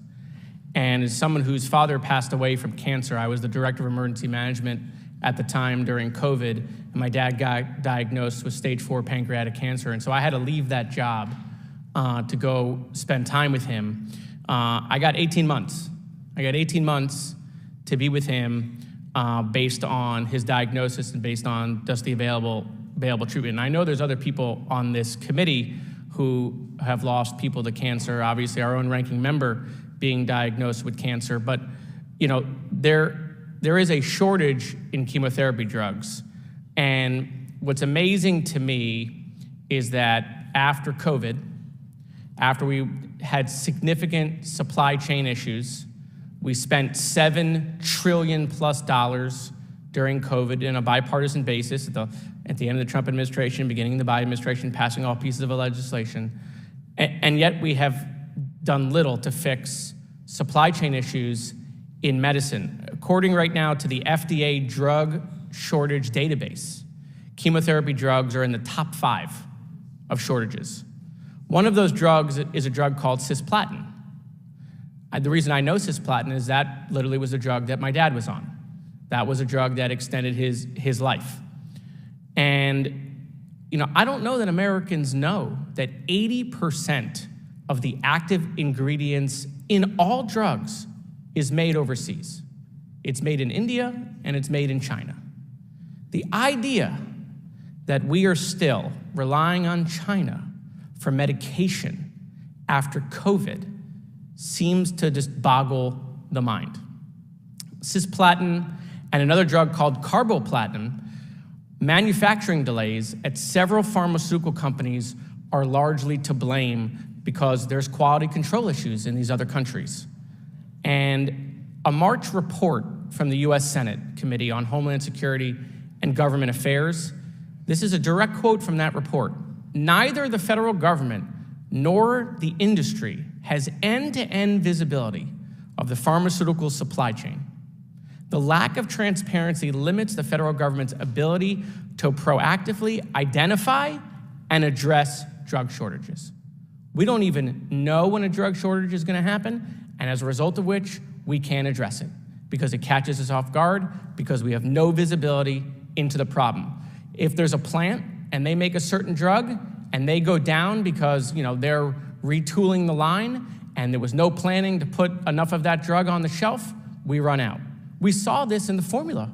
And as someone whose father passed away from cancer, I was the director of emergency management at the time during COVID, and my dad got diagnosed with stage 4 pancreatic cancer. And so I had to leave that job to go spend time with him. I got 18 months. I got 18 months to be with him based on his diagnosis and based on just the available treatment. And I know there's other people on this committee who have lost people to cancer, obviously our own ranking member being diagnosed with cancer, but you know, there is a shortage in chemotherapy drugs. And what's amazing to me is that after COVID, after we had significant supply chain issues, we spent $7 trillion plus during COVID in a bipartisan basis at the end of the Trump administration, beginning of the Biden administration, passing all pieces of legislation. And yet we have done little to fix supply chain issues in medicine. According right now to the FDA drug shortage database, chemotherapy drugs are in the top 5 of shortages. One of those drugs is a drug called cisplatin. The reason I know cisplatin is that literally was a drug that my dad was on. That was a drug that extended his life. And, you know, I don't know that Americans know that 80% of the active ingredients in all drugs is made overseas. It's made in India and it's made in China. The idea that we are still relying on China for medication after COVID seems to just boggle the mind. Cisplatin and another drug called carboplatin, manufacturing delays at several pharmaceutical companies are largely to blame because there's quality control issues in these other countries. And a March report from the US Senate Committee on Homeland Security and Government Affairs, this is a direct quote from that report. Neither the federal government nor the industry has end-to-end visibility of the pharmaceutical supply chain. The lack of transparency limits the federal government's ability to proactively identify and address drug shortages. We don't even know when a drug shortage is going to happen, and as a result of which, we can't address it because it catches us off guard because we have no visibility into the problem. If there's a plant and they make a certain drug and they go down because, you know, they're retooling the line and there was no planning to put enough of that drug on the shelf, we run out. We saw this in the formula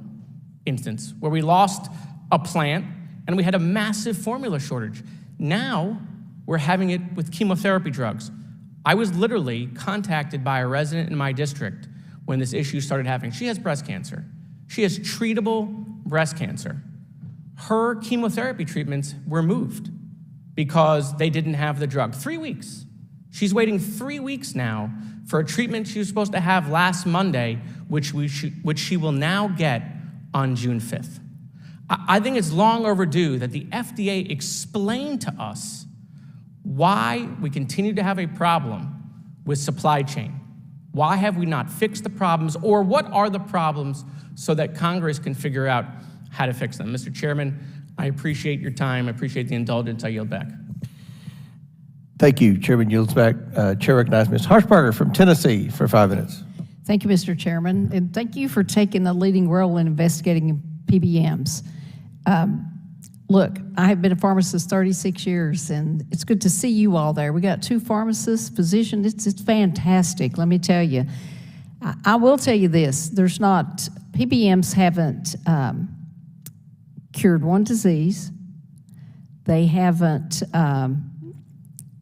instance where we lost a plant and we had a massive formula shortage. Now we're having it with chemotherapy drugs. I was literally contacted by a resident in my district when this issue started happening. She has breast cancer. She has treatable breast cancer. Her chemotherapy treatments were moved because they didn't have the drug. 3 weeks. She's waiting 3 weeks now for a treatment she was supposed to have last Monday, which she will now get on June 5th. I think it's long overdue that the FDA explain to us why we continue to have a problem with supply chain. Why have we not fixed the problems, or what are the problems so that Congress can figure out how to fix them? Mr. Chairman, I appreciate your time. I appreciate the indulgence. I yield back. Thank you, Chairman yields back. Chair recognizes Ms. Harshbarger from Tennessee for 5 minutes. Thank you, Mr. Chairman, and thank you for taking the leading role in investigating PBMs. Look, I have been a pharmacist 36 years, and it's good to see you all there. We got 2 pharmacists, physicians. It's fantastic, let me tell you. I will tell you this, PBMs haven't cured one disease. They haven't,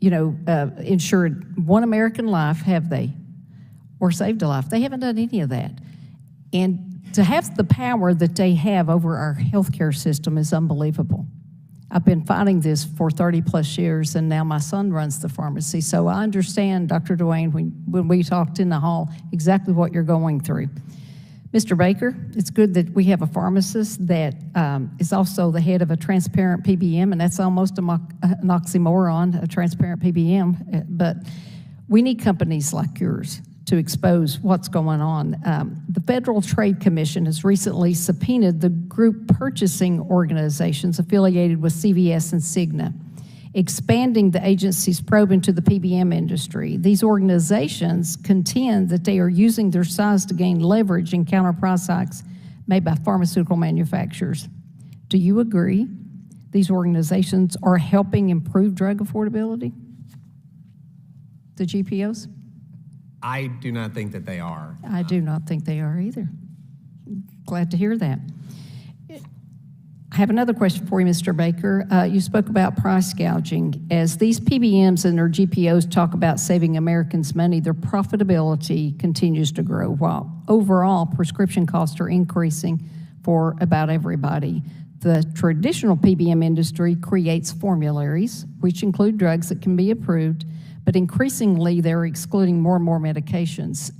insured one American life, have they? Or saved a life. They haven't done any of that. And to have the power that they have over our healthcare system is unbelievable. I've been fighting this for 30 plus years, and now my son runs the pharmacy. So I understand, Dr. Dwayne, when we talked in the hall, exactly what you're going through. Mr. Baker, it's good that we have a pharmacist that is also the head of a transparent PBM, and that's almost an oxymoron, a transparent PBM. But we need companies like yours to expose what's going on. The Federal Trade Commission has recently subpoenaed the group purchasing organizations affiliated with CVS and Cigna, expanding the agency's probe into the PBM industry. These organizations contend that they are using their size to gain leverage and counter price hikes made by pharmaceutical manufacturers. Do you agree these organizations are helping improve drug affordability? The GPOs? I do not think that they are. I do not think they are either. Glad to hear that. I have another question for you, Mr. Baker. You spoke about price gouging. As these PBMs and their GPOs talk about saving Americans money, their profitability continues to grow, while overall prescription costs are increasing for about everybody. The traditional PBM industry creates formularies, which include drugs that can be approved, but increasingly they're excluding more and more medications.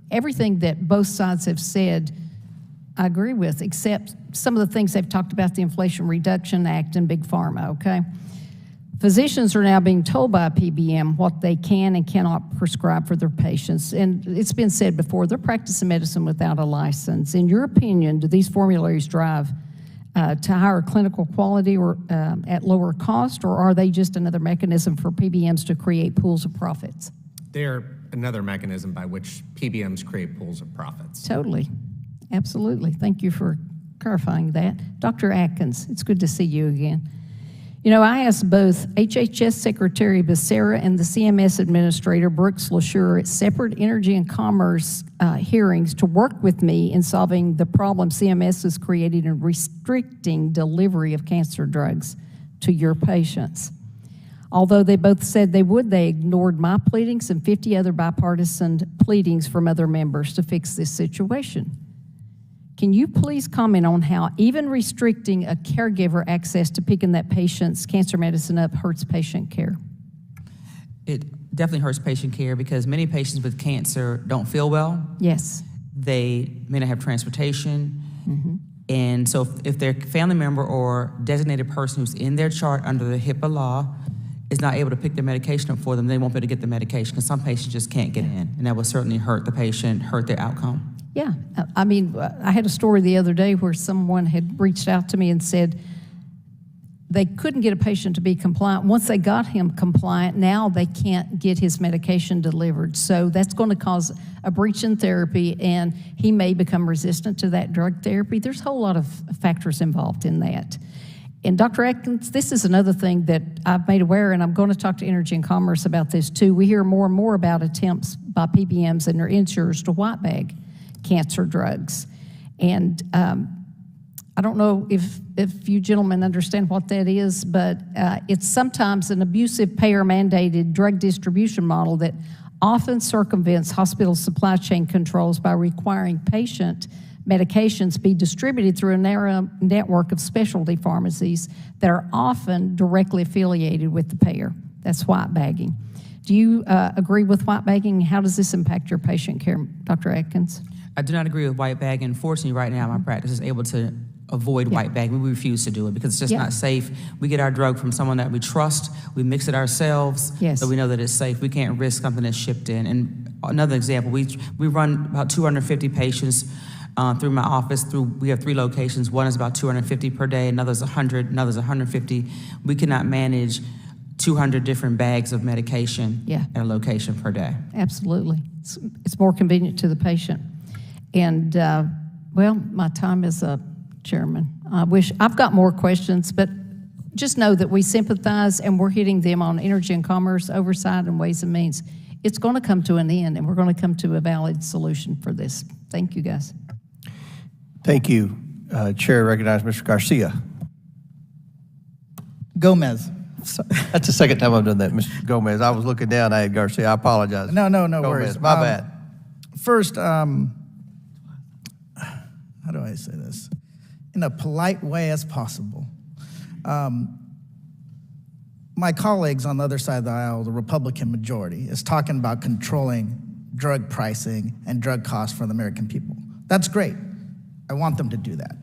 Everything that both sides have said, I agree with, except some of the things they've talked about, the Inflation Reduction Act and Big Pharma, okay? Physicians are now being told by a PBM what they can and cannot prescribe for their patients. And it's been said before, they're practicing medicine without a license. In your opinion, do these formularies drive to higher clinical quality or at lower cost, or are they just another mechanism for PBMs to create pools of profits? They're another mechanism by which PBMs create pools of profits. Totally. Absolutely. Thank you for clarifying that. Dr. Atkins, it's good to see you again. You know, I asked both HHS Secretary Becerra and the CMS Administrator Brooks LaSure at separate Energy and Commerce hearings to work with me in solving the problem CMS has created in restricting delivery of cancer drugs to your patients. Although they both said they would, they ignored my pleadings and 50 other bipartisan pleadings from other members to fix this situation. Can you please comment on how even restricting a caregiver access to picking that patient's cancer medicine up hurts patient care? It definitely hurts patient care because many patients with cancer don't feel well. Yes. They may not have transportation. And so if their family member or designated person who's in their chart under the HIPAA law is not able to pick their medication up for them, they won't be able to get the medication because some patients just can't get in. And that will certainly hurt the patient, hurt their outcome. Yeah, I mean, I had a story the other day where someone had reached out to me and said they couldn't get a patient to be compliant. Once they got him compliant, now they can't get his medication delivered. So that's going to cause a breach in therapy, and he may become resistant to that drug therapy. There's a whole lot of factors involved in that. And Dr. Atkins, this is another thing that I've made aware, and I'm going to talk to Energy and Commerce about this too. We hear more and more about attempts by PBMs and their insurers to white bag cancer drugs. And I don't know if you gentlemen understand what that is, but it's sometimes an abusive payer-mandated drug distribution model that often circumvents hospital supply chain controls by requiring patient medications be distributed through a narrow network of specialty pharmacies that are often directly affiliated with the payer. That's white bagging. Do you agree with white bagging? How does this impact your patient care, Dr. Atkins? I do not agree with white bagging. Unfortunately, right now, my practice is able to avoid white bagging. We refuse to do it because it's just not safe. We get our drug from someone that we trust. We mix it ourselves, so we know that it's safe. We can't risk something that's shipped in. And another example, we run about 250 patients through my office. We have 3 locations. One is about 250 per day, another's 100, another's 150. We cannot manage 200 different bags of medication Yeah. at a location per day. Absolutely. It's more convenient to the patient. And, well, my time is up, Chairman. I've got more questions, but just know that we sympathize and we're hitting them on energy and commerce, oversight, and ways and means. It's going to come to an end, and we're going to come to a valid solution for this. Thank you, guys. Thank you. Chair recognizes Mr. Garcia. Gomez. That's the second time I've done that, Mr. Gomez. I was looking down, I had Garcia. I apologize. No Gomez, worries. my bad. First, how do I say this? In a polite way as possible. My colleagues on the other side of the aisle, the Republican majority, is talking about controlling drug pricing and drug costs for the American people. That's great. I want them to do that.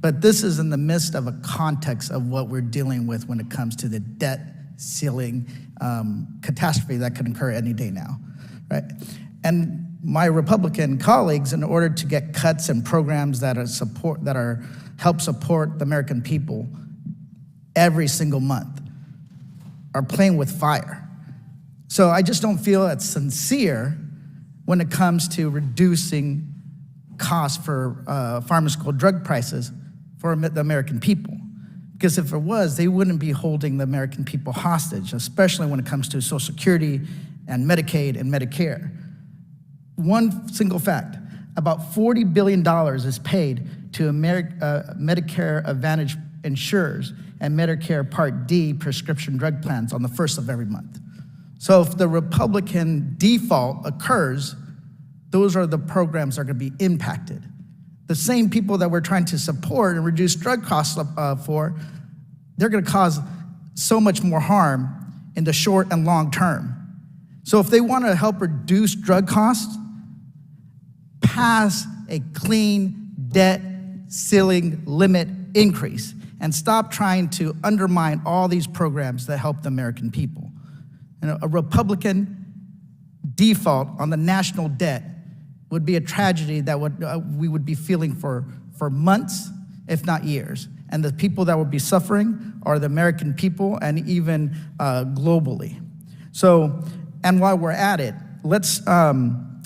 But this is in the midst of a context of what we're dealing with when it comes to the debt ceiling catastrophe that could occur any day now, right? And my Republican colleagues, in order to get cuts and programs that help support the American people every single month, are playing with fire. So I just don't feel it's sincere when it comes to reducing costs for pharmaceutical drug prices for the American people. Because if it was, they wouldn't be holding the American people hostage, especially when it comes to Social Security and Medicaid and Medicare. One single fact, about $40 billion is paid to Medicare Advantage insurers and Medicare Part D prescription drug plans on the 1st of every month. So if the Republican default occurs, those are the programs that are going to be impacted. The same people that we're trying to support and reduce drug costs for, they're going to cause so much more harm in the short and long term. So if they want to help reduce drug costs, pass a clean debt ceiling limit increase and stop trying to undermine all these programs that help the American people. And a Republican default on the national debt would be a tragedy that we would be feeling for months, if not years. And the people that would be suffering are the American people and even globally. So, and while we're at it, let's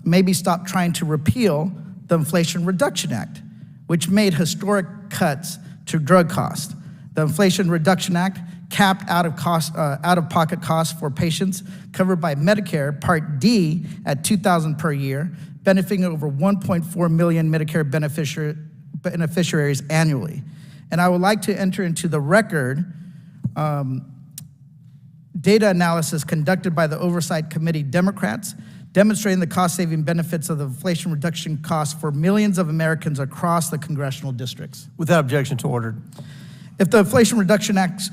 maybe stop trying to repeal the Inflation Reduction Act, which made historic cuts to drug costs. The Inflation Reduction Act capped out-of-pocket costs for patients covered by Medicare Part D at $2,000 per year, benefiting over 1.4 million Medicare beneficiaries annually. And I would like to enter into the record data analysis conducted by the Oversight Committee Democrats, demonstrating the cost-saving benefits of the inflation reduction costs for millions of Americans across the congressional districts. Without objection to order. If the Inflation Reduction Act's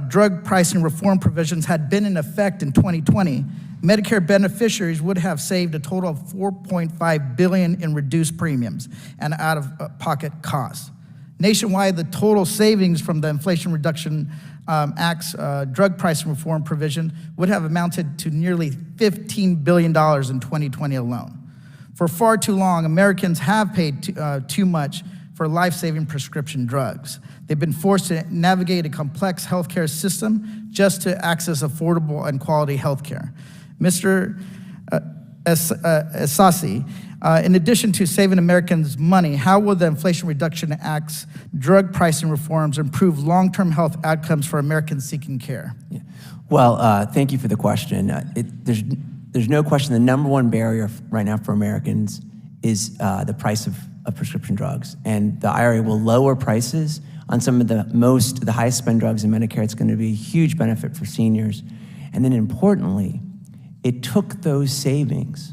drug pricing reform provisions had been in effect in 2020, Medicare beneficiaries would have saved a total of $4.5 billion in reduced premiums and out-of-pocket costs. Nationwide, the total savings from the Inflation Reduction Act's drug pricing reform provision would have amounted to nearly $15 billion in 2020 alone. For far too long, Americans have paid too much for life-saving prescription drugs. They've been forced to navigate a complex healthcare system just to access affordable and quality healthcare. Mr. Esasi, in addition to saving Americans money, how will the Inflation Reduction Act's drug pricing reforms improve long-term health outcomes for Americans seeking care? Yeah. Well, thank you for the question. There's no question the number one barrier right now for Americans is the price of prescription drugs. And the IRA will lower prices on some of the highest spend drugs in Medicare. It's going to be a huge benefit for seniors. And then importantly, it took those savings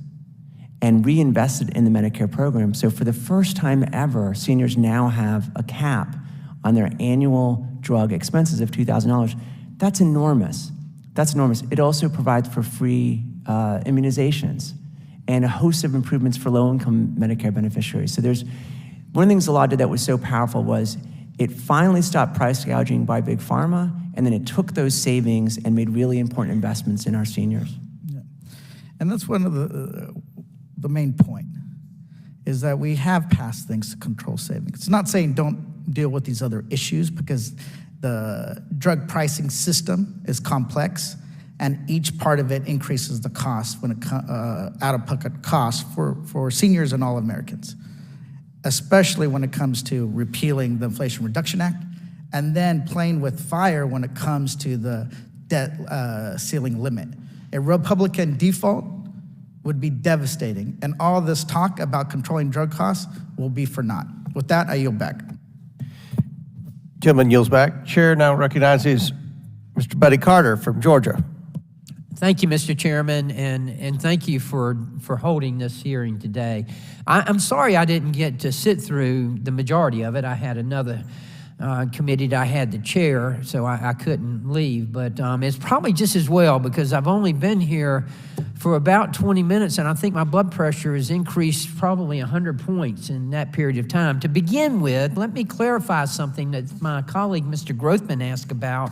and reinvested in the Medicare program. So for the first time ever, seniors now have a cap on their annual drug expenses of $2,000. That's enormous. That's enormous. It also provides for free immunizations and a host of improvements for low-income Medicare beneficiaries. So there's one of the things the law did that was so powerful was it finally stopped price gouging by big pharma, and then it took those savings and made really important investments in our seniors. Yeah. And that's one of the main point, is that we have passed things to control savings. It's not saying don't deal with these other issues, because the drug pricing system is complex, and each part of it increases the cost when it out-of-pocket cost for seniors and all Americans, especially when it comes to repealing the Inflation Reduction Act, and then playing with fire when it comes to the debt ceiling limit. A Republican default would be devastating, and all this talk about controlling drug costs will be for naught. With that, I yield back. Gentleman yields back. Chair now recognizes Mr. Buddy Carter from Georgia. Thank you, Mr. Chairman, and thank you for holding this hearing today. I'm sorry I didn't get to sit through the majority of it. I had another committee that I had to chair, so I couldn't leave. But it's probably just as well because I've only been here for about 20 minutes, and I think my blood pressure has increased probably 100 points in that period of time. To begin with, let me clarify something that my colleague, Mr. Grothman, asked about.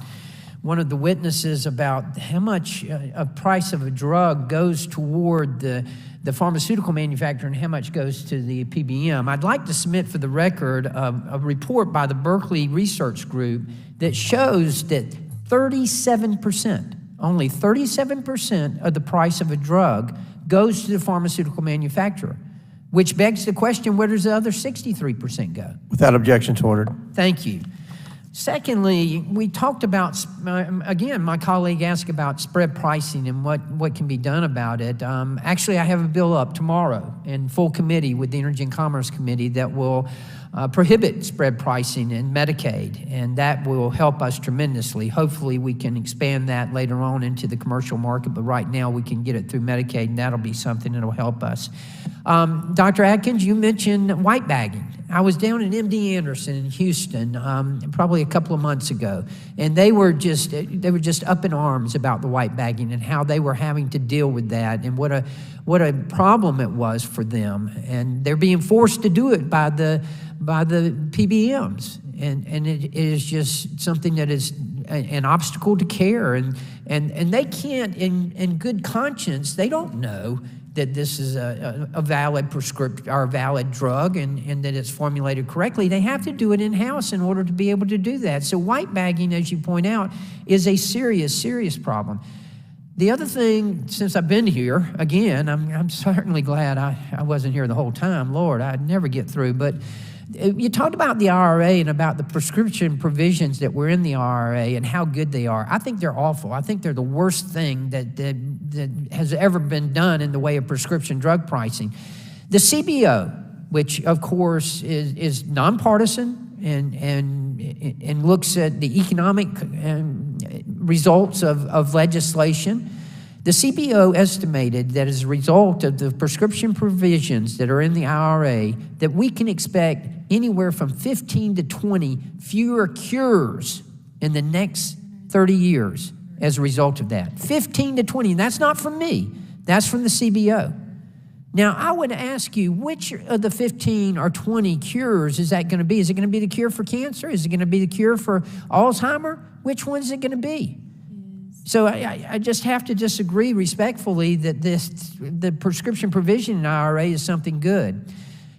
One of the witnesses about how much a price of a drug goes toward the pharmaceutical manufacturer and how much goes to the PBM. I'd like to submit for the record a report by the Berkeley Research Group that shows that 37%, only 37% of the price of a drug goes to the pharmaceutical manufacturer, which begs the question, where does the other 63% go? Without objection to ordered. Thank you. Secondly, we talked about, again, my colleague asked about spread pricing and what can be done about it. Actually, I have a bill up tomorrow in full committee with the Energy and Commerce Committee that will prohibit spread pricing in Medicaid, and that will help us tremendously. Hopefully, we can expand that later on into the commercial market, but right now we can get it through Medicaid, and that'll be something that'll help us. Dr. Atkins, you mentioned white bagging. I was down at MD Anderson in Houston probably a couple of months ago, and they were just up in arms about the white bagging and how they were having to deal with that and what a problem it was for them. And they're being forced to do it by the PBMs, and it is just something that is an obstacle to care, and they can't, in good conscience, they don't know that this is a valid prescription or a valid drug and that it's formulated correctly. They have to do it in-house in order to be able to do that. So white bagging, as you point out, is a serious, serious problem. The other thing, since I've been here, again, I'm certainly glad I wasn't here the whole time. Lord, I'd never get through. But you talked about the IRA and about the prescription provisions that were in the IRA and how good they are. I think they're awful. I think they're the worst thing that has ever been done in the way of prescription drug pricing. The CBO, which of course is nonpartisan and looks at the economic results of legislation. The CBO estimated that as a result of the prescription provisions that are in the IRA, that we can expect anywhere from 15 to 20 fewer cures in the next 30 years as a result of that. 15 to 20, and that's not from me, that's from the CBO. Now, I would ask you, which of the 15 or 20 cures is that going to be? Is it going to be the cure for cancer? Is it going to be the cure for Alzheimer? Which one is it going to be? So I just have to disagree respectfully that the prescription provision in IRA is something good.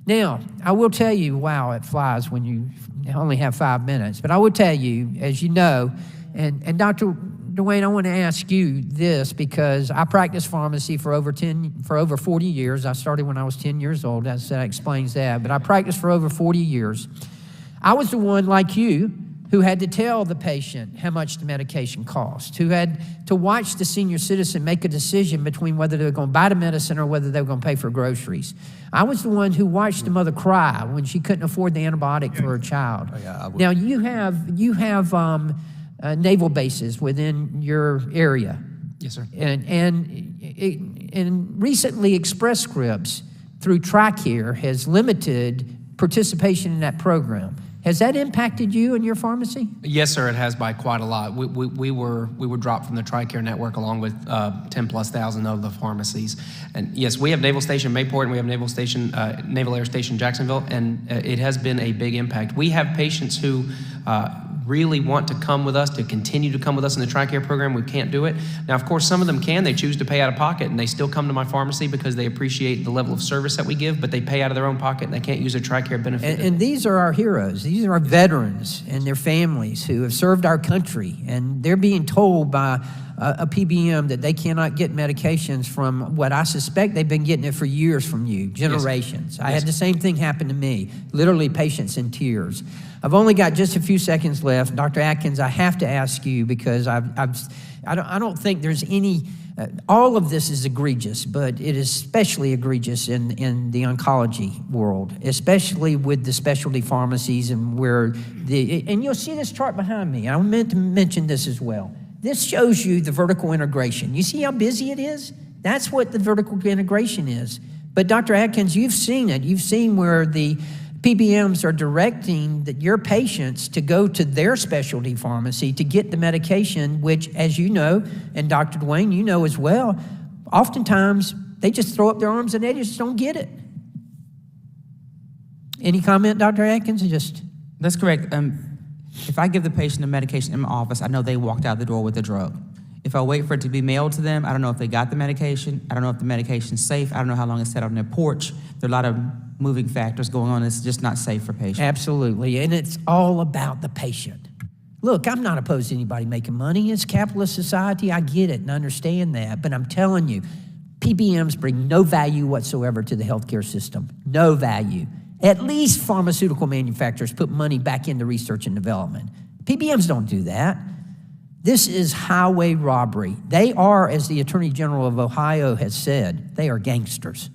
Now, I will tell you, wow, it flies when you only have 5 minutes. But I will tell you, as you know, and Dr. Dwayne, I want to ask you this because I practiced pharmacy for over 40 years. I started when I was 10 years old. That explains that. But I practiced for over 40 years. I was the one like you who had to tell the patient how much the medication cost, who had to watch the senior citizen make a decision between whether they were going to buy the medicine or whether they were going to pay for groceries. I was the one who watched the mother cry when she couldn't afford the antibiotic for her child. Now, you have naval bases within your area. Yes, sir. And recently Express Scripts through TRICARE has limited participation in that program. Has that impacted you and your pharmacy? Yes, sir, it has by quite a lot. We were dropped from the TRICARE network along with 10,000+ of the pharmacies. And yes, we have Naval Station Mayport and we have Naval Air Station Jacksonville, and it has been a big impact. We have patients who really want to come with us, to continue to come with us in the TRICARE program. We can't do it. Now, of course, some of them can. They choose to pay out of pocket, and they still come to my pharmacy because they appreciate the level of service that we give, but they pay out of their own pocket, and they can't use a TRICARE benefit. And these are our heroes. These are our veterans and their families who have served our country, and they're being told by a PBM that they cannot get medications from what I suspect they've been getting it for years from you, generations. I had the same thing happen to me, literally patients in tears. I've only got just a few seconds left. Dr. Atkins, I have to ask you because I don't think there's any, all of this is egregious, but it is especially egregious in the oncology world, especially with the specialty pharmacies and and you'll see this chart behind me. I meant to mention this as well. This shows you the vertical integration. You see how busy it is? That's what the vertical integration is. But Dr. Atkins, you've seen it. You've seen where the PBMs are directing your patients to go to their specialty pharmacy to get the medication, which, as you know, and Dr. Dwayne, you know as well, oftentimes they just throw up their arms and they just don't get it. Any comment, Dr. Atkins? That's correct. If I give the patient a medication in my office, I know they walked out the door with the drug. If I wait for it to be mailed to them, I don't know if they got the medication. I don't know if the medication's safe. I don't know how long it's sat on their porch. There are a lot of moving factors going on. It's just not safe for patients. Absolutely, and it's all about the patient. Look, I'm not opposed to anybody making money. It's a capitalist society. I get it and understand that, but I'm telling you, PBMs bring no value whatsoever to the healthcare system. No value. At least pharmaceutical manufacturers put money back into research and development. PBMs don't do that. This is highway robbery. They are, as the Attorney General of Ohio has said, they are gangsters.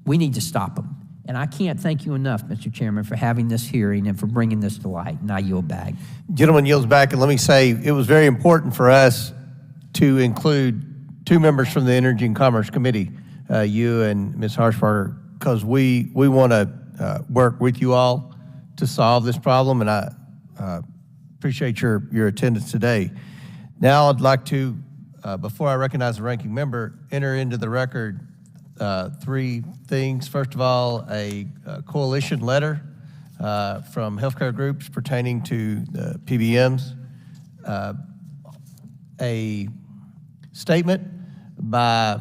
We need to stop them. And I can't thank you enough, Mr. Chairman, for having this hearing and for bringing this to light. And I yield back. Gentleman yields back, and let me say it was very important for us to include two members from the Energy and Commerce Committee, you and Ms. Harshbarger, because we want to work with you all to solve this problem, and I appreciate your attendance today. Now I'd like to, before I recognize the ranking member, enter into the record three things. First of all, a coalition letter from healthcare groups pertaining to the PBMs, a statement by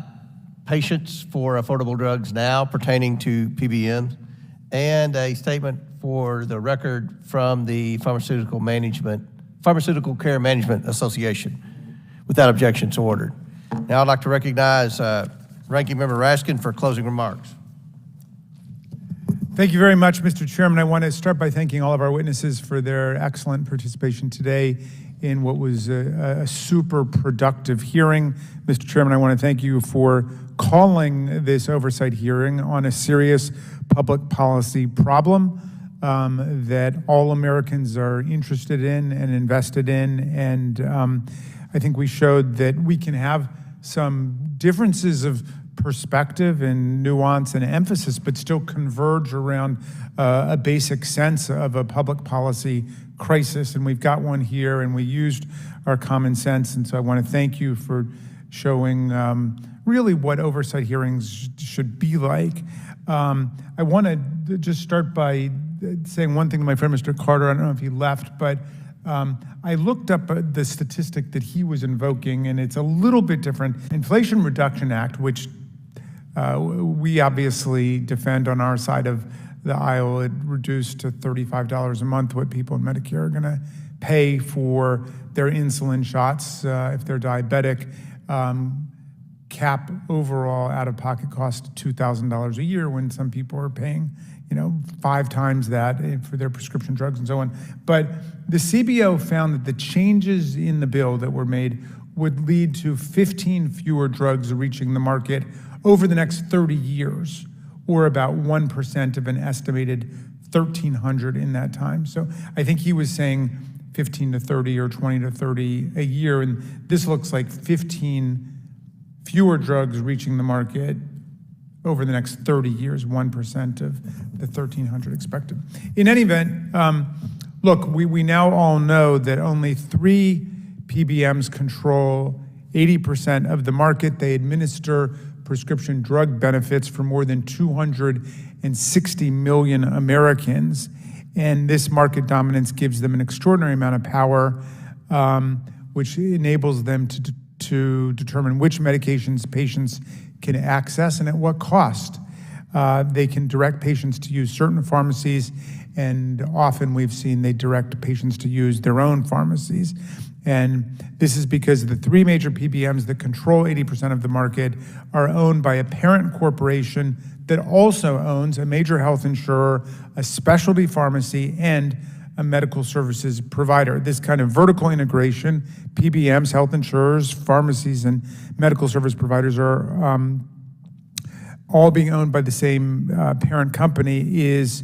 Patients for Affordable Drugs Now pertaining to PBMs, and a statement for the record from the Pharmaceutical Care Management Association. Without objection, so ordered. Now I'd like to recognize Ranking Member Raskin for closing remarks. Thank you very much, Mr. Chairman. I want to start by thanking all of our witnesses for their excellent participation today in what was a super productive hearing. Mr. Chairman, I want to thank you for calling this oversight hearing on a serious public policy problem that all Americans are interested in and invested in. And I think we showed that we can have some differences of perspective and nuance and emphasis, but still converge around a basic sense of a public policy crisis. And we've got one here, and we used our common sense. And so I want to thank you for showing really what oversight hearings should be like. I want to just start by saying one thing to my friend, Mr. Carter. I don't know if he left, but I looked up the statistic that he was invoking, and it's a little bit different. Inflation Reduction Act, which we obviously defend on our side of the aisle, it reduced to $35 a month what people in Medicare are going to pay for their insulin shots if they're diabetic. Cap overall out-of-pocket cost $2,000 a year when some people are paying, 5 times that for their prescription drugs and so on. But the CBO found that the changes in the bill that were made would lead to 15 fewer drugs reaching the market over the next 30 years, or about 1% of an estimated 1,300 in that time. So I think he was saying 15 to 30 or 20 to 30 a year, and this looks like 15 fewer drugs reaching the market over the next 30 years, 1% of the 1,300 expected. In any event, look, we now all know that only 3 PBMs control 80% of the market. They administer prescription drug benefits for more than 260 million Americans. And this market dominance gives them an extraordinary amount of power, which enables them to determine which medications patients can access and at what cost. They can direct patients to use certain pharmacies, and often we've seen they direct patients to use their own pharmacies. And this is because the three major PBMs that control 80% of the market are owned by a parent corporation that also owns a major health insurer, a specialty pharmacy, and a medical services provider. This kind of vertical integration, PBMs, health insurers, pharmacies, and medical service providers are all being owned by the same parent company, is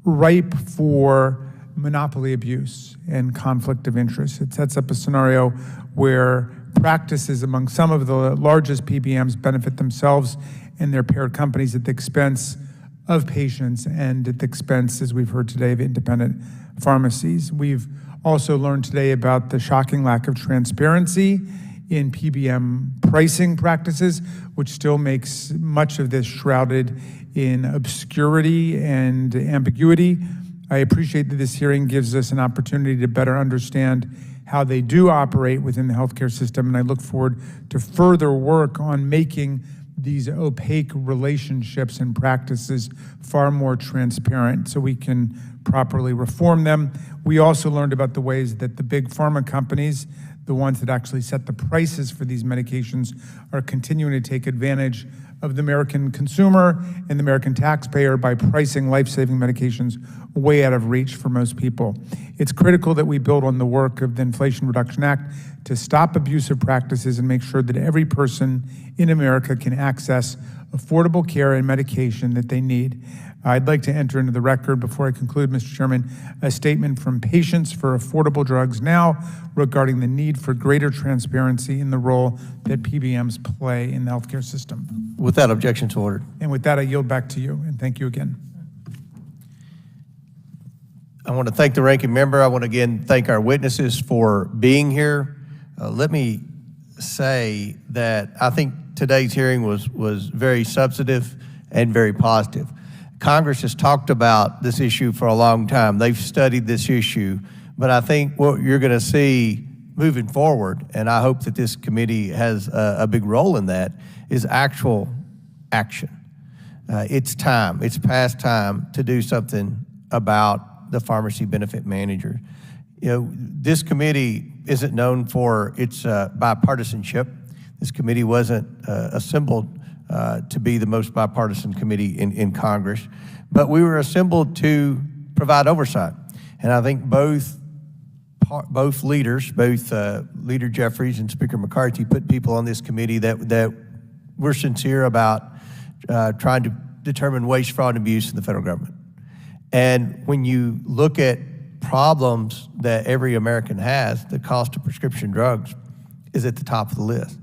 ripe for monopoly abuse and conflict of interest. It sets up a scenario where practices among some of the largest PBMs benefit themselves and their parent companies at the expense of patients and at the expense, as we've heard today, of independent pharmacies. We've also learned today about the shocking lack of transparency in PBM pricing practices, which still makes much of this shrouded in obscurity and ambiguity. I appreciate that this hearing gives us an opportunity to better understand how they do operate within the healthcare system, and I look forward to further work on making these opaque relationships and practices far more transparent so we can properly reform them. We also learned about the ways that the big pharma companies, the ones that actually set the prices for these medications, are continuing to take advantage of the American consumer and the American taxpayer by pricing life-saving medications way out of reach for most people. It's critical that we build on the work of the Inflation Reduction Act to stop abusive practices and make sure that every person in America can access affordable care and medication that they need. I'd like to enter into the record, before I conclude, Mr. Chairman, a statement from Patients for Affordable Drugs Now regarding the need for greater transparency in the role that PBMs play in the healthcare system. Without objection to order. And with that, I yield back to you, and thank you again. I want to thank the ranking member. I want to again thank our witnesses for being here. Let me say that I think today's hearing was very substantive and very positive. Congress has talked about this issue for a long time. They've studied this issue, but I think what you're going to see moving forward, and I hope that this committee has a big role in that, is actual action. It's time. It's past time to do something about the pharmacy benefit manager. You know, this committee isn't known for its bipartisanship. This committee wasn't assembled to be the most bipartisan committee in Congress, but we were assembled to provide oversight. And I think both leaders, Leader Jeffries and Speaker McCarthy, put people on this committee that were sincere about trying to determine waste, fraud, and abuse in the federal government. And when you look at problems that every American has, the cost of prescription drugs is at the top of the list.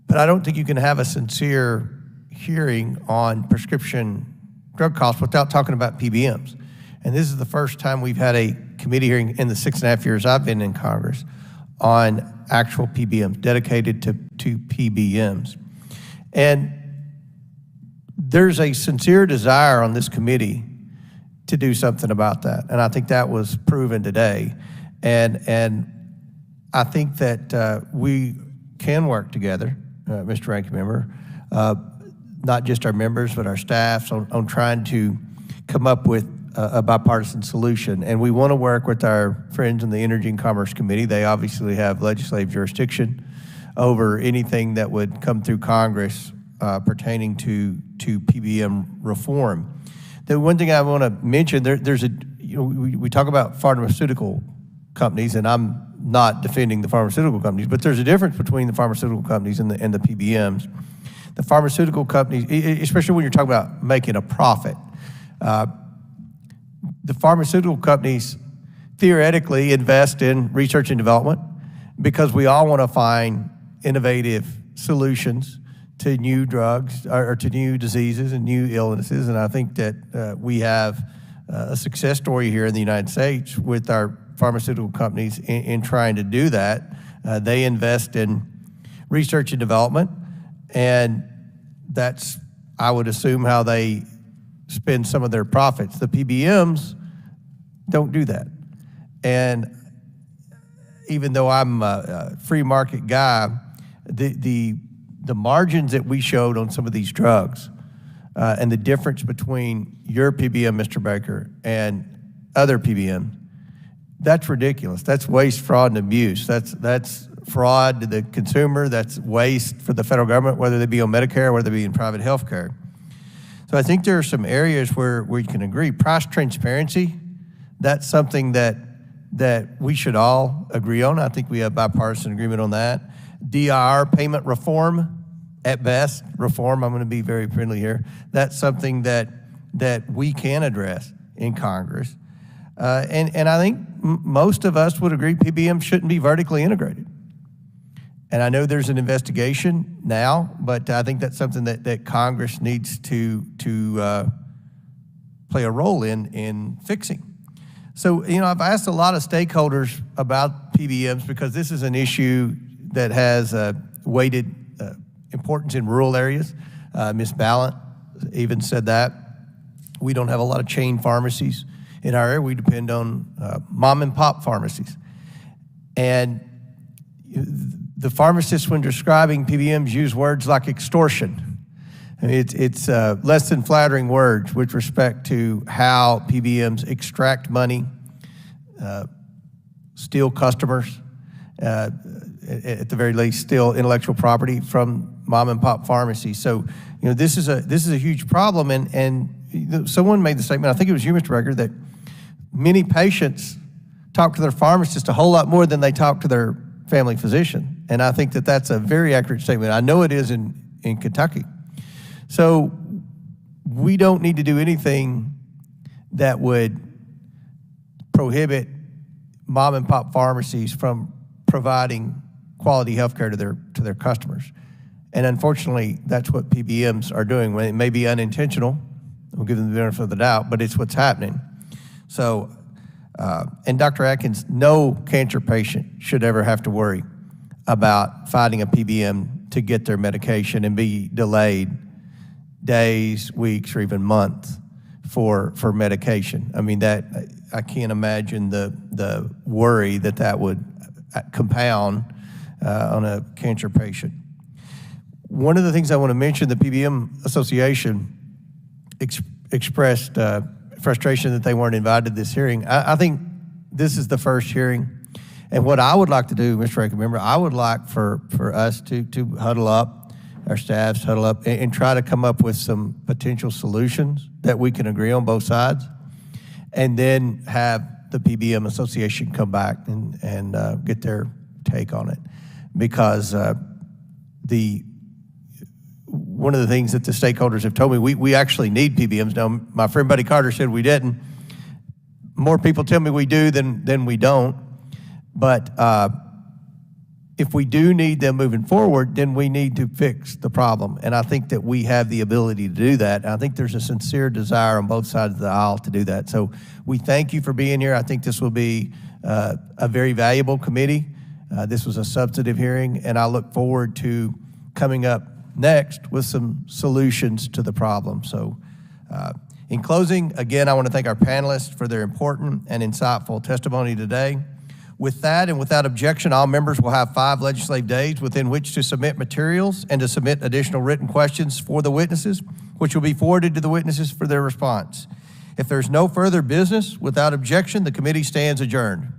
But I don't think you can have a sincere hearing on prescription drug costs without talking about PBMs. And this is the first time we've had a committee hearing in the 6.5 years I've been in Congress on actual PBMs, dedicated to PBMs. And there's a sincere desire on this committee to do something about that. And I think that was proven today. And I think that we can work together, Mr. Ranking Member, not just our members, but our staffs on trying to come up with a bipartisan solution. And we want to work with our friends in the Energy and Commerce Committee. They obviously have legislative jurisdiction over anything that would come through Congress pertaining to PBM reform. The one thing I want to mention, we talk about pharmaceutical companies, and I'm not defending the pharmaceutical companies, but there's a difference between the pharmaceutical companies and the PBMs. The pharmaceutical companies, especially when you're talking about making a profit, the pharmaceutical companies theoretically invest in research and development because we all want to find innovative solutions to new drugs or to new diseases and new illnesses. And I think that we have a success story here in the United States with our pharmaceutical companies in trying to do that. They invest in research and development, and that's, I would assume, how they spend some of their profits. The PBMs don't do that. And even though I'm a free market guy, the margins that we showed on some of these drugs and the difference between your PBM, Mr. Baker, and other PBMs That's ridiculous. That's waste, fraud, and abuse. That's fraud to the consumer. That's waste for the federal government, whether they be on Medicare or whether they be in private health care. So I think there are some areas where we can agree. Price transparency, that's something that we should all agree on. I think we have bipartisan agreement on that. DIR payment reform, at best, reform, I'm going to be very friendly here. That's something that we can address in Congress. And I think most of us would agree PBM shouldn't be vertically integrated. And I know there's an investigation now, but I think that's something that Congress needs to play a role in fixing. So, I've asked a lot of stakeholders about PBMs because this is an issue that has weighted importance in rural areas. Ms. Ballant even said that. We don't have a lot of chain pharmacies in our area. We depend on mom and pop pharmacies. And the pharmacists, when describing PBMs, use words like extortion. I mean, it's less than flattering words with respect to how PBMs extract money, steal customers, at the very least, steal intellectual property from mom and pop pharmacies. So, this is a huge problem. And someone made the statement, I think it was you, Mr. Recker, that many patients talk to their pharmacist a whole lot more than they talk to their family physician. And I think that that's a very accurate statement. I know it is in Kentucky. So we don't need to do anything that would prohibit mom and pop pharmacies from providing quality health care to their customers. And unfortunately, that's what PBMs are doing. It may be unintentional, we'll give them the benefit of the doubt, but it's what's happening. So, and Dr. Atkins, no cancer patient should ever have to worry about finding a PBM to get their medication and be delayed days, weeks, or even months for medication. I mean, I can't imagine the worry that would compound on a cancer patient. One of the things I want to mention, the PBM Association expressed frustration that they weren't invited to this hearing. I think this is the first hearing. And what I would like to do, Mr. Ranking Member, I would like for us to huddle up, our staffs huddle up, and try to come up with some potential solutions that we can agree on both sides, and then have the PBM Association come back and get their take on it. Because one of the things that the stakeholders have told me, we actually need PBMs. Now, my friend Buddy Carter said we didn't. More people tell me we do than we don't. But if we do need them moving forward, then we need to fix the problem. And I think that we have the ability to do that. And I think there's a sincere desire on both sides of the aisle to do that. So we thank you for being here. I think this will be a very valuable committee. This was a substantive hearing, and I look forward to coming up next with some solutions to the problem. So in closing, again, I want to thank our panelists for their important and insightful testimony today. With that and without objection, all members will have 5 legislative days within which to submit materials and to submit additional written questions for the witnesses, which will be forwarded to the witnesses for their response. If there's no further business, without objection, the committee stands adjourned.